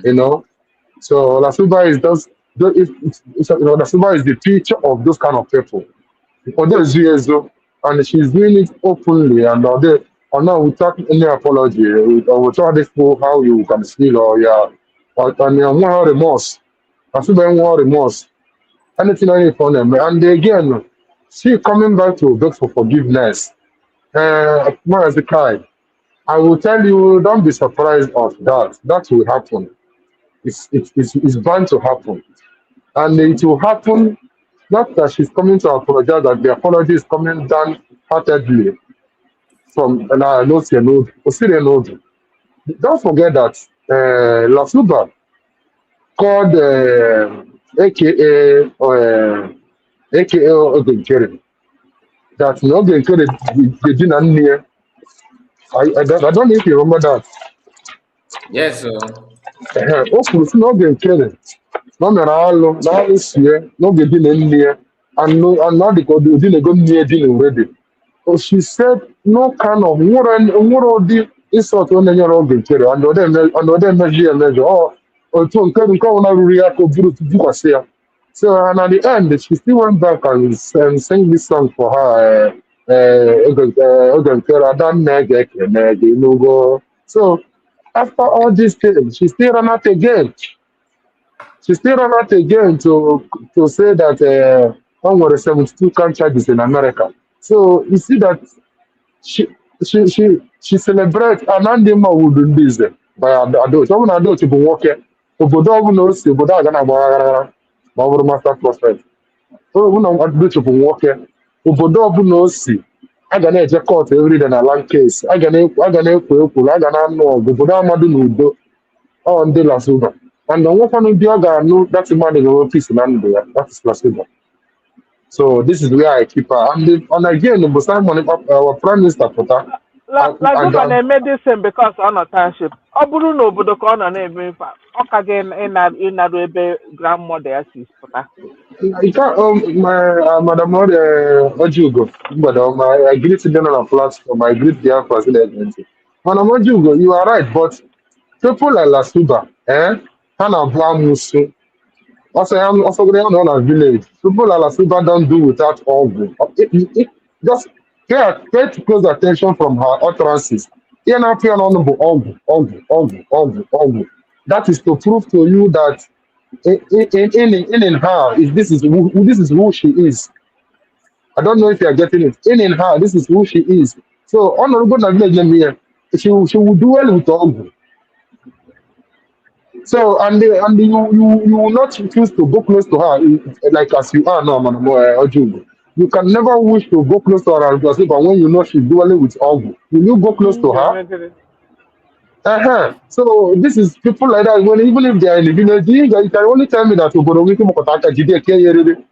You know. So Lasuba is just Lasuba is the picture of those kind of people. For those years, and she's doing it openly and now without any apology, without this how you can feel and more remorse. I feel very more remorse. Anything I need from them. And again, she coming back to beg for forgiveness. More as a kind. I will tell you, don't be surprised of that. That will happen. It's bound to happen. And it will happen not that she's coming to apologize, that the apology is coming down heartedly from don't forget that Lasuba called AKA Ogenkere. That no Ogenkere didn't near. I don't know if you remember that. Yes, sir. No Ogenkere. No meralo, no issue, no getting in there, and not the good didn't go near dealing already. So she said no kind of more of the insult on your own Ogenkere, and then measure, or to come react to do so, and at the end, she still went back and sang this song for her. So After all these things, she still run out again. She still run out again to say that one were 72 count charges in America. So you see that she she celebrates Anandima would be there by adults. Someone adult to be working. Obodo ọbụla o si obodo a ga na-agba aghara ma ọ bụrụ master prophet. Ụlọ adult to be working. Obodo ọbụla o si a ga na-eje court everyday na land case. A ga na-ekwo ekworo, a ga na-anụ ọgụ. Obodo amadụ n'udo ọ ndị Lasuba. And nwekwanụ ndị ọ ga-anụ that man ga-enwe peace na ndụ ya. That is Lasuba. So this is where I keep her. And again, the Simon, our Prime Minister pụta. Lasuba na-eme this thing because ọ nọ township. Ọ bụrụ na obodo ka ọ nọ na-eme mfa, ọ ka ga-ịnarụ ebe grandmother ya si pụta. Madam Ojugo, I greet them on a platform. I greet their president. Madam Ojugo, you are right, but people like Lasuba, Hana Blamusu, also going on a village. People like Lasuba don't do without all. Just pay close attention from her utterances. Here now, pay on Ogu. That is to prove to you that in her this is who she is. I don't know if you are getting it. In her, this is who she is. So honorable Nagina, she will do well with Ogu. So and you will not choose to go close to her like as you are now, Madam Ojugo. You can never wish to go close to her, but when you know she's dueling with Ogu, will you go close to her? So this is people like that. When even if they are in the village, you can only tell me that Obodo Mokotaka Jide Kayere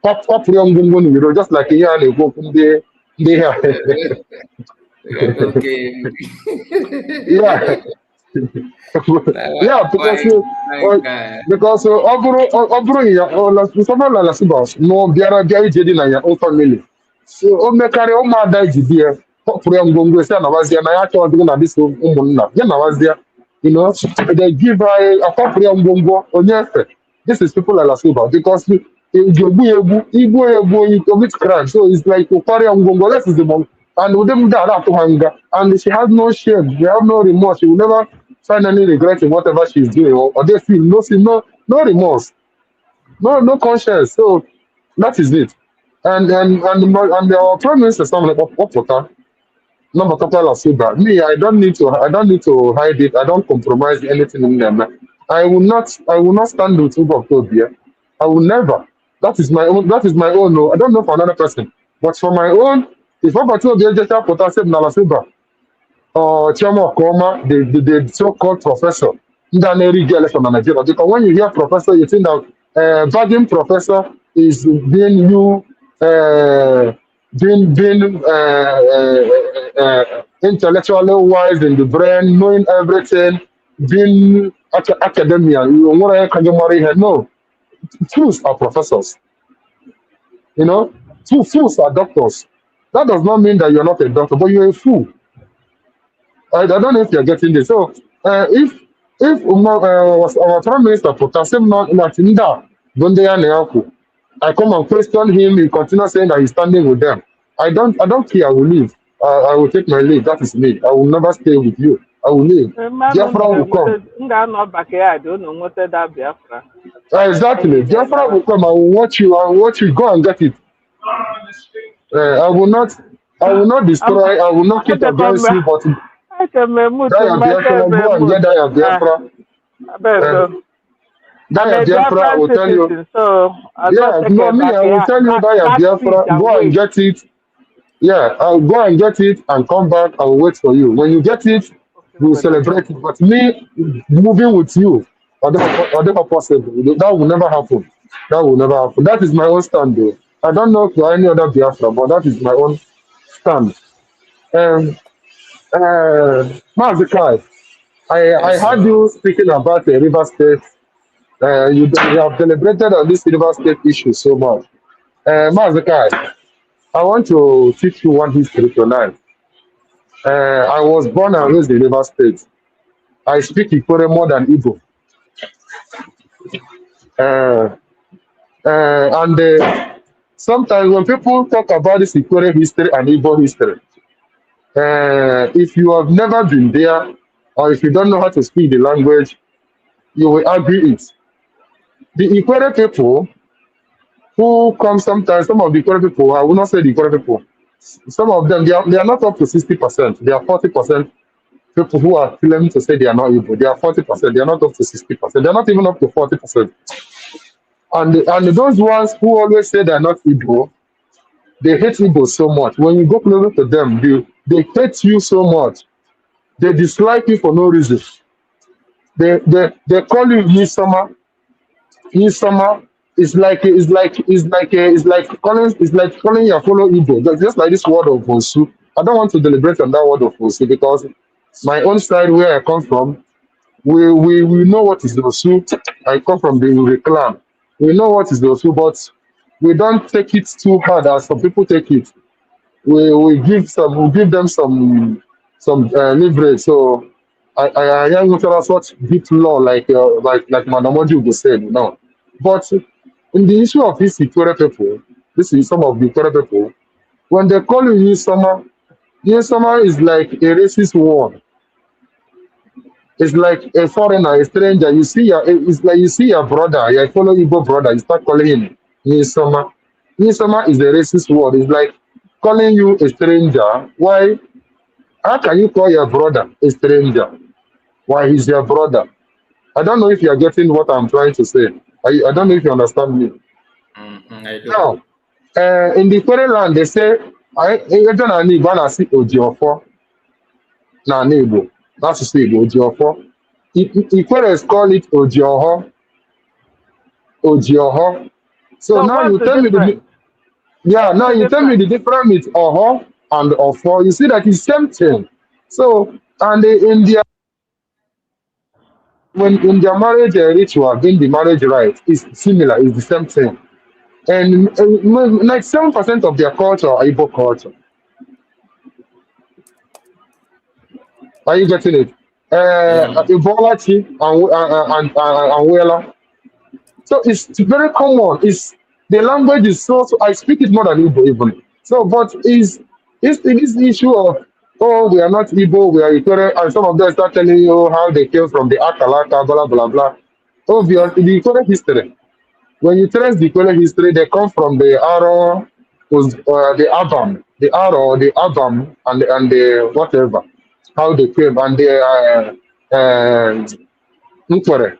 pop young just like a year and ago. Okay. Yeah. Yeah, because someone like Lasuba, no Biara Biara Jadi na your own family. So o mekari o ma da jidi for young Gongo say na was there na ya cho na this umunna. Ya na was there. You know, they give her a for young Gongo onye. This is people like Lasuba because you commit crime. So it's like to carry on Gongo. This is the one. And with them that to hunger, and she has no shame, she has no remorse, she will never find any regret in whatever she's doing, or they feel no remorse, no conscience. So that is it. And our prime minister, someone like Opota, number couple of Suba. Me, I don't need to hide it. I don't compromise anything in them. I will not stand with October. I will never. That is my own. No, I don't know for another person, but for my own. If October just potassium Nalasuba or Chama Koma, the so-called professor, because when you hear professor, you think that Virgin professor is being intellectually wise in the brain, knowing everything, being academia. No, fools are professors. You know, fools are doctors. That does not mean that you're not a doctor, but you're a fool. I don't know if you're getting this. So, if our prime minister potassium not Latinda, I come and question him, he continues saying that he's standing with them. I don't care, I will leave. I will take my leave. That is me. I will never stay with you. I will leave. Biafra will come. Exactly. Biafra will come. I will watch you. Go and get it. I will not destroy. I will not keep against you. But Biafra, go and get Biafra. Biafra, I will tell you. Yeah, no, me, I will tell you Biafra. Go and get it. Yeah, I'll go and get it and come back. I will wait for you. When you get it, we will celebrate it. But me moving with you, whatever possible, that will never happen. That will never happen. That is my own stand, though. I don't know for any other Biafra, but that is my own stand. Mazikai, I heard you speaking about the River State. You have deliberated on this River State issue so much. Mazikai, I want to teach you one history tonight. I was born and raised in River State. I speak Ikore more than Igbo. And sometimes when people talk about this Ikore history and Igbo history, if you have never been there, or if you don't know how to speak the language, you will argue it. The Ikwere people who come sometimes, some of the Ikwere people, I will not say the Ikwere people, some of them, they are not up to 60%. They are 40% people who are claiming to say they are not Igbo. They are 40%. They are not up to 60%. They are not even up to 40%. And those ones who always say they are not Igbo, they hate Igbo so much. When you go closer to them, they hate you so much. They dislike you for no reason. They call you Yisama. Yisama is like calling your fellow Igbo. Just like this word of Osu. I don't want to deliberate on that word of Osu because my own side where I come from, we know what is the Osu. I come from the Uri clan. We know what is the Osu, but we don't take it too hard as some people take it. We give them some leverage. So I am not sure such deep law like Madam Oji would say no. But in the issue of these Ikore people, this is some of the Ikore people. When they call you Summer is like a racist word. It's like a foreigner, a stranger. It's like you see your brother, your fellow Igbo brother. You start calling him Summer. Summer is a racist word. It's like calling you a stranger. Why? How can you call your brother a stranger? Why he's your brother? I don't know if you are getting what I'm trying to say. I don't know if you understand me. I do. Now, in the foreign land, they say, I don't know if I see Ojiofo. Na Igbo. That's to say Ojiofo. Ikwere call it Ojioho. Ojioho. So So now what's you the tell me difference? What's now the you tell me difference? the difference with Oho and Ofo. You see that it's same thing. So and in their when in their marriage ritual, in the marriage rite, is similar, it's the same thing. And like 7% of their culture are Igbo culture. Are you getting it? Yeah. Ibolachi and Wela. So it's very common. It's the language is so I speak it more than Igbo even. So, but is this issue of we are not Igbo, we are Ikere, and some of them start telling you how they came from the Akalaka, blah blah blah. Obviously, the Ikere history. When you trace the Ikere history, they come from the Aro, the Abam, the Aro, the Abam, and the whatever, how they came, and the Nkwere.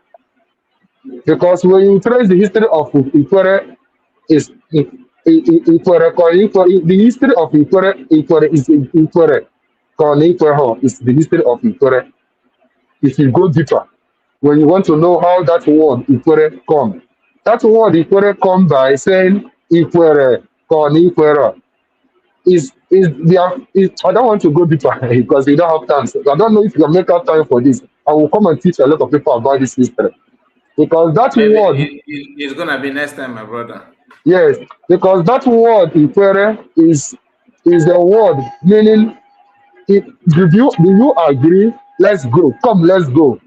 Because when you trace the history of Ikwere, is Ikwere, the history of Ikwere is Ikwere. Ikwere is the history of Ikwere. If you go deeper, when you want to know how that word Ikwere come, that word Ikwere come by saying Ikwere, Ikwere. I don't want to go deeper because we don't have time. So I don't know if you can make out time for this. I will come and teach a lot of people about this history. Because that Maybe word, it's gonna be next time, my brother. yes, because that word Ikwere is a word meaning do you agree? Let's go. Come, let's go.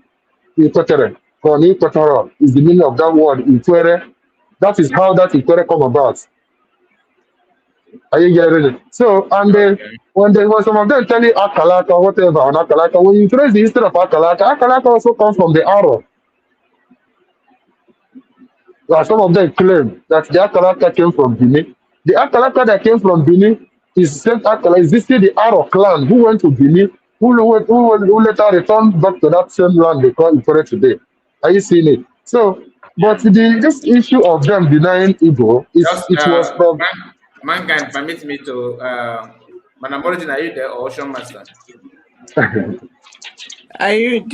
Ikwetere. Ikwetere is the meaning of that word Ikwere. That is how that Ikwere come about. Are you getting it? So and then Okay. when some of them tell you Akalaka or whatever on Akalaka, when you trace the history of Akalaka, Akalaka also comes from the arrow. Some of them claim that the Akalaka came from Benin. The Akalaka that came from Benin is the same Akala. Is this still the Aro clan who went to Benin, who later returned back to that same land they call Ikore today? Are you seeing it? So, but this issue of them denying Igbo, Just it was from. mankind permit me to Madam Origin, are you there or Ocean Master? Are you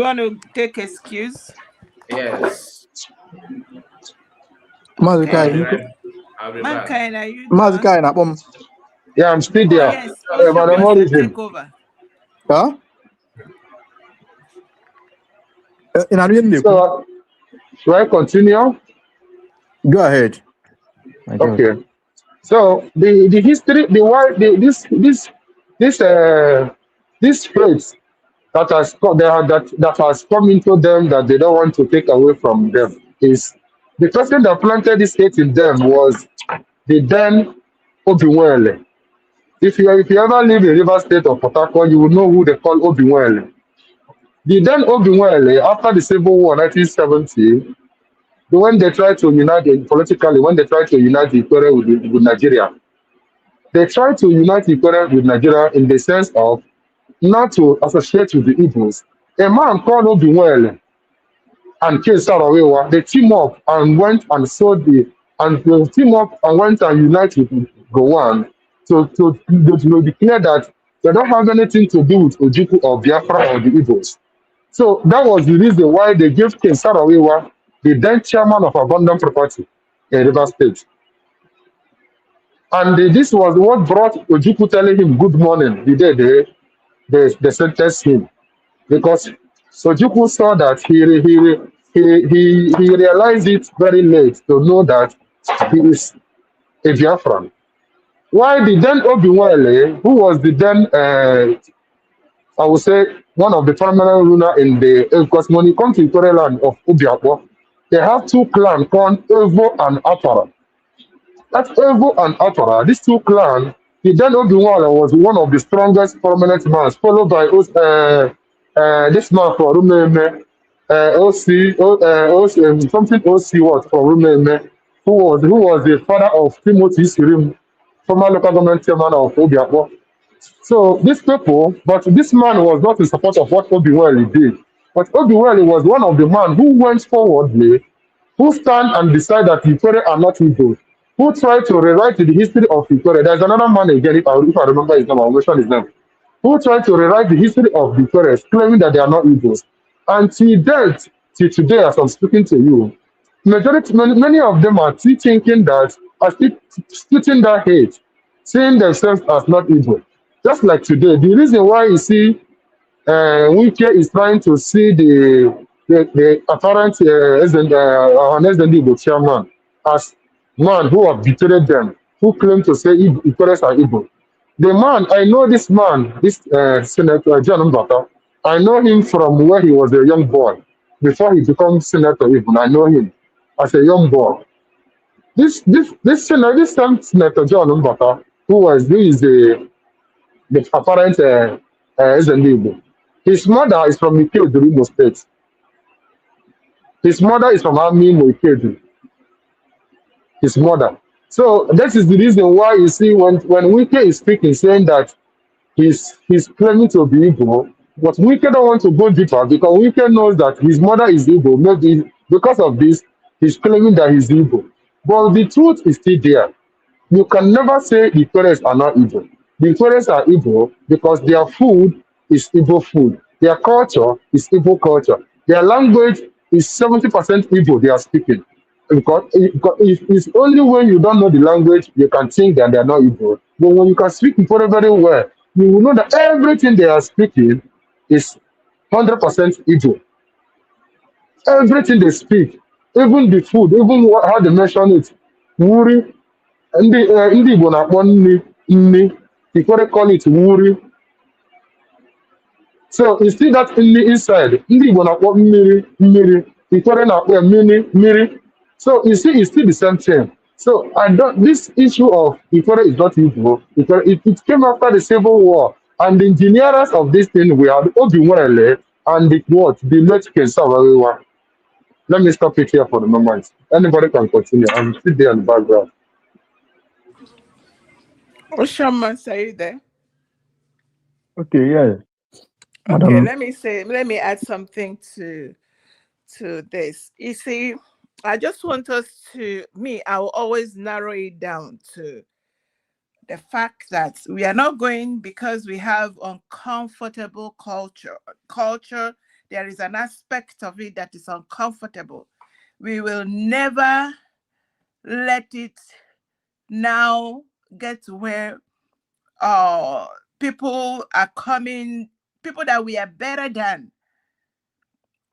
want to take excuse? Yes. Okay. I'll be back. Mankind, are you done? Yeah, I'm still Oh there. yes, Ocean Madam Master, Origin. take over. Huh? So, should I continue? Go ahead. Okay. So the history, the why this phrase that has come into them that they don't want to take away from them is the person that planted this hate in them was the then Obiwele. If you ever live in River State of Port Harcourt, you will know who they call Obiwele. The then Obiwele, after the Civil War 1970, when they tried to unite politically, when they tried to unite Equatorial with Nigeria, they tried to unite Equatorial with Nigeria in the sense of not to associate with the Igbos. A man called Obiwele and King Sarawewa, they team up and went and sold and they team up and went and united with Gowon to declare that they don't have anything to do with Ojukwu or Biafra or the Igbos. So that was the reason why they gave King Sarawewa the then chairman of Abundant Property in River State. And this was what brought Ojukwu telling him good morning the day they sentenced him. Because Ojukwu saw that he realized it very late to know that he is a Biafran. Why the then Obiwele, who was the then I would say one of the prominent ruler in the because when you come to Ikore land of Ubiakwa, they have two clans called Evo and Apara. That Evo and Apara, these two clans, the then Obiwale was one of the strongest prominent men, followed by this man from Rumeme, something OC what from Rumeme, who was the father of Timothy Sirim, former local government chairman of Obiakwa. So these people, but this man was not in support of what Obiwele did. But Obiwele was one of the men who went forwardly, who stand and decide that Victoria are not Igbo, who tried to rewrite the history of Victoria. There's another man again, if I remember his name, I'll mention his name, who tried to rewrite the history of Victoria, claiming that they are not Igbos. And till date, till today, as I'm speaking to you, many of them are still thinking that, are still splitting that hate, seeing themselves as not Igbo. Just like today, the reason why you see Wike is trying to see the apparent Igbo chairman as man who have betrayed them, who claim to say Igbos are Igbo. The man, I know this man, this Senator John Mbata, I know him from where he was a young boy. Before he becomes senator even, I know him as a young boy. This same Senator John Mbata, who is the apparent Igbo. His mother is from Ikedu, Imo State. His mother is from Amimo Ikedu. His mother. So that is the reason why you see when Wike is speaking, saying that he's claiming to be Igbo, but Wike don't want to go deeper because Wike knows that his mother is Igbo. Maybe because of this, he's claiming that he's Igbo. But the truth is still there. You can never say the Torres are not Igbo. The Torres are Igbo because their food is Igbo food. Their culture is Igbo culture. Their language is 70% Igbo they are speaking. Because it's only when you don't know the language you can think that they are not Igbo. But when you can speak Igbo very well, you will know that everything they are speaking is 100% Igbo. Everything they speak, even the food, even how they mention it, Wuri, ndị Igbo na-akpọ nni, Ikore call it wuri. So you see that inside, ndị Igbo na-akpọ mmiri, Ikore na-akpọ ya mmiri. So you see, it's still the same thing. So this issue of Ikore is not Igbo. It came after the Civil War, and the engineers of this thing were Obiwele and the late King Sarawewa. Let me stop it here for the moment. Anybody can continue. I'm still there in the background. Oshaman, are you there? Okay, yeah. Okay, let me add something to this. You see, I just want us I will always narrow it down to the fact that we are not going because we have uncomfortable culture. There is an aspect of it that is uncomfortable. We will never let it now get to where people are coming, people that we are better than.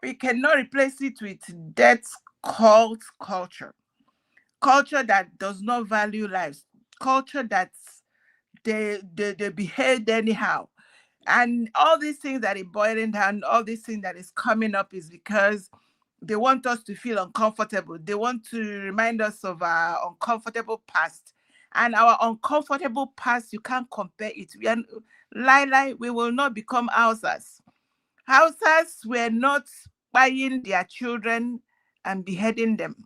We cannot replace it with death cult culture that does not value lives, culture that they behave anyhow. And all these things that are boiling down, all these things that is coming up is because they want us to feel uncomfortable. They want to remind us of our uncomfortable past. And our uncomfortable past, you can't compare it. We will not become Hausas. Hausas were not buying their children and beheading them.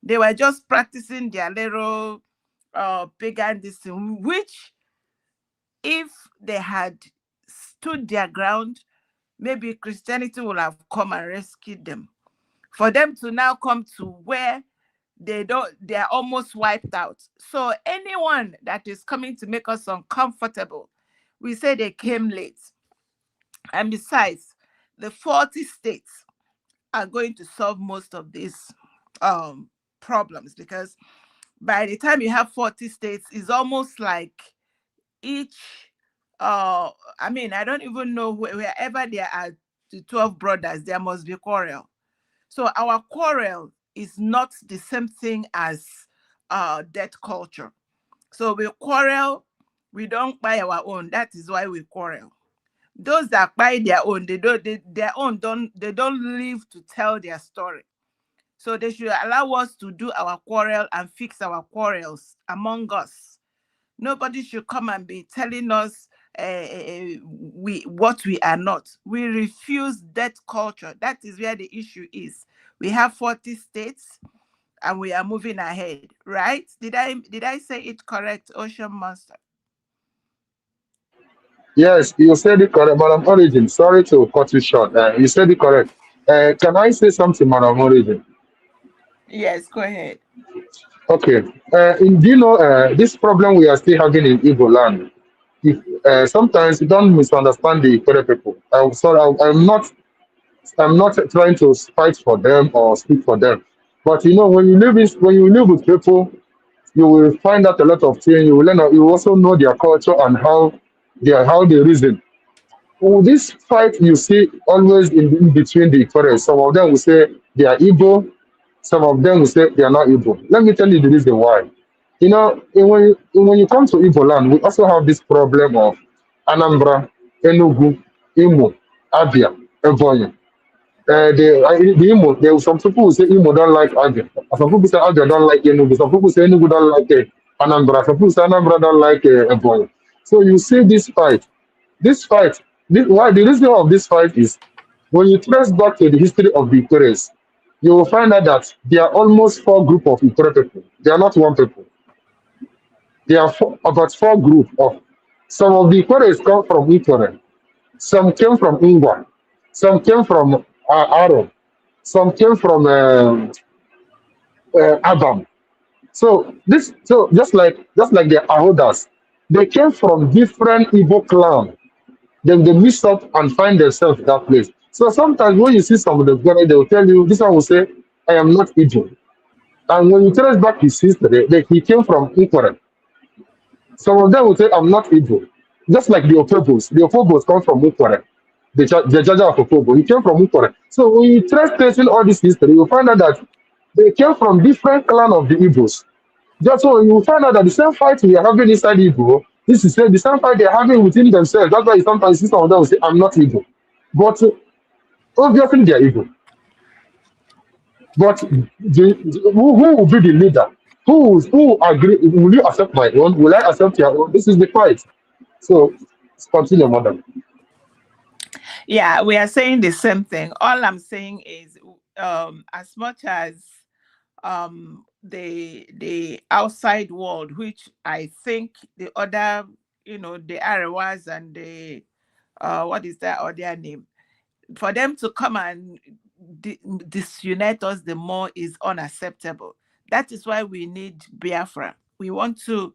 They were just practicing their little paganism, which if they had stood their ground, maybe Christianity would have come and rescued them. For them to now come to where they're almost wiped out. So anyone that is coming to make us uncomfortable, we say they came late. And besides, the 40 states are going to solve most of these problems, because by the time you have 40 states, it's almost like each I mean, I don't even know wherever there are the 12 brothers, there must be quarrel. So our quarrel is not the same thing as death culture. So we quarrel, we don't buy our own. That is why we quarrel. Those that buy their own, they don't live to tell their story. So they should allow us to do our quarrel and fix our quarrels among us. Nobody should come and be telling us what we are not. We refuse death culture. That is where the issue is. We have 40 states and we are moving ahead, right? Did I say it correct, Ocean Monster? Yes, you said it correct, Madam Origin. Sorry to cut you short. You said it correct. Can I say something, Madam Origin? Yes, go ahead. Okay. Do you know this problem we are still having in Igbo land? If, sometimes you don't misunderstand the Ikere people. I'm sorry, I'm not trying to fight for them or speak for them. But you know, when you live with people, you will find out a lot of things. You will learn. You also know their culture and how they reason. Oh, this fight you see always in between the Ikore. Some of them will say they are Igbo. Some of them will say they are not Igbo. Let me tell you the reason why. You know, when you come to Igbo land, we also have this problem of Anambra, Enugu, Imo, Abia, Ebonyi. The Imo, there some people who say Imo don't like Abia. Some people say Abia don't like Enugu. Some people say Enugu don't like Anambra. Some people say Anambra don't like Ebonyi. So you see this fight. This fight, why the reason of this fight is when you trace back to the history of the Ikores, you will find out that there are almost four group of Ikore people. They are not one people. There are about four group of. Some of the Ikores come from Ikore. Some came from Ingwa. Some came from Aro. Some came from Abam. So just like the Ahodas, they came from different Igbo clans. Then they mix up and find themselves in that place. So sometimes when you see some of the guys, they will tell you, this one will say, I am not Igbo. And when you trace back his history, he came from Ikore. Some of them will say, I'm not Igbo. Just like the Opobos. The Opobos come from Ikore. The Jaja of Opobo. He came from Ikore. So when you tracing all this history, you find out that they came from different clan of the Igbos. Just so you find out that the same fight we are having inside Igbo, this is the same fight they are having within themselves. That's why you sometimes see some of them will say, I'm not Igbo. But obviously they are Igbo. But who will be the leader? Who agree? Will you accept my own? Will I accept your own? This is the fight. So continue, madam. Yeah, we are saying the same thing. All I'm saying is, as much as the outside world, which I think the other, the Arawas and the what is that other name, for them to come and disunite us the more is unacceptable. That is why we need Biafra. We want to,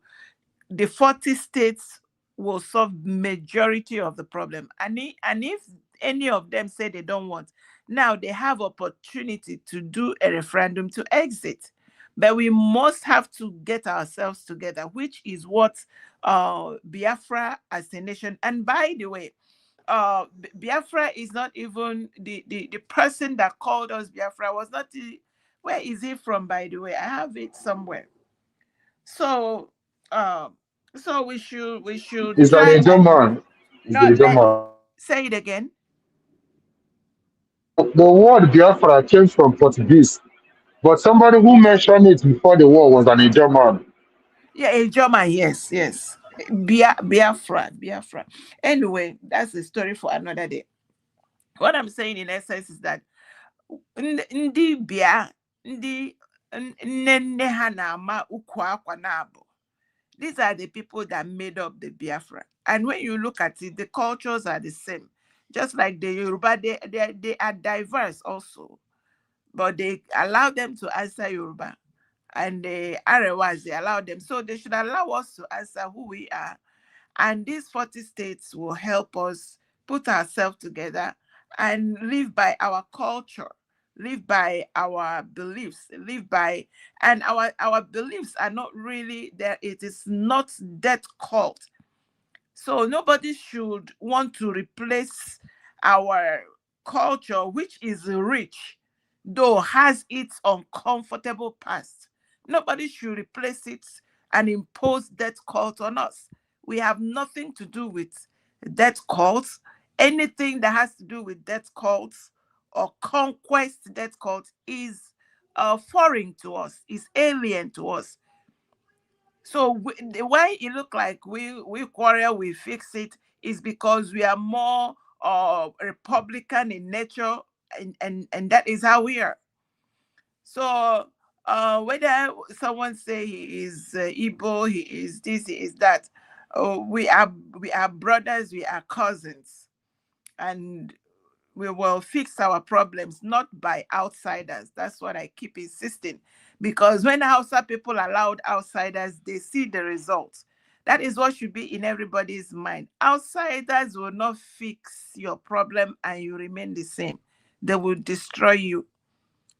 the 40 states will solve majority of the problem. And if any of them say they don't want, now they have opportunity to do a referendum to exit. But we must have to get ourselves together, which is what Biafra as a nation. And by the way, Biafra is not even the person that called us Biafra was not where is he from, by the way? I have it somewhere. So we should Is an try Ijaw and man. Is the not Ijaw let man. say it again. The word Biafra came from Portuguese, but somebody who mentioned it before the war was an Ijaw man. Yeah, a German, yes. Biafra. Anyway, that's a story for another day. What I'm saying in essence is that ndị bịa ndị nne ha na-ama ukwu akwa na-abụ. These are the people that made up the Biafra. And when you look at it, the cultures are the same. Just like the Yoruba, they are diverse also. But they allow them to answer Yoruba. And the Arewas, they allow them. So they should allow us to answer who we are. And these 40 states will help us put ourselves together and live by our culture, live by our beliefs, live by, and our beliefs are not really there. It is not that cult. So nobody should want to replace our culture, which is rich, though has its uncomfortable past. Nobody should replace it and impose that cult on us. We have nothing to do with that cult. Anything that has to do with that cult or conquest that cult is foreign to us, is alien to us. So the way it look like we quarrel, we fix it, is because we are more Republican in nature, and that is how we are. So whether someone say he is Igbo, he is this, he is that, we are brothers, we are cousins, and we will fix our problems not by outsiders. That's what I keep insisting. Because when Hausa people allowed outsiders, they see the results. That is what should be in everybody's mind. Outsiders will not fix your problem and you remain the same. They will destroy you.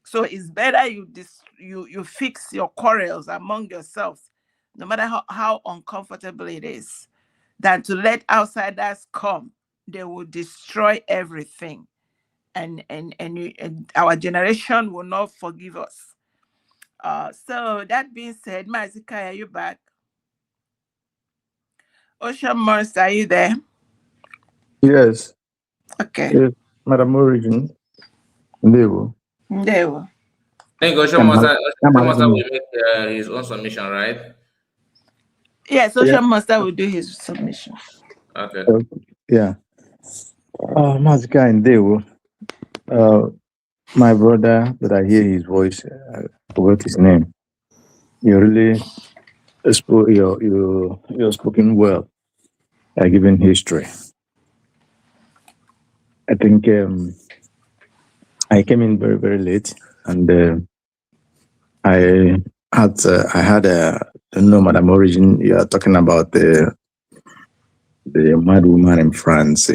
So it's better you fix your quarrels among yourselves, no matter how uncomfortable it is, than to let outsiders come. They will destroy everything. And our generation will not forgive us. So that being said, Mazikai, are you back? Ocean Monster, are you there? Yes. Okay. Yes, Madam Origin. Ndewo. Ndewo. I think Ocean Master will make his own submission, right? Yes, Ocean Monster will do his submission. Okay. Yeah. Mazika Ndewo. My brother, that I hear his voice, I forgot his name. You really you're spoken well, given history. I think I came in very, very late, and I had Madam Origin. You are talking about the mad woman in France,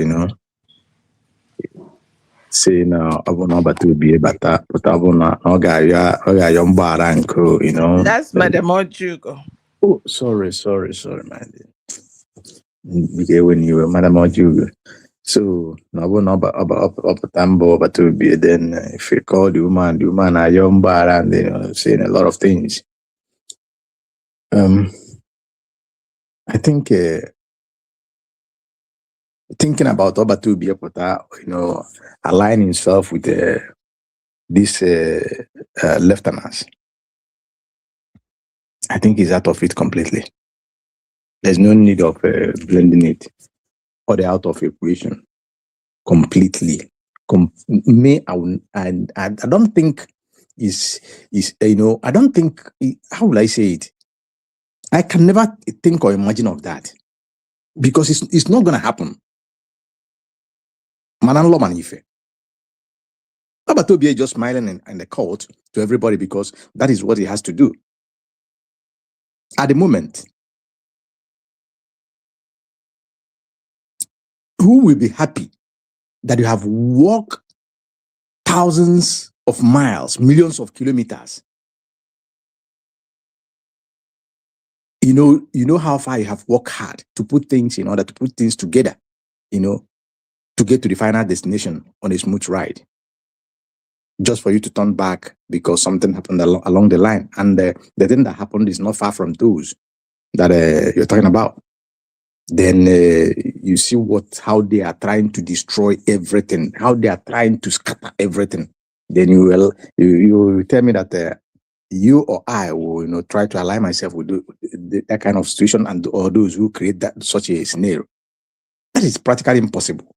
saying I will not to be but I will not young baranko, That's Madam Ojugo. Oh, sorry, man. When you were Madam Ojugo. So I will not up tambo but to be then if you call the woman a young baran, saying a lot of things. I think thinking about Obatu Biapota, aligning himself with these lieutenants, I think he's out of it completely. There's no need of blending it or the out of equation completely. I don't think I don't think, how will I say it? I can never think or imagine of that because it's not going to happen. Manan Loman Ife. Obatobi is just smiling in the court to everybody because that is what he has to do. At the moment, who will be happy that you have walked thousands of miles, millions of kilometers? You know how far you have worked hard to put things in order to put things together, to get to the final destination on a smooth ride. Just for you to turn back because something happened along the line. And the thing that happened is not far from those that you're talking about. Then you see how they are trying to destroy everything, how they are trying to scatter everything. Then you will tell me that you or I will try to align myself with that kind of situation or those who create such a scenario. That is practically impossible.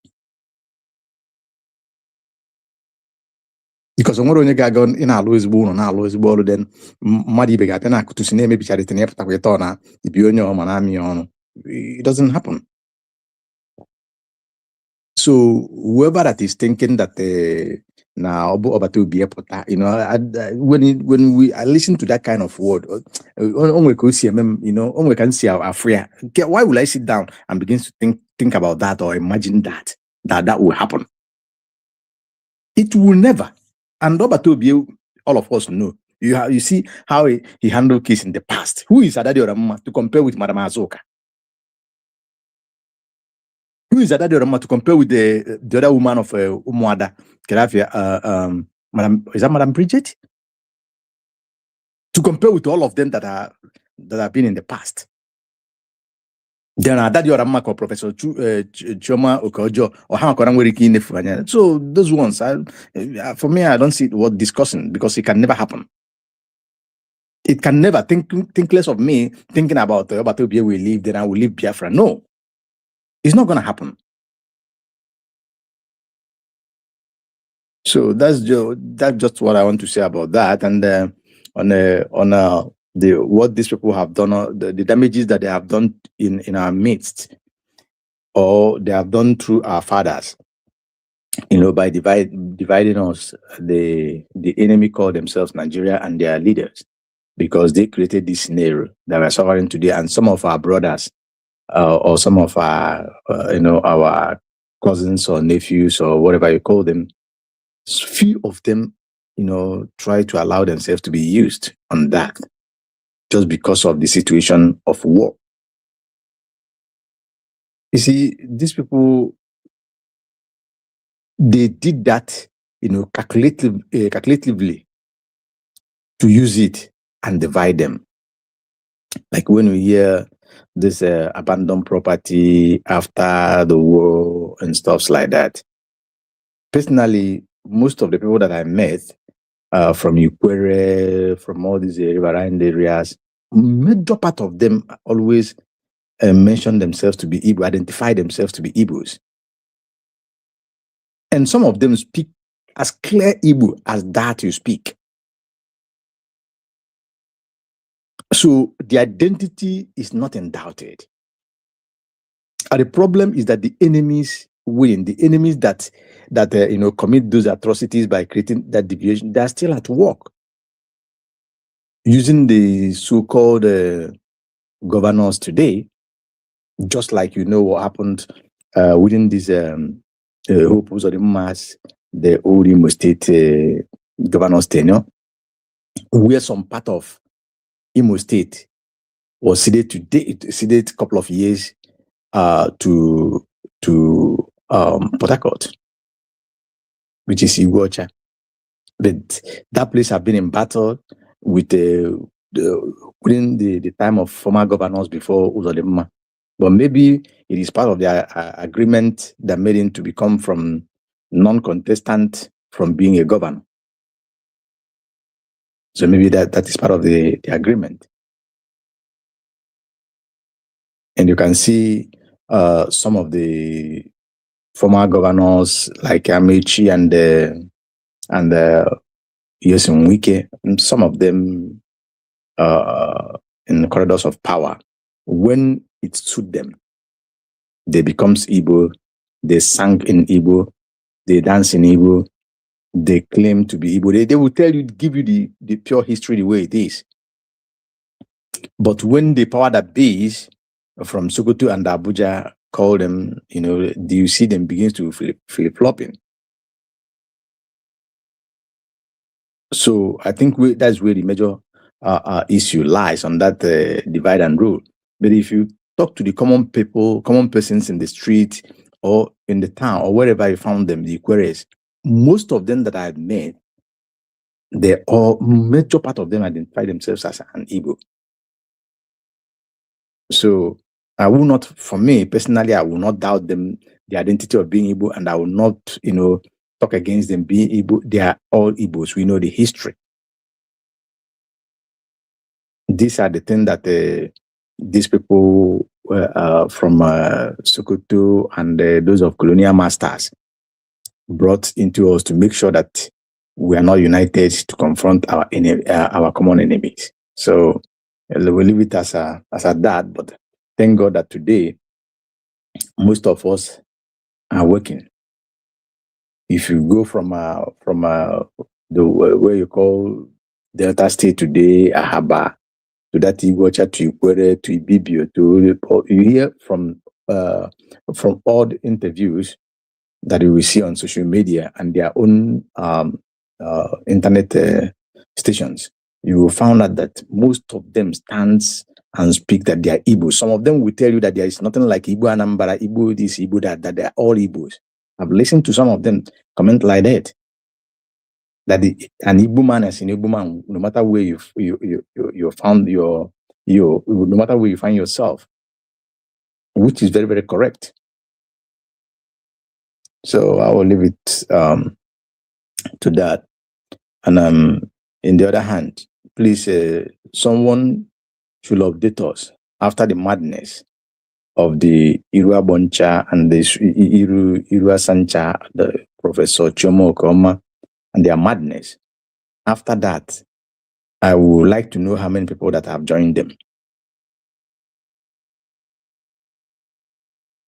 because onwere onye ga-aga ị na-alụ ezigbo ụlọ na-alụ ezigbo ọrụ then mmadụ ibe ga-abịa na-akụtusi na-emebichara ite na ịpụtakwa ịtọ na ibi onye ọma na-amị ọrụ. It doesn't happen. So whoever that is thinking that now when I listen to that kind of word, we can see our fear. Why will I sit down and begin to think about that or imagine that will happen? It will never. And Obatobi, all of us know. You see how he handled case in the past. Who is Adadi Orama to compare with Madam Azoka? Who is Adadi Orama to compare with the other woman of Umuada? Madam, is that Madam Bridget? To compare with all of them that have been in the past. Then Adadi Orama or Professor Choma Okojo or Hamakorangweri. So those ones, for me, I don't see it worth discussing because it can never happen. It can never think less of me thinking about Obatobia will leave, then I will leave Biafra. No, it's not going to happen. So that's just what I want to say about that. And on what these people have done, the damages that they have done in our midst, or they have done through our fathers, by dividing us, the enemy called themselves Nigeria and their leaders, because they created this scenario that we're suffering today. And some of our brothers, or some of our, our cousins or nephews or whatever you call them, few of them, try to allow themselves to be used on that just because of the situation of war. You see, these people, they did that, calculatively to use it and divide them. Like when we hear this abandoned property after the war and stuff like that. Personally, most of the people that I met from Ukwere, from all these riverine areas, major part of them always mention themselves to be Igbo, identify themselves to be Igbos. And some of them speak as clear Igbo as that you speak. So the identity is not undoubted. And the problem is that the enemies win. The enemies that commit those atrocities by creating that deviation, they are still at work. Using the so-called governors today, just like what happened within this Hopes or the Mass, the old Imo State governor's tenure, where some part of Imo State was ceded a couple of years to Port Harcourt, which is Iguacha. But that place have been in battle with within the time of former governors before Uzodimma. But maybe it is part of the agreement that made him to become from non-contestant from being a governor. So maybe that is part of the agreement. And you can see some of the former governors like Amici and Yosin Wike, some of them in the corridors of power. When it suits them, they become Igbo, they sang in Igbo, they dance in Igbo, they claim to be Igbo. They will tell you, give you the pure history the way it is. But when the power that base from Sokoto and Abuja call them, do you see them begins to flip-flopping? So I think that's where the major issue lies, on that divide and rule. But if you talk to the common people, common persons in the street or in the town or wherever you found them, the queries, most of them that I've met, major part of them identify themselves as an Igbo. So I will not, for me personally, I will not doubt them, the identity of being Igbo, and I will not, talk against them being Igbo. They are all Igbos. We know the history. These are the things that these people from Sokoto and those of colonial masters brought into us to make sure that we are not united to confront our our common enemies. So we'll leave it as that. But thank God that today most of us are working. If you go from the where you call Delta State today, Ahaba, to that Igbocha, to Ikwere, to Ibibio, to you hear from all the interviews that you will see on social media and their own internet stations, you will find out that most of them stands and speak that they are Igbo. Some of them will tell you that there is nothing like Igbo Anambra, Igbo this, Igbo that they are all Igbos. I've listened to some of them comment like that. That an Igbo man is an Igbo man, no matter where you found no matter where you find yourself, which is very, very correct. So I will leave it to that. And in the other hand, please, someone should update us after the madness of the Irua Boncha and the Irua Sancha, the Professor Chomo Okoma, and their madness. After that, I would like to know how many people that have joined them.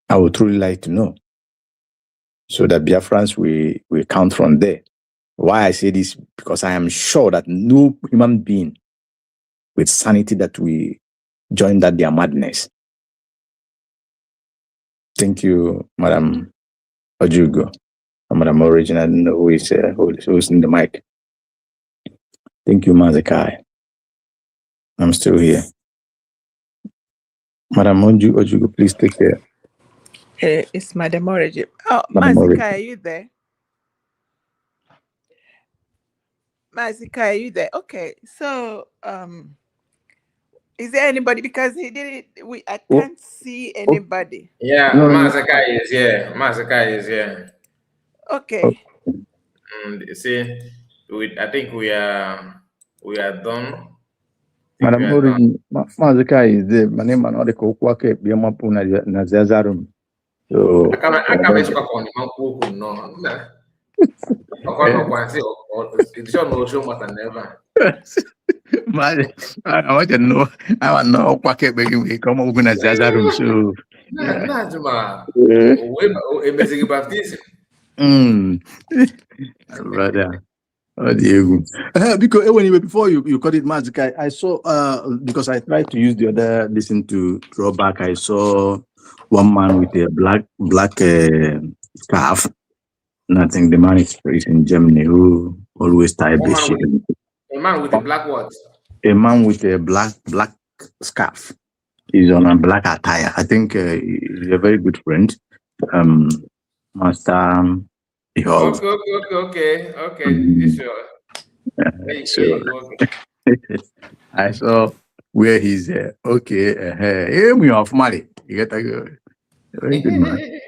I would truly like to know, so that Biafrans will count from there. Why I say this? Because I am sure that no human being with sanity that we join that their madness. Thank you, Madam Ojugo, Madam Original, who is in the mic. Thank you, Mazekai. I'm still here. Madam Ojugo, please take care. It's Madam Origin. Oh, Madam Mazika, Origin. are you there? Mazika, are you there? Okay, so is there anybody? Because he didn't. I can't see anybody. Yeah, No. Mazakai is here. Mazakai is here. Okay. See, I think we are done. Madam Origin, Mazekai is there. My name is not the Kokwake, Biamapu Nazazarum. So, I can't miss on the Mapu. No. It's on show matter never. I want to know. I want to know what we come over to Nazazarum. So, brother. Oh, Diego. Because anyway, before you cut it, Mazikai, I saw because I tried to use the other listen to drawback. I saw one man with a black scarf. And I think the man is in Germany who always tie this shit. A man with a black what? A man with a black scarf. He's on a black attire. I think he's a very good friend. Master. Okay. I saw where he's okay. Me off Mali. You get a very good man.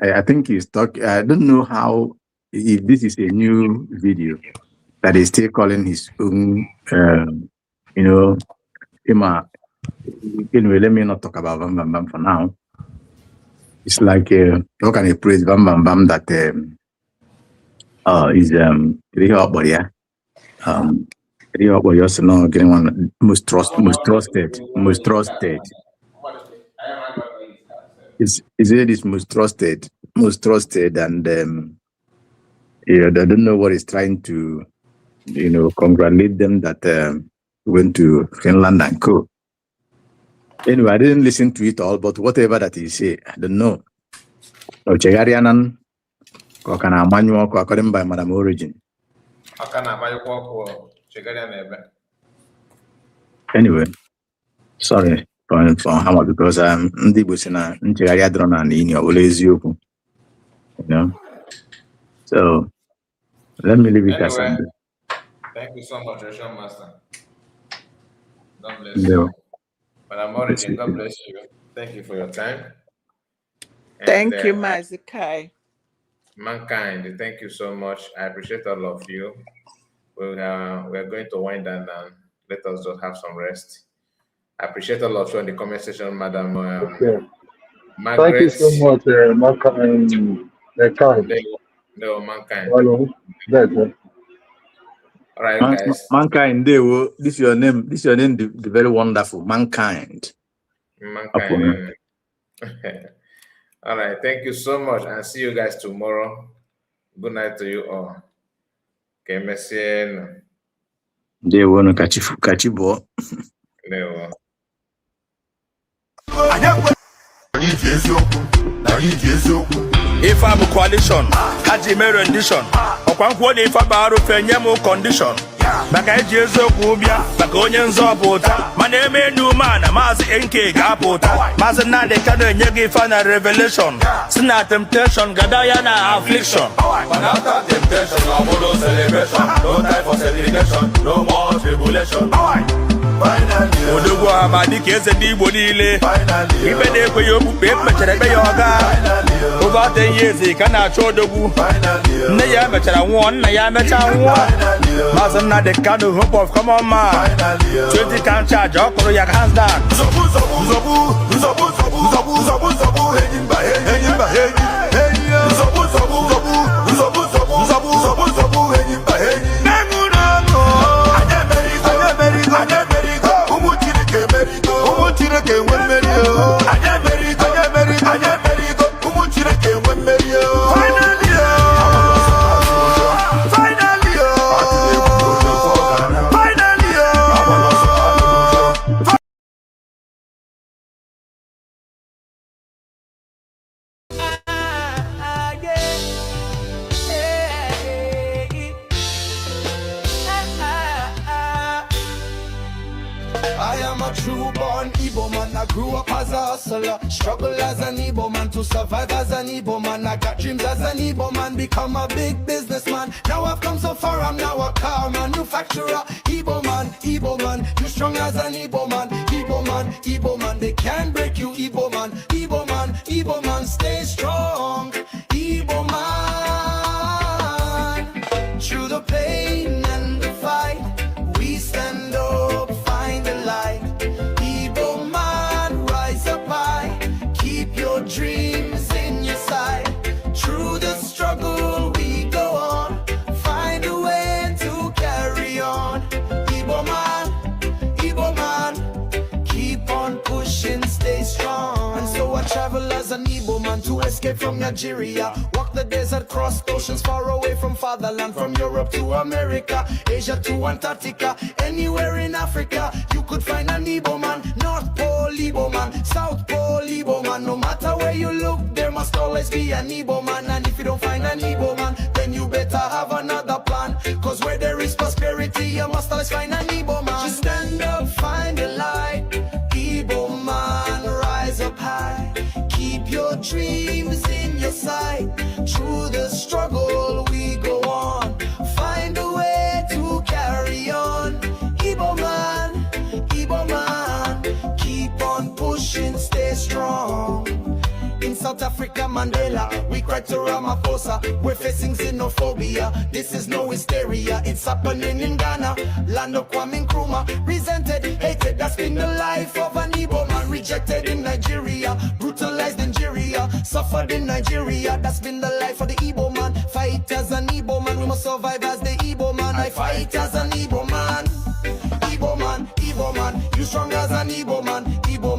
I think he's talking. I don't know how if this is a new video that is still calling his own. Emma. Anyway, let me not talk about Bam Bam Bam for now. It's like how can I praise Bam Bam Bam that is really hot body, yeah. Really hot body also not getting one most trusted. Is it is most trusted, and I don't know what he's trying to, congratulate them that went to Finland and co. Anyway, I didn't listen to it all, but whatever that he say, I don't know. Chegarianan, Kokana Manual, according by Madam Origin. Anyway, sorry for Hammer because Ndi Busina, Chegariadron and in your you know. So let me leave it as anyway, thank you so much, Rishon Master. God bless you. you. Madam Origin, God bless you. Thank you for your time. Thank you, Mazikai. Mankind, thank you so much. I appreciate all of you. We're going to wind down now. Let us just have some rest. I appreciate all of you in the comment section, Madam Okay. Margaret. Thank you so much, Mankind. No, mankind. Hello. That's it. All right, guys. Mankind, this is your name. This is your name. The very wonderful mankind. Mankind. All right. Thank you so much, and see you guys tomorrow. Good night to you all. Okay, Messian. They want to catch you. No. If I'm a coalition, Haji me rendition. Okwankwo de ifa baro fenye mo condition. Baka ejezo kubia, baka onye nzọpụta. Mana eme new man, mazi NK ga-apụta. Mazi Nnamdi Kanu enyeghị ifa na revelation. Sina temptation, gada ya na affliction. But after temptation, no more celebration. No time for segregation, no more tribulation. Odogwu Amadi ka eze ndị Igbo niile. Ibe na-ekwe ya okpukpe mechara ebe ya ọga. Over 10 years ka na-achọ odogwu. Nne ya mechara nwụọ, nna ya mecha nwụọ. Maazị Nnamdi Kanu, hope of common man. 20 count charge, ọ kụrụ ya hands down. I am a true born Igbo man. I grew up as a hustler, struggle as an Igbo man to survive as an Igbo man. I got dreams as an Igbo man, become a big businessman. Now I've come so far, I'm now a car manufacturer. Igbo man, you strong as an Igbo man. Igbo man, they can't break you. Igbo man, stay strong. Igbo man, through the pain and the fight, we stand up, find the light. Igbo man, rise up high, keep your dreams in your sight. Through the struggle we go on, find a way to carry on. Igbo man, keep on pushing, stay strong. And so I travel as an Igbo man to escape from Nigeria. Walk the desert, cross oceans far away from fatherland. From Europe to America, Asia to Antarctica. Anywhere in Africa, you could find an Igbo man. North Pole Igbo man, South Pole Igbo man. No matter where you look, there must always be an Igbo man. And if you don't find an Igbo man, then you better have another plan. Cause where there is prosperity, you must always find an Igbo man. Just stand up, find the light. Igbo man, rise up high. Keep your dreams in your sight. Through the struggle we go on, find a way to carry on. Igbo man, keep on pushing, stay strong. In South Africa, Mandela, we cried to Ramaphosa. We're facing xenophobia, this is no hysteria. It's happening in Ghana, land of Kwame Nkrumah. Resented, hated, that's been the life of an Igbo man. Rejected in Nigeria, brutalized in Nigeria, suffered in Nigeria. That's been the life of the Igbo man. Fight as an Igbo man, we must survive as the Igbo man. I fight as an Igbo man. Igbo man, you strong as an Igbo man. Igbo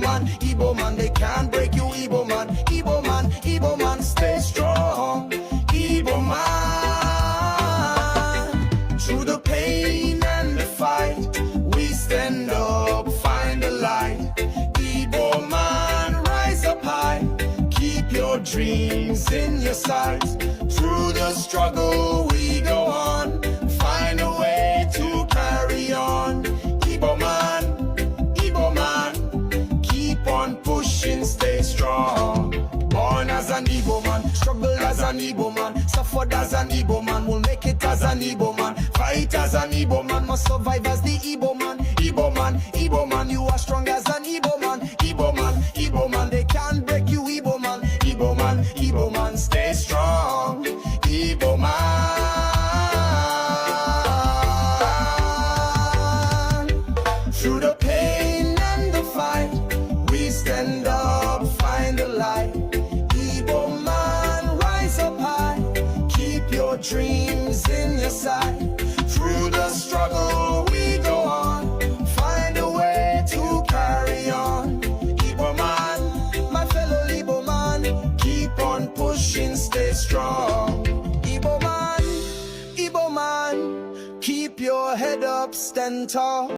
man, they can't break you. Igbo man, stay strong. Igbo man, through the pain and the fight, we stand up, find the light. Igbo man, rise up high, keep your dreams in your sight. Through the struggle we go on, find a way to carry on. Igbo man, keep on pushing, stay strong. Born as an Igbo man, struggle as an Igbo man, suffered as an Igbo man, will make it as an Igbo man. Fight as an Igbo man, must survive as the Igbo man. Igbo man, you are strong as an Igbo man. Igbo man, they can't break you. Igbo man, stay strong. Igbo man, through the pain and the fight, we stand up, find the light. Igbo man, rise up high, keep is in your sight. Through the struggle we go on, find a way to carry on. Igbo man, my fellow Igbo man, keep on pushing, stay strong. Igbo man, keep your head up, stand tall.